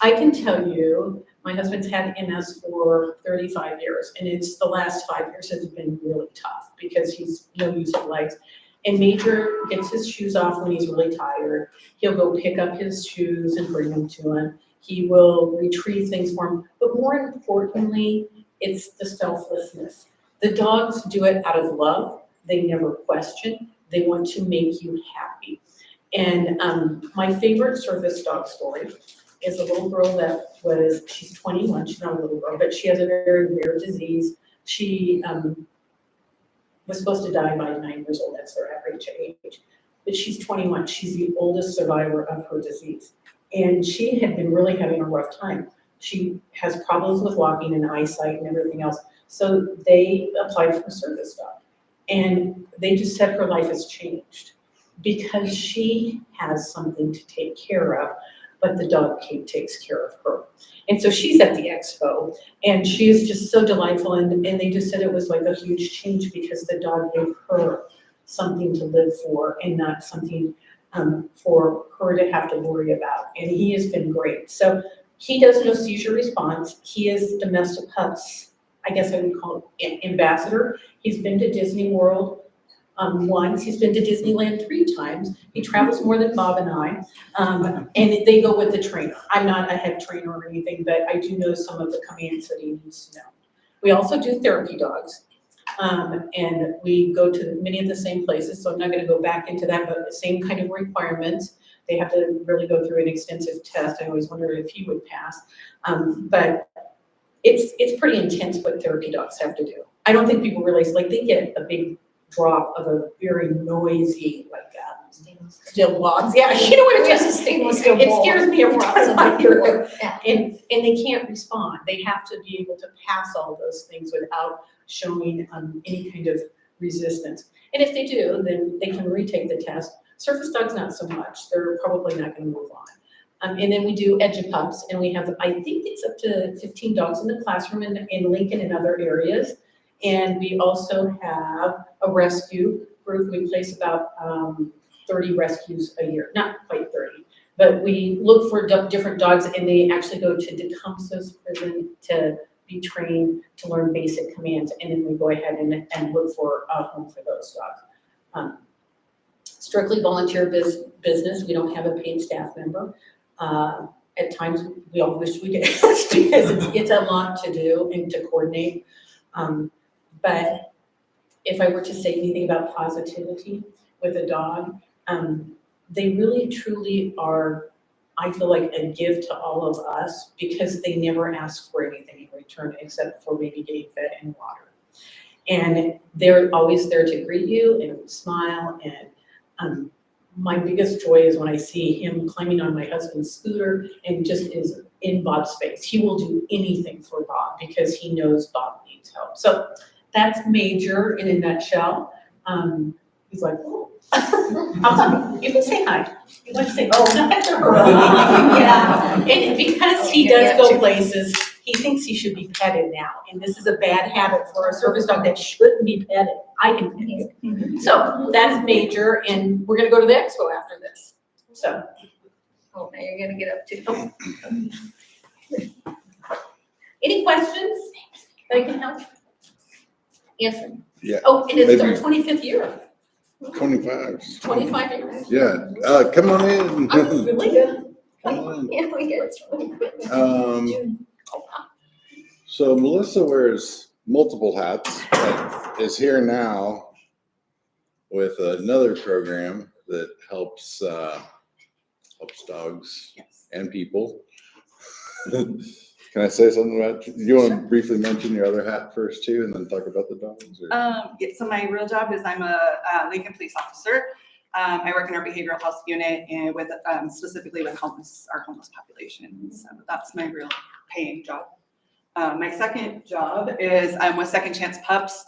I can tell you my husband's had MS for 35 years. And it's the last 5 years has been really tough because he's no use of legs. And Major gets his shoes off when he's really tired. He'll go pick up his shoes and bring them to him. He will retrieve things for him. But more importantly, it's the selflessness. The dogs do it out of love. They never question. They want to make you happy. And my favorite service dog story is a little girl she's 21, she's not a little girl, but she has a very rare disease. She was supposed to die by 9 years old, that's her average age. But she's 21, she's the oldest survivor of her disease. And she had been really having a rough time. She has problems with walking and eyesight and everything else. So they applied for a service dog. And they just said her life has changed because she has something to take care of, but the dog takes care of her. And so she's at the expo, and she is just so delightful. And they just said it was like a huge change because the dog gave her something to live for and not something for her to have to worry about. And he has been great. So he does no seizure response. He is Domestipups, I guess I would call it ambassador. He's been to Disney World once. He's been to Disneyland 3 times. He travels more than Bob and I. And they go with the trainer. I'm not a head trainer or anything, but I do know some of the commands that he needs to know. We also do therapy dogs. And we go to many of the same places, so I'm not gonna go back into that, but the same kind of requirements. They have to really go through an extensive test. I always wondered if he would pass. But it's pretty intense what therapy dogs have to do. I don't think people realize, like, they get a big drop of a very noisy, like, still logs, yeah, you know what it Yes, is. a stainless steel It bowl. scares me every time Lots of I hear it. people, yeah. And they can't respond. They have to be able to pass all those things without showing any kind of resistance. And if they do, then they can retake the test. Surface dogs, not so much. They're probably not gonna move on. And then we do EduPups, and we have, I think it's up to 15 dogs in the classroom in Lincoln and other areas. And we also have a rescue group. We place about 30 rescues a year, not quite 30, but we look for different dogs, and they actually go to Tecumseh's prison to be trained to learn basic commands, and then we go ahead and look for a home for those dogs. Strictly volunteer business. We don't have a paid staff member. At times, we all wish we did because it's a lot to do and to coordinate. But if I were to say anything about positivity with a dog, they really truly are, I feel like, a gift to all of us because they never ask for anything in return except for maybe getting fed and water. And they're always there to greet you and smile. And my biggest joy is when I see him climbing on my husband's scooter and just is in Bob's face. He will do anything for Bob because he knows Bob needs help. So that's Major in a nutshell. He's like, oh. You can say hi. You like to say, oh, yeah. And because he does go places, he thinks he should be petted now. And this is a bad habit for a service dog that shouldn't be petted. I can pet him. So that's Major, and we're gonna go to the expo after this. So. Oh, now you're gonna get up too. Any questions that I can help answer? Yeah. Oh, it is our maybe 25th year. 25. 25 years. Yeah, come on in. I'm really good. Yeah, we get it. So Melissa wears multiple hats, but is here now with another program that helps dogs and people. Can I say something about, do you want to briefly mention your other hat first too, and then talk about the dogs? Or? Yeah, so my real job is I'm a Lincoln police officer. I work in our behavioral health unit and with specifically with our homeless population. So that's my real paying job. My second job is I'm with Second Chance Pups.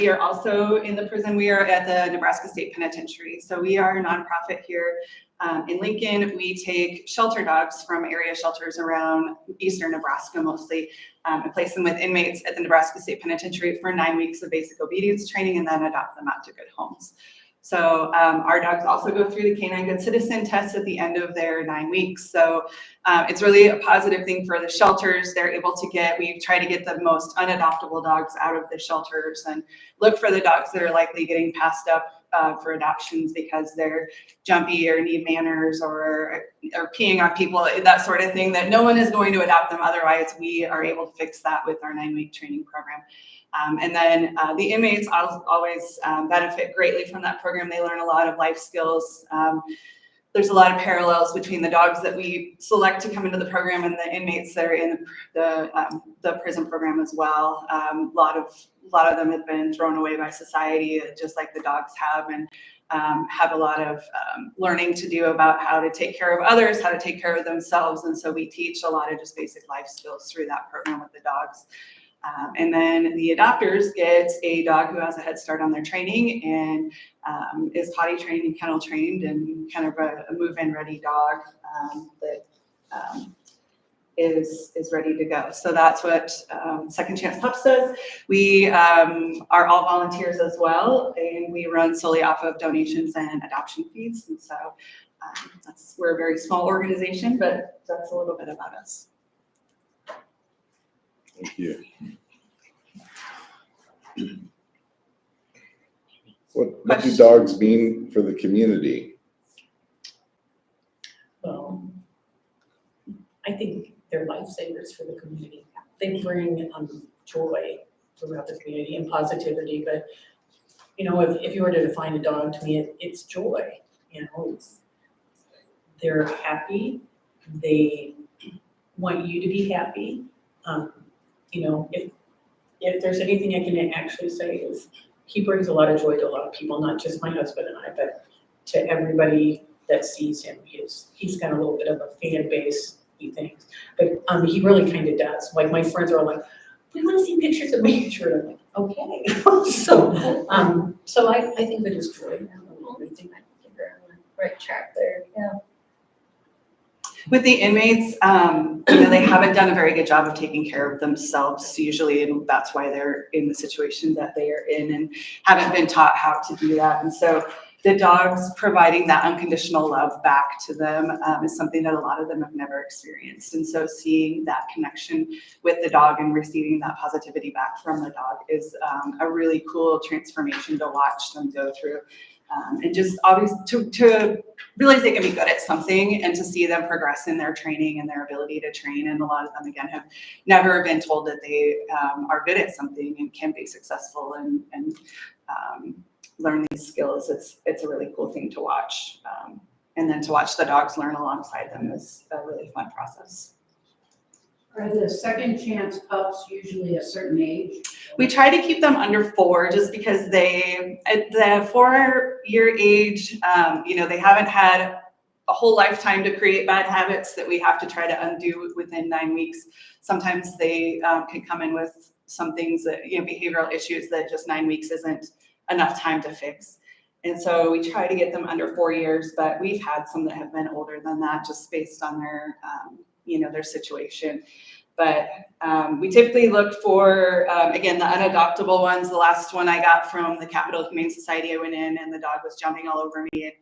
We are also in the prison. We are at the Nebraska State Penitentiary. So we are a nonprofit here in Lincoln. We take shelter dogs from area shelters around eastern Nebraska mostly and place them with inmates at the Nebraska State Penitentiary for 9 weeks of basic obedience training and then adopt them out to good homes. So our dogs also go through the Canine Good Citizen test at the end of their 9 weeks. So it's really a positive thing for the shelters. They're able to we try to get the most unadoptable dogs out of the shelters and look for the dogs that are likely getting passed up for adoptions because they're jumpy or need manners or peeing on people, that sort of thing, that no one is going to adopt them. Otherwise, we are able to fix that with our 9-week training program. And then the inmates always benefit greatly from that program. They learn a lot of life skills. There's a lot of parallels between the dogs that we select to come into the program and the inmates that are in the prison program as well. A lot of them have been thrown away by society, just like the dogs have, and have a lot of learning to do about how to take care of others, how to take care of themselves. And so we teach a lot of just basic life skills through that program with the dogs. And then the adopters get a dog who has a head start on their training and is potty trained and kennel trained and kind of a move-in ready dog that is ready to go. So that's what Second Chance Pups does. We are all volunteers as well, and we run solely off of donations and adoption fees. And so we're a very small organization, but that's a little bit about us. Thank you. What do dogs mean for the community? Well, I think they're lifesavers for the community. They bring joy throughout the community and positivity. But you know, if you were to define a dog, to me, it's joy. You know, they're happy. They want you to be happy. You know, if there's anything I can actually say is he brings a lot of joy to a lot of people, not just my husband and I, but to everybody that sees him. He's got a little bit of a fan base, he thinks, but he really kind of does. Like my friends are all like, we want to see pictures of my shirt. I'm like, okay. So I think that is joy. I think you're on the right track there, yeah. With the inmates, they haven't done a very good job of taking care of themselves usually, and that's why they're in the situation that they are in and haven't been taught how to do that. And so the dogs providing that unconditional love back to them is something that a lot of them have never experienced. And so seeing that connection with the dog and receiving that positivity back from the dog is a really cool transformation to watch them go through. And just obviously to realize they can be good at something and to see them progress in their training and their ability to train. And a lot of them, again, have never been told that they are good at something and can be successful and learn these skills. It's a really cool thing to watch. And then to watch the dogs learn alongside them is a really fun process. Are the second chance pups usually a certain age? We try to keep them under 4 just because they, at the 4-year age, they haven't had a whole lifetime to create bad habits that we have to try to undo within 9 weeks. Sometimes they can come in with some things that, behavioral issues that just 9 weeks isn't enough time to fix. And so we try to get them under 4 years, but we've had some that have been older than that just based on their, their situation. But we typically looked for, again, the unadoptable ones. The last one I got from the Capital Humane Society, I went in and the dog was jumping all over me and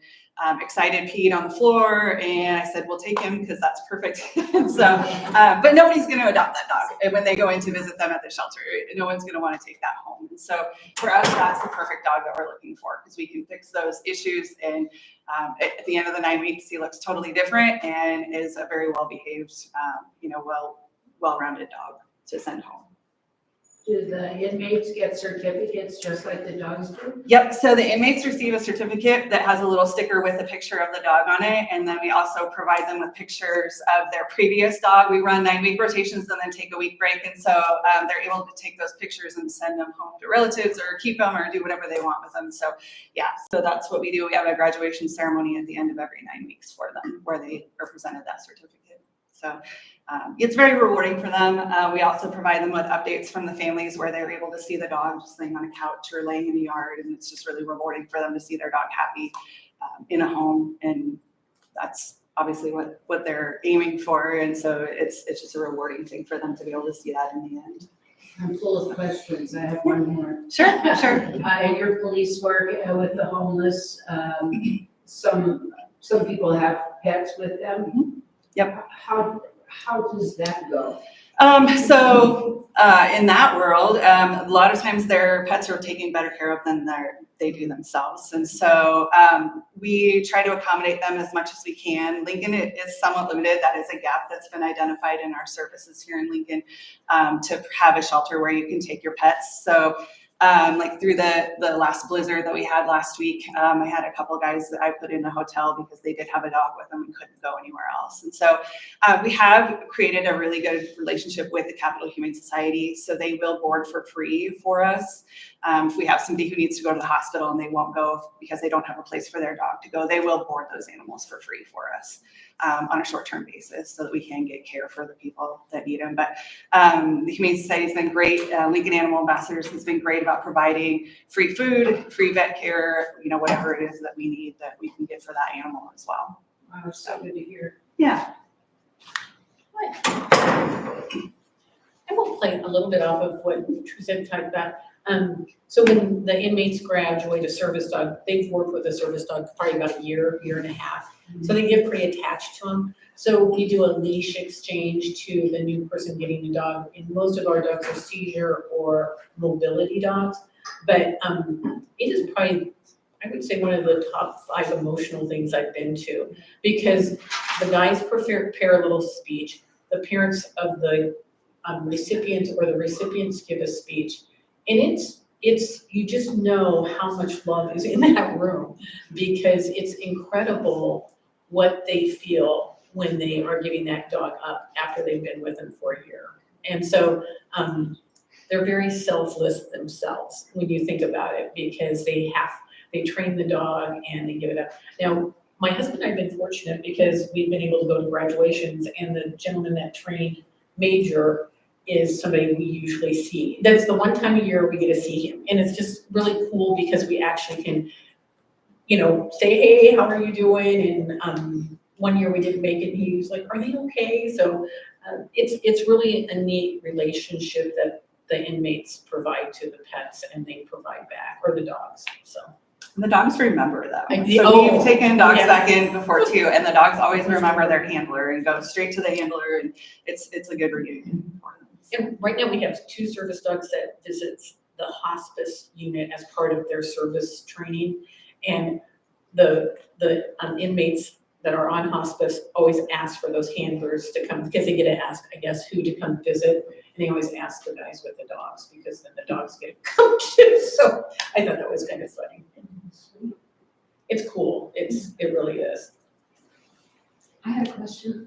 excited peed on the floor. And I said, we'll take him because that's perfect. But nobody's going to adopt that dog. And when they go in to visit them at the shelter, no one's going to want to take that home. And so for us, that's the perfect dog that we're looking for because we can fix those issues. And at the end of the 9 weeks, he looks totally different and is a very well-behaved, well-rounded dog to send home. Do the inmates get certificates just like the dogs do? Yep, so the inmates receive a certificate that has a little sticker with a picture of the dog on it, and then we also provide them with pictures of their previous dog. We run 9-week rotations and then take a week break, and so they're able to take those pictures and send them home to relatives or keep them or do whatever they want with them. So yeah, so that's what we do. We have a graduation ceremony at the end of every 9 weeks for them where they are presented that certificate. So it's very rewarding for them. We also provide them with updates from the families where they're able to see the dog just laying on a couch or laying in the yard. And it's just really rewarding for them to see their dog happy in a home. And that's obviously what they're aiming for. And so it's just a rewarding thing for them to be able to see that in the end. I'm full of questions. I have one more. Sure. In your police work with the homeless, some people have pets with them. Mm-hmm. Yep. How does that go? In that world, a lot of times their pets are taken better care of than they do themselves. And so we try to accommodate them as much as we can. Lincoln is somewhat limited. That is a gap that's been identified in our services here in Lincoln to have a shelter where you can take your pets. So like through the last blizzard that we had last week, I had a couple of guys that I put in a hotel because they did have a dog with them and couldn't go anywhere else. And so we have created a really good relationship with the Capital Humane Society. So they will board for free for us. If we have somebody who needs to go to the hospital and they won't go because they don't have a place for their dog to go, they will board those animals for free for us on a short-term basis so that we can get care for the people that need them. But the Humane Society has been great. Lincoln Animal Ambassadors has been great about providing free food, free vet care, whatever it is that we need that we can get for that animal as well. Wow, so good to hear. Yeah. I will play a little bit off of what Teresa talked about. So when the inmates graduate a service dog, they've worked with a service dog probably about a year and a half. So they get pretty attached to them. So we do a leash exchange to the new person getting the dog. And most of our dogs are seizure or mobility dogs. But it is probably, I would say, one of the top 5 emotional things I've been to, because the guys prepare a little speech. The parents of the recipients or the recipients give a speech. And it's you just know how much love is in that room because it's incredible what they feel when they are giving that dog up after they've been with them for a year. And so they're very selfless themselves when you think about it, because they train the dog and they give it up. Now, my husband and I have been fortunate because we've been able to go to graduations, and the gentleman that trained Major is somebody we usually see. That's the one time a year we get to see him, and it's just really cool because we actually can, say, hey, how are you doing? And one year we didn't make it, and he was like, are they okay? So it's really a neat relationship that the inmates provide to the pets, and they provide back, or the dogs, so. And the dogs remember them. Oh, So we've taken dogs yeah. back in before too, and the dogs always remember their handler and go straight to the handler, and it's a good reunion for them. And right now we have 2 service dogs that visits the hospice unit as part of their service training. And the inmates that are on hospice always ask for those handlers to come, because they get to ask, I guess, who to come visit. And they always ask the guys with the dogs, because then the dogs get to come too. So I thought that was kind of funny. It's cool. It really is. I had a question.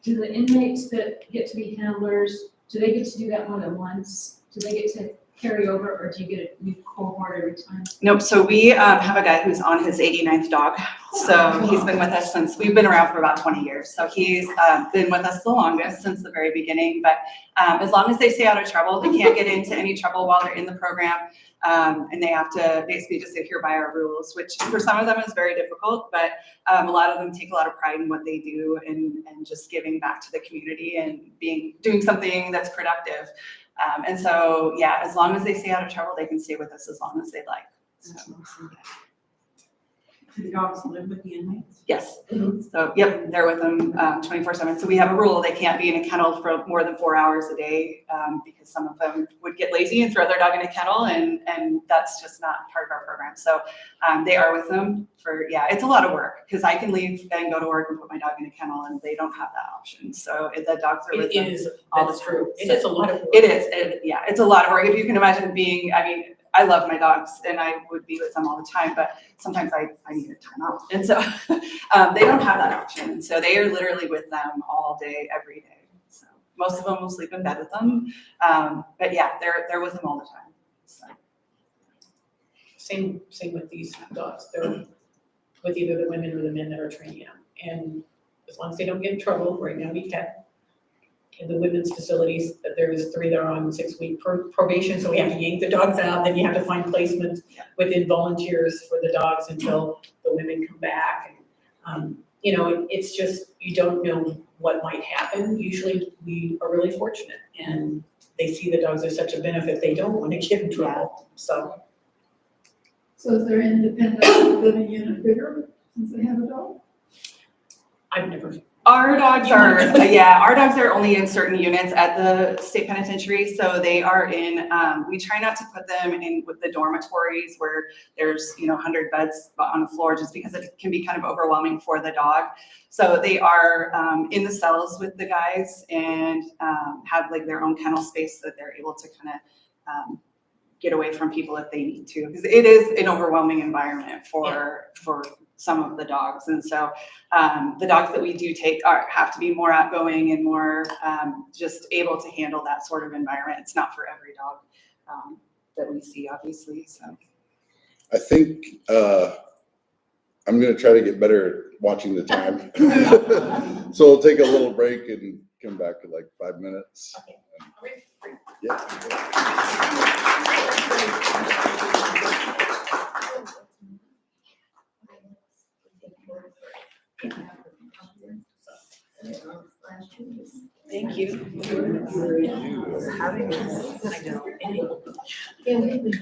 Do the inmates that get to be handlers, do they get to do that more than once? Do they get to carry over, or do you get a new cohort every time? Nope, so we have a guy who's on his 89th dog. So he's been with us since, we've been around for about 20 years. So he's been with us the longest, since the very beginning. But as long as they stay out of trouble, they can't get into any trouble while they're in the program. And they have to basically just adhere by our rules, which for some of them is very difficult, but a lot of them take a lot of pride in what they do, and just giving back to the community and doing something that's productive. And so, yeah, as long as they stay out of trouble, they can stay with us as long as they'd like. So, Do the dogs live with the inmates? yes. So, yep, they're with them 24/7. So we have a rule, they can't be in a kennel for more than 4 hours a day, because some of them would get lazy and throw their dog in a kennel, and that's just not part of our program. So they are with them it's a lot of work, because I can leave and go to work and put my dog in a kennel, and they don't have that option. So the dogs are with them. It is, all the that's time. true. It is a lot of work. It is, it's a lot of work. If you can imagine I love my dogs and I would be with them all the time, but sometimes I need a time out. And so they don't have that option. And so they are literally with them all day, every day. So most of them will sleep in bed with them. But yeah, they're with them all the time. So. Same with these dogs. They're with either the women or the men that are training them. And as long as they don't get in trouble, right now we've had in the women's facilities, that there's 3 that are on 6-week probation, so we have to yank the dogs out, then you have to find placements within volunteers for the dogs until the women come back. And, it's just, you don't know what might happen. Usually we are really fortunate, and they see the dogs as such a benefit, they don't want to get in trouble, so. So is their independent living unit bigger since they have a dog? I've never. Our dogs are only in certain units at the state penitentiary. So they are in, we try not to put them in with the dormitories where there's, 100 beds on the floor, just because it can be kind of overwhelming for the dog. So they are in the cells with the guys, and have like their own kennel space that they're able to kind of get away from people if they need to, because it is an overwhelming environment for some of the dogs. And so the dogs that we do take have to be more outgoing and more just able to handle that sort of environment. It's not for every dog that we see, obviously. So I think I'm going to try to get better at watching the time. So we'll take a little break and come back in like 5 minutes. Thank you. Yeah, we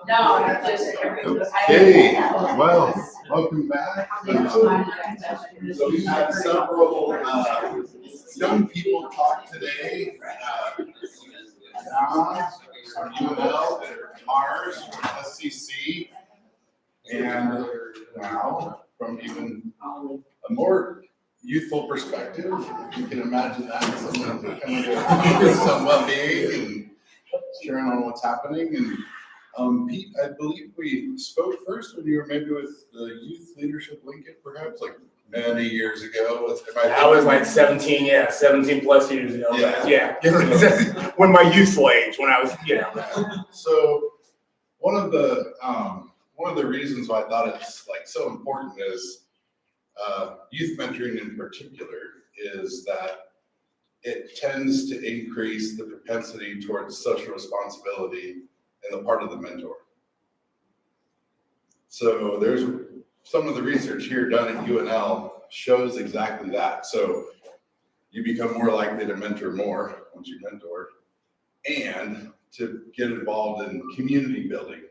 No, just. Okay, well, welcome back. So we had several young people talk today. John from UNL, Mars from SCC, and now from even a more youthful perspective. You can imagine that, someone coming to some well-being and sharing on what's happening. And Pete, I believe we spoke first when you were maybe with the Youth Leadership Lincoln, perhaps like many years ago. That was like 17 plus years ago. Yeah. When my youthful age, when I was, So one of the reasons why I thought it's like so important is youth mentoring in particular is that it tends to increase the propensity towards social responsibility in the part of the mentor. So there's some of the research here done at UNL shows exactly that. So you become more likely to mentor more once you mentor, and to get involved in community building.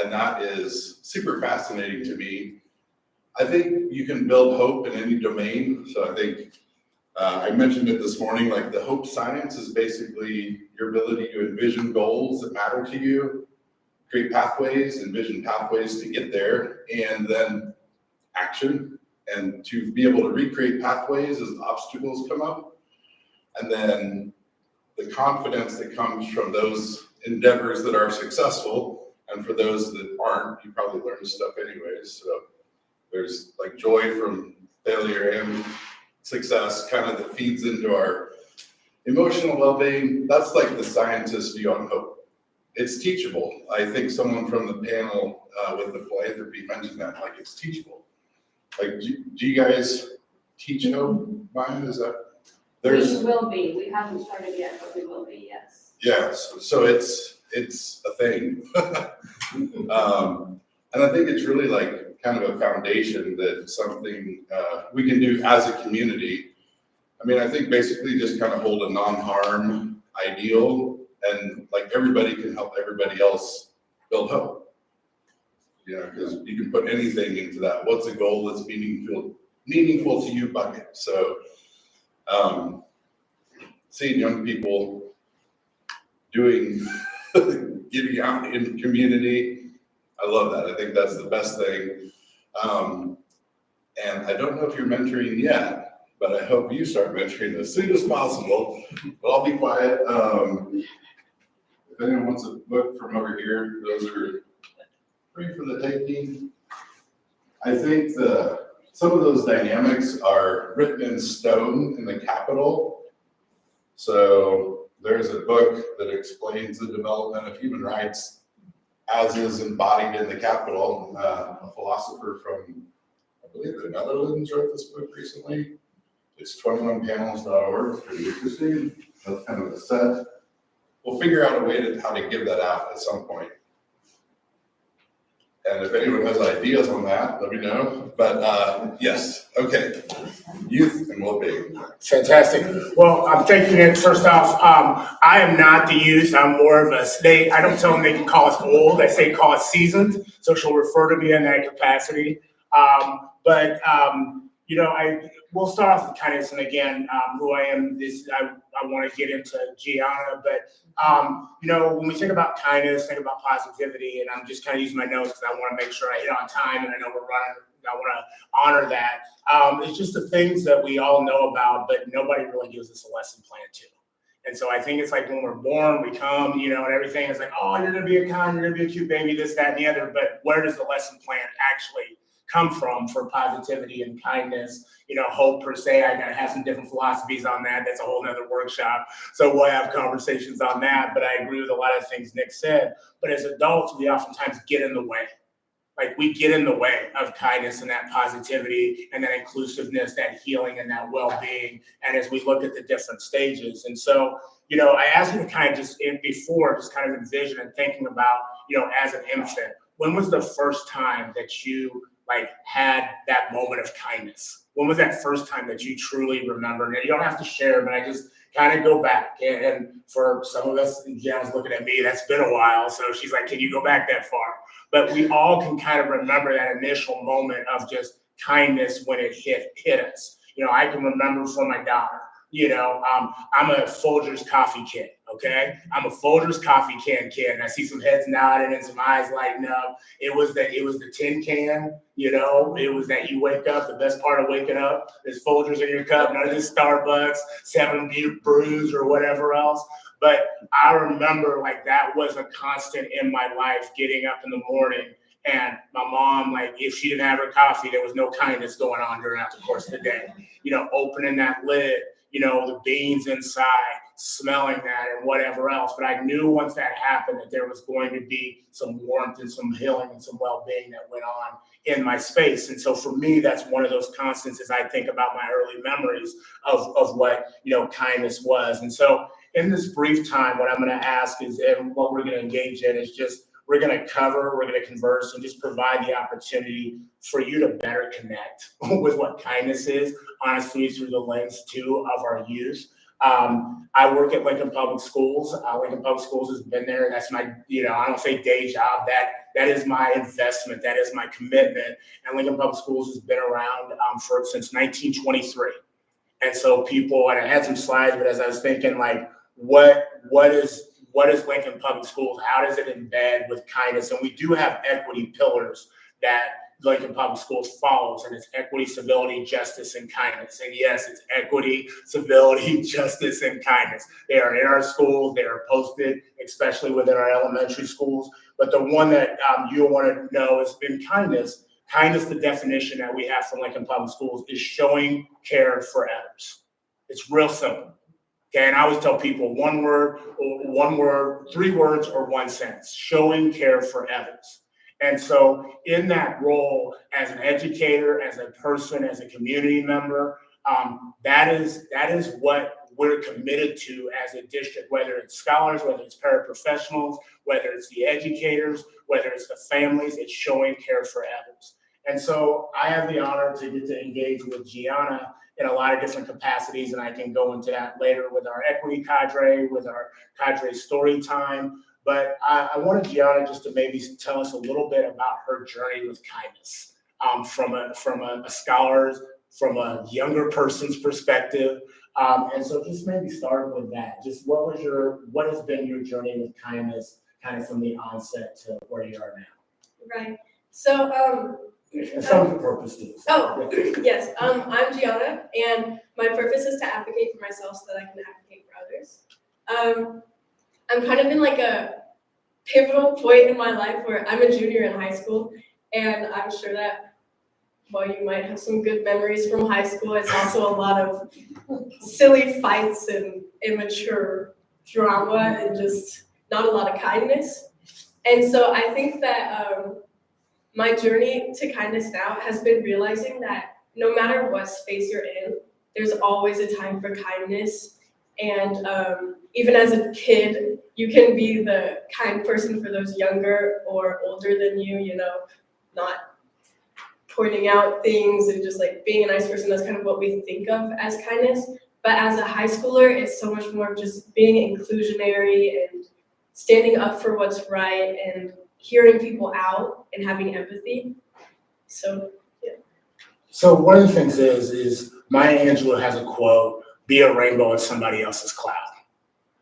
And that is super fascinating to me. I think you can build hope in any domain. So I think I mentioned it this morning, like the hope science is basically your ability to envision goals that matter to you, create pathways, envision pathways to get there, and then action, and to be able to recreate pathways as obstacles come up. And then the confidence that comes from those endeavors that are successful, and for those that aren't, you probably learn stuff anyways. So there's like joy from failure and success kind of that feeds into our emotional well-being. That's like the scientist view on hope. It's teachable. I think someone from the panel with the philanthropy mentioned that, like it's teachable. Like, do you guys teach hope? Mine is that there's. We will be. We haven't started yet, but we will be, yes. Yes, so it's a thing. And I think it's really like kind of a foundation that something we can do as a community. I mean, I think basically just kind of hold a non-harm ideal, and like everybody can help everybody else build hope. You know, because you can put anything into that. What's a goal that's meaningful to you bucket? So seeing young people doing, getting out in the community, I love that. I think that's the best thing. And I don't know if you're mentoring yet, but I hope you start mentoring as soon as possible. But I'll be quiet. If anyone wants a book from over here, those are free for the taking. I think some of those dynamics are written in stone in the Capitol. So there's a book that explains the development of human rights as is embodied in the Capitol. A philosopher from, I believe, the Netherlands wrote this book recently. It's 21panels.org. Pretty interesting. That's kind of a set. We'll figure out a way how to give that out at some point. And if anyone has ideas on that, let me know. But yes, okay. Youth and well-being. Fantastic. Well, I'm thanking it. First off, I am not the youth. I'm more of a, I don't tell them they can call us old. I say call us seasoned. So she'll refer to me in that capacity. We'll start off with kindness. And again, who I am, I want to get into Gianna, but when we think about kindness, think about positivity, and I'm just kind of using my notes because I want to make sure I hit on time, and I know we're running. I want to honor that. It's just the things that we all know about, but nobody really gives us a lesson plan to. And so I think it's like when we're born, we come, and everything is like, oh, you're going to be a kind, you're going to be a cute baby, this, that, and the other. But where does the lesson plan actually come from for positivity and kindness? Hope per se, I gotta have some different philosophies on that. That's a whole nother workshop. So we'll have conversations on that. But I agree with a lot of things Nick said. But as adults, we oftentimes get in the way. Like we get in the way of kindness and that positivity and that inclusiveness, that healing and that well-being. And as we look at the different stages. And so, I asked you to kind of just kind of envision and thinking about, as an infant, when was the first time that you had that moment of kindness? When was that first time that you truly remembered? And you don't have to share, but I just kind of go back. And for some of us, Gianna's looking at me, that's been a while. So she's like, can you go back that far? But we all can kind of remember that initial moment of just kindness when it hit us. You know, I can remember from my daughter, you know, I'm a Folgers coffee kid, okay? I'm a Folgers coffee can kid, and I see some heads nodding and some eyes lighting up. It was the tin can, you know, it was that you wake up, the best part of waking up is Folgers in your cup, none of this Starbucks, 7 brews or whatever else. But I remember like that was a constant in my life, getting up in the morning. And my mom, like, if she didn't have her coffee, there was no kindness going on during the course of the day. You know, opening that lid, you know, the beans inside, smelling that and whatever else. But I knew once that happened that there was going to be some warmth and some healing and some well-being that went on in my space. And so for me, that's one of those constants as I think about my early memories of what, you know, kindness was. And so in this brief time, what I'm going to ask is, and what we're going to engage in is just, we're going to cover, we're going to converse, and just provide the opportunity for you to better connect with what kindness is, honestly, through the lens, too, of our youth. I work at Lincoln Public Schools. Lincoln Public Schools has been there. That's my, you know, I don't say day job. That is my investment. That is my commitment. And Lincoln Public Schools has been around since 1923. And so people, and I had some slides, but as I was thinking, like, what is Lincoln Public Schools? How does it embed with kindness? And we do have equity pillars that Lincoln Public Schools follows, and it's equity, civility, justice, and kindness. And yes, it's equity, civility, justice, and kindness. They are in our schools. They are posted, especially within our elementary schools. But the one that you'll want to know is in kindness. Kindness, the definition that we have from Lincoln Public Schools, is showing care for others. It's real simple. Okay, and I always tell people one word, 3 words, or 1 sentence: showing care for others. And so in that role, as an educator, as a person, as a community member, that is what we're committed to as a district, whether it's scholars, whether it's paraprofessionals, whether it's the educators, whether it's the families, it's showing care for others. And so I have the honor to get to engage with Gianna in a lot of different capacities, and I can go into that later with our equity cadre, with our cadre story time. But I wanted Gianna just to maybe tell us a little bit about her journey with kindness, from a scholar's, from a younger person's perspective. And so just maybe start with that. Just what has been your journey with kindness, kind of from the onset to where you are now? Right. So, And some of the purpose is. Oh, yes. I'm Gianna, and my purpose is to advocate for myself so that I can advocate for others. I'm kind of in like a pivotal point in my life where I'm a junior in high school, and I'm sure that while you might have some good memories from high school, it's also a lot of silly fights and immature drama and just not a lot of kindness. And so I think that my journey to kindness now has been realizing that no matter what space you're in, there's always a time for kindness. And even as a kid, you can be the kind person for those younger or older than you, you know, not pointing out things and just like being a nice person. That's kind of what we think of as kindness. But as a high schooler, it's so much more just being inclusionary and standing up for what's right and hearing people out and having empathy. So, yeah. So one of the things is Maya Angelou has a quote, "Be a rainbow in somebody else's cloud."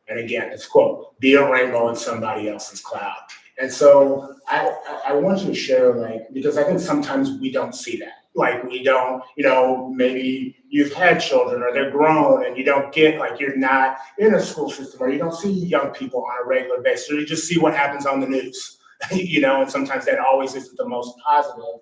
And again, it's quote, "Be a rainbow in somebody else's cloud." And so I want you to share, like, because I think sometimes we don't see that. Like, we don't, you know, maybe you've had children or they're grown and you don't get, like, you're not in a school system or you don't see young people on a regular basis, or you just see what happens on the news. You know, and sometimes that always isn't the most positive.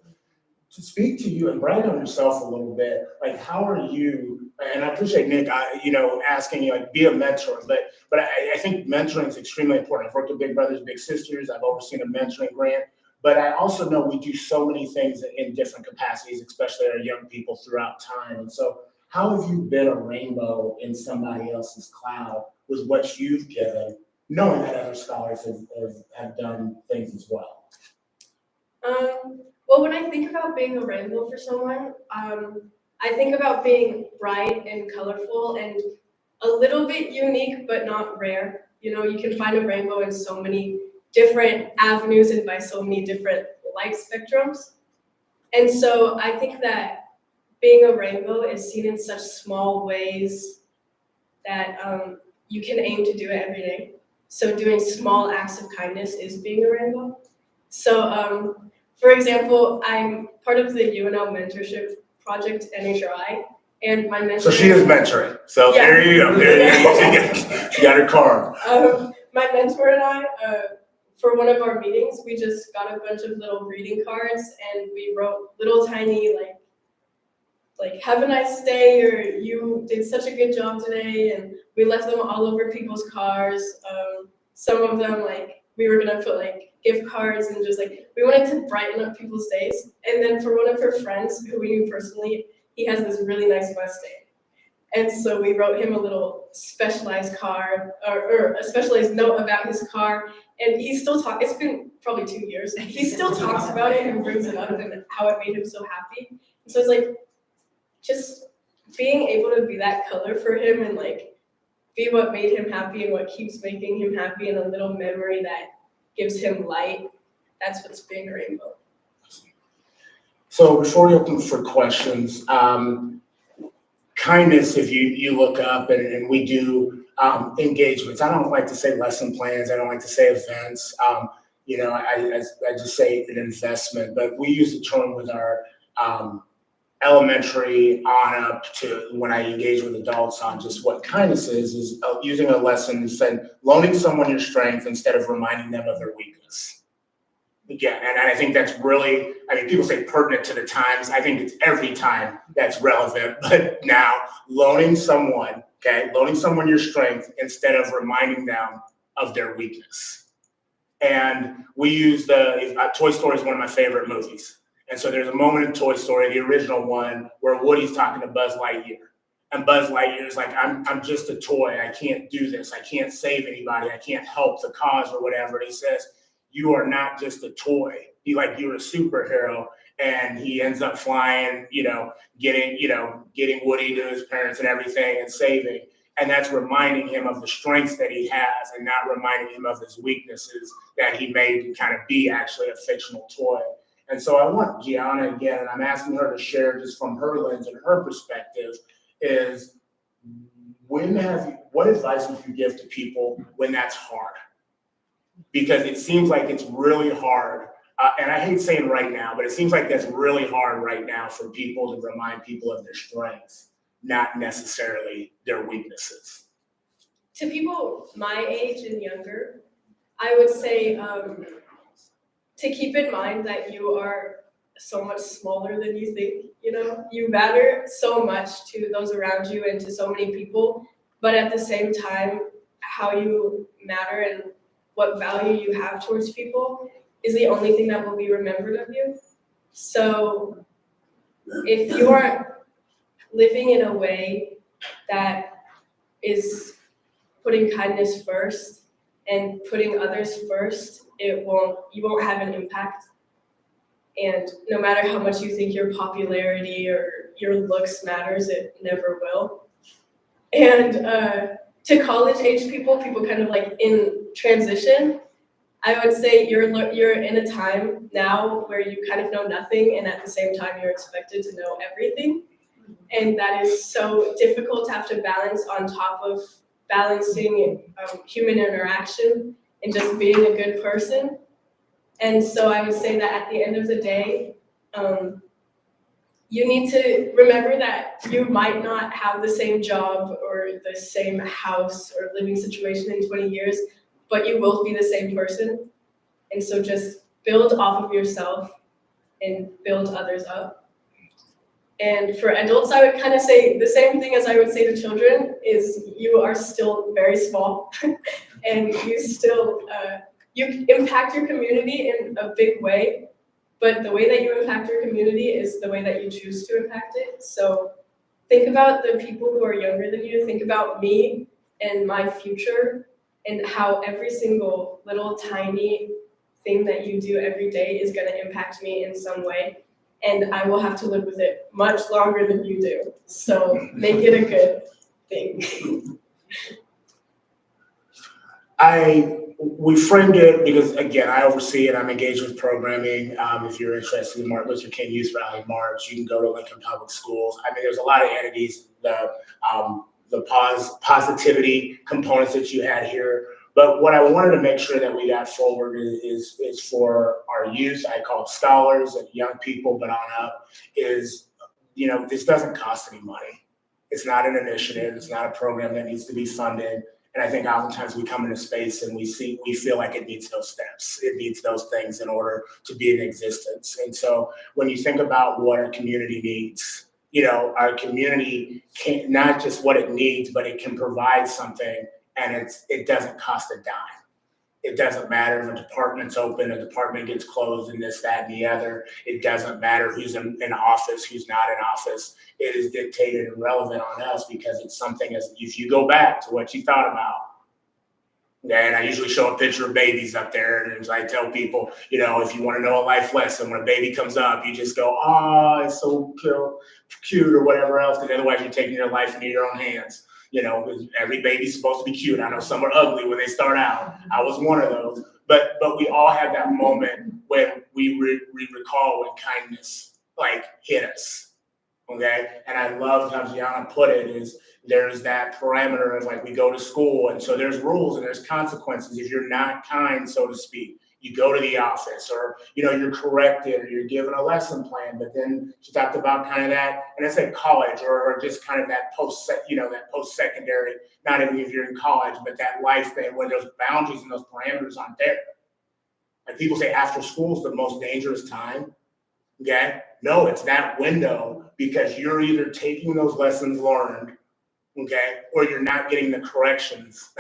To speak to you and brag on yourself a little bit, like, how are you, and I appreciate Nick, asking you, like, be a mentor, but I think mentoring is extremely important. I've worked with Big Brothers Big Sisters, I've overseen a mentoring grant, but I also know we do so many things in different capacities, especially our young people throughout time. And so how have you been a rainbow in somebody else's cloud with what you've given, knowing that other scholars have done things as well? Well, when I think about being a rainbow for someone, I think about being bright and colorful and a little bit unique, but not rare. You know, you can find a rainbow in so many different avenues and by so many different light spectrums. And so I think that being a rainbow is seen in such small ways that you can aim to do it every day. So doing small acts of kindness is being a rainbow. So for example, I'm part of the UNL mentorship project, NHRI, and my mentor. So she is mentoring. So Yeah. there you go. There you go. You got her card. My mentor and I, for one of our meetings, we just got a bunch of little greeting cards and we wrote little tiny like have a nice day, or you did such a good job today, and we left them all over people's cars. Some of them, like, we were gonna put like gift cards and just like, we wanted to brighten up people's days. And then for one of her friends who we knew personally, he has this really nice Mustang. And so we wrote him a little specialized card or a specialized note about his car. And he still talks, it's been probably 2 years, and he still talks about it and brings it up and how it made him so happy. And so it's like, just being able to be that color for him and like be what made him happy and what keeps making him happy, and a little memory that gives him light. That's what's being a rainbow. So before we open for questions, kindness, if you look up and we do engagements, I don't like to say lesson plans, I don't like to say events, you know, I just say an investment, but we use the term with our elementary on up to when I engage with adults on just what kindness is using a lesson and saying, loaning someone your strength instead of reminding them of their weakness. Again, and I think that's really, I mean, people say pertinent to the times. I think it's every time that's relevant, but now loaning someone your strength instead of reminding them of their weakness. And we use Toy Story is one of my favorite movies. And so there's a moment in Toy Story, the original one, where Woody's talking to Buzz Lightyear. And Buzz Lightyear is like, I'm just a toy. I can't do this. I can't save anybody. I can't help the cause or whatever. And he says, you are not just a toy. You're a superhero. And he ends up flying, getting Woody to his parents and everything and saving. And that's reminding him of the strengths that he has and not reminding him of his weaknesses that he made to kind of be actually a fictional toy. And so I want Gianna again, and I'm asking her to share just from her lens and her perspective, is what advice would you give to people when that's hard? Because it seems like it's really hard. And I hate saying right now, but it seems like that's really hard right now for people to remind people of their strengths, not necessarily their weaknesses. To people my age and younger, I would say to keep in mind that you are so much smaller than you think. You know, you matter so much to those around you and to so many people, but at the same time, how you matter and what value you have towards people is the only thing that will be remembered of you. So if you are living in a way that is putting kindness first and putting others first, you won't have an impact. And no matter how much you think your popularity or your looks matters, it never will. And to college age people kind of like in transition, I would say you're in a time now where you kind of know nothing, and at the same time you're expected to know everything. And that is so difficult to have to balance on top of balancing human interaction and just being a good person. And so I would say that at the end of the day, you need to remember that you might not have the same job or the same house or living situation in 20 years, but you will be the same person. And so just build off of yourself and build others up. And for adults, I would kind of say the same thing as I would say to children is you are still very small and you still, you impact your community in a big way, but the way that you impact your community is the way that you choose to impact it. So think about the people who are younger than you, think about me and my future and how every single little tiny thing that you do every day is gonna impact me in some way. And I will have to live with it much longer than you do. So make it a good thing. We framed it because, again, I oversee it. I'm engaged with programming. If you're interested in Martin Luther King Youth Rally March, you can go to Lincoln Public Schools. I mean, there's a lot of entities, the positivity components that you had here. But what I wanted to make sure that we got forward is for our youth, I call it scholars and young people, but on up, is, this doesn't cost any money. It's not an initiative. It's not a program that needs to be funded. And I think oftentimes we come into space and we feel like it needs those steps. It needs those things in order to be in existence. And so when you think about what our community needs, our community can't, not just what it needs, but it can provide something, and it doesn't cost a dime. It doesn't matter if a department's open, a department gets closed, and this, that, and the other. It doesn't matter who's in office, who's not in office. It is dictated and relevant on us because it's something as if you go back to what you thought about. And I usually show a picture of babies up there, and as I tell people, if you want to know a life lesson, when a baby comes up, you just go, "Oh, it's so cute," or whatever else, because otherwise you're taking your life into your own hands. Every baby's supposed to be cute. I know some are ugly when they start out. I was one of those. But we all have that moment when we recall when kindness hit us. Okay? And I love how Gianna put it is there's that parameter of we go to school, and so there's rules and there's consequences if you're not kind, so to speak. You go to the office, or you're corrected, or you're given a lesson plan. But then she talked about kind of that, and I said college, or just kind of that post-secondary. Not even if you're in college, but that life thing where those boundaries and those parameters aren't there. Like people say, after school is the most dangerous time. Okay, no, it's that window because you're either taking those lessons learned, okay, or you're not getting the corrections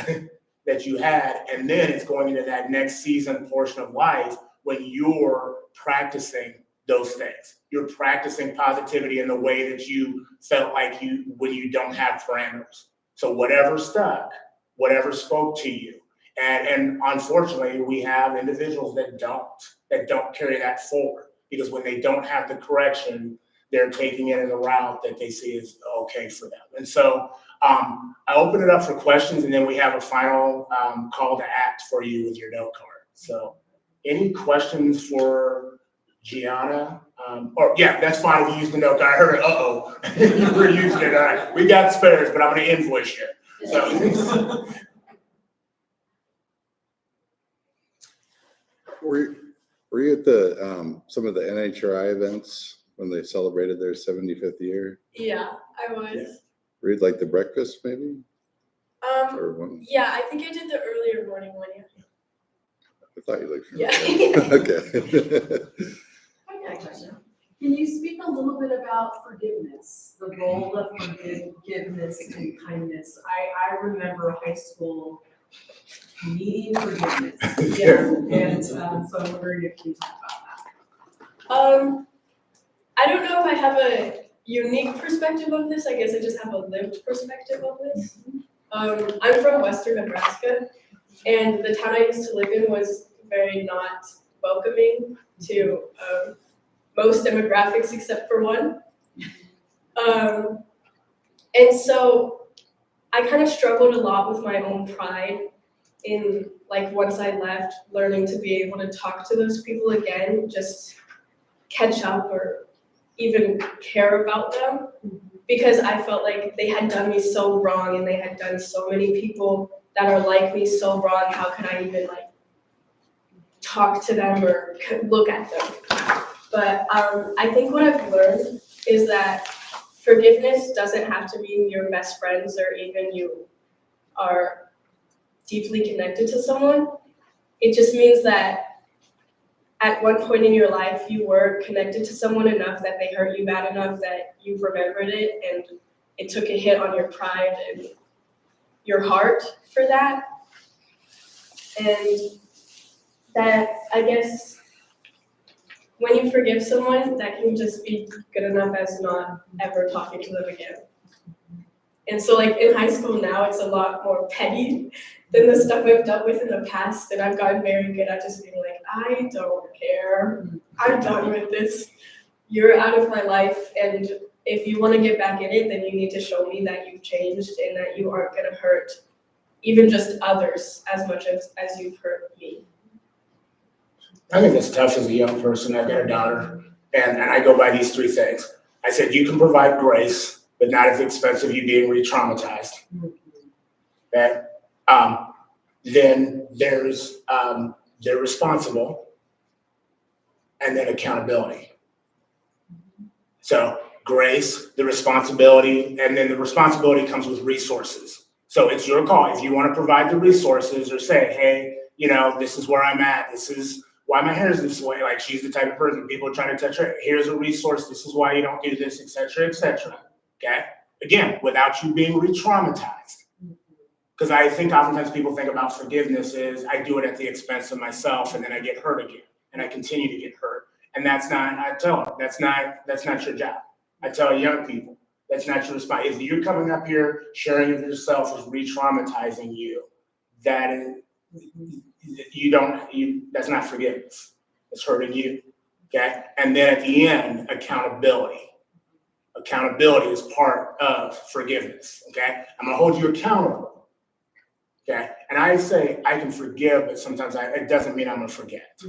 that you had, and then it's going into that next season portion of life when you're practicing those things. You're practicing positivity in the way that you felt like when you don't have parameters. So whatever stuck, whatever spoke to you. And unfortunately, we have individuals that don't carry that forward because when they don't have the correction, they're taking it in a route that they see is okay for them. And so I open it up for questions, and then we have a final call to act for you with your note card. So any questions for Gianna? That's fine if you use the note card. I heard it, you were using it. All right. We got spares, but I'm going to invoice you. So. Were you at the some of the NHRI events when they celebrated their 75th year? Yeah, I was. Were you like the breakfast maybe? Or one? Yeah, I think I did the earlier morning one. Yeah. I thought you looked Yeah. Okay. Can you speak a little bit about forgiveness, the role of forgiveness and kindness? I remember high school needing forgiveness. And so I'm wondering if you talk about that. I don't know if I have a unique perspective of this. I guess I just have a lived perspective of this. I'm from Western Nebraska, and the town I used to live in was very not welcoming to most demographics except for one. And so I kind of struggled a lot with my own pride in once I left, learning to be able to talk to those people again, just catch up or even care about them, because I felt like they had done me so wrong and they had done so many people that are like me so wrong. How could I even talk to them or look at them? But I think what I've learned is that forgiveness doesn't have to mean you're best friends or even you are deeply connected to someone. It just means that at one point in your life, you were connected to someone enough that they hurt you bad enough that you've remembered it, and it took a hit on your pride and your heart for that. And that, I guess, when you forgive someone, that can just be good enough as not ever talking to them again. And so in high school now, it's a lot more petty than the stuff I've dealt with in the past. And I've gotten very good at just being like, I don't care. I'm done with this. You're out of my life. And if you want to get back in it, then you need to show me that you've changed and that you aren't going to hurt even just others as much as you've hurt me. I think it's tough as a young person. I've got a daughter, and I go by these three things. I said, you can provide grace, but not at the expense of you being re-traumatized. Okay? Then there's they're responsible, and then accountability. So grace, the responsibility, and then the responsibility comes with resources. So it's your call. If you want to provide the resources or say, hey, you know, this is where I'm at. This is why my hair is this way. Like, she's the type of person people are trying to touch her. Here's a resource. This is why you don't do this, et cetera, et cetera. Okay? Again, without you being re-traumatized. Because I think oftentimes people think about forgiveness is I do it at the expense of myself and then I get hurt again and I continue to get hurt. And that's not, I tell them, that's not your job. I tell young people, that's not your response. If you're coming up here sharing of yourself is re-traumatizing you, that is, that's not forgiveness. It's hurting you. Okay? And then at the end, accountability. Accountability is part of forgiveness. Okay? I'm gonna hold you accountable. Okay, and I say I can forgive, but sometimes it doesn't mean I'm gonna forget.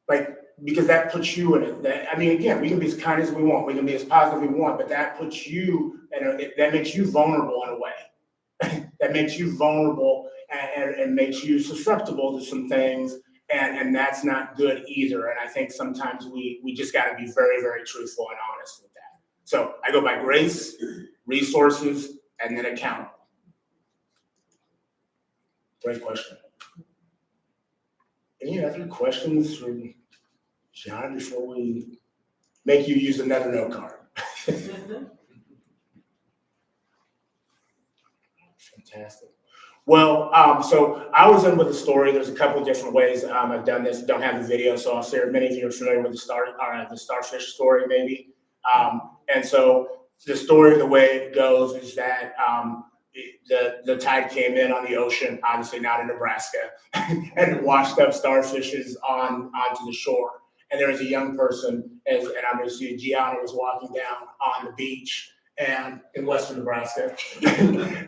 Like, because that puts you in it. I mean, again, we can be as kind as we want, we can be as positive as we want, but that puts you, that makes you vulnerable in a way. That makes you vulnerable and makes you susceptible to some things, and that's not good either. And I think sometimes we just got to be very, very truthful and honest with that. So I go by grace, resources, and then accountable. Great question. Any other questions from John before we make you use another note card? Fantastic. Well, so I was in with a story. There's a couple different ways I've done this. Don't have the video, so I'll share. Many of you are familiar with the starfish story, maybe. And so the story, the way it goes is that the tide came in on the ocean, obviously not in Nebraska, and it washed up starfishes onto the shore. And there was a young person, and I'm going to see Gianna was walking down on the beach and in western Nebraska,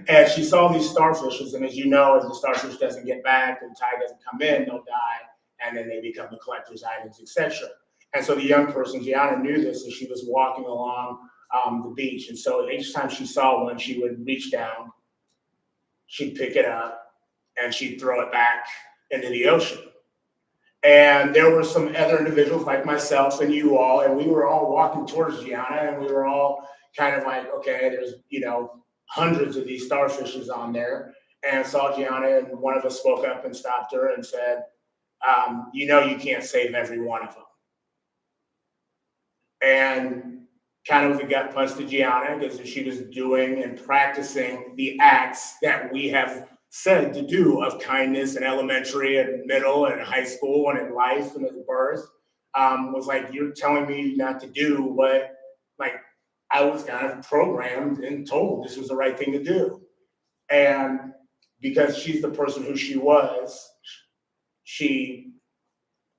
and she saw these starfishes. And as you know, if the starfish doesn't get back and the tide doesn't come in, they'll die, and then they become the collector's items, etc. And so the young person, Gianna, knew this as she was walking along the beach. And so each time she saw one, she would reach down, she'd pick it up, and she'd throw it back into the ocean. And there were some other individuals like myself and you all, and we were all walking towards Gianna, and we were all kind of like, okay, there's, you know, hundreds of these starfishes on there. And saw Gianna, and one of us spoke up and stopped her and said, you know, you can't save every one of them. And kind of the gut punch to Gianna, because she was doing and practicing the acts that we have said to do of kindness in elementary and middle and high school and in life and at birth, was like, you're telling me not to do what, like, I was kind of programmed and told this was the right thing to do. And because she's the person who she was, she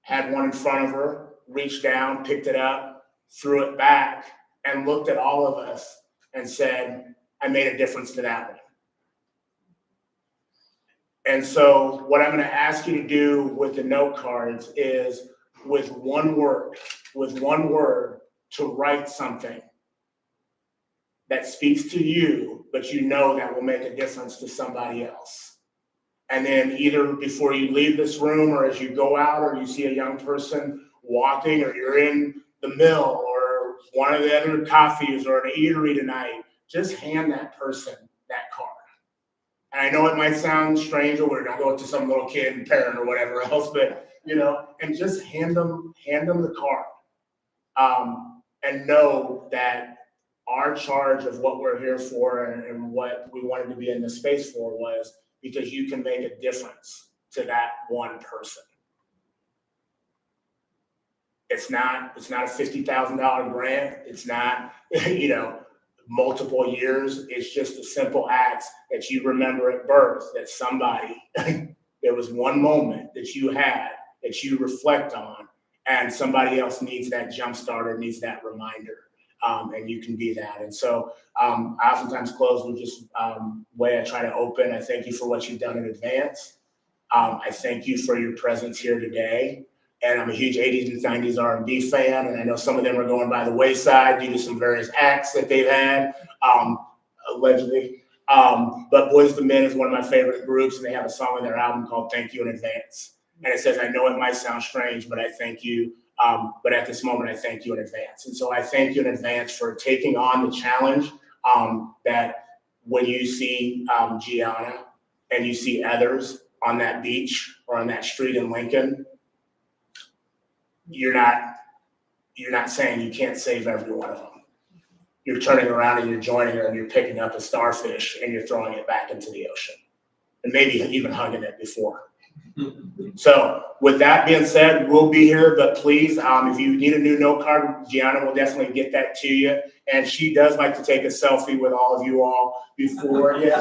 had one in front of her, reached down, picked it up, threw it back, and looked at all of us and said, I made a difference to that one. And so what I'm going to ask you to do with the note cards is with one word, to write something that speaks to you, but you know that will make a difference to somebody else. And then either before you leave this room, or as you go out, or you see a young person walking, or you're in the mill, or one of the other coffees or an eatery tonight, just hand that person that card. And I know it might sound strange or weird. Don't go to some little kid and parent or whatever else, but you know, and just hand them the card. And know that our charge of what we're here for and what we wanted to be in this space for was because you can make a difference to that one person. It's not a $50,000 grant. It's not, you know, multiple years. It's just a simple act that you remember at birth that somebody, there was one moment that you had that you reflect on, and somebody else needs that jump starter, needs that reminder. And you can be that. And so I oftentimes close with just way I try to open. I thank you for what you've done in advance. I thank you for your presence here today. And I'm a huge 80s and 90s R&B fan, and I know some of them are going by the wayside due to some various acts that they've had, allegedly. But Boyz II Men is one of my favorite groups, and they have a song on their album called Thank You in Advance. And it says, I know it might sound strange, but I thank you. But at this moment, I thank you in advance. And so I thank you in advance for taking on the challenge that when you see Gianna and you see others on that beach or on that street in Lincoln, you're not saying you can't save every one of them. You're turning around and you're joining her and you're picking up a starfish and you're throwing it back into the ocean and maybe even hugging it before. So with that being said, we'll be here, but please, if you need a new note card, Gianna will definitely get that to you. And she does like to take a selfie with all of you all before, yes,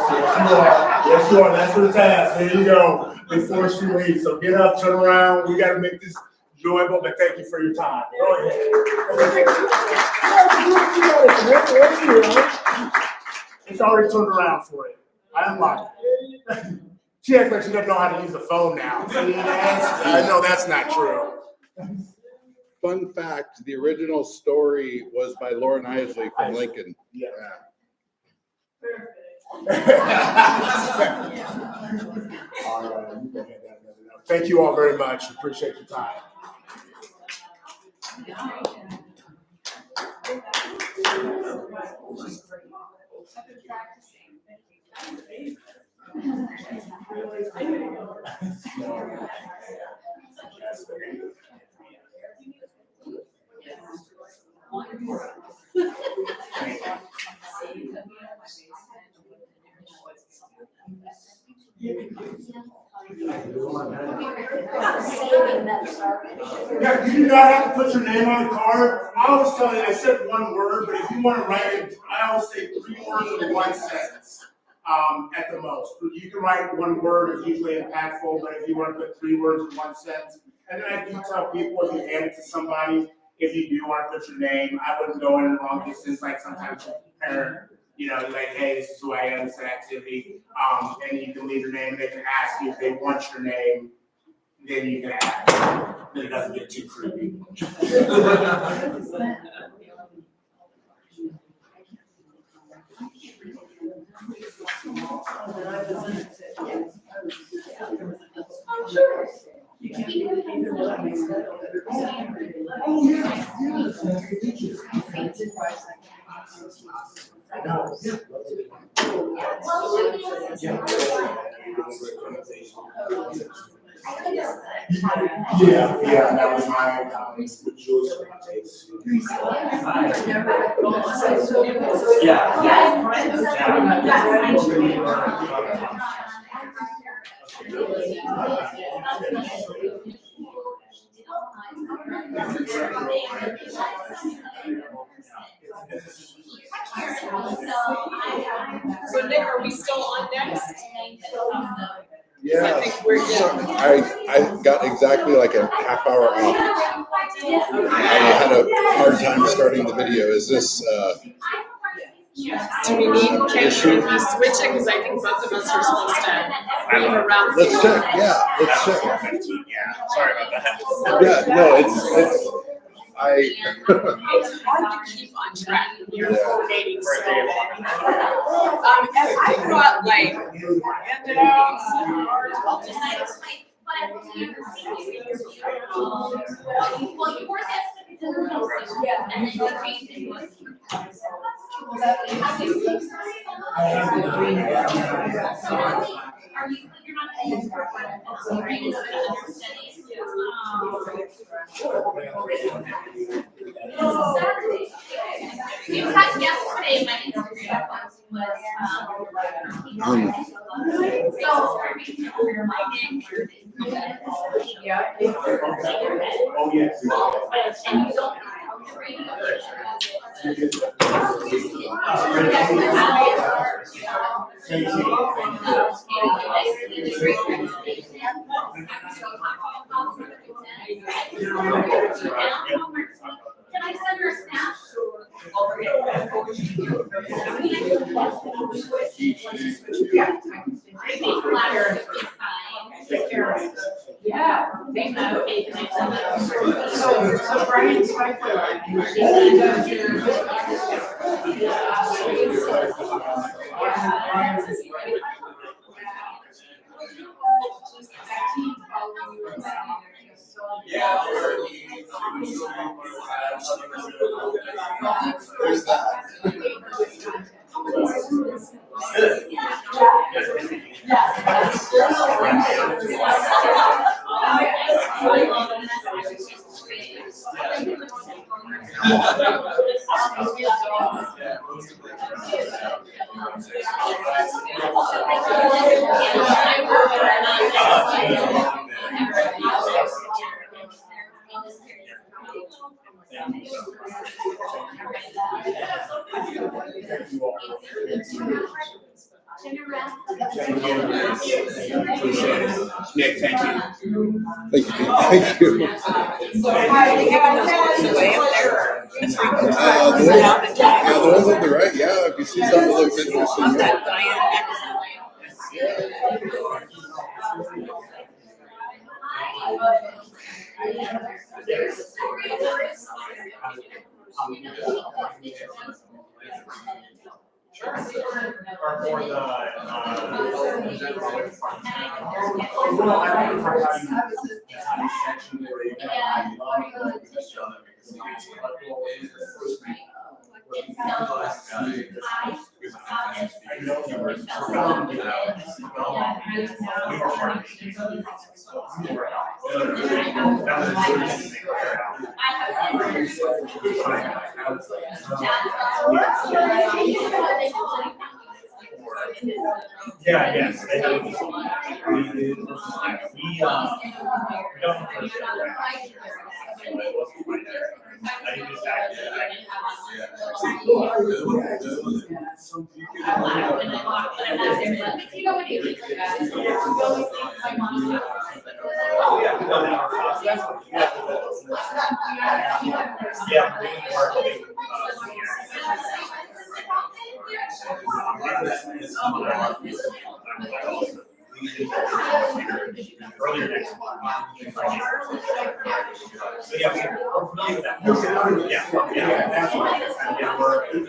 you are, that's her task, there you go, before she leaves. So get up, turn around, we gotta make this enjoyable, but thank you for your time. Go ahead. It's already turned around for you. I unlocked it. She acts like she doesn't know how to use the phone now. I know that's not true. Fun fact, the original story was by Lauren Isley from Lincoln. Yeah. All right. Thank you all very much. Appreciate your time. Yeah, you do not have to put your name on the card. I always tell you, I said one word, but if you want to write it, I always say 3 words in one sentence, at the most. You can write one word, it's usually impactful, but if you want to put 3 words in one sentence, and then I do tell people if you hand it to somebody, if you do want to put your name, I wouldn't go in the long distance, like sometimes a parent, you know, like, hey, this is who I am, it's an activity, and you can leave your name, and they can ask you if they want your name, then you can ask. Then it doesn't get too creepy. Oh, sure. Yeah, that was my, with Jules. So Nick, are we still on next? Yeah, I think we're good. I got exactly like a half hour off. I had a hard time starting the video. Is this Do we need, can we switch it? Because I think both of us are supposed to move around. Let's check, yeah, let's check. Yeah, sorry about that. Yeah, no, it's It's hard to keep on track when you're coordinating so and I brought like handouts and cards, I'll just In fact, yesterday, my Instagram post was, Oh, yes. and you don't Can I send her a snap? Yeah. So Brian's wife, she does There's that. Nick, thank you. Thank you. The ones on the right, yeah, if you see something that looks interesting. Yeah, yes. They have. Earlier next month. So yeah, we're familiar with that. Yeah, that's right. Yeah, we're.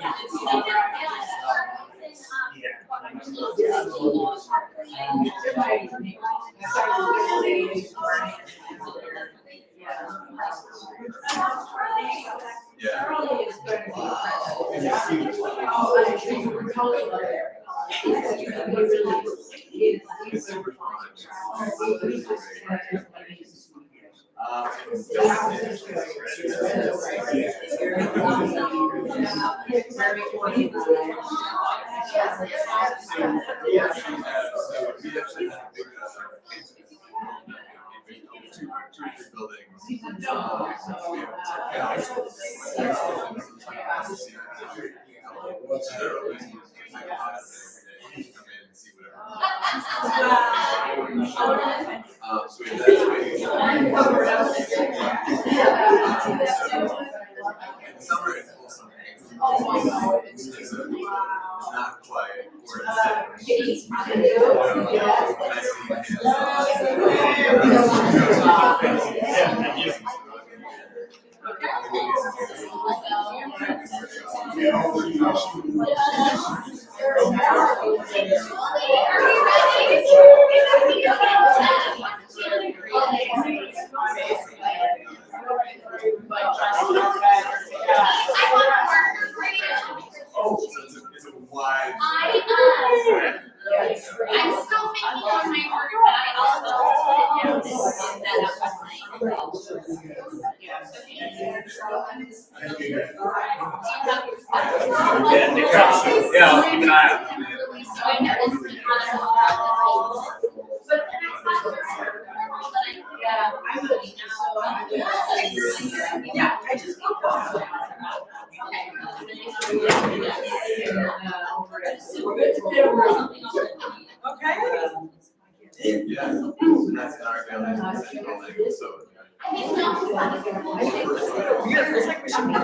Weird, feels like we should be.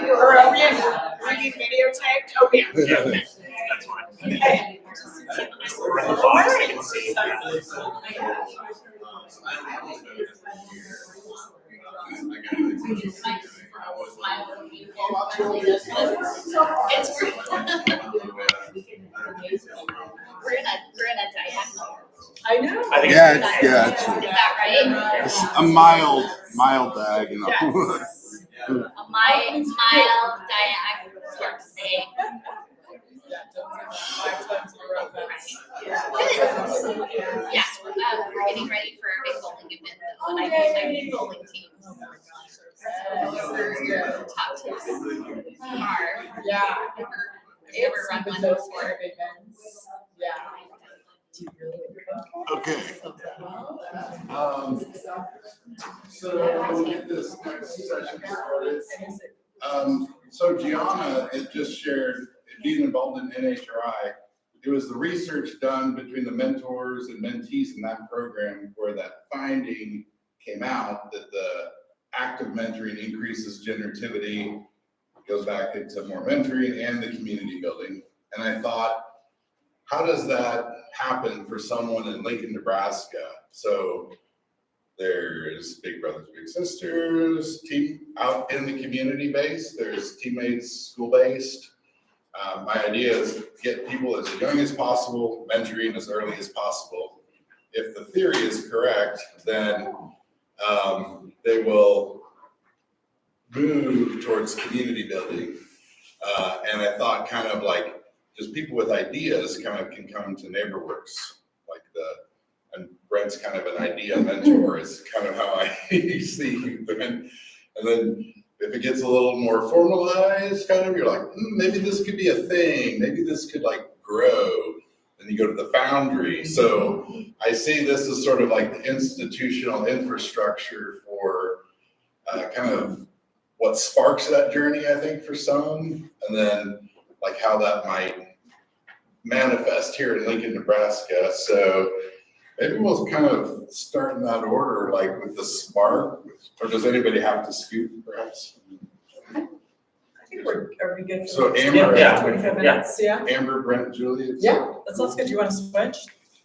Or are we videotaped? Oh, yeah. That's fine. Okay. We're in a diagonal. I know. I think Yeah, it's- it's Is that right? It's a mild diagonal. A mild diagonal, it's hard to say. Yes, we're getting ready for a big bowling event, though, and I need bowling teams. For top tips. Yeah. Ever run one before? Okay. So we'll get this next session started. So Gianna had just shared, being involved in NHRI, it was the research done between the mentors and mentees in that program where that finding came out that the active mentoring increases generativity, goes back into more mentoring and the community building. And I thought, how does that happen for someone in Lincoln, Nebraska? So there's Big Brothers Big Sisters, team out in the community base, there's teammates school-based. My idea is get people as young as possible, mentoring as early as possible. If the theory is correct, then they will move towards community building. And I thought kind of like just people with ideas kind of can come to NeighborWorks, and Brent's kind of an idea mentor is kind of how I see Brent. And then if it gets a little more formalized, kind of, you're like, maybe this could be a thing. Maybe this could like grow. Then you go to the foundry. So I see this as sort of like the institutional infrastructure for kind of what sparks that journey, I think, for some, and then like how that might manifest here in Lincoln, Nebraska. So maybe we'll kind of start in that order, like with the spark, or does anybody have to scoot perhaps? I think are we good? So for Amber, Yeah. 25 minutes, yeah? Amber, Brent, Julie. Yeah, that sounds good. Do you want to switch?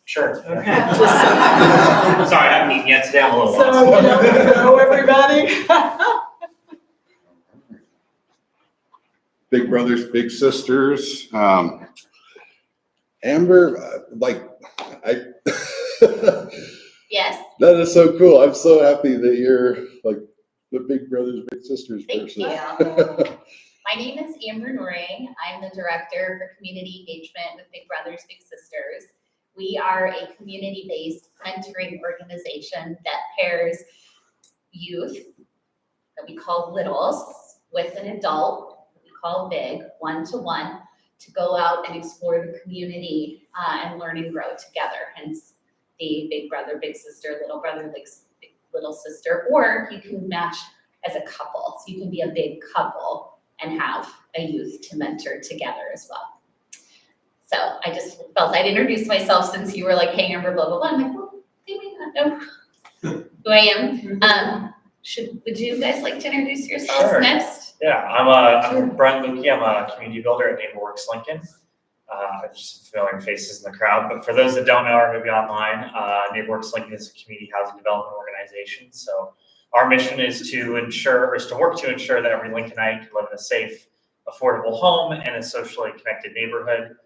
Sure. Okay. Just so- Sorry, I haven't eaten yet today, I'm a little So, lost. hello, everybody. Big brothers, big sisters. Amber, Yes, that is so cool. I'm so happy that you're like the big brothers, big sisters thank person. you. My name is Amber Noring. I'm the Director for Community Engagement with Big Brothers Big Sisters. We are a community-based mentoring organization that pairs youth that we call littles with an adult that we call big, one-to-one, to go out and explore the community and learn and grow together. Hence the big brother, big sister, little brother, big little sister, or you can match as a couple. So you can be a big couple and have a youth to mentor together as well. So I just felt I'd introduce myself since you were like, hey, Amber, blah, blah, blah. I'm like, well, they may not know who I am. Would you guys like to introduce yourselves Sure. next? Yeah, I'm Brent Lukey. I'm a community builder at NeighborWorks Lincoln. Just familiar faces in the crowd, but for those that don't know or maybe online, NeighborWorks Lincoln is a community housing development organization. So our mission is to work to ensure that every Lincolnite can live in a safe, affordable home and a socially connected neighborhood.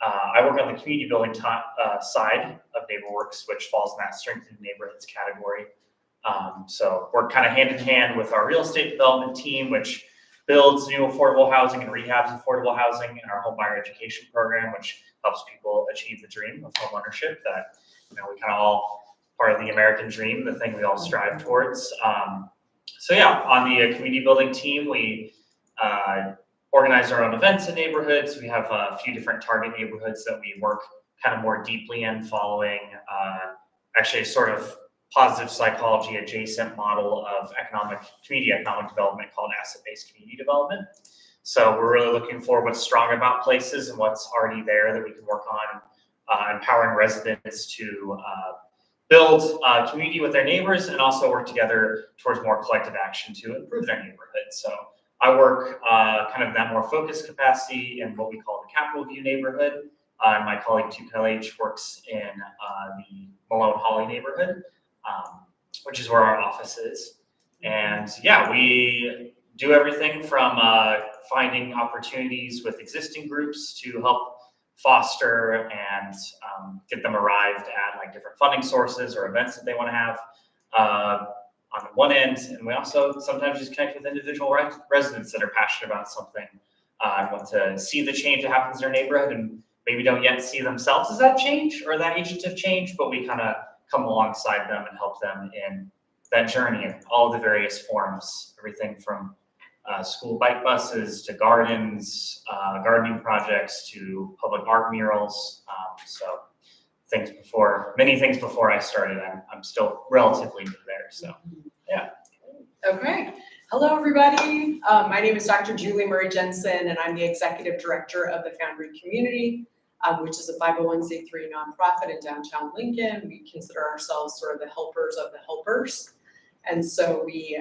I work on the community building side of NeighborWorks, which falls in that strengthened neighborhoods category. So we're kind of hand in hand with our real estate development team, which builds new affordable housing and rehabs affordable housing, in our home buyer education program, which helps people achieve the dream of home ownership that, we kind of all part of the American dream, the thing we all strive towards. So yeah, on the community building team, we organize our own events in neighborhoods. We have a few different target neighborhoods that we work kind of more deeply in, following actually sort of positive psychology adjacent model of community economic development called asset-based community development. So we're really looking for what's strong about places and what's already there that we can work on, empowering residents to build community with their neighbors and also work together towards more collective action to improve their neighborhood. So I work kind of in that more focused capacity in what we call the Capitol View neighborhood. And my colleague Tukel H works in the Malone Holly neighborhood, which is where our office is. And yeah, we do everything from finding opportunities with existing groups to help foster and get them arrived at like different funding sources or events that they want to have on the one end. And we also sometimes just connect with individual residents that are passionate about something and want to see the change that happens in their neighborhood and maybe don't yet see themselves as that change or that agent of change, but we kind of come alongside them and help them in that journey in all the various forms, everything from school bike buses to gardens, gardening projects to public art murals. So many things before I started, I'm still relatively new there, so yeah. Okay. Hello, everybody. My name is Dr. Julie Murray Jensen, and I'm the Executive Director of the Foundry Community, which is a 501c3 nonprofit in downtown Lincoln. We consider ourselves sort of the helpers of the helpers. And so we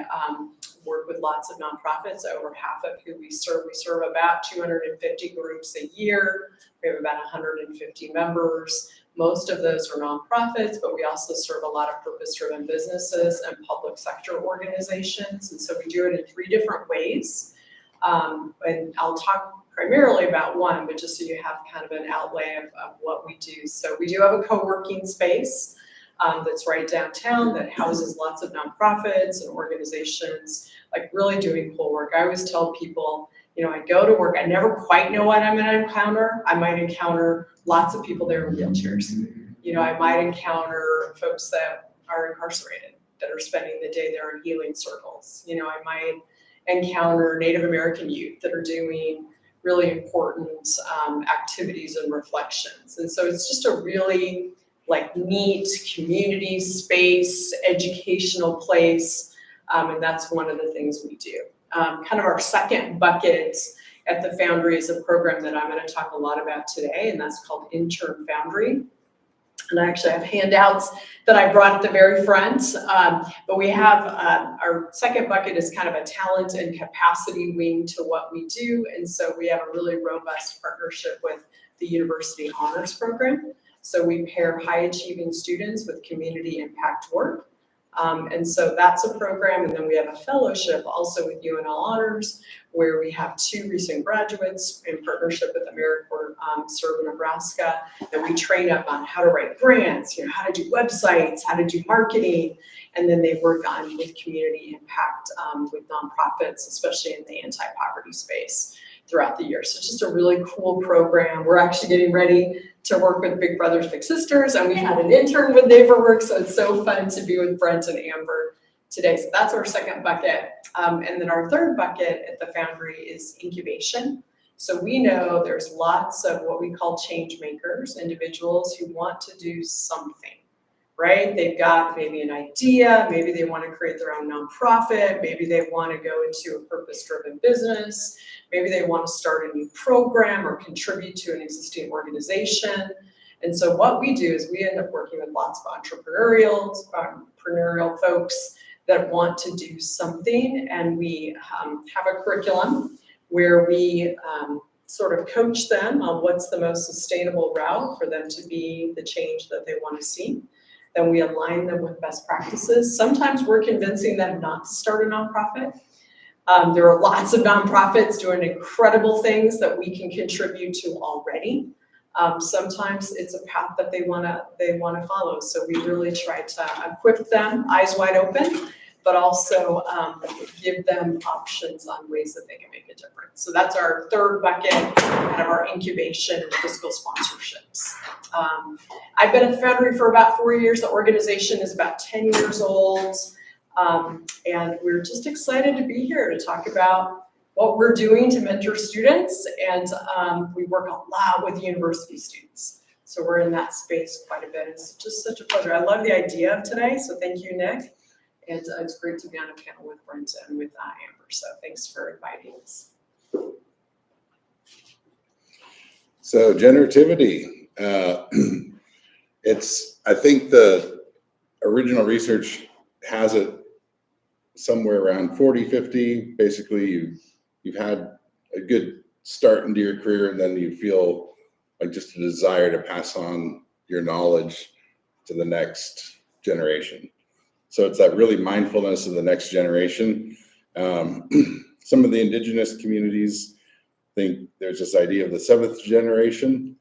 work with lots of nonprofits, over half of who we serve. We serve about 250 groups a year. We have about 150 members. Most of those are nonprofits, but we also serve a lot of purpose-driven businesses and public sector organizations. And so we do it in 3 different ways. And I'll talk primarily about one, but just so you have kind of an outlay of what we do. So we do have a co-working space that's right downtown that houses lots of nonprofits and organizations like really doing cool work. I always tell people, you know, I go to work, I never quite know what I'm gonna encounter. I might encounter lots of people there in wheelchairs. You know, I might encounter folks that are incarcerated, that are spending the day there in healing circles. You know, I might encounter Native American youth that are doing really important activities and reflections. And so it's just a really like neat community space, educational place. And that's one of the things we do. Kind of our second bucket at the Foundry is a program that I'm going to talk a lot about today, and that's called Intern Foundry. And I actually have handouts that I brought at the very front. But we have our second bucket is kind of a talent and capacity wing to what we do. And so we have a really robust partnership with the University Honors Program. So we pair high achieving students with community impact work. And so that's a program. And then we have a fellowship also with UNL Honors, where we have 2 recent graduates in partnership with AmeriCorps Serve Nebraska, that we train up on how to write grants, you know, how to do websites, how to do marketing. And then they work on with community impact with nonprofits, especially in the anti-poverty space throughout the year. So it's just a really cool program. We're actually getting ready to work with Big Brothers Big Sisters, and we had an intern with NeighborWorks, so it's so fun to be with Brent and Amber today. So that's our second bucket. And then our third bucket at the Foundry is incubation. So we know there's lots of what we call change makers, individuals who want to do something, right? They've got maybe an idea, maybe they want to create their own nonprofit, maybe they want to go into a purpose-driven business, maybe they want to start a new program or contribute to an existing organization. And so what we do is we end up working with lots of entrepreneurial folks that want to do something, and we have a curriculum where we sort of coach them on what's the most sustainable route for them to be the change that they want to see. Then we align them with best practices. Sometimes we're convincing them not to start a nonprofit. There are lots of nonprofits doing incredible things that we can contribute to already. Sometimes it's a path that they want to follow. So we really try to equip them, eyes wide open, but also give them options on ways that they can make a difference. So that's our third bucket, kind of our incubation and fiscal sponsorships. I've been at the Foundry for about 4 years. The organization is about 10 years old. And we're just excited to be here to talk about what we're doing to mentor students. And we work a lot with university students. So we're in that space quite a bit. It's just such a pleasure. I love the idea of today. So thank you, Nick. And it's great to be on a panel with Brent and with Amber. So thanks for inviting us. So generativity, I think the original research has it somewhere around 40, 50. Basically, you've had a good start into your career, and then you feel like just a desire to pass on your knowledge to the next generation. So it's that really mindfulness of the next generation. Some of the indigenous communities think there's this idea of the seventh generation.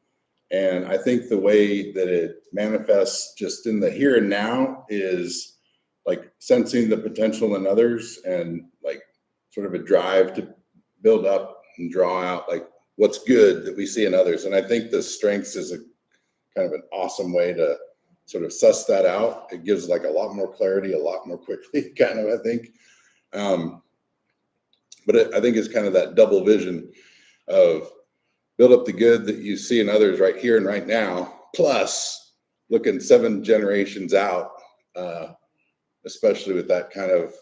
And I think the way that it manifests just in the here and now is like sensing the potential in others and like sort of a drive to build up and draw out like what's good that we see in others. And I think the strengths is a kind of an awesome way to sort of suss that out. It gives like a lot more clarity, a lot more quickly, kind of, I think. But I think it's kind of that double vision of build up the good that you see in others right here and right now, plus looking 7 generations out, especially with that kind of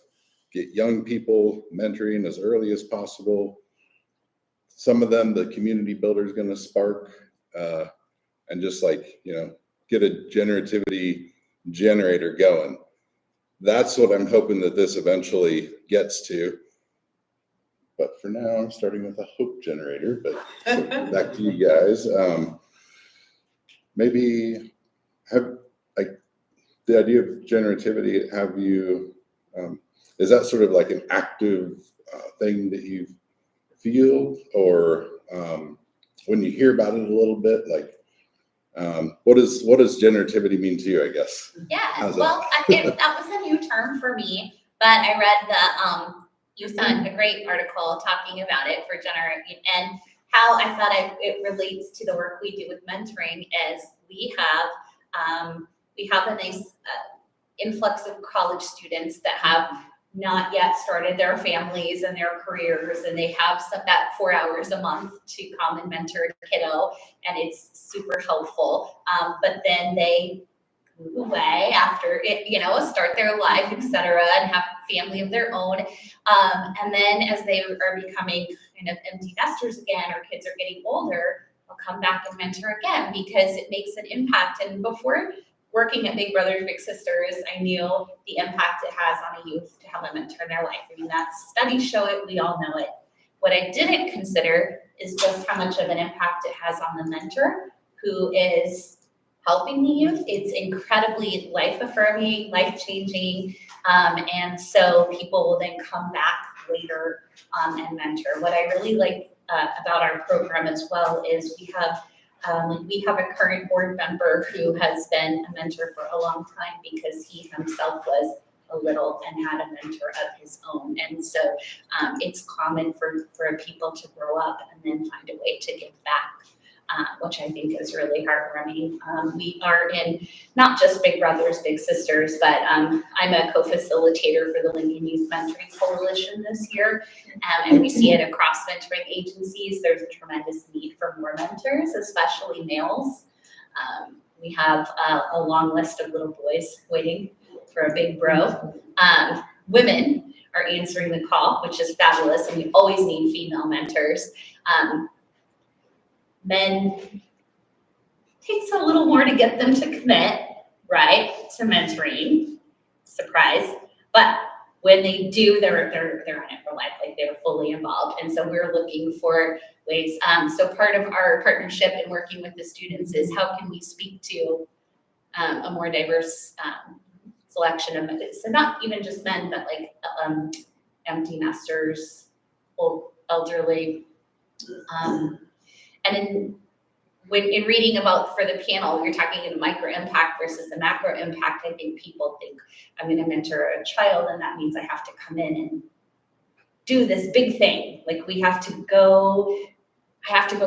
get young people mentoring as early as possible. Some of them, the community builder is going to spark, and just like, you know, get a generativity generator going. That's what I'm hoping that this eventually gets to. But for now, I'm starting with a hope generator, but so back to you guys. Maybe have like the idea of generativity, have you, is that sort of like an active thing that you feel, or when you hear about it a little bit, like what does generativity mean to you, I guess? Yeah, well, that was a new term for me, but I read the, you sent a great article talking about it for generating, and how I thought it relates to the work we do with mentoring is we have a nice influx of college students that have not yet started their families and their careers, and they have that 4 hours a month to come and mentor a kiddo, and it's super helpful. But then they move away after it, you know, start their life, etc., and have family of their own. And then as they are becoming kind of empty nesters again, or kids are getting older, they'll come back and mentor again because it makes an impact. And before working at Big Brothers Big Sisters, I knew the impact it has on a youth to have a mentor in their life. I mean, that's studies show it, we all know it. What I didn't consider is just how much of an impact it has on the mentor who is helping the youth. It's incredibly life-affirming, life-changing, and so people will then come back later and mentor. What I really like about our program as well is we have a current board member who has been a mentor for a long time because he himself was a little and had a mentor of his own. And so it's common for people to grow up and then find a way to give back, which I think is really heartwarming. We are in not just Big Brothers Big Sisters, but I'm a co-facilitator for the Lincoln Youth Mentoring Coalition this year. And we see it across mentoring agencies. There's a tremendous need for more mentors, especially males. We have a long list of little boys waiting for a big bro. Women are answering the call, which is fabulous, and we always need female mentors. Men, takes a little more to get them to commit, right, to mentoring, surprise. But when they do, they're on it for life, like they're fully involved. And so we're looking for ways. So part of our partnership in working with the students is how can we speak to a more diverse selection of, so not even just men, but like empty nesters, old, elderly. And in reading about for the panel, you're talking the micro impact versus the macro impact. I think people think I'm going to mentor a child, and that means I have to come in and do this big thing. Like I have to go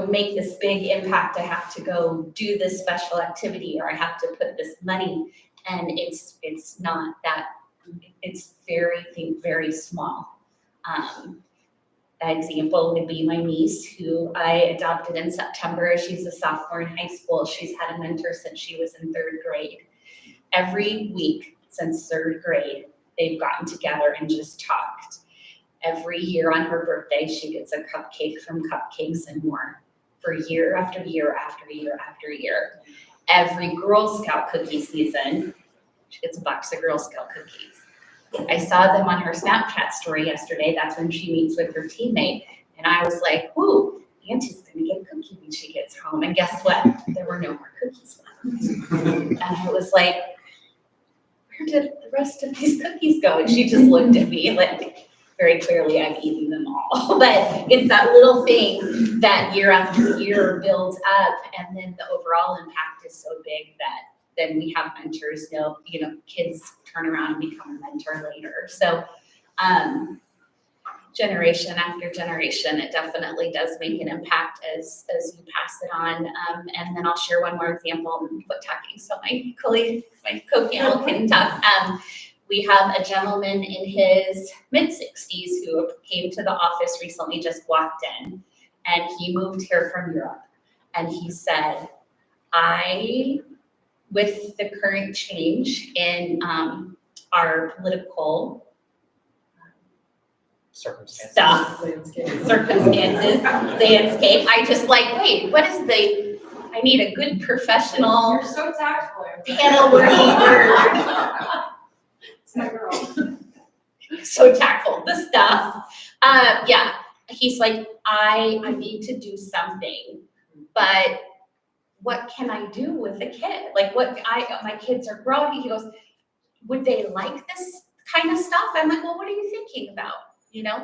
make this big impact. I have to go do this special activity, or I have to put this money. And it's not that. It's very small. An example would be my niece, who I adopted in September. She's a sophomore in high school. She's had a mentor since she was in 3rd grade. Every week since 3rd grade, they've gotten together and just talked. Every year on her birthday, she gets a cupcake from Cupcakes and More for year after year after year after year. Every Girl Scout cookie season, She gets a box of Girl Scout cookies. I saw them on her Snapchat story yesterday. That's when she meets with her teammate. And I was like, whoo, Auntie's gonna get a cookie when she gets home. And guess what? There were no more cookies left. And I was like, where did the rest of these cookies go? And she just looked at me like, very clearly I've eaten them all. But it's that little thing that year after year builds up, and then the overall impact is so big that then we have mentors, kids turn around and become a mentor later. So generation after generation, it definitely does make an impact as you pass it on. And then I'll share one more example and quit talking so my co-panel can talk. We have a gentleman in his mid-60s who came to the office recently, just walked in, and he moved here from Europe. And he said, with the current change in our political Circumstances. Landscape, I just like, wait, I need a good professional You're so tactful. panel leader. It's my girl. So tactful, the stuff. Yeah, he's like, I need to do something, but what can I do with a kid? Like my kids are growing. He goes, would they like this kind of stuff? I'm like, well, what are you thinking about?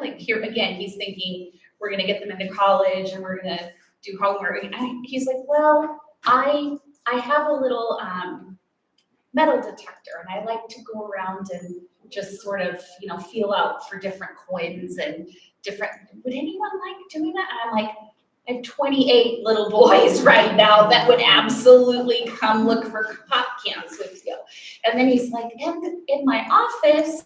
Like here again, he's thinking we're gonna get them into college and we're gonna do homework. And he's like, well, I have a little metal detector, and I like to go around and just sort of, feel out for different coins and would anyone like doing that? And I'm like, I have 28 little boys right now that would absolutely come look for pop cans with you. And then he's like, in my office,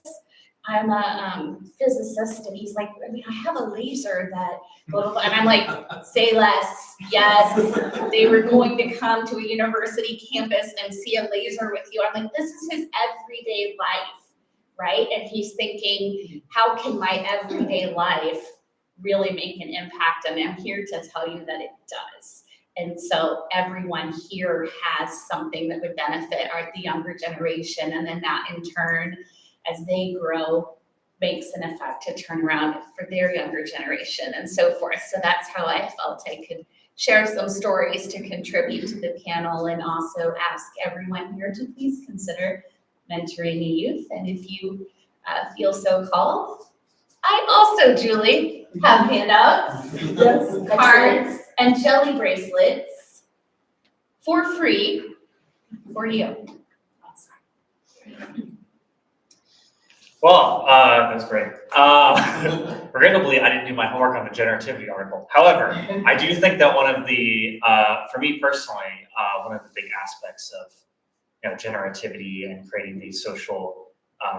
I'm a physicist, and he's like, I have a laser that, blah, blah, blah. And I'm like, say less. Yes, they were going to come to a university campus and see a laser with you. I'm like, this is his everyday life, right? And he's thinking, how can my everyday life really make an impact? And I'm here to tell you that it does. And so everyone here has something that would benefit the younger generation, and then that in turn, as they grow, makes an effect to turn around for their younger generation and so forth. So that's how I felt I could share some stories to contribute to the panel, and also ask everyone here to please consider mentoring a youth. And if you feel so called, I also, Julie, have handouts, cards, and jelly bracelets for free for you. Well, that's great. Regrettably, I didn't do my homework on the generativity article. However, I do think that one of the, for me personally, one of the big aspects of generativity and creating these social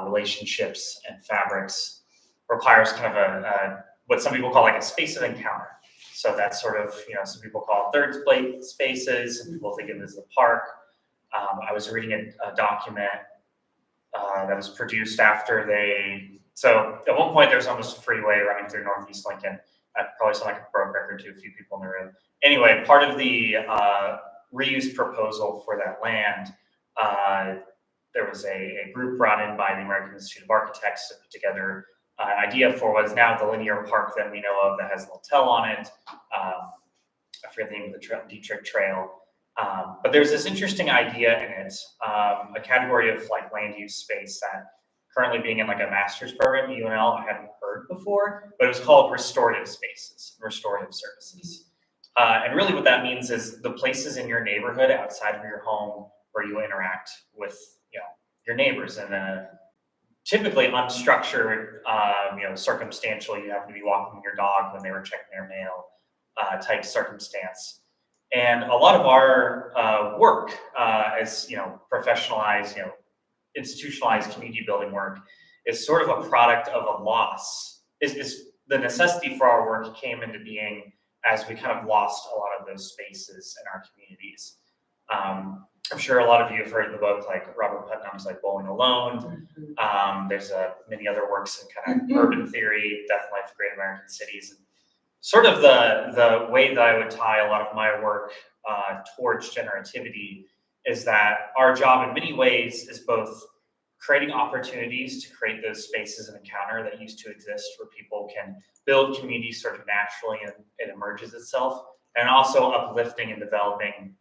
relationships and fabrics requires kind of what some people call like a space of encounter. So that's sort of, some people call it third plate spaces, some people think of it as the park. I was reading a document that was produced after so at one point there's almost a freeway running through Northeast Lincoln. I probably sound like a broke record to a few people in the room. Anyway, part of the reuse proposal for that land, there was a group brought in by the American Institute of Architects to put together an idea for what is now the linear park that we know of that has Littell on it. I forget the name of the Dietrich Trail. But there's this interesting idea in it, a category of like land use space that currently being in like a master's program at UNL I hadn't heard before, but it was called restorative spaces, restorative services. And really what that means is the places in your neighborhood outside of your home where you interact with your neighbors in a typically unstructured, circumstantial, you happen to be walking your dog when they were checking their mail type circumstance. And a lot of our work as professionalized, institutionalized community building work is sort of a product of a loss. Is the necessity for our work came into being as we kind of lost a lot of those spaces in our communities. I'm sure a lot of you have heard of the book, like Robert Putnam's like Bowling Alone. There's many other works in kind of urban theory, Death and Life of Great American Cities. Sort of the way that I would tie a lot of my work towards generativity is that our job in many ways is both creating opportunities to create those spaces of encounter that used to exist where people can build community sort of naturally and it emerges itself, and also uplifting and developing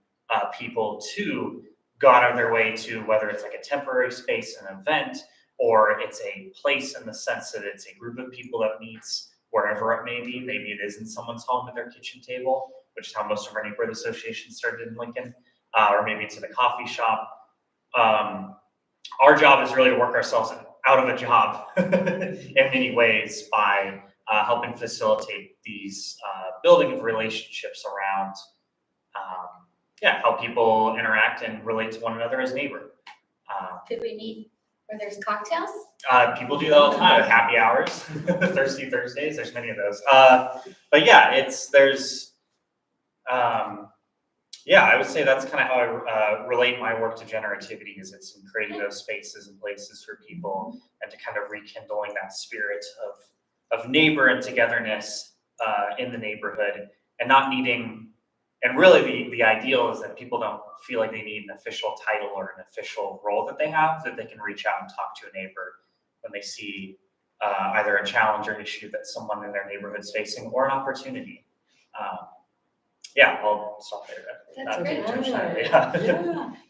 people to go out of their way to, whether it's like a temporary space, an event, or it's a place in the sense that it's a group of people that meets wherever it may be. Maybe it is in someone's home at their kitchen table, which is how most of our neighborhood associations started in Lincoln, or maybe it's in a coffee shop. Our job is really to work ourselves out of a job in many ways by helping facilitate these building of relationships around how people interact and relate to one another as neighbor. Could we meet where there's cocktails? People do that all the time at happy hours, Thirsty Thursdays, there's many of those. But yeah, I would say that's kind of how I relate my work to generativity, is it's in creating those spaces and places for people and to kind of rekindling that spirit of neighbor and togetherness in the neighborhood, and not needing, and really the ideal is that people don't feel like they need an official title or an official role that they have, that they can reach out and talk to a neighbor when they see either a challenge or an issue that someone in their neighborhood is facing, or an opportunity. I'll stop there. That's great.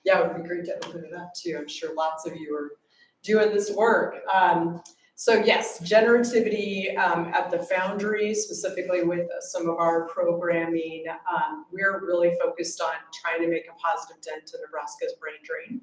Yeah, it would be great to open it up too. I'm sure lots of you are doing this work. So yes, generativity at the Foundry, specifically with some of our programming, we're really focused on trying to make a positive dent to Nebraska's brain drain.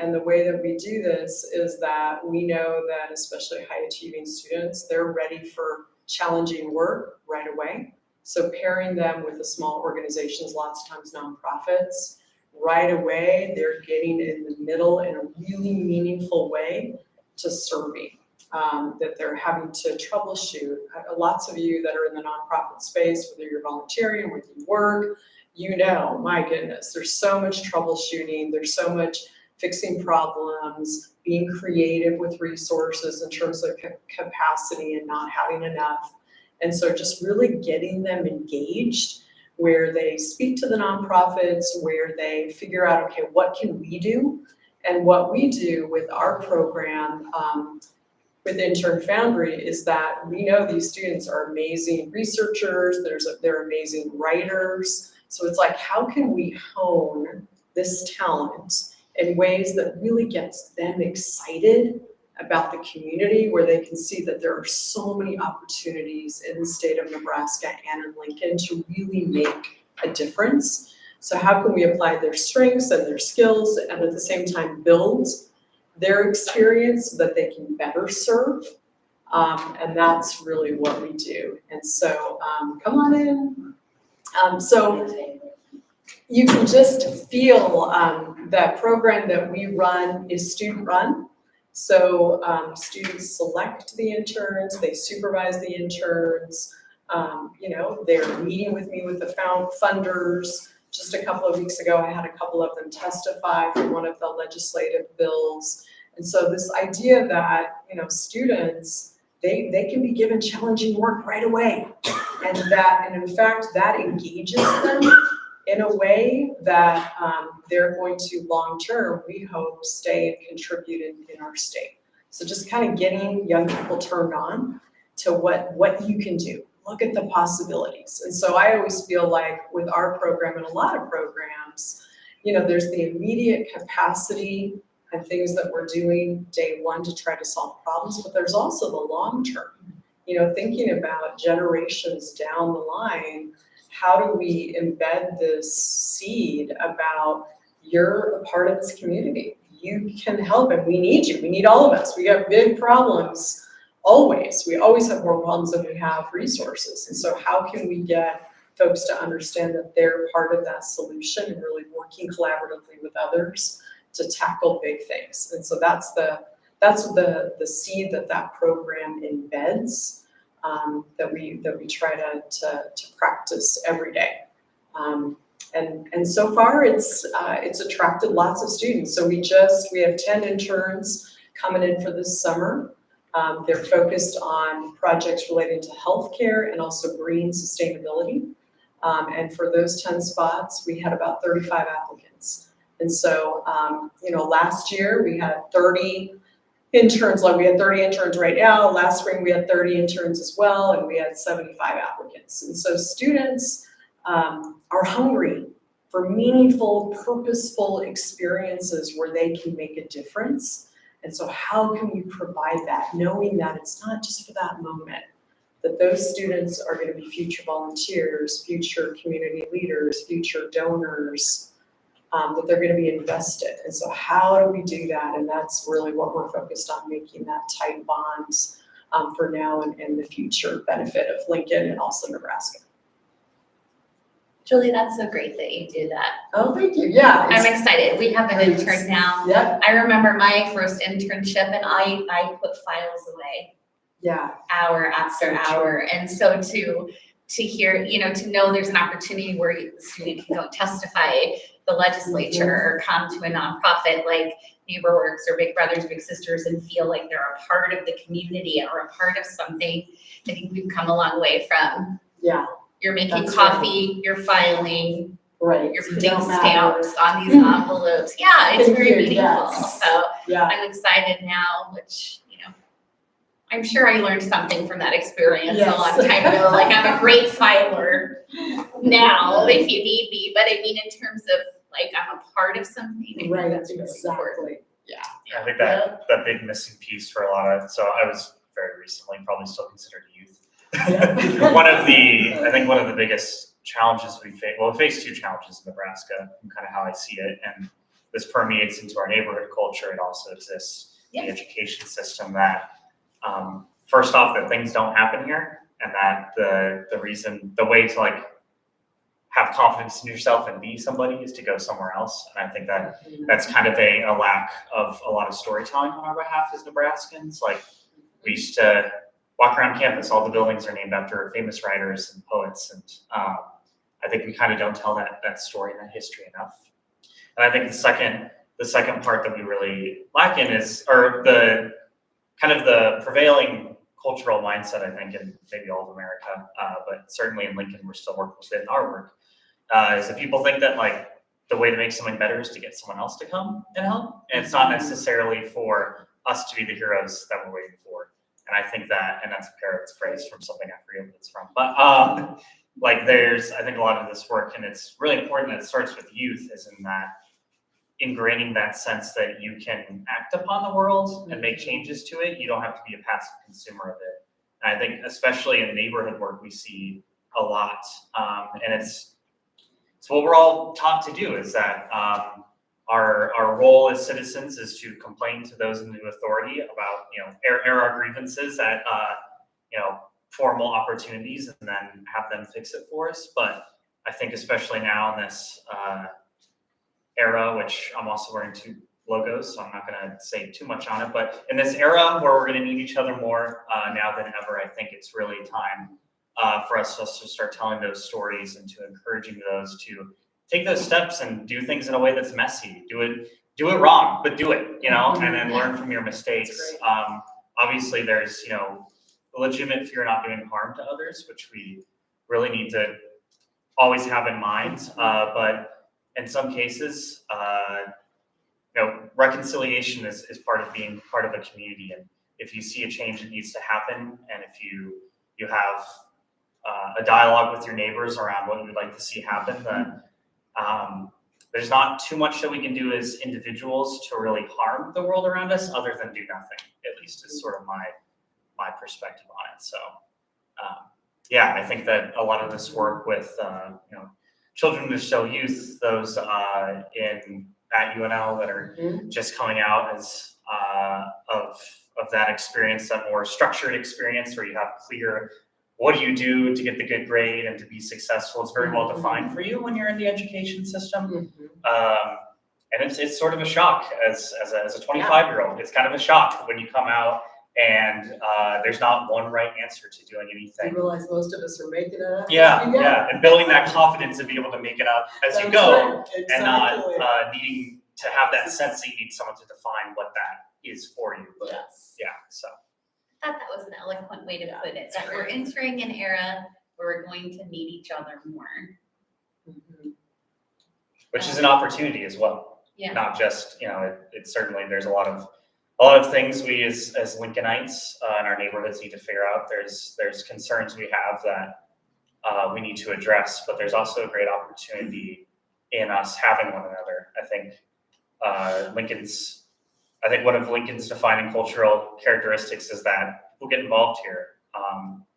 And the way that we do this is that we know that especially high achieving students, they're ready for challenging work right away. So pairing them with the small organizations, lots of times nonprofits, right away, they're getting in the middle in a really meaningful way to serving. That they're having to troubleshoot. Lots of you that are in the nonprofit space, whether you're volunteering, whether you work, my goodness, there's so much troubleshooting, there's so much fixing problems, being creative with resources in terms of capacity and not having enough. And so just really getting them engaged where they speak to the nonprofits, where they figure out, okay, what can we do? And what we do with our program, with Intern Foundry, is that we know these students are amazing researchers, they're amazing writers. So it's like, how can we hone this talent in ways that really gets them excited about the community, where they can see that there are so many opportunities in the state of Nebraska and in Lincoln to really make a difference. So how can we apply their strengths and their skills and at the same time build their experience so that they can better serve? And that's really what we do. And so come on in. So you can just feel that program that we run is student run. So students select the interns, they supervise the interns, they're meeting with me with the funders. Just a couple of weeks ago, I had a couple of them testify for one of the legislative bills. And so this idea that, students, they can be given challenging work right away. And in fact, that engages them in a way that they're going to long-term, we hope, stay and contribute in our state. So just kind of getting young people turned on to what you can do. Look at the possibilities. And so I always feel like with our program and a lot of programs, there's the immediate capacity and things that we're doing day one to try to solve problems, but there's also the long term, thinking about generations down the line. How do we embed this seed about you're a part of this community? You can help and we need you. We need all of us. We have big problems always. We always have more problems than we have resources. And so how can we get folks to understand that they're part of that solution and really working collaboratively with others to tackle big things? And so that's the seed that program embeds. That we try to practice every day, and so far it's attracted lots of students. So we have 10 interns coming in for this summer. They're focused on projects related to healthcare and also green sustainability. And for those 10 spots, we had about 35 applicants. And so, last year we had 30 interns, like we had 30 interns right now. Last spring we had 30 interns as well, and we had 75 applicants. And so students are hungry for meaningful, purposeful experiences where they can make a difference. And so how can we provide that, knowing that it's not just for that moment, that those students are going to be future volunteers, future community leaders, future donors, that they're going to be invested. And so how do we do that? And that's really what we're focused on, making that tight bonds for now and the future benefit of Lincoln and also Nebraska. Julie, that's so great that you do that. Oh, thank you. Yeah. I'm excited. We have an intern now. Yeah. I remember my first internship and I put files away. Yeah. Hour after hour. And so to hear, to know there's an opportunity where a student can go testify the legislature or come to a nonprofit like NeighborWorks or Big Brothers Big Sisters and feel like they're a part of the community or a part of something. I think we've come a long way from. Yeah. You're making That's coffee, right. you're filing, Right. you're It putting don't matter. stamps on these envelopes. Yeah, it's very meaningful. Yes. So Yeah. I'm excited now, which, I'm sure I learned something from that experience a long time ago. Like I'm a great filer now if you need me, but I mean in terms of like I'm a part of something. I think Right, that's really important. exactly. Yeah. I think that big missing piece for a lot of, so I was very recently probably still considered a youth. I think one of the biggest challenges we face two challenges in Nebraska, from kind of how I see it, and this permeates into our neighborhood culture. It also exists in the education system that, first off, that things don't happen here, and that the way to like have confidence in yourself and be somebody is to go somewhere else. And I think that that's kind of a lack of a lot of storytelling on our behalf as Nebraskans. Like we used to walk around campus, all the buildings are named after famous writers and poets. And I think we kind of don't tell that story and that history enough. And I think the second part that we really lack in is, or the kind of the prevailing cultural mindset, I think, in maybe all of America, but certainly in Lincoln, we're still working with it in our work, is that people think that like the way to make something better is to get someone else to come and help. And it's not necessarily for us to be the heroes that we're waiting for. And I think that, and that's a paraphrase from something I forget what it's from, but like there's, I think a lot of this work, and it's really important that it starts with youth, is in that ingraining that sense that you can act upon the world and make changes to it. You don't have to be a passive consumer of it. And I think especially in neighborhood work, we see a lot, and it's what we're all taught to do, is that our role as citizens is to complain to those in the authority about, air our grievances at, formal opportunities and then have them fix it for us. But I think especially now in this era, which I'm also wearing two logos, so I'm not going to say too much on it, but in this era where we're going to need each other more now than ever, I think it's really time for us to start telling those stories and to encouraging those to take those steps and do things in a way that's messy. Do it wrong, but do it, and then learn from your mistakes. Obviously there's, legitimate fear of not doing harm to others, which we really need to always have in mind. But in some cases, reconciliation is part of being part of a community. And if you see a change that needs to happen, and if you have a dialogue with your neighbors around what you would like to see happen, then there's not too much that we can do as individuals to really harm the world around us other than do nothing, at least is sort of my perspective on it. So I think that a lot of this work with children who are still youth, those at UNL that are just coming out as of that experience, that more structured experience where you have clear, what do you do to get the good grade and to be successful? It's very well defined for you when you're in the education system. And it's sort of a shock as a 25-year-old. It's kind of a shock when you come out and there's not one right answer to doing anything. You realize most of us are making it up. Yeah, and building that confidence to be able to make it up as you go, right. Exactly. and not needing to have that sense that you need someone to define what that is for you. But so. I thought that was an eloquent way to put it, that we're entering an era where we're going to need each other more. Which is an opportunity as well. Yeah. Not just, it's certainly, there's a lot of things we as Lincolnites in our neighborhoods need to figure out. There's concerns we have that we need to address, but there's also a great opportunity in us having one another. I think one of Lincoln's defining cultural characteristics is that people get involved here.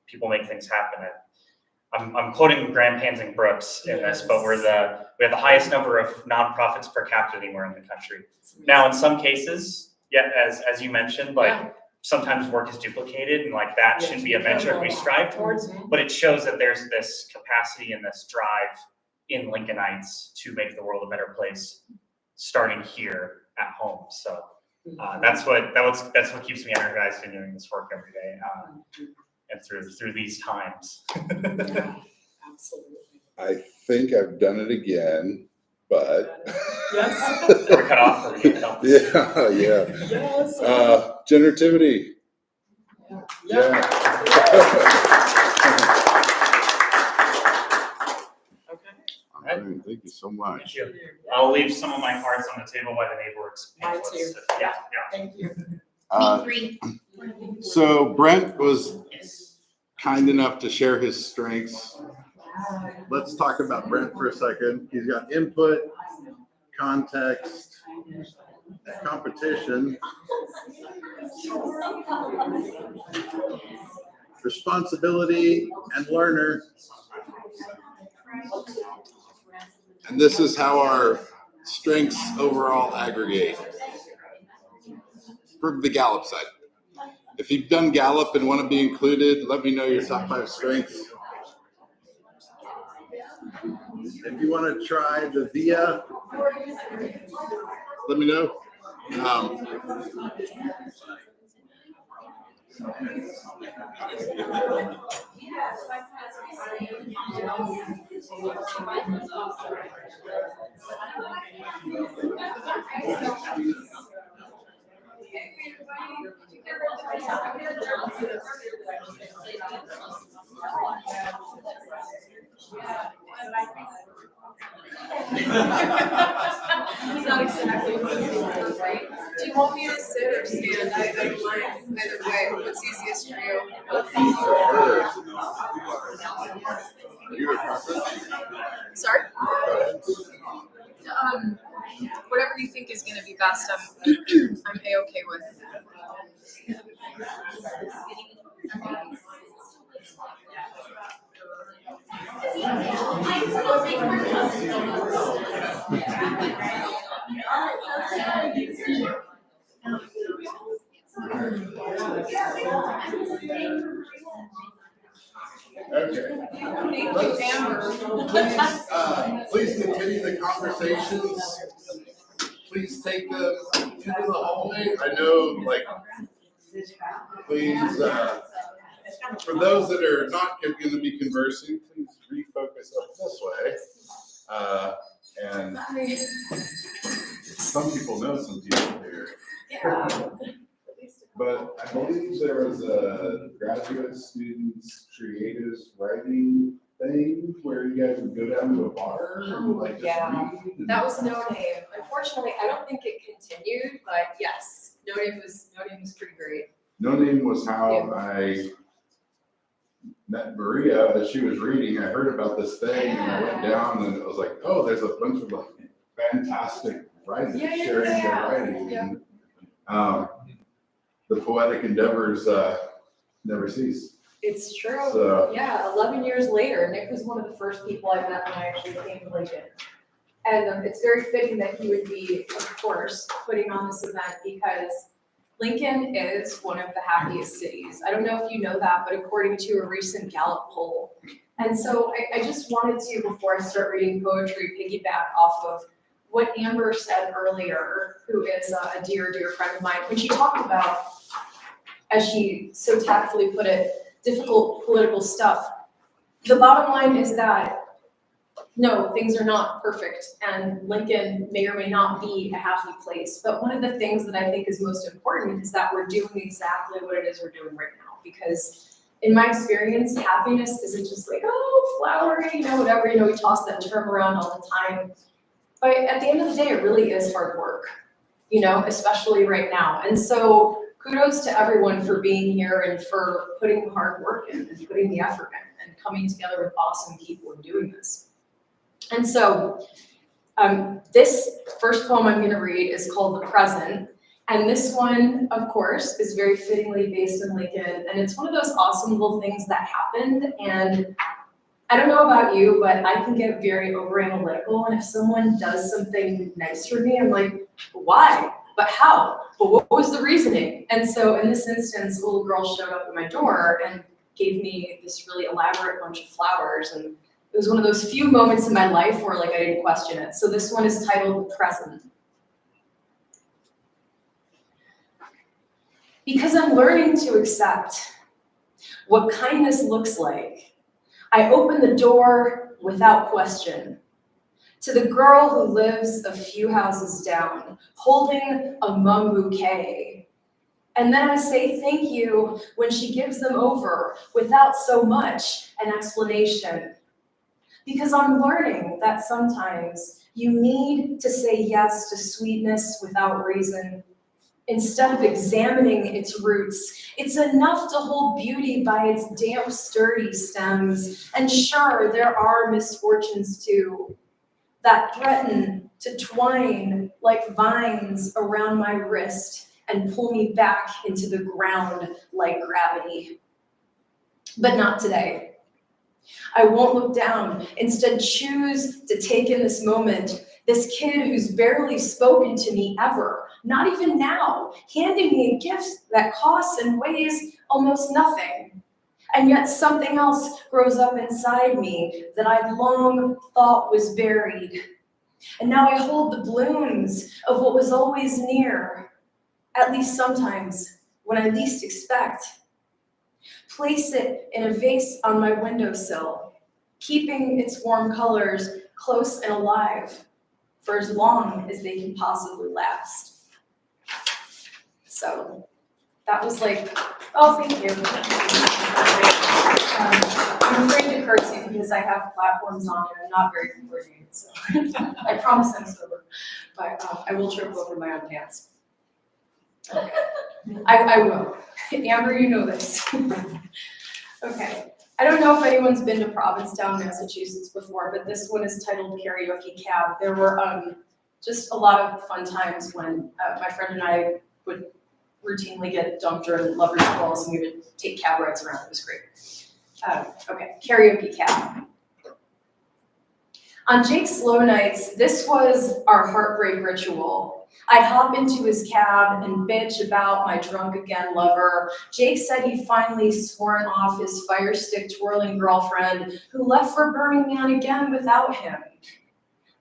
People make things happen. I'm quoting Graham Pansing Brooks in this, but we have the highest number of nonprofits per capita anywhere in the country. Now, in some cases, as you mentioned, sometimes work is duplicated, and that shouldn't be a metric we strive towards, but it shows that there's this capacity and this drive in Lincolnites to make the world a better place, starting here at home. So that's what keeps me energized in doing this work every day, and through these times. Absolutely. I think I've done it again, but. Yes. We're cut off for me. Yeah. Yes. Generativity. Yeah. All right, thank you so much. Thank you. I'll leave some of my cards on the table by the NeighborWorks. Mine too. Yeah. Thank you. Uh, Me 3. So Brent was kind enough to share his strengths. Let's talk about Brent for a second. He's got input, context, competition, responsibility, and learner. And this is how our strengths overall aggregate for the Gallup side. If you've done Gallup and want to be included, let me know your top 5 strengths. If you want to try the VIA, let me know. He's not exactly right. Do you want me to sit or stand? I don't mind either way. What's easiest for you? Sorry? Whatever you think is gonna be best, I'm A-okay with. Okay. Please continue the conversations. Please take them into the hallway. I know, please, for those that are not going to be conversing, please refocus up this way. And some people know some people here. But I believe there was a graduate students creatives writing thing where you guys would go down to a bar and just read. That was No Name. Unfortunately, I don't think it continued, but yes, No Name was pretty great. No Name was how I met Maria as she was reading. I heard about this thing and I went down and it was like, oh, there's a bunch of fantastic writers sharing their writing. And, the poetic endeavors never cease. It's true. So- Yeah, 11 years later, Nick was one of the first people I met when I actually came to Lincoln. And it's very fitting that he would be, of course, putting on this event because Lincoln is one of the happiest cities. I don't know if you know that, but according to a recent Gallup poll. And so I just wanted to, before I start reading poetry, piggyback off of what Amber said earlier, who is a dear, dear friend of mine, when she talked about, as she so tactfully put it, difficult political stuff. The bottom line is that, no, things are not perfect, and Lincoln may or may not be a happy place. But one of the things that I think is most important is that we're doing exactly what it is we're doing right now. Because in my experience, happiness isn't just like, oh, flowery, whatever, we toss that term around all the time. But at the end of the day, it really is hard work, you know, especially right now. And so kudos to everyone for being here and for putting the hard work in and putting the effort in and coming together with awesome people and doing this. And so this first poem I'm going to read is called The Present. And this one, of course, is very fittingly based in Lincoln. And it's one of those awesome little things that happened. And I don't know about you, but I can get very over-analytical. And if someone does something nice for me, I'm like, why? But how? But what was the reasoning? And so in this instance, a little girl showed up at my door and gave me this really elaborate bunch of flowers. And it was one of those few moments in my life where like I didn't question it. So this one is titled The Present. Because I'm learning to accept what kindness looks like, I open the door without question to the girl who lives a few houses down, holding a mum bouquet. And then I say thank you when she gives them over without so much an explanation. Because I'm learning that sometimes you need to say yes to sweetness without reason. Instead of examining its roots, it's enough to hold beauty by its damp, sturdy stems. And sure, there are misfortunes too, that threaten to twine like vines around my wrist and pull me back into the ground like gravity. But not today. I won't look down, instead choose to take in this moment, this kid who's barely spoken to me ever, not even now, handing me a gift that costs and weighs almost nothing. And yet something else grows up inside me that I'd long thought was buried. And now I hold the blooms of what was always near, at least sometimes when I least expect. Place it in a vase on my windowsill, keeping its warm colors close and alive for as long as they can possibly last. So that was like, oh, thank you. I'm afraid to curtsy because I have platforms on and I'm not very coordinated, so I promise I'm sober, but I will trip over my own pants. Okay. I will. Amber, you know this. Okay. I don't know if anyone's been to Provincetown, Massachusetts before, but this one is titled Karaoke Cab. There were just a lot of fun times when my friend and I would routinely get dumped during lovers' calls and we would take cab rides around. It was great. Okay, Karaoke Cab. On Jake's slow nights, this was our heartbreak ritual. I'd hop into his cab and bitch about my drunk again lover. Jake said he'd finally sworn off his fire stick twirling girlfriend who left for Burning Man again without him.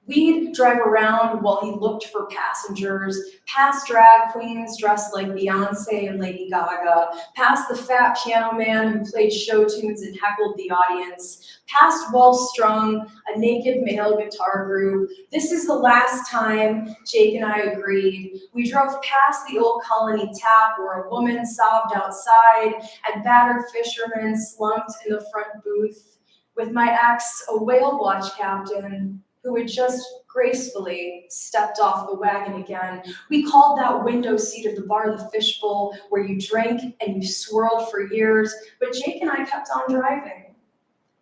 We'd drive around while he looked for passengers, past drag queens dressed like Beyonce and Lady Gaga, past the fat piano man who played show tunes and heckled the audience, past Well Strung, a naked male guitar group. This is the last time, Jake and I agreed. We drove past the old Colony Tap where a woman sobbed outside and battered fishermen slumped in the front booth, with my ex, a whale watch captain, who had just gracefully stepped off the wagon again. We called that window seat of the bar the fishbowl, where you drank and you swirled for years, but Jake and I kept on driving.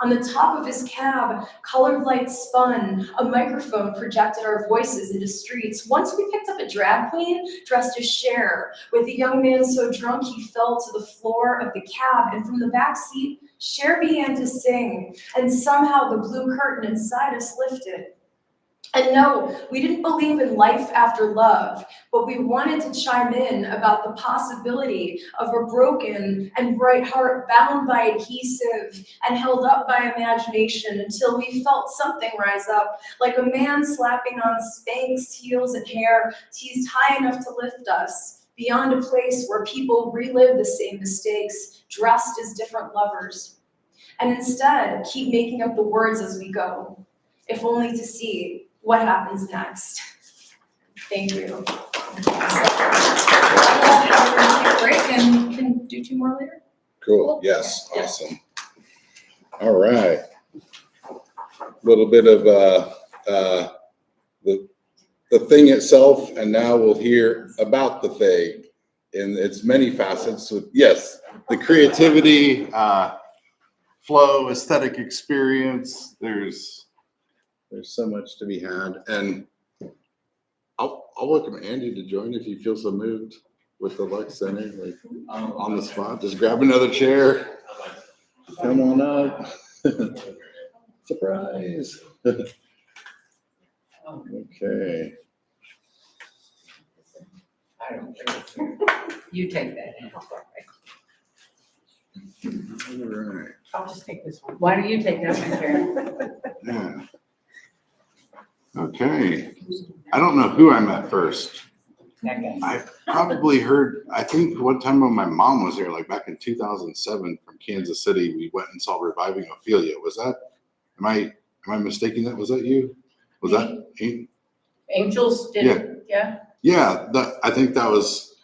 On the top of his cab, colored lights spun, a microphone projected our voices into streets. Once we picked up a drag queen dressed as Cher, with a young man so drunk he fell to the floor of the cab, and from the back seat, Cher began to sing, and somehow the blue curtain inside us lifted. And no, we didn't believe in life after love, but we wanted to chime in about the possibility of a broken and bright heart bound by adhesive and held up by imagination until we felt something rise up, like a man slapping on Spanx, heels, and hair teased high enough to lift us beyond a place where people relive the same mistakes, dressed as different lovers, and instead keep making up the words as we go, if only to see what happens next. Thank you. We'll take a break and we can do 2 more later. Cool, yes, awesome. All right. Little bit of the thing itself, and now we'll hear about the thing in its many facets with, yes, the creativity, flow, aesthetic experience. There's so much to be had. And I'll welcome Andy to join if you feel so moved with the Lux Center, like on the spot. Just grab another chair. Come on up. Surprise. Okay. You take that. All right. I'll just take this one. Why don't you take that one, Karen? Yeah. Okay. I don't know who I met first. I probably heard, I think one time when my mom was here, like back in 2007 from Kansas City, we went and saw Reviving Ophelia. Was that, am I mistaking that? Was that you? Was that? Angels did, yeah? Yeah, I think that was,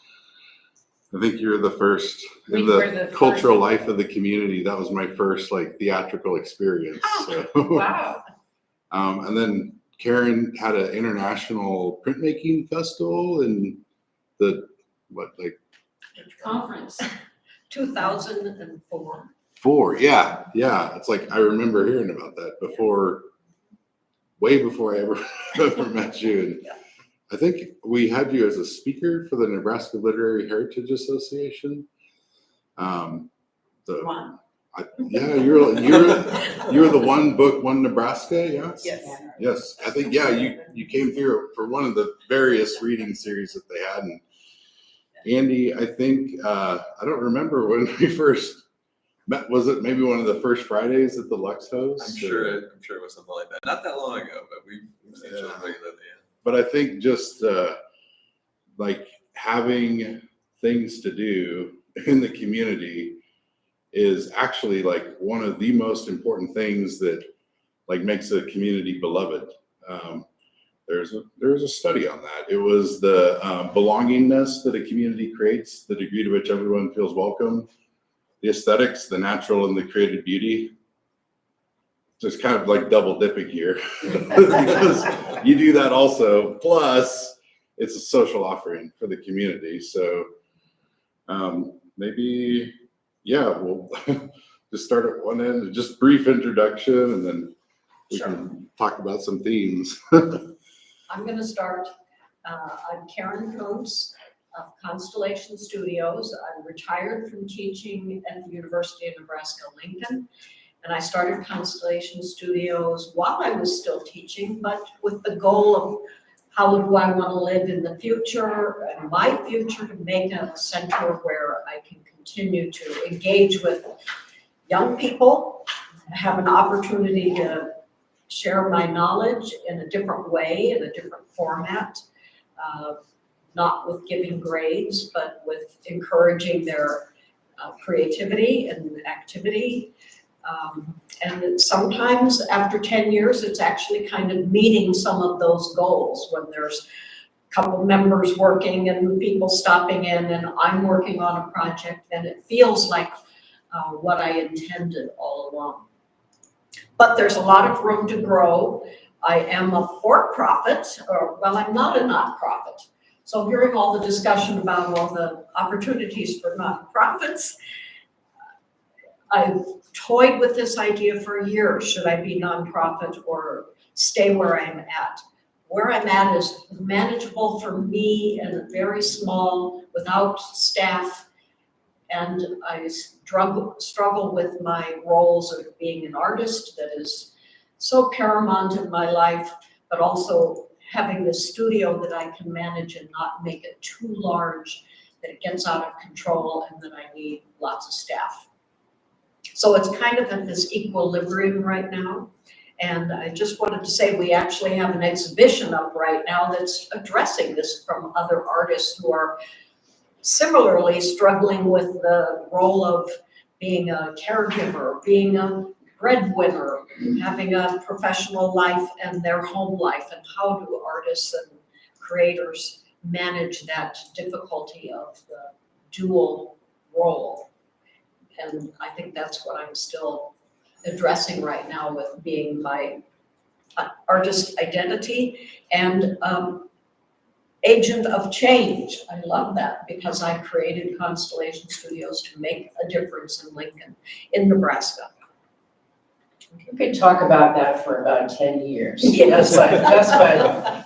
I think you're the first We in were the the cultural first. life of the community. That was my first like theatrical experience. So. Wow. And then Karen had an international printmaking festival in the, Conference, 2004. 4? Yeah. It's like, I remember hearing about that way before I ever met you. And I think we had you as a speaker for the Nebraska Literary Heritage Association. Yeah, you're the one book, one Nebraska, yes? Yes, I think, yeah, you came through for one of the various reading series that they had. And Andy, I think, I don't remember when we first met. Was it maybe one of the first Fridays at the Lux host? I'm sure it was something like that. Not that long ago, but we've seen each other regularly. But I think just like having things to do in the community is actually like one of the most important things that like makes a community beloved. There's a study on that. It was the belongingness that a community creates, the degree to which everyone feels welcome, the aesthetics, the natural and the created beauty. Just kind of like double dipping here because you do that also. Plus, it's a social offering for the community. So maybe, yeah, we'll just start at one end, just brief introduction, and then we can talk about some themes. I'm going to start. I'm Karen Koontz of Constellation Studios. I'm retired from teaching at the University of Nebraska-Lincoln. And I started Constellation Studios while I was still teaching, but with the goal of how do I want to live in the future, and my future, to make a center where I can continue to engage with young people, have an opportunity to share my knowledge in a different way, in a different format, not with giving grades, but with encouraging their creativity and activity. And sometimes after 10 years, it's actually kind of meeting some of those goals when there's a couple members working and people stopping in and I'm working on a project, and it feels like what I intended all along. But there's a lot of room to grow. I am a for-profit, or well, I'm not a not-profit. So hearing all the discussion about all the opportunities for nonprofits, I've toyed with this idea for years. Should I be nonprofit or stay where I'm at? Where I'm at is manageable for me and very small, without staff. And I struggle with my roles of being an artist that is so paramount in my life, but also having this studio that I can manage and not make it too large, that it gets out of control, and that I need lots of staff. So it's kind of at this equilibrium right now. And I just wanted to say we actually have an exhibition up right now that's addressing this from other artists who are similarly struggling with the role of being a caregiver, being a breadwinner, having a professional life and their home life, and how do artists and creators manage that difficulty of the dual role. And I think that's what I'm still addressing right now with being my artist identity and agent of change. I love that because I created Constellation Studios to make a difference in Lincoln, in Nebraska. You could talk about that for about 10 years. Yes.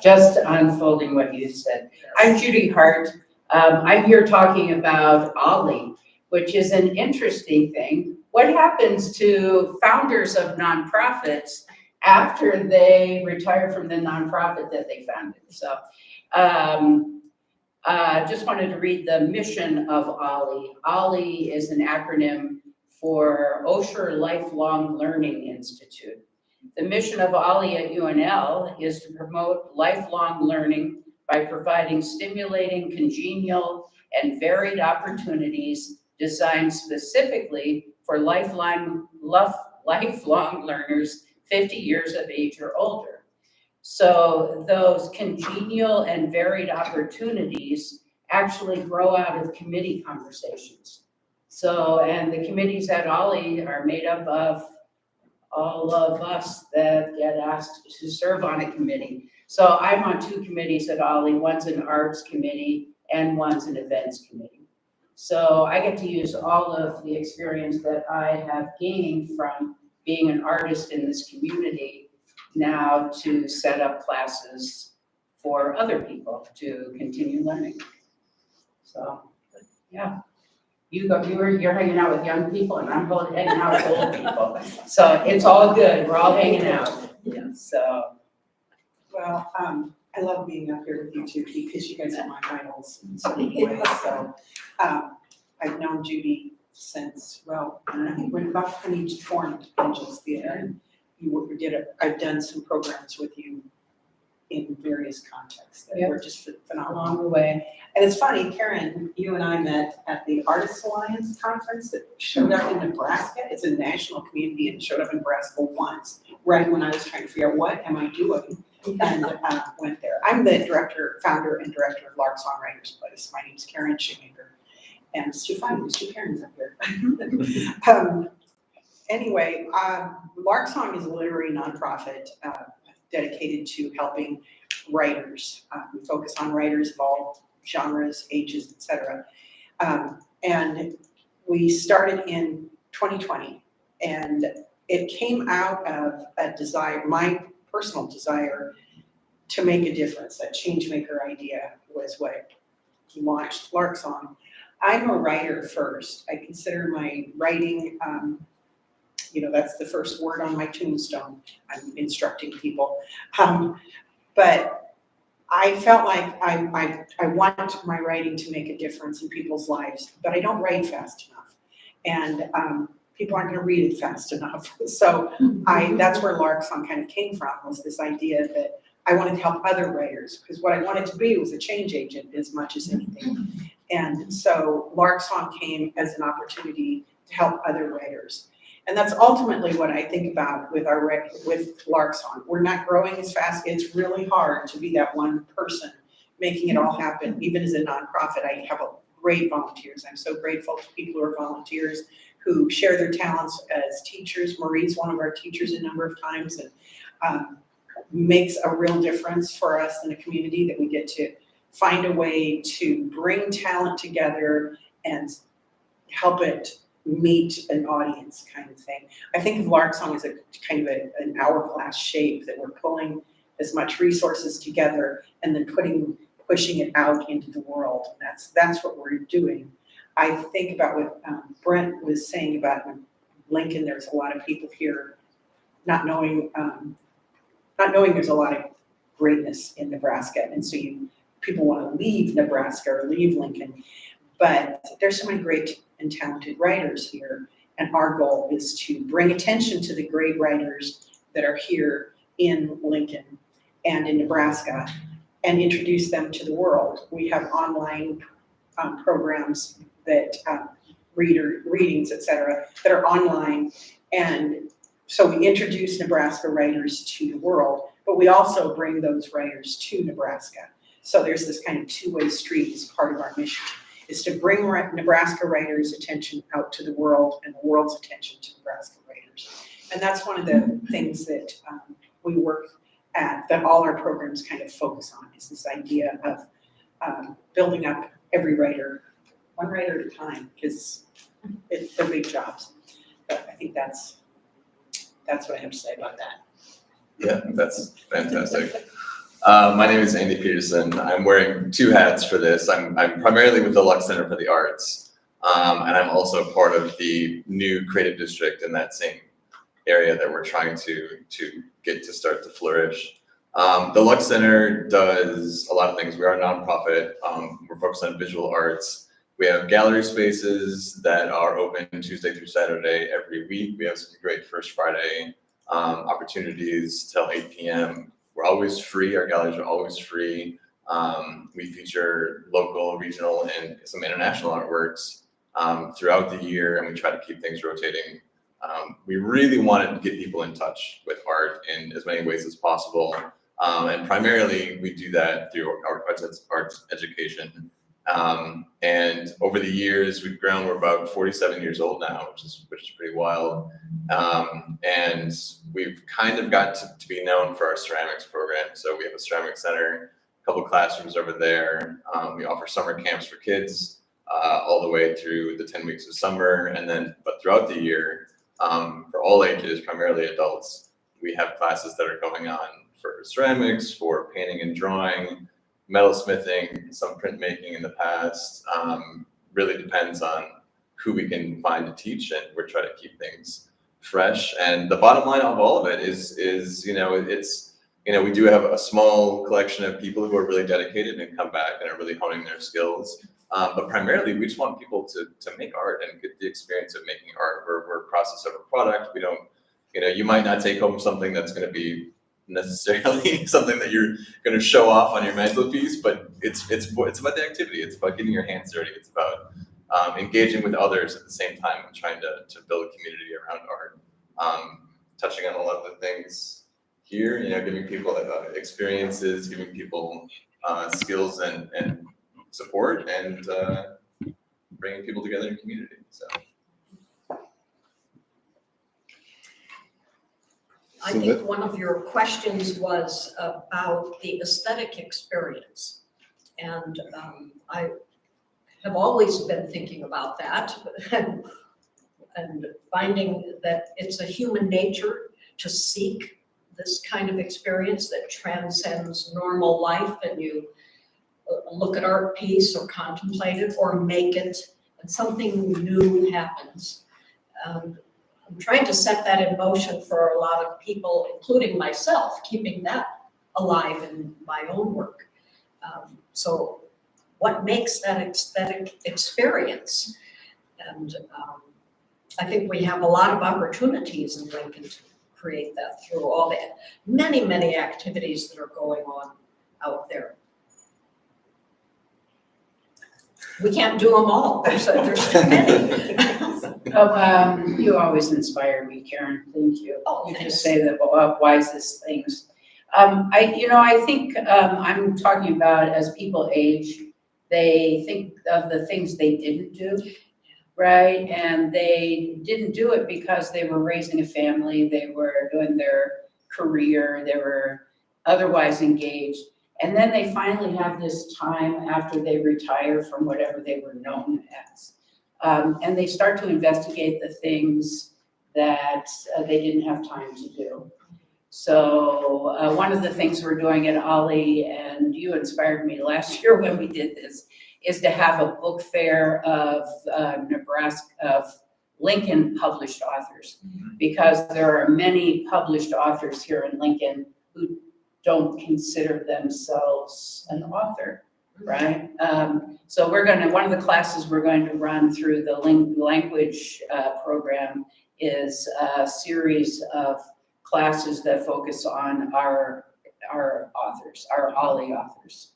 Just unfolding what you said. I'm Judy Hart. I'm here talking about Ollie, which is an interesting thing. What happens to founders of nonprofits after they retire from the nonprofit that they founded? So just wanted to read the mission of Ollie. Ollie is an acronym for Osher Lifelong Learning Institute. The mission of Ollie at UNL is to promote lifelong learning by providing stimulating, congenial, and varied opportunities designed specifically for lifelong learners 50 years of age or older. So those congenial and varied opportunities actually grow out of committee conversations. So, and the committees at Ollie are made up of all of us that get asked to serve on a committee. So I'm on 2 committees at Ollie. One's an arts committee and one's an events committee. So I get to use all of the experience that I have gained from being an artist in this community now to set up classes for other people to continue learning. So, yeah. You're hanging out with young people and I'm hanging out with old people. So it's all good. We're all hanging out. Yeah. So. Well, I love being up here with you two because you guys are my idols in so many ways. So I've known Judy since, well, I think when Buck Honey formed Angels Theater, and I've done some programs with you in various contexts that were just phenomenal along the way. And it's funny, Karen, you and I met at the Artists Alliance conference that showed up in Nebraska. It's a national community and showed up in Nebraska once, right when I was trying to figure out what am I doing, and went there. I'm the founder and director of Lark Songwriters Place. My name is Karen Shoemaker. And it's too funny, there's 2 Karens up here. Anyway, Lark Song is a literary nonprofit dedicated to helping writers. We focus on writers of all genres, ages, etc. And we started in 2020, and it came out of a desire, my personal desire, to make a difference. That change maker idea was what launched Lark Song. I'm a writer first. I consider my writing, that's the first word on my tombstone. I'm instructing people. But I felt like I want my writing to make a difference in people's lives, but I don't write fast enough. And people aren't gonna read it fast enough. So that's where Lark Song kind of came from, was this idea that I wanted to help other writers, because what I wanted to be was a change agent as much as anything. And so Lark Song came as an opportunity to help other writers. And that's ultimately what I think about with Lark Song. We're not growing as fast. It's really hard to be that one person making it all happen. Even as a nonprofit, I have great volunteers. I'm so grateful to people who are volunteers who share their talents as teachers. Marie's one of our teachers a number of times, and makes a real difference for us in a community that we get to find a way to bring talent together and help it meet an audience kind of thing. I think of Lark Song as a kind of an hourglass shape that we're pulling as much resources together and then pushing it out into the world. That's what we're doing. I think about what Brent was saying about Lincoln. There's a lot of people here not knowing there's a lot of greatness in Nebraska, and so people want to leave Nebraska or leave Lincoln, but there's so many great and talented writers here, and our goal is to bring attention to the great writers that are here in Lincoln and in Nebraska and introduce them to the world. We have online programs that readings, etc., that are online, and so we introduce Nebraska writers to the world, but we also bring those writers to Nebraska. So there's this kind of two-way street as part of our mission, is to bring Nebraska writers' attention out to the world and the world's attention to Nebraska writers. And that's one of the things that we work that all our programs kind of focus on, is this idea of building up every writer, one writer at a time, because they're big jobs. But I think that's what I have to say about that. Yeah, that's fantastic. My name is Andy Peterson. I'm wearing two hats for this. I'm primarily with the Lux Center for the Arts, and I'm also part of the new creative district in that same area that we're trying to get to start to flourish. The Lux Center does a lot of things. We are a nonprofit. We're focused on visual arts. We have gallery spaces that are open Tuesday through Saturday every week. We have some great First Friday opportunities till 8 p.m. We're always free. Our galleries are always free. We feature local, regional, and some international artworks throughout the year, and we try to keep things rotating. We really want to get people in touch with art in as many ways as possible. And primarily, we do that through our arts education. And over the years, we've grown. We're about 47 years old now, which is pretty wild. And we've kind of got to be known for our ceramics program. So we have a ceramics center, a couple classrooms over there. We offer summer camps for kids all the way through the 10 weeks of summer. And then, but throughout the year, for all ages, primarily adults, we have classes that are going on for ceramics, for painting and drawing, metalsmithing, some printmaking in the past. Really depends on who we can find to teach, and we're trying to keep things fresh. And the bottom line of all of it is we do have a small collection of people who are really dedicated and come back and are really honing their skills. But primarily, we just want people to make art and get the experience of making art. We're a process over product. We don't, you might not take home something that's going to be necessarily something that you're going to show off on your mantelpiece, but it's about the activity. It's about getting your hands dirty. It's about engaging with others at the same time and trying to build a community around art. Touching on a lot of the things here, giving people experiences, giving people skills and support, and bringing people together in community. So. I think one of your questions was about the aesthetic experience. And I have always been thinking about that and finding that it's a human nature to seek this kind of experience that transcends normal life, and you look at art piece or contemplate it or make it, and something new happens. I'm trying to set that in motion for a lot of people, including myself, keeping that alive in my own work. So what makes that aesthetic experience? And I think we have a lot of opportunities in Lincoln to create that through all the many, many activities that are going on out there. We can't do them all, there's too many. You always inspire me, Karen. Thank you. Oh, you thanks. just say the wisest things. I think I'm talking about as people age, they think of the things they didn't do, right? And they didn't do it because they were raising a family, they were doing their career, they were otherwise engaged. And then they finally have this time after they retire from whatever they were known as. And they start to investigate the things that they didn't have time to do. So one of the things we're doing at Ollie, and you inspired me last year when we did this, is to have a book fair of Lincoln published authors, because there are many published authors here in Lincoln who don't consider themselves an author. Right. So one of the classes we're going to run through the language program is a series of classes that focus on our authors, our Ollie authors.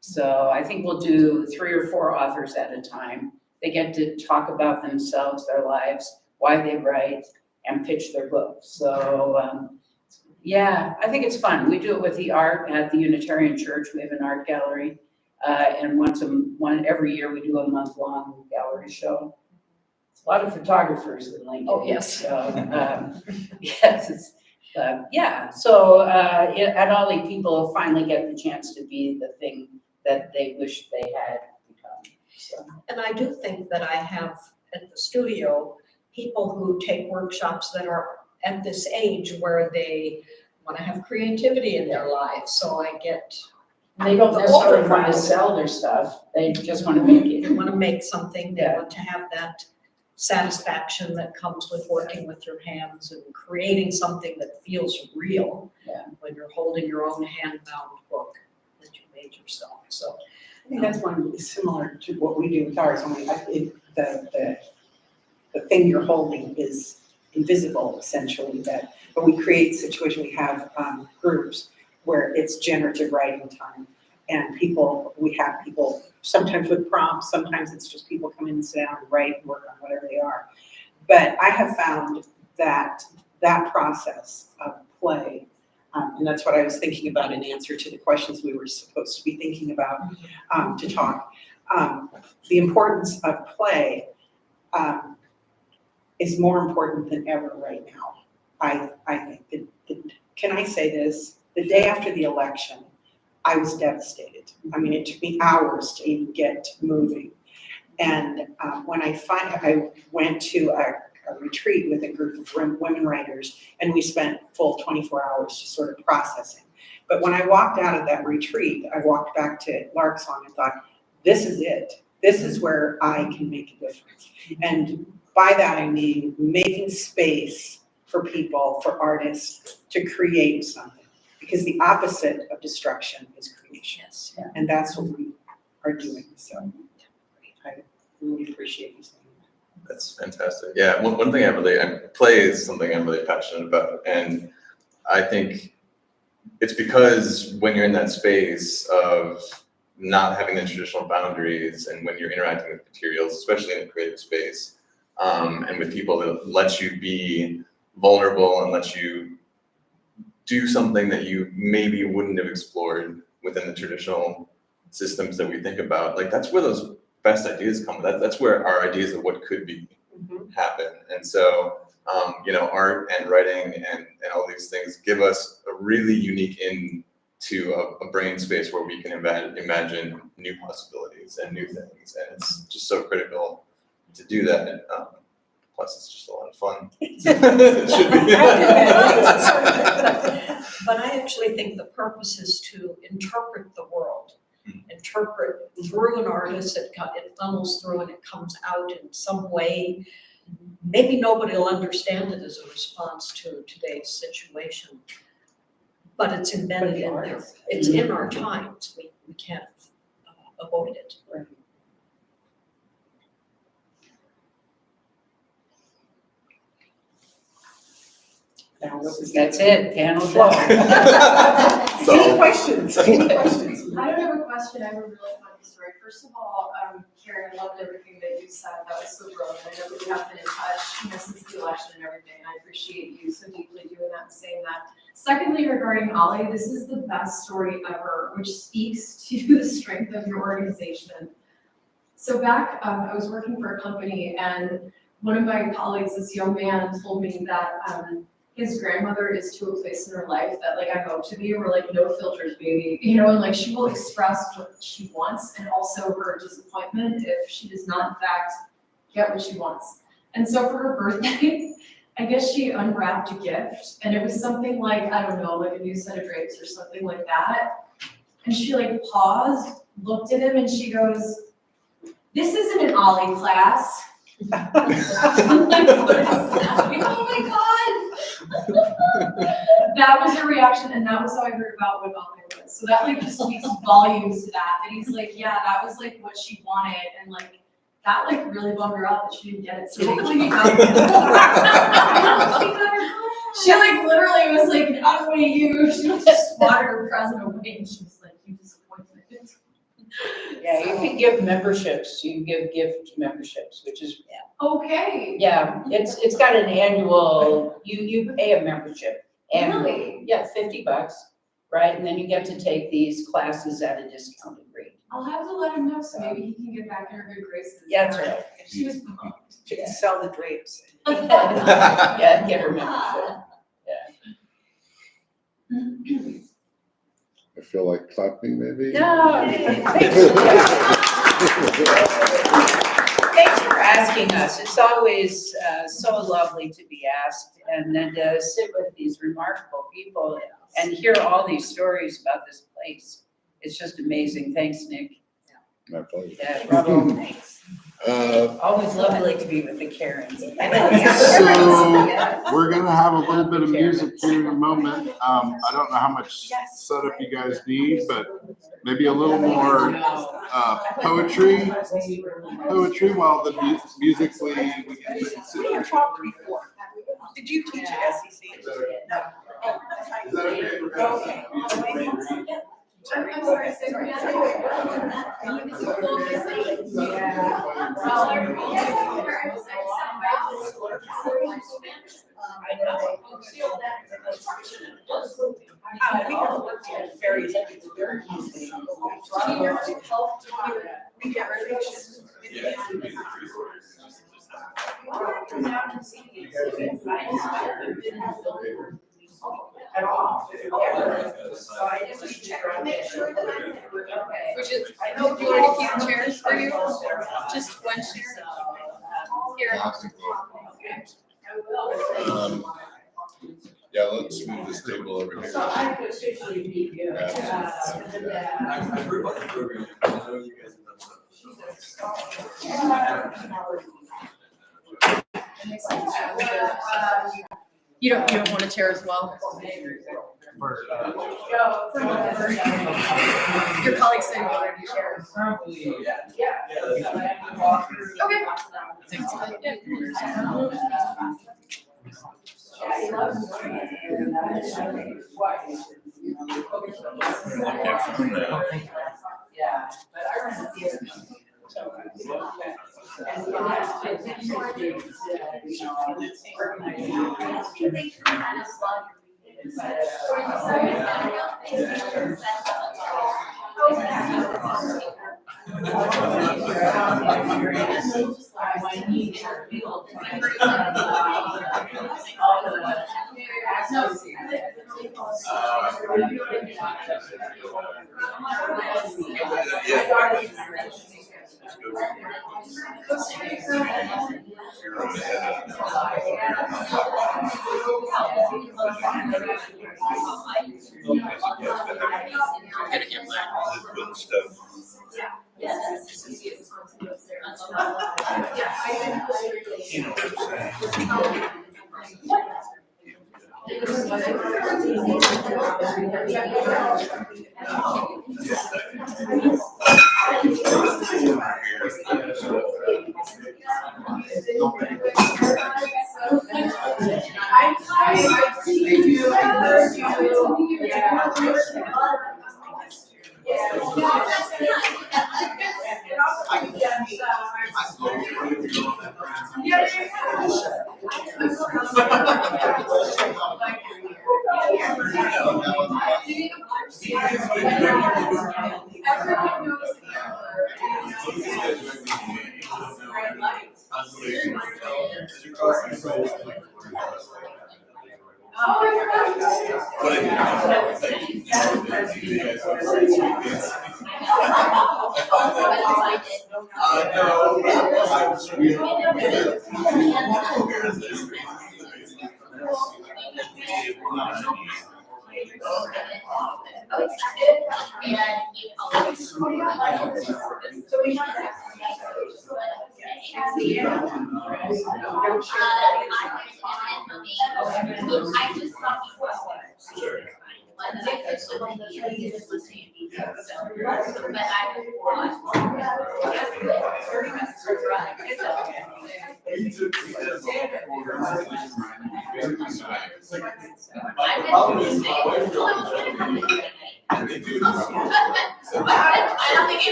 So I think we'll do 3 or 4 authors at a time. They get to talk about themselves, their lives, why they write, and pitch their book. So yeah, I think it's fun. We do it with the art at the Unitarian Church. We have an art gallery. And every year we do a month-long gallery show. It's a lot of photographers in Lincoln. Oh, yes. So, yes, Yeah, so, at Ollie, people finally get the chance to be the thing that they wish they had become, so. And I do think that I have at the studio, people who take workshops that are at this age where they want to have creativity in their lives, so I get. They don't the necessarily older want to crowd. sell their stuff, they just want to make it. They want to make something, they want to have that satisfaction that comes with working with your hands and creating something that feels real. Yeah. When you're holding your own hand-bound book that you made yourself, so. I think that's one similar to what we do with ours, only the thing you're holding is invisible essentially, but we create a situation, we have groups where it's generative writing time. And we have people, sometimes with prompts, sometimes it's just people come in and sit down and write and work on whatever they are. But I have found that process of play, and that's what I was thinking about in answer to the questions we were supposed to be thinking about to talk. The importance of play is more important than ever right now. I think can I say this? The day after the election, I was devastated. I mean, it took me hours to even get moving. And when I went to a retreat with a group of women writers, and we spent full 24 hours just sort of processing. But when I walked out of that retreat, I walked back to Larksong and thought, this is it. This is where I can make a difference. And by that, I mean making space for people, for artists to create something. Because the opposite of destruction is creation. Yes. And that's what we are doing. So I really appreciate you saying that. That's fantastic. Yeah, one thing play is something I'm really passionate about. And I think it's because when you're in that space of not having the traditional boundaries and when you're interacting with materials, especially in a creative space, and with people that let you be vulnerable and let you do something that you maybe wouldn't have explored within the traditional systems that we think about. Like that's where those best ideas come. That's where our ideas of what could be happen. And so, art and writing and all these things give us a really unique into a brain space where we can imagine new possibilities and new things. And it's just so critical to do that. Plus, it's just a lot of fun. It should be. But I actually think the purpose is to interpret the world, interpret through an artist, it funnels through and it comes out in some way. Maybe nobody will understand it as a response to today's situation, but it's embedded in there. It's in our times. We can't avoid it. Right. That's it, panel flow. Any questions? Any questions? I don't have a question, I have a really funny story. First of all, Karen, I loved everything that you said, that was so brilliant. I know that we have been in touch, since the election and everything, and I appreciate you so deeply doing that and saying that. Secondly, regarding Ollie, this is the best story ever, which speaks to the strength of your organization. So back, I was working for a company, and one of my colleagues, this young man, told me that his grandmother is to a place in her life that I hope to be, where no filters, baby, and she will express what she wants and also her disappointment if she does not in fact get what she wants. And so for her birthday, I guess she unwrapped a gift, and it was something I don't know, a new set of drapes or something like that. And she paused, looked at him, and she goes, "This isn't an Ollie class." I'm like, what is that? Oh my God. That was her reaction, and that was how I heard about what Ollie was. So that just speaks volumes to that. And he's like, yeah, that was what she wanted, and that really bummed her out that she didn't get it. So hopefully you got it. She literally was not only you, she just swatted her present away, and she was like, you disappointed. Yeah, you can give memberships, you can give gift memberships, which is. Okay. Yeah, it's got an annual, you pay a membership annually. Really? Yeah, $50, right? And then you get to take these classes at a discounted rate. I'll have to let him know, so maybe he can get back in her good graces. Yeah, that's right. She was pumped. She can sell the drapes. Yeah, get her membership. I feel like clapping maybe. No. Thanks for asking us. It's always so lovely to be asked and then to sit with these remarkable people and hear all these stories about this place. It's just amazing. Thanks, Nick. My pleasure. Yeah, bravo. Thanks. Always lovely to be with the Karens. So we're gonna have a little bit of music here in a moment. I don't know how much setup you guys need, but maybe a little more poetry while the musically we can sit. We have talked before. Did you teach at SEC? No. Is that okay? I'm sorry, say it again. We have worked at various we get restrictions. At all. So I just check to make sure that I'm okay. Which is, I know you want to keep chairs for you, just one chair. Here. Yeah, let's move this table over here. So I could officially be here. You don't want a chair as well? Your colleagues say you already share. Yeah, but I run the theater.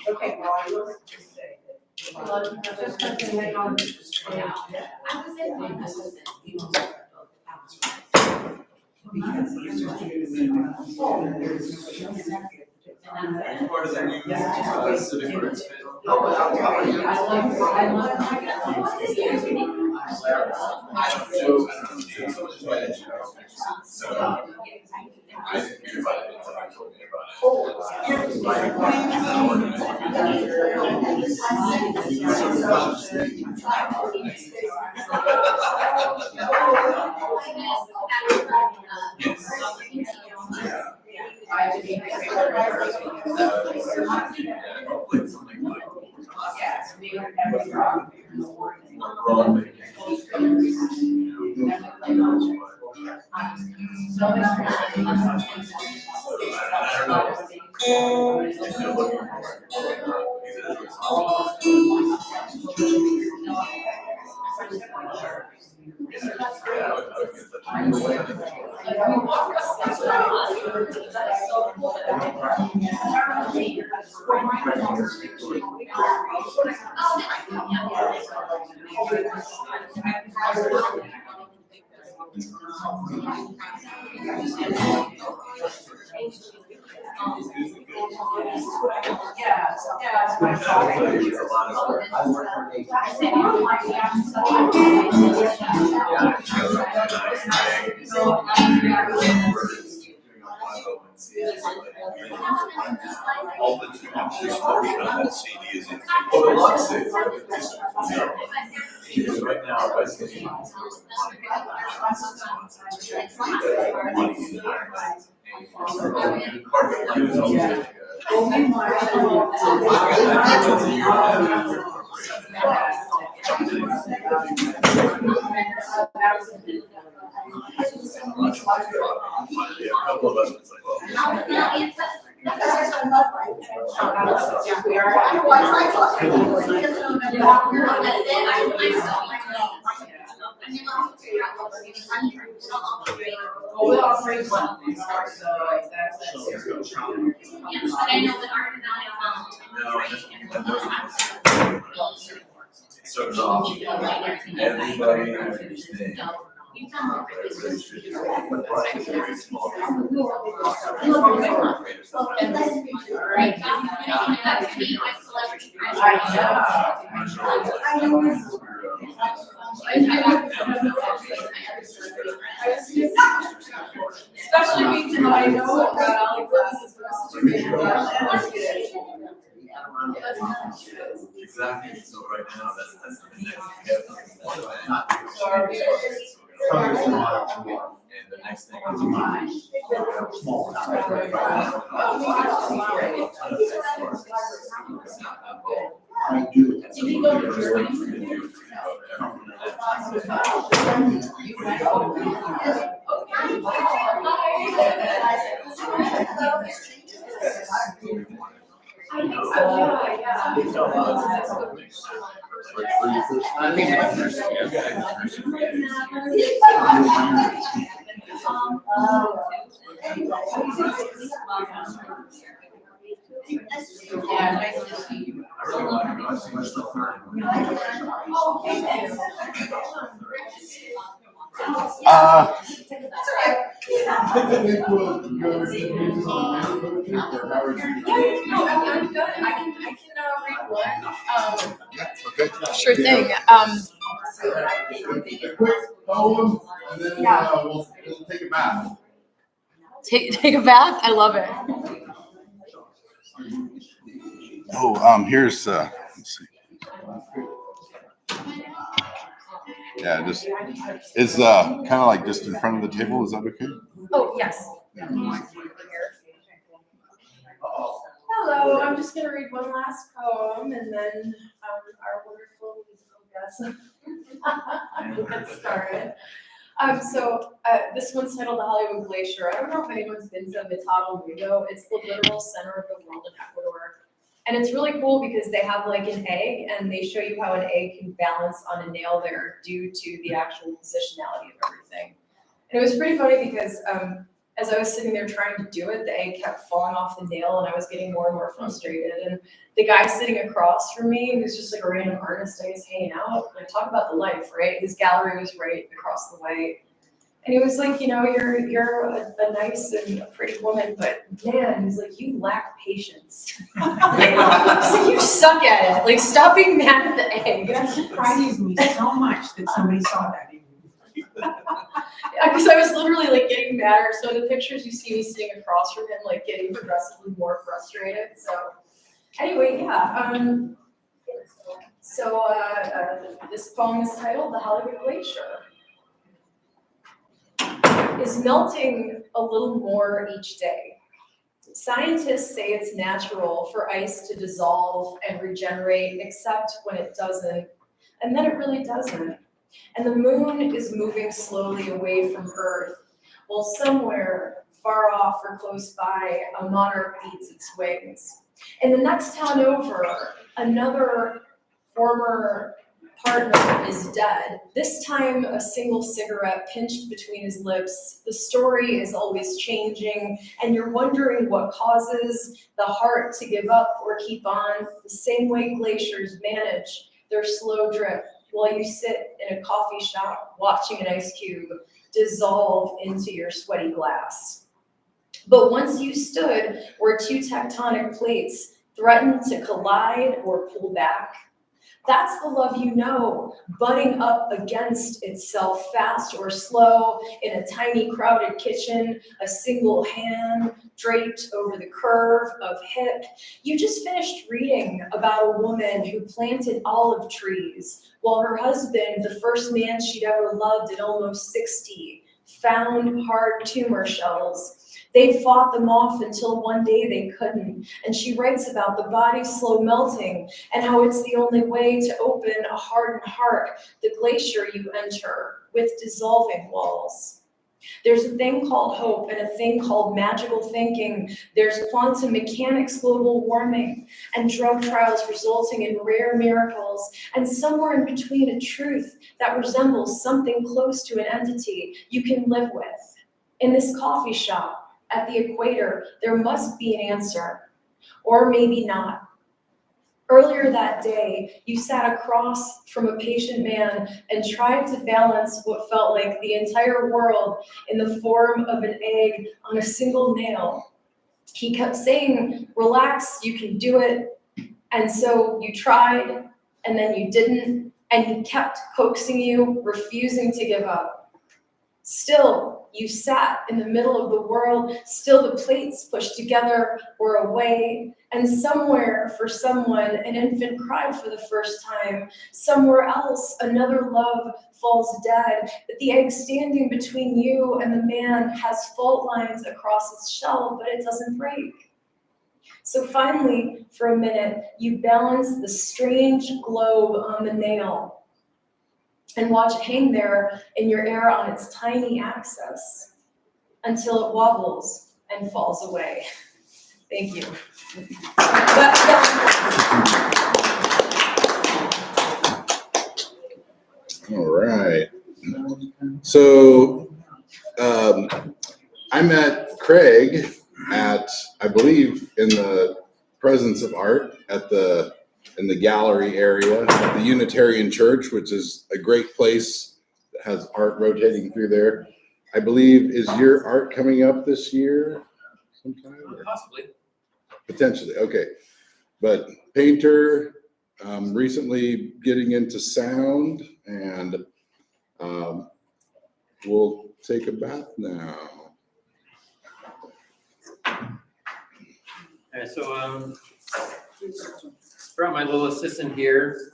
Okay, well, I will just say. Just to hang on. Part of the new civic rights. All the CD is in. Right now, everybody understands. Especially me too, I know about all the classes. Exactly, so right now, that's the next step. And the next thing is small. I think it's first, Yeah, nice to see you. I'm good. I can read one. Okay. Sure thing. A quick poem, and then we'll take a bath. Take a bath? I love it. Oh, here's, let's see. Yeah, just, it's kind of like just in front of the table. Is that okay? Oh, yes. Hello, I'm just gonna read one last poem and then our wonderful musical guest will get started. This one's titled The Hollywood Glacier. I don't know if anyone's been to Metado Mundo. It's the literal center of the world in Ecuador. And it's really cool because they have like an egg and they show you how an egg can balance on a nail there due to the actual positionality of everything. And it was pretty funny because as I was sitting there trying to do it, the egg kept falling off the nail and I was getting more and more frustrated. And the guy sitting across from me, who's just like a random artist, I was hanging out, like talk about the life, right? His gallery was right across the way. And he was like, you know, you're a nice and a pretty woman, but man, he's like, you lack patience. So you suck at it. Like, stop being mad at the egg. That surprises me so much that somebody saw that in you. Because I was literally like getting madder. So in the pictures you see me sitting across from him, like getting progressively more frustrated. So anyway, yeah. This poem is titled The Hollywood Glacier. Is melting a little more each day. Scientists say it's natural for ice to dissolve and regenerate, except when it doesn't, and then it really doesn't. And the moon is moving slowly away from Earth, while somewhere far off or close by, a monarch beats its wings. In the next town over, another former partner is dead, this time a single cigarette pinched between his lips. The story is always changing, and you're wondering what causes the heart to give up or keep on, the same way glaciers manage their slow drip while you sit in a coffee shop watching an ice cube dissolve into your sweaty glass. But once you stood where two tectonic plates threatened to collide or pull back, that's the love you know, butting up against itself fast or slow in a tiny crowded kitchen, a single hand draped over the curve of hip. You just finished reading about a woman who planted olive trees while her husband, the first man she'd ever loved at almost 60, found hard tumor shells. They fought them off until one day they couldn't. And she writes about the body's slow melting and how it's the only way to open a hardened heart, the glacier you enter with dissolving walls. There's a thing called hope and a thing called magical thinking. There's quantum mechanics, global warming, and drug trials resulting in rare miracles, and somewhere in between a truth that resembles something close to an entity you can live with. In this coffee shop, at the equator, there must be an answer, or maybe not. Earlier that day, you sat across from a patient man and tried to balance what felt like the entire world in the form of an egg on a single nail. He kept saying, relax, you can do it. And so you tried, and then you didn't, and he kept coaxing you, refusing to give up. Still, you sat in the middle of the world, still the plates pushed together or away, and somewhere for someone, an infant cried for the first time. Somewhere else, another love falls dead, but the egg standing between you and the man has fault lines across its shell, but it doesn't break. So finally, for a minute, you balance the strange globe on the nail and watch it hang there in your air on its tiny axis until it wobbles and falls away. Thank you. All right. So I met Craig at, I believe, in the Presence of Art in the gallery area at the Unitarian Church, which is a great place that has art rotating through there. I believe, is your art coming up this year sometime? Possibly. Potentially, okay. But painter, recently getting into sound, and we'll take a bath now. Alright, so brought my little assistant here.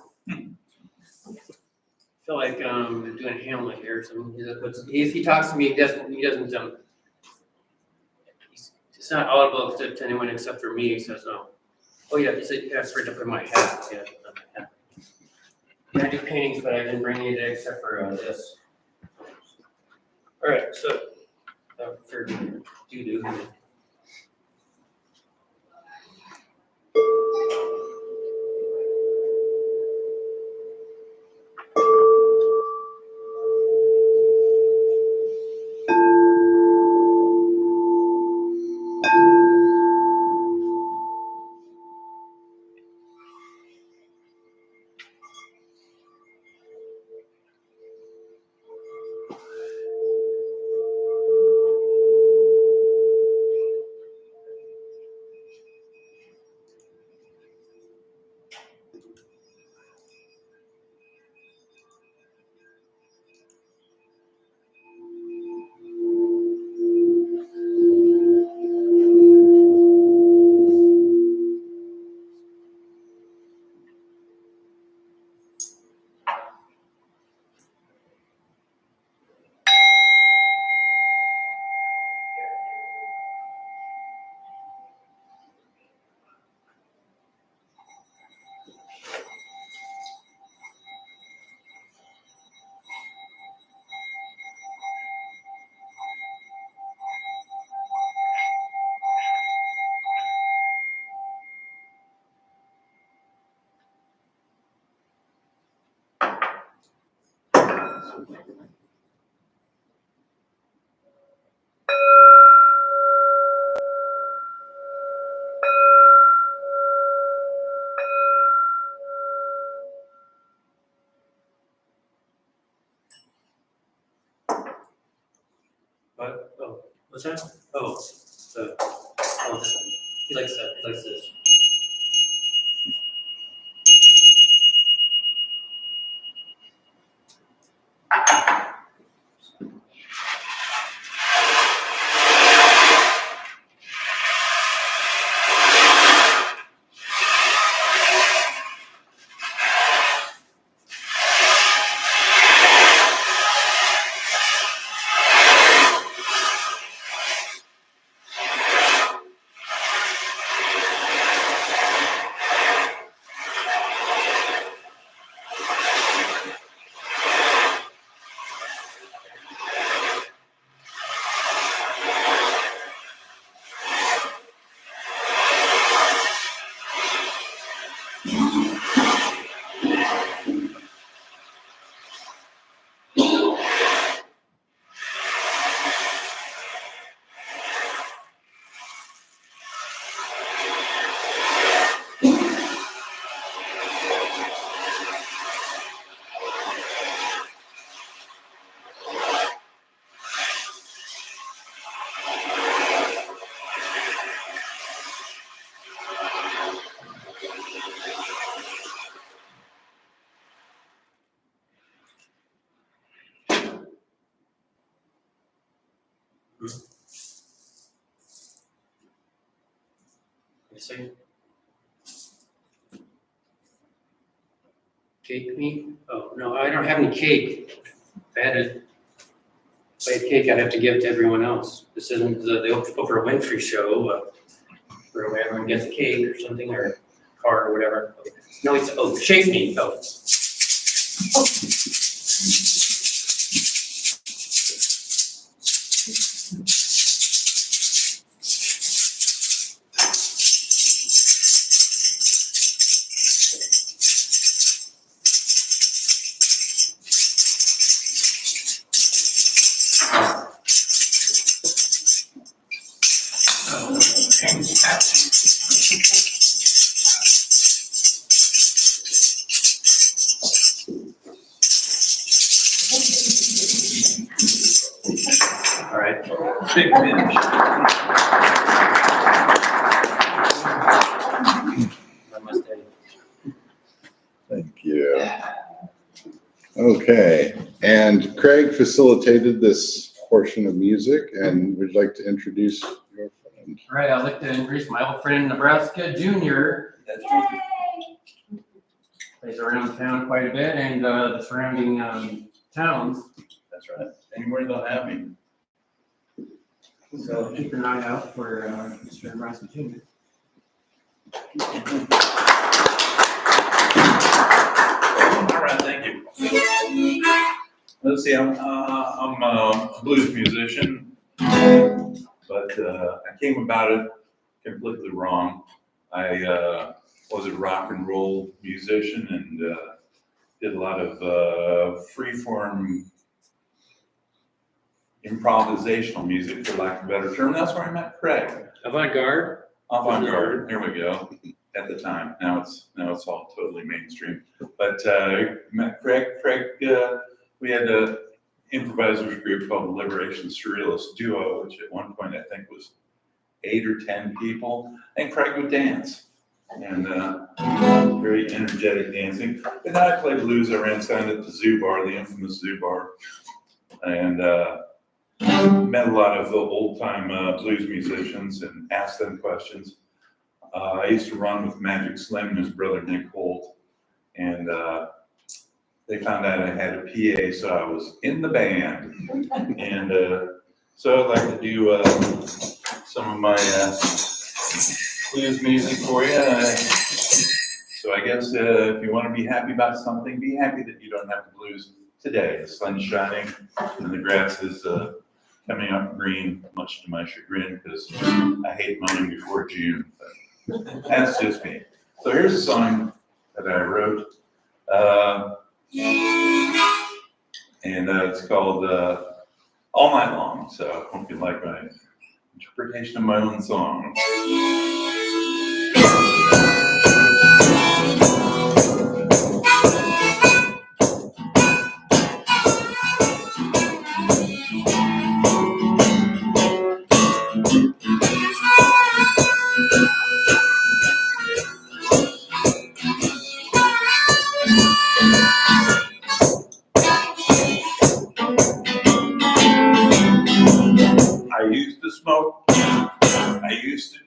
Feel like doing Hamlet here, so he talks to me, he doesn't it's not audible to anyone except for me, he says, oh yeah, he said, yeah, it's right up in my head. Yeah, I do paintings, but I didn't bring any today except for this. Alright, so for doo-doo. What? Oh, what's that? Oh, this one. He likes that. He likes this. See? Cake me? Oh, no, I don't have any cake. If I had cake, I'd have to give to everyone else. This isn't the Oprah Winfrey show, where everyone gets a cake or something, or a card or whatever. No, it's, shake me, oh. Big finish. Namaste. Thank you. Okay, and Craig facilitated this portion of music and would like to introduce your friend. All right, I'd like to introduce my old friend Nebraska Junior. Plays around town quite a bit and the surrounding towns. That's right. Anywhere they'll have me. So keep an eye out for Mr. Nebraska Junior. All right, thank you. Let's see, I'm a blues musician, but I came about it completely wrong. I was a rock and roll musician and did a lot of free-form improvisational music, for lack of a better term. That's where I met Craig. Avant-garde? Avant-garde, there we go. At the time, now it's all totally mainstream. But met Craig. We had an improvisers group called the Liberation Surrealist Duo, which at one point I think was 8 or 10 people. And Craig would dance, and very energetic dancing. And then I played blues. I ran sound at the Zoo Bar, the infamous Zoo Bar, and met a lot of the old-time blues musicians and asked them questions. I used to run with Magic Slim and his brother Nick Holt, and they found out I had a PA, so I was in the band. And so I'd like to do some of my blues music for you. So I guess if you want to be happy about something, be happy that you don't have the blues today. The sun's shining and the grass is coming up green, much to my chagrin, because I hate mowing before June. But that's just me. So here's a song that I wrote, and it's called All Night Long. So I hope you like my interpretation of my own song. I used to smoke, I used to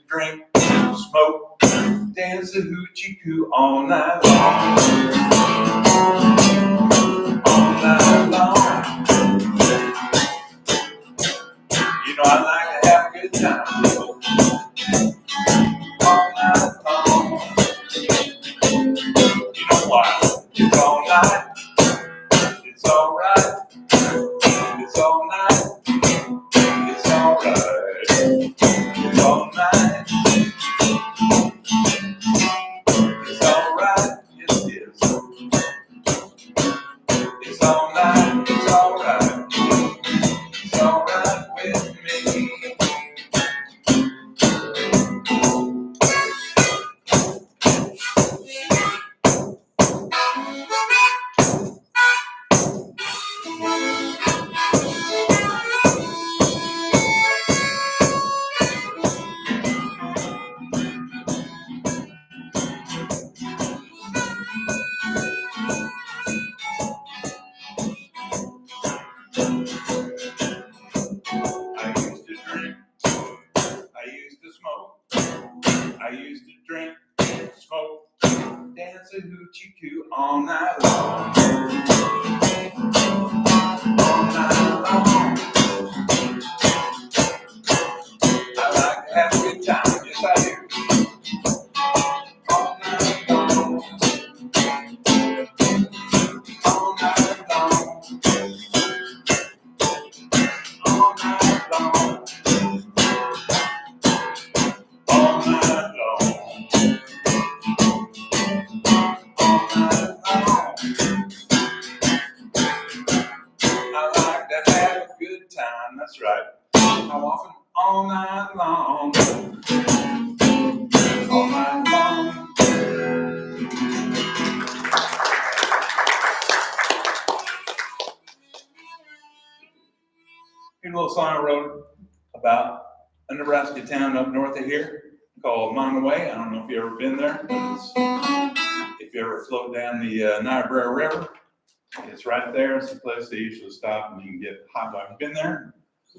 drink, smoke, dance a hoochie coo all night long. All night long. You know I like to have a good time. All night long. You know why? It's all night. It's all right. It's all night. It's all right. It's all night. It's all right. Yes, it is. It's all night. It's all right. It's all right with me. I used to drink, I used to smoke, I used to drink, smoke, dance a hoochie coo all night long. All night long. I like to have a good time, yes I do. All night long. All night long. All night long. All night long. I like to have a good time, that's right. How often? All night long. All night long. little song I wrote about a Nebraska town up north of here called Monterey. I don't know if you've ever been there. If you ever float down the Niobrara River, it's right there. It's the place they usually stop and you can get hot dogs. Been there?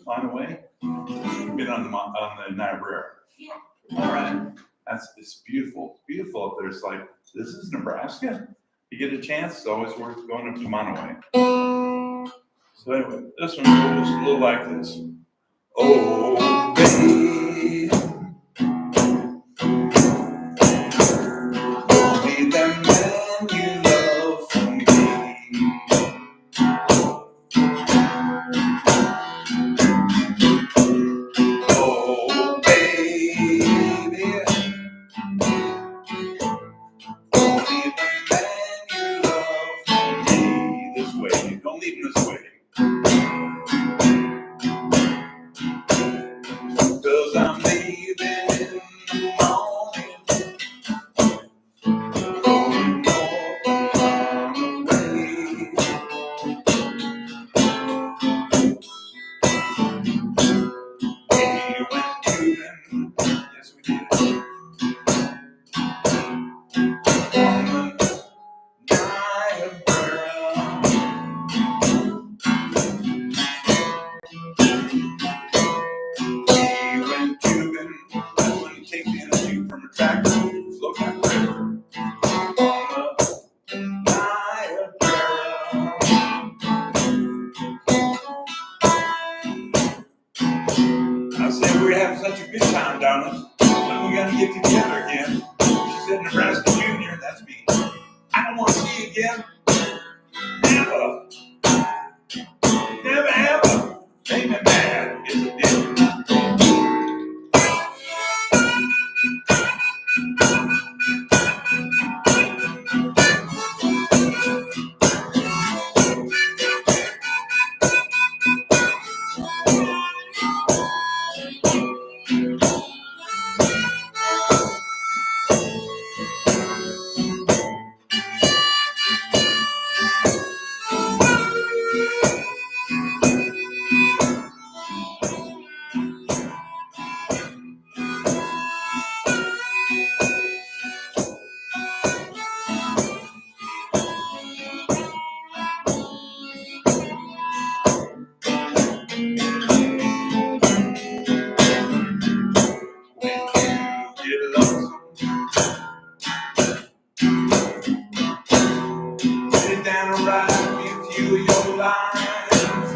Monterey? Been on the Niobrara? Yeah. All right. It's beautiful. Beautiful up there. It's like, this is Nebraska. You get a chance, it's always worth going up to Monterey. So anyway, this one goes a little like this. Oh, baby, be the man you love for me. Oh, baby, be the man you love for me. This way, don't leave him this way. 'Cause I'm leaving in the morning, going north on the way. We went tubing, yes we did, on the Niobrara. We went tubing, that's when you take the energy from a tractor, float down the river. On the Niobrara. I said, we're having such a good time, darling. When we gonna get together again? She said, Nebraska Junior, that's me. I don't wanna see you again. Never. Never ever. Make me mad. Yes, it did. Get lonesome. Sit down and write me a few of your lines.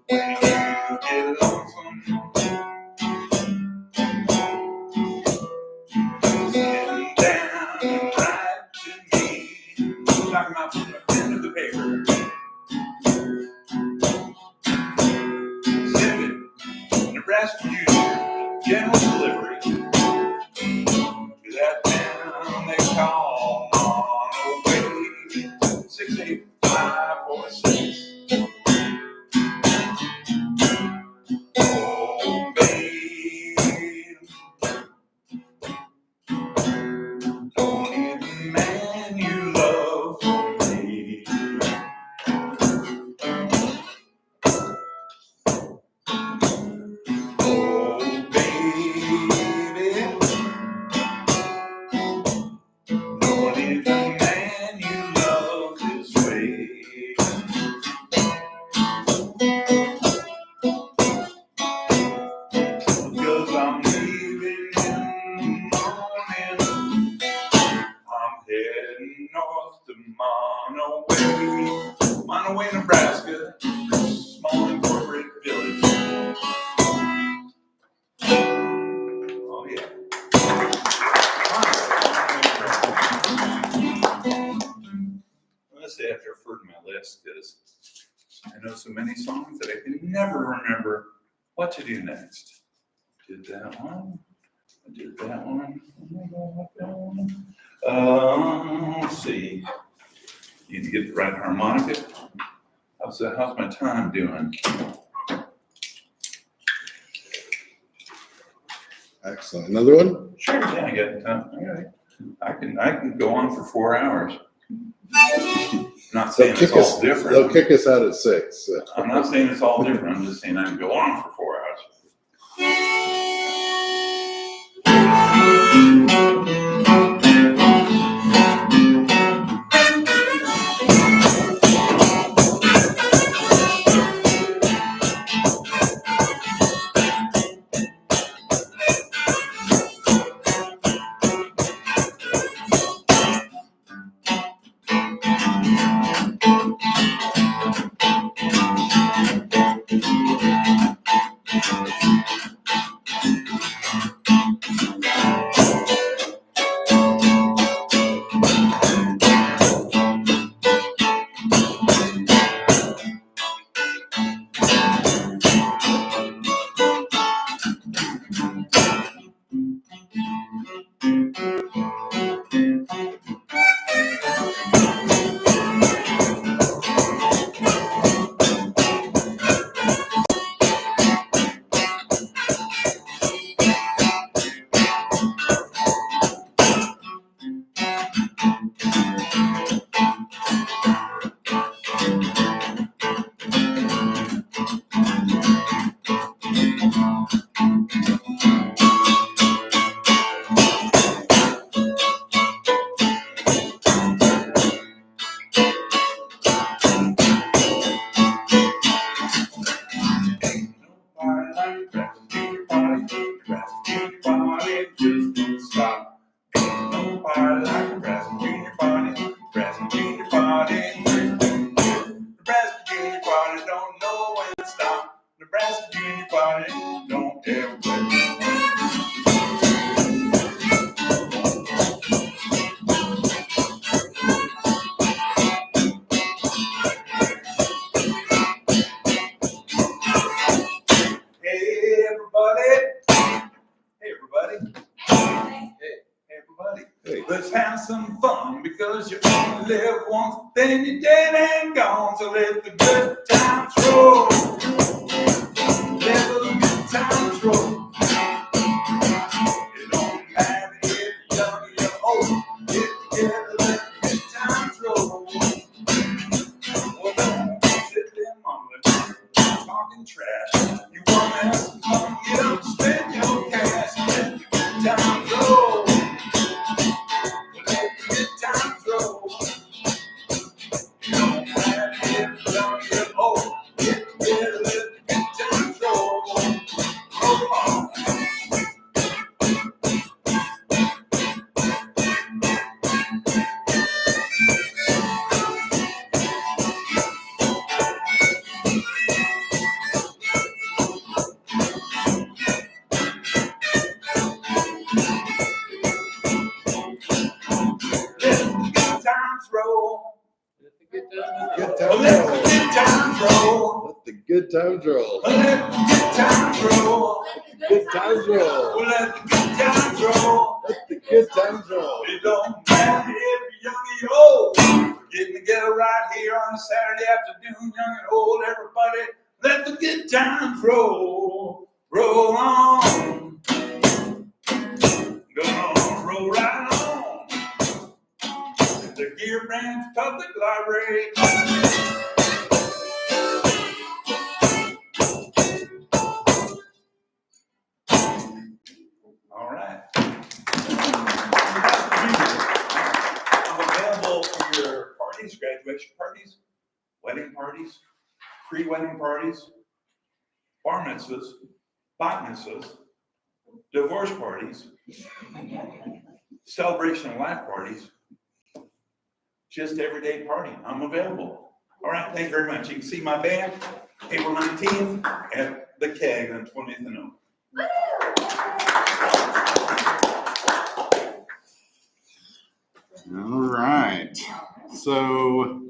When you get lonesome, sitting down and write to me. I'm talking about putting a pen to the paper. Send it, Nebraska Junior, general delivery, to that town they call Monterey, 68546. Oh, babe, don't leave the man you love for me. Oh, baby, don't leave the man you love this way. Because I'm leaving in the morning, I'm heading north to Monterey, Nebraska, small incorporated village. Oh yeah. Let's say after I've heard my list, because I know so many songs that I can never remember what to do next. Did that one. I did that one. Let's see. Need to get the right harmonica. How's my time doing? Excellent. Another one? Sure, yeah, I got time. All right. I can go on for 4 hours. I'm not saying it's all They'll different. kick us out at 6. So. I'm not saying it's all different. I'm just saying I can go on for 4 hours. Let's have some fun because you only live once, then you're dead and gone. So let the good times roll. Let the good times roll. It don't matter if you're young or you're old. Get together, let the good times roll. Well, don't sit there mumbling, talking trash. You wanna have some fun, get up, spend your cash. Let the good times roll. Good times roll. Let the good times roll. Let the good times roll. Let the good times roll. Let the good times roll. Let the good times roll. It don't matter if you're young or you're old. Getting together right here on a Saturday afternoon, young and old, everybody. Let the good times roll. Roll on. Gonna roll right on. The Gear Branch Public Library. All right. I'm available for your parties, graduation parties, wedding parties, pre-wedding parties, bar mitzvahs, bat mitzvahs, divorce parties, celebration of life parties, just everyday partying. I'm available. All right, thank you very much. You can see my band April 19th at the Keg on 20th and Oak. All right. So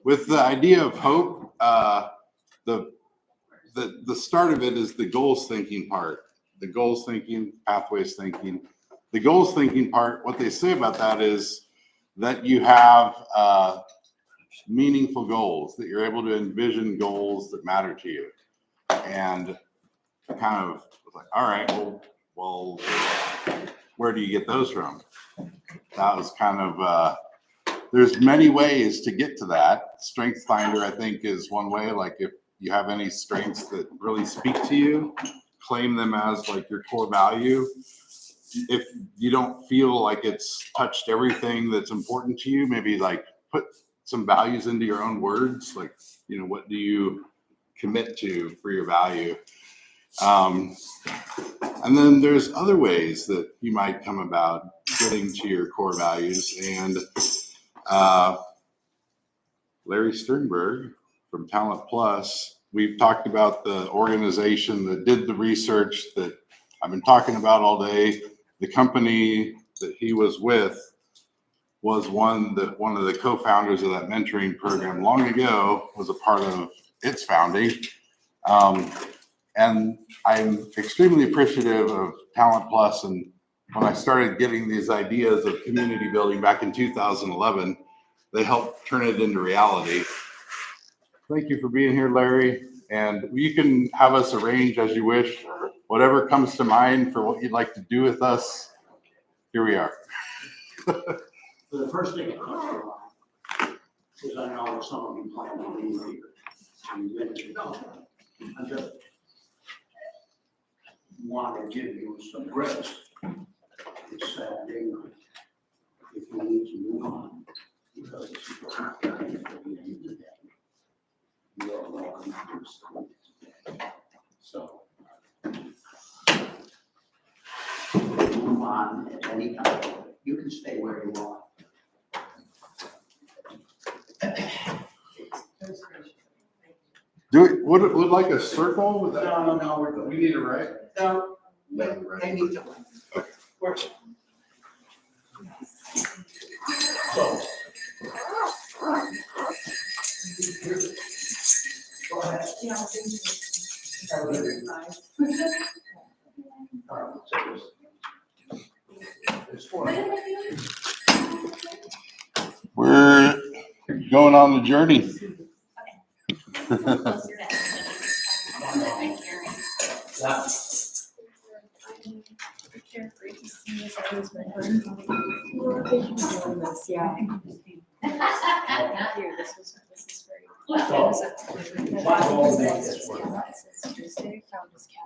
with the idea of hope, the start of it is the goals thinking part. The goals thinking, pathways thinking. The goals thinking part, what they say about that is that you have meaningful goals, that you're able to envision goals that matter to you. And I kind of was like, all right, well, where do you get those from? That was kind of there's many ways to get to that. Strength Finder, I think, is one way. Like if you have any strengths that really speak to you, claim them as like your core value. If you don't feel like it's touched everything that's important to you, maybe like put some values into your own words. Like, you know, what do you commit to for your value? And then there's other ways that you might come about getting to your core values. And Larry Sternberg from Talent Plus, we've talked about the organization that did the research that I've been talking about all day. The company that he was with was one of the co-founders of that mentoring program long ago was a part of its founding. And I'm extremely appreciative of Talent Plus. And when I started getting these ideas of community building back in 2011, they helped turn it into reality. Thank you for being here, Larry. And you can have us arrange as you wish, whatever comes to mind for what you'd like to do with us. Here we are. The first thing that comes to mind is I know some of you plan on being here. I just want to give you some grace. It's Saturday night. If you need to move on, because it's not going to be any today. You are welcome to do so. So, move on at any time. You can stay where you are. Do it, would like a circle with that? No, we're good. We need to write? No, they need to. Okay. Works. So. Go ahead. Yeah, We're going on the journey. Great to see you guys. Yeah. Thank you. This is very. My goal is to make this work.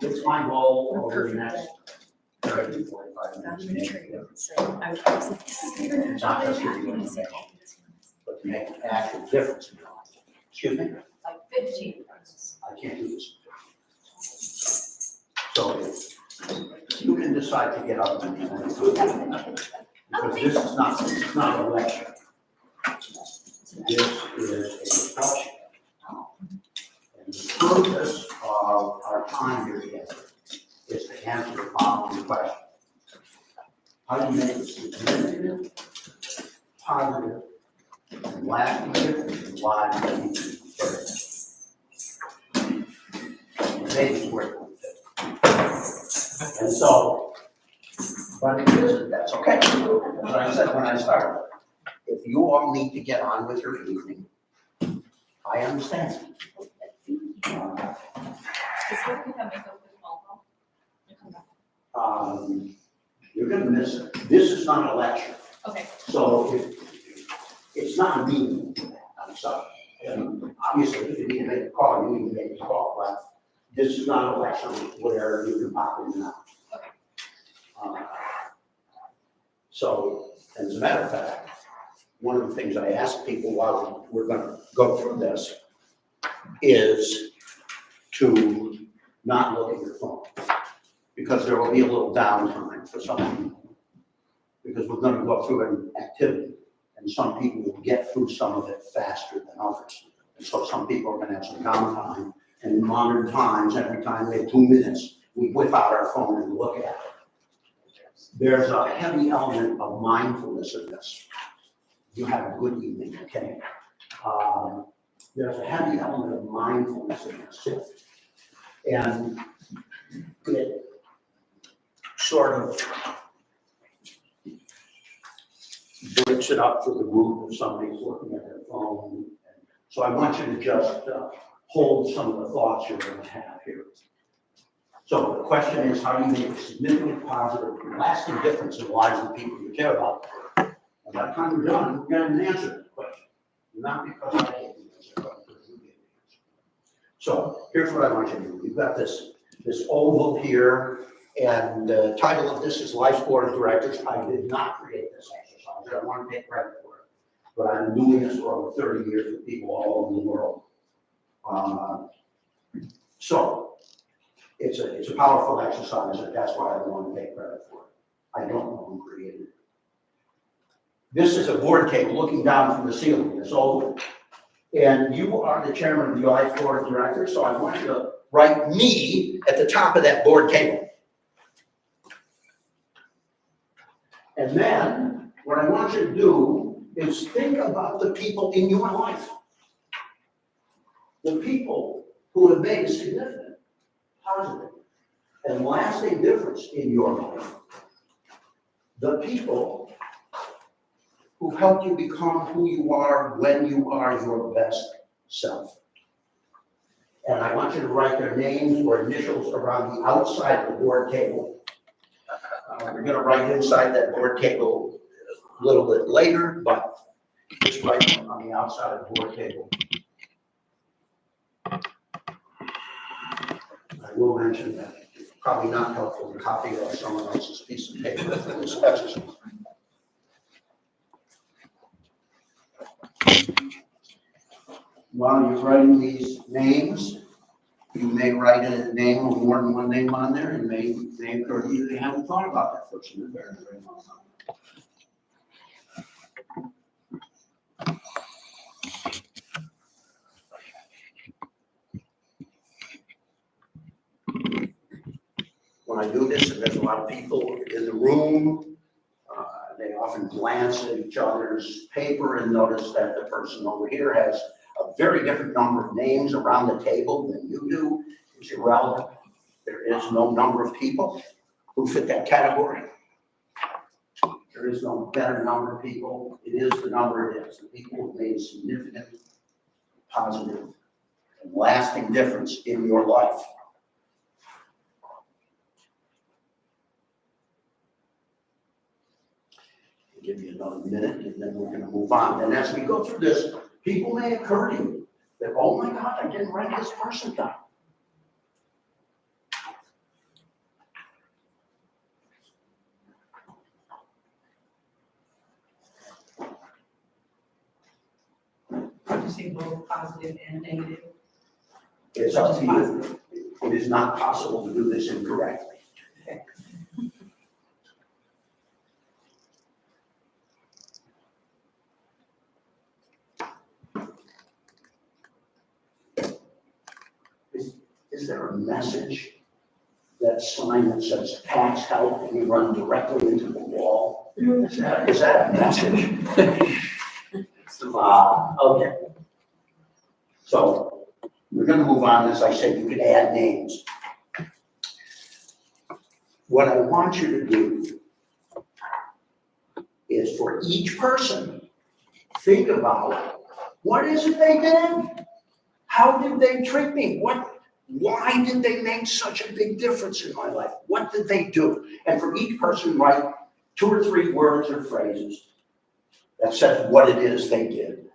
It's my goal over the next 30, 45 minutes. Not just for you, but to make an actual difference in your life. Excuse me? Like 15 minutes. I can't do this. So you can decide to get up and because this is not a lecture. This is a discussion. And the purpose of our time here together is to answer the following question. How do you make a significant, positive, and lasting difference in the lives of people you serve? Maybe it's worth it. And so, but it isn't, that's okay. As I said when I started, if you all need to get on with your evening, I understand. You're gonna miss it. This is not a lecture. Okay. So it's not a meeting. I'm sorry. Obviously, if you need to make a call, you need to make a call, but this is not a lecture where you can pop in and out. Okay. So, as a matter of fact, one of the things I ask people while we're gonna go through this is to not look at your phone. Because there will be a little downtime for some people. Because we're gonna go through an activity, and some people will get through some of it faster than others. And so some people are gonna have some downtime, and in modern times, every time we have 2 minutes, we whip out our phone and look at it. There's a heavy element of mindfulness in this. You have a good evening, okay? There's a heavy element of mindfulness in this. And it sort of breaks it up for the group if somebody's looking at their phone. So I want you to just hold some of the thoughts you're going to have here. So the question is, how do you make a significant, positive, lasting difference in the lives of the people you care about? And by the time we're done, we're gonna answer the question. Not because I gave the answer, but because you gave the answer. So here's what I want you to do. You've got this oval here, and the title of this is Life's Board of Directors. I did not create this exercise. I want to take credit for it. But I've been doing this for over 30 years with people all over the world. So it's a powerful exercise, and that's why I want to take credit for it. I don't know who created it. This is a board table looking down from the ceiling. It's oval. And you are the chairman of the Life Board of Directors, so I want you to write me at the top of that board table. And then what I want you to do is think about the people in your life. The people who have made a significant, positive, and lasting difference in your life. The people who helped you become who you are when you are your best self. And I want you to write their names or initials around the outside of the board table. We're gonna write inside that board table a little bit later, but just write them on the outside of the board table. I will mention that it's probably not helpful to copy off someone else's piece of paper for this exercise. While you're writing these names, you may write a name or more than one name on there, and may occur to you they haven't thought about that person in a very, very long time. When I do this, and there's a lot of people in the room, they often glance at each other's paper and notice that the person over here has a very different number of names around the table than you do. It's irrelevant. There is no number of people who fit that category. There is no better number of people. It is the number it is. The people who made a significant, positive, and lasting difference in your life. I'll give you another minute, and then we're going to move on. And as we go through this, people may occur to you that, oh my God, I didn't write this person down. Did you say both positive and negative? It's up to you. It is not possible to do this incorrectly. Okay. Is there a message, that sign that says tax help, and you run directly into the wall? Is that a message? Okay. So we're going to move on. As I said, you can add names. What I want you to do is for each person, think about what is it they did? How did they treat me? Why did they make such a big difference in my life? What did they do? And for each person, write 2 or 3 words or phrases that says what it is they did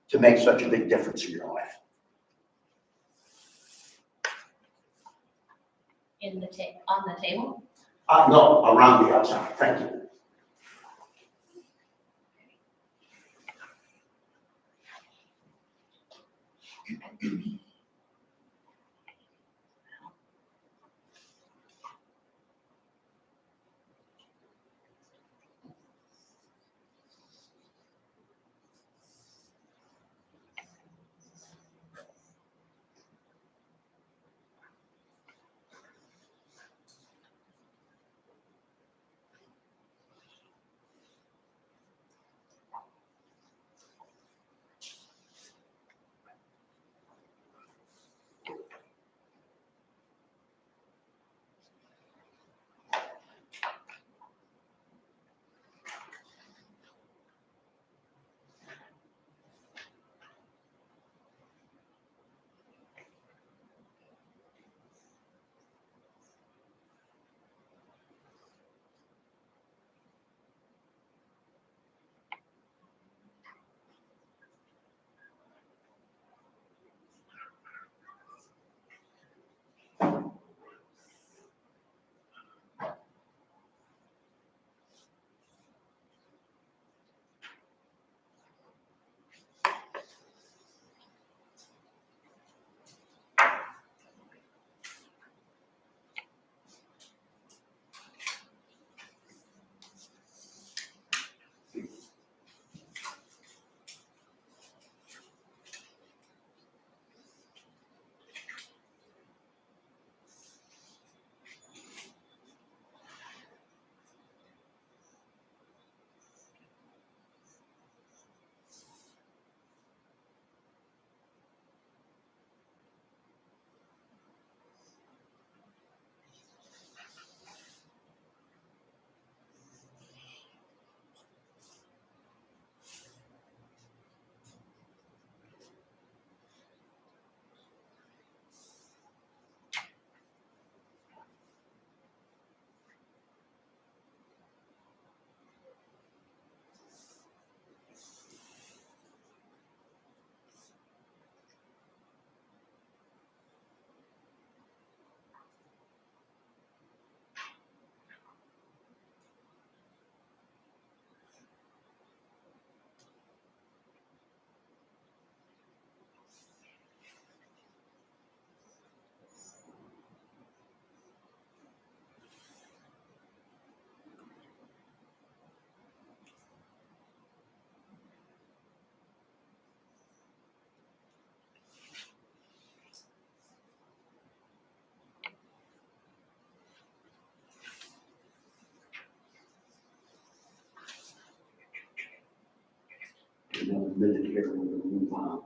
to make such a big difference in your life. On the table? No, around the outside. Thank you. minute here, we're gonna move on.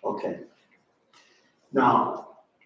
Okay. Now,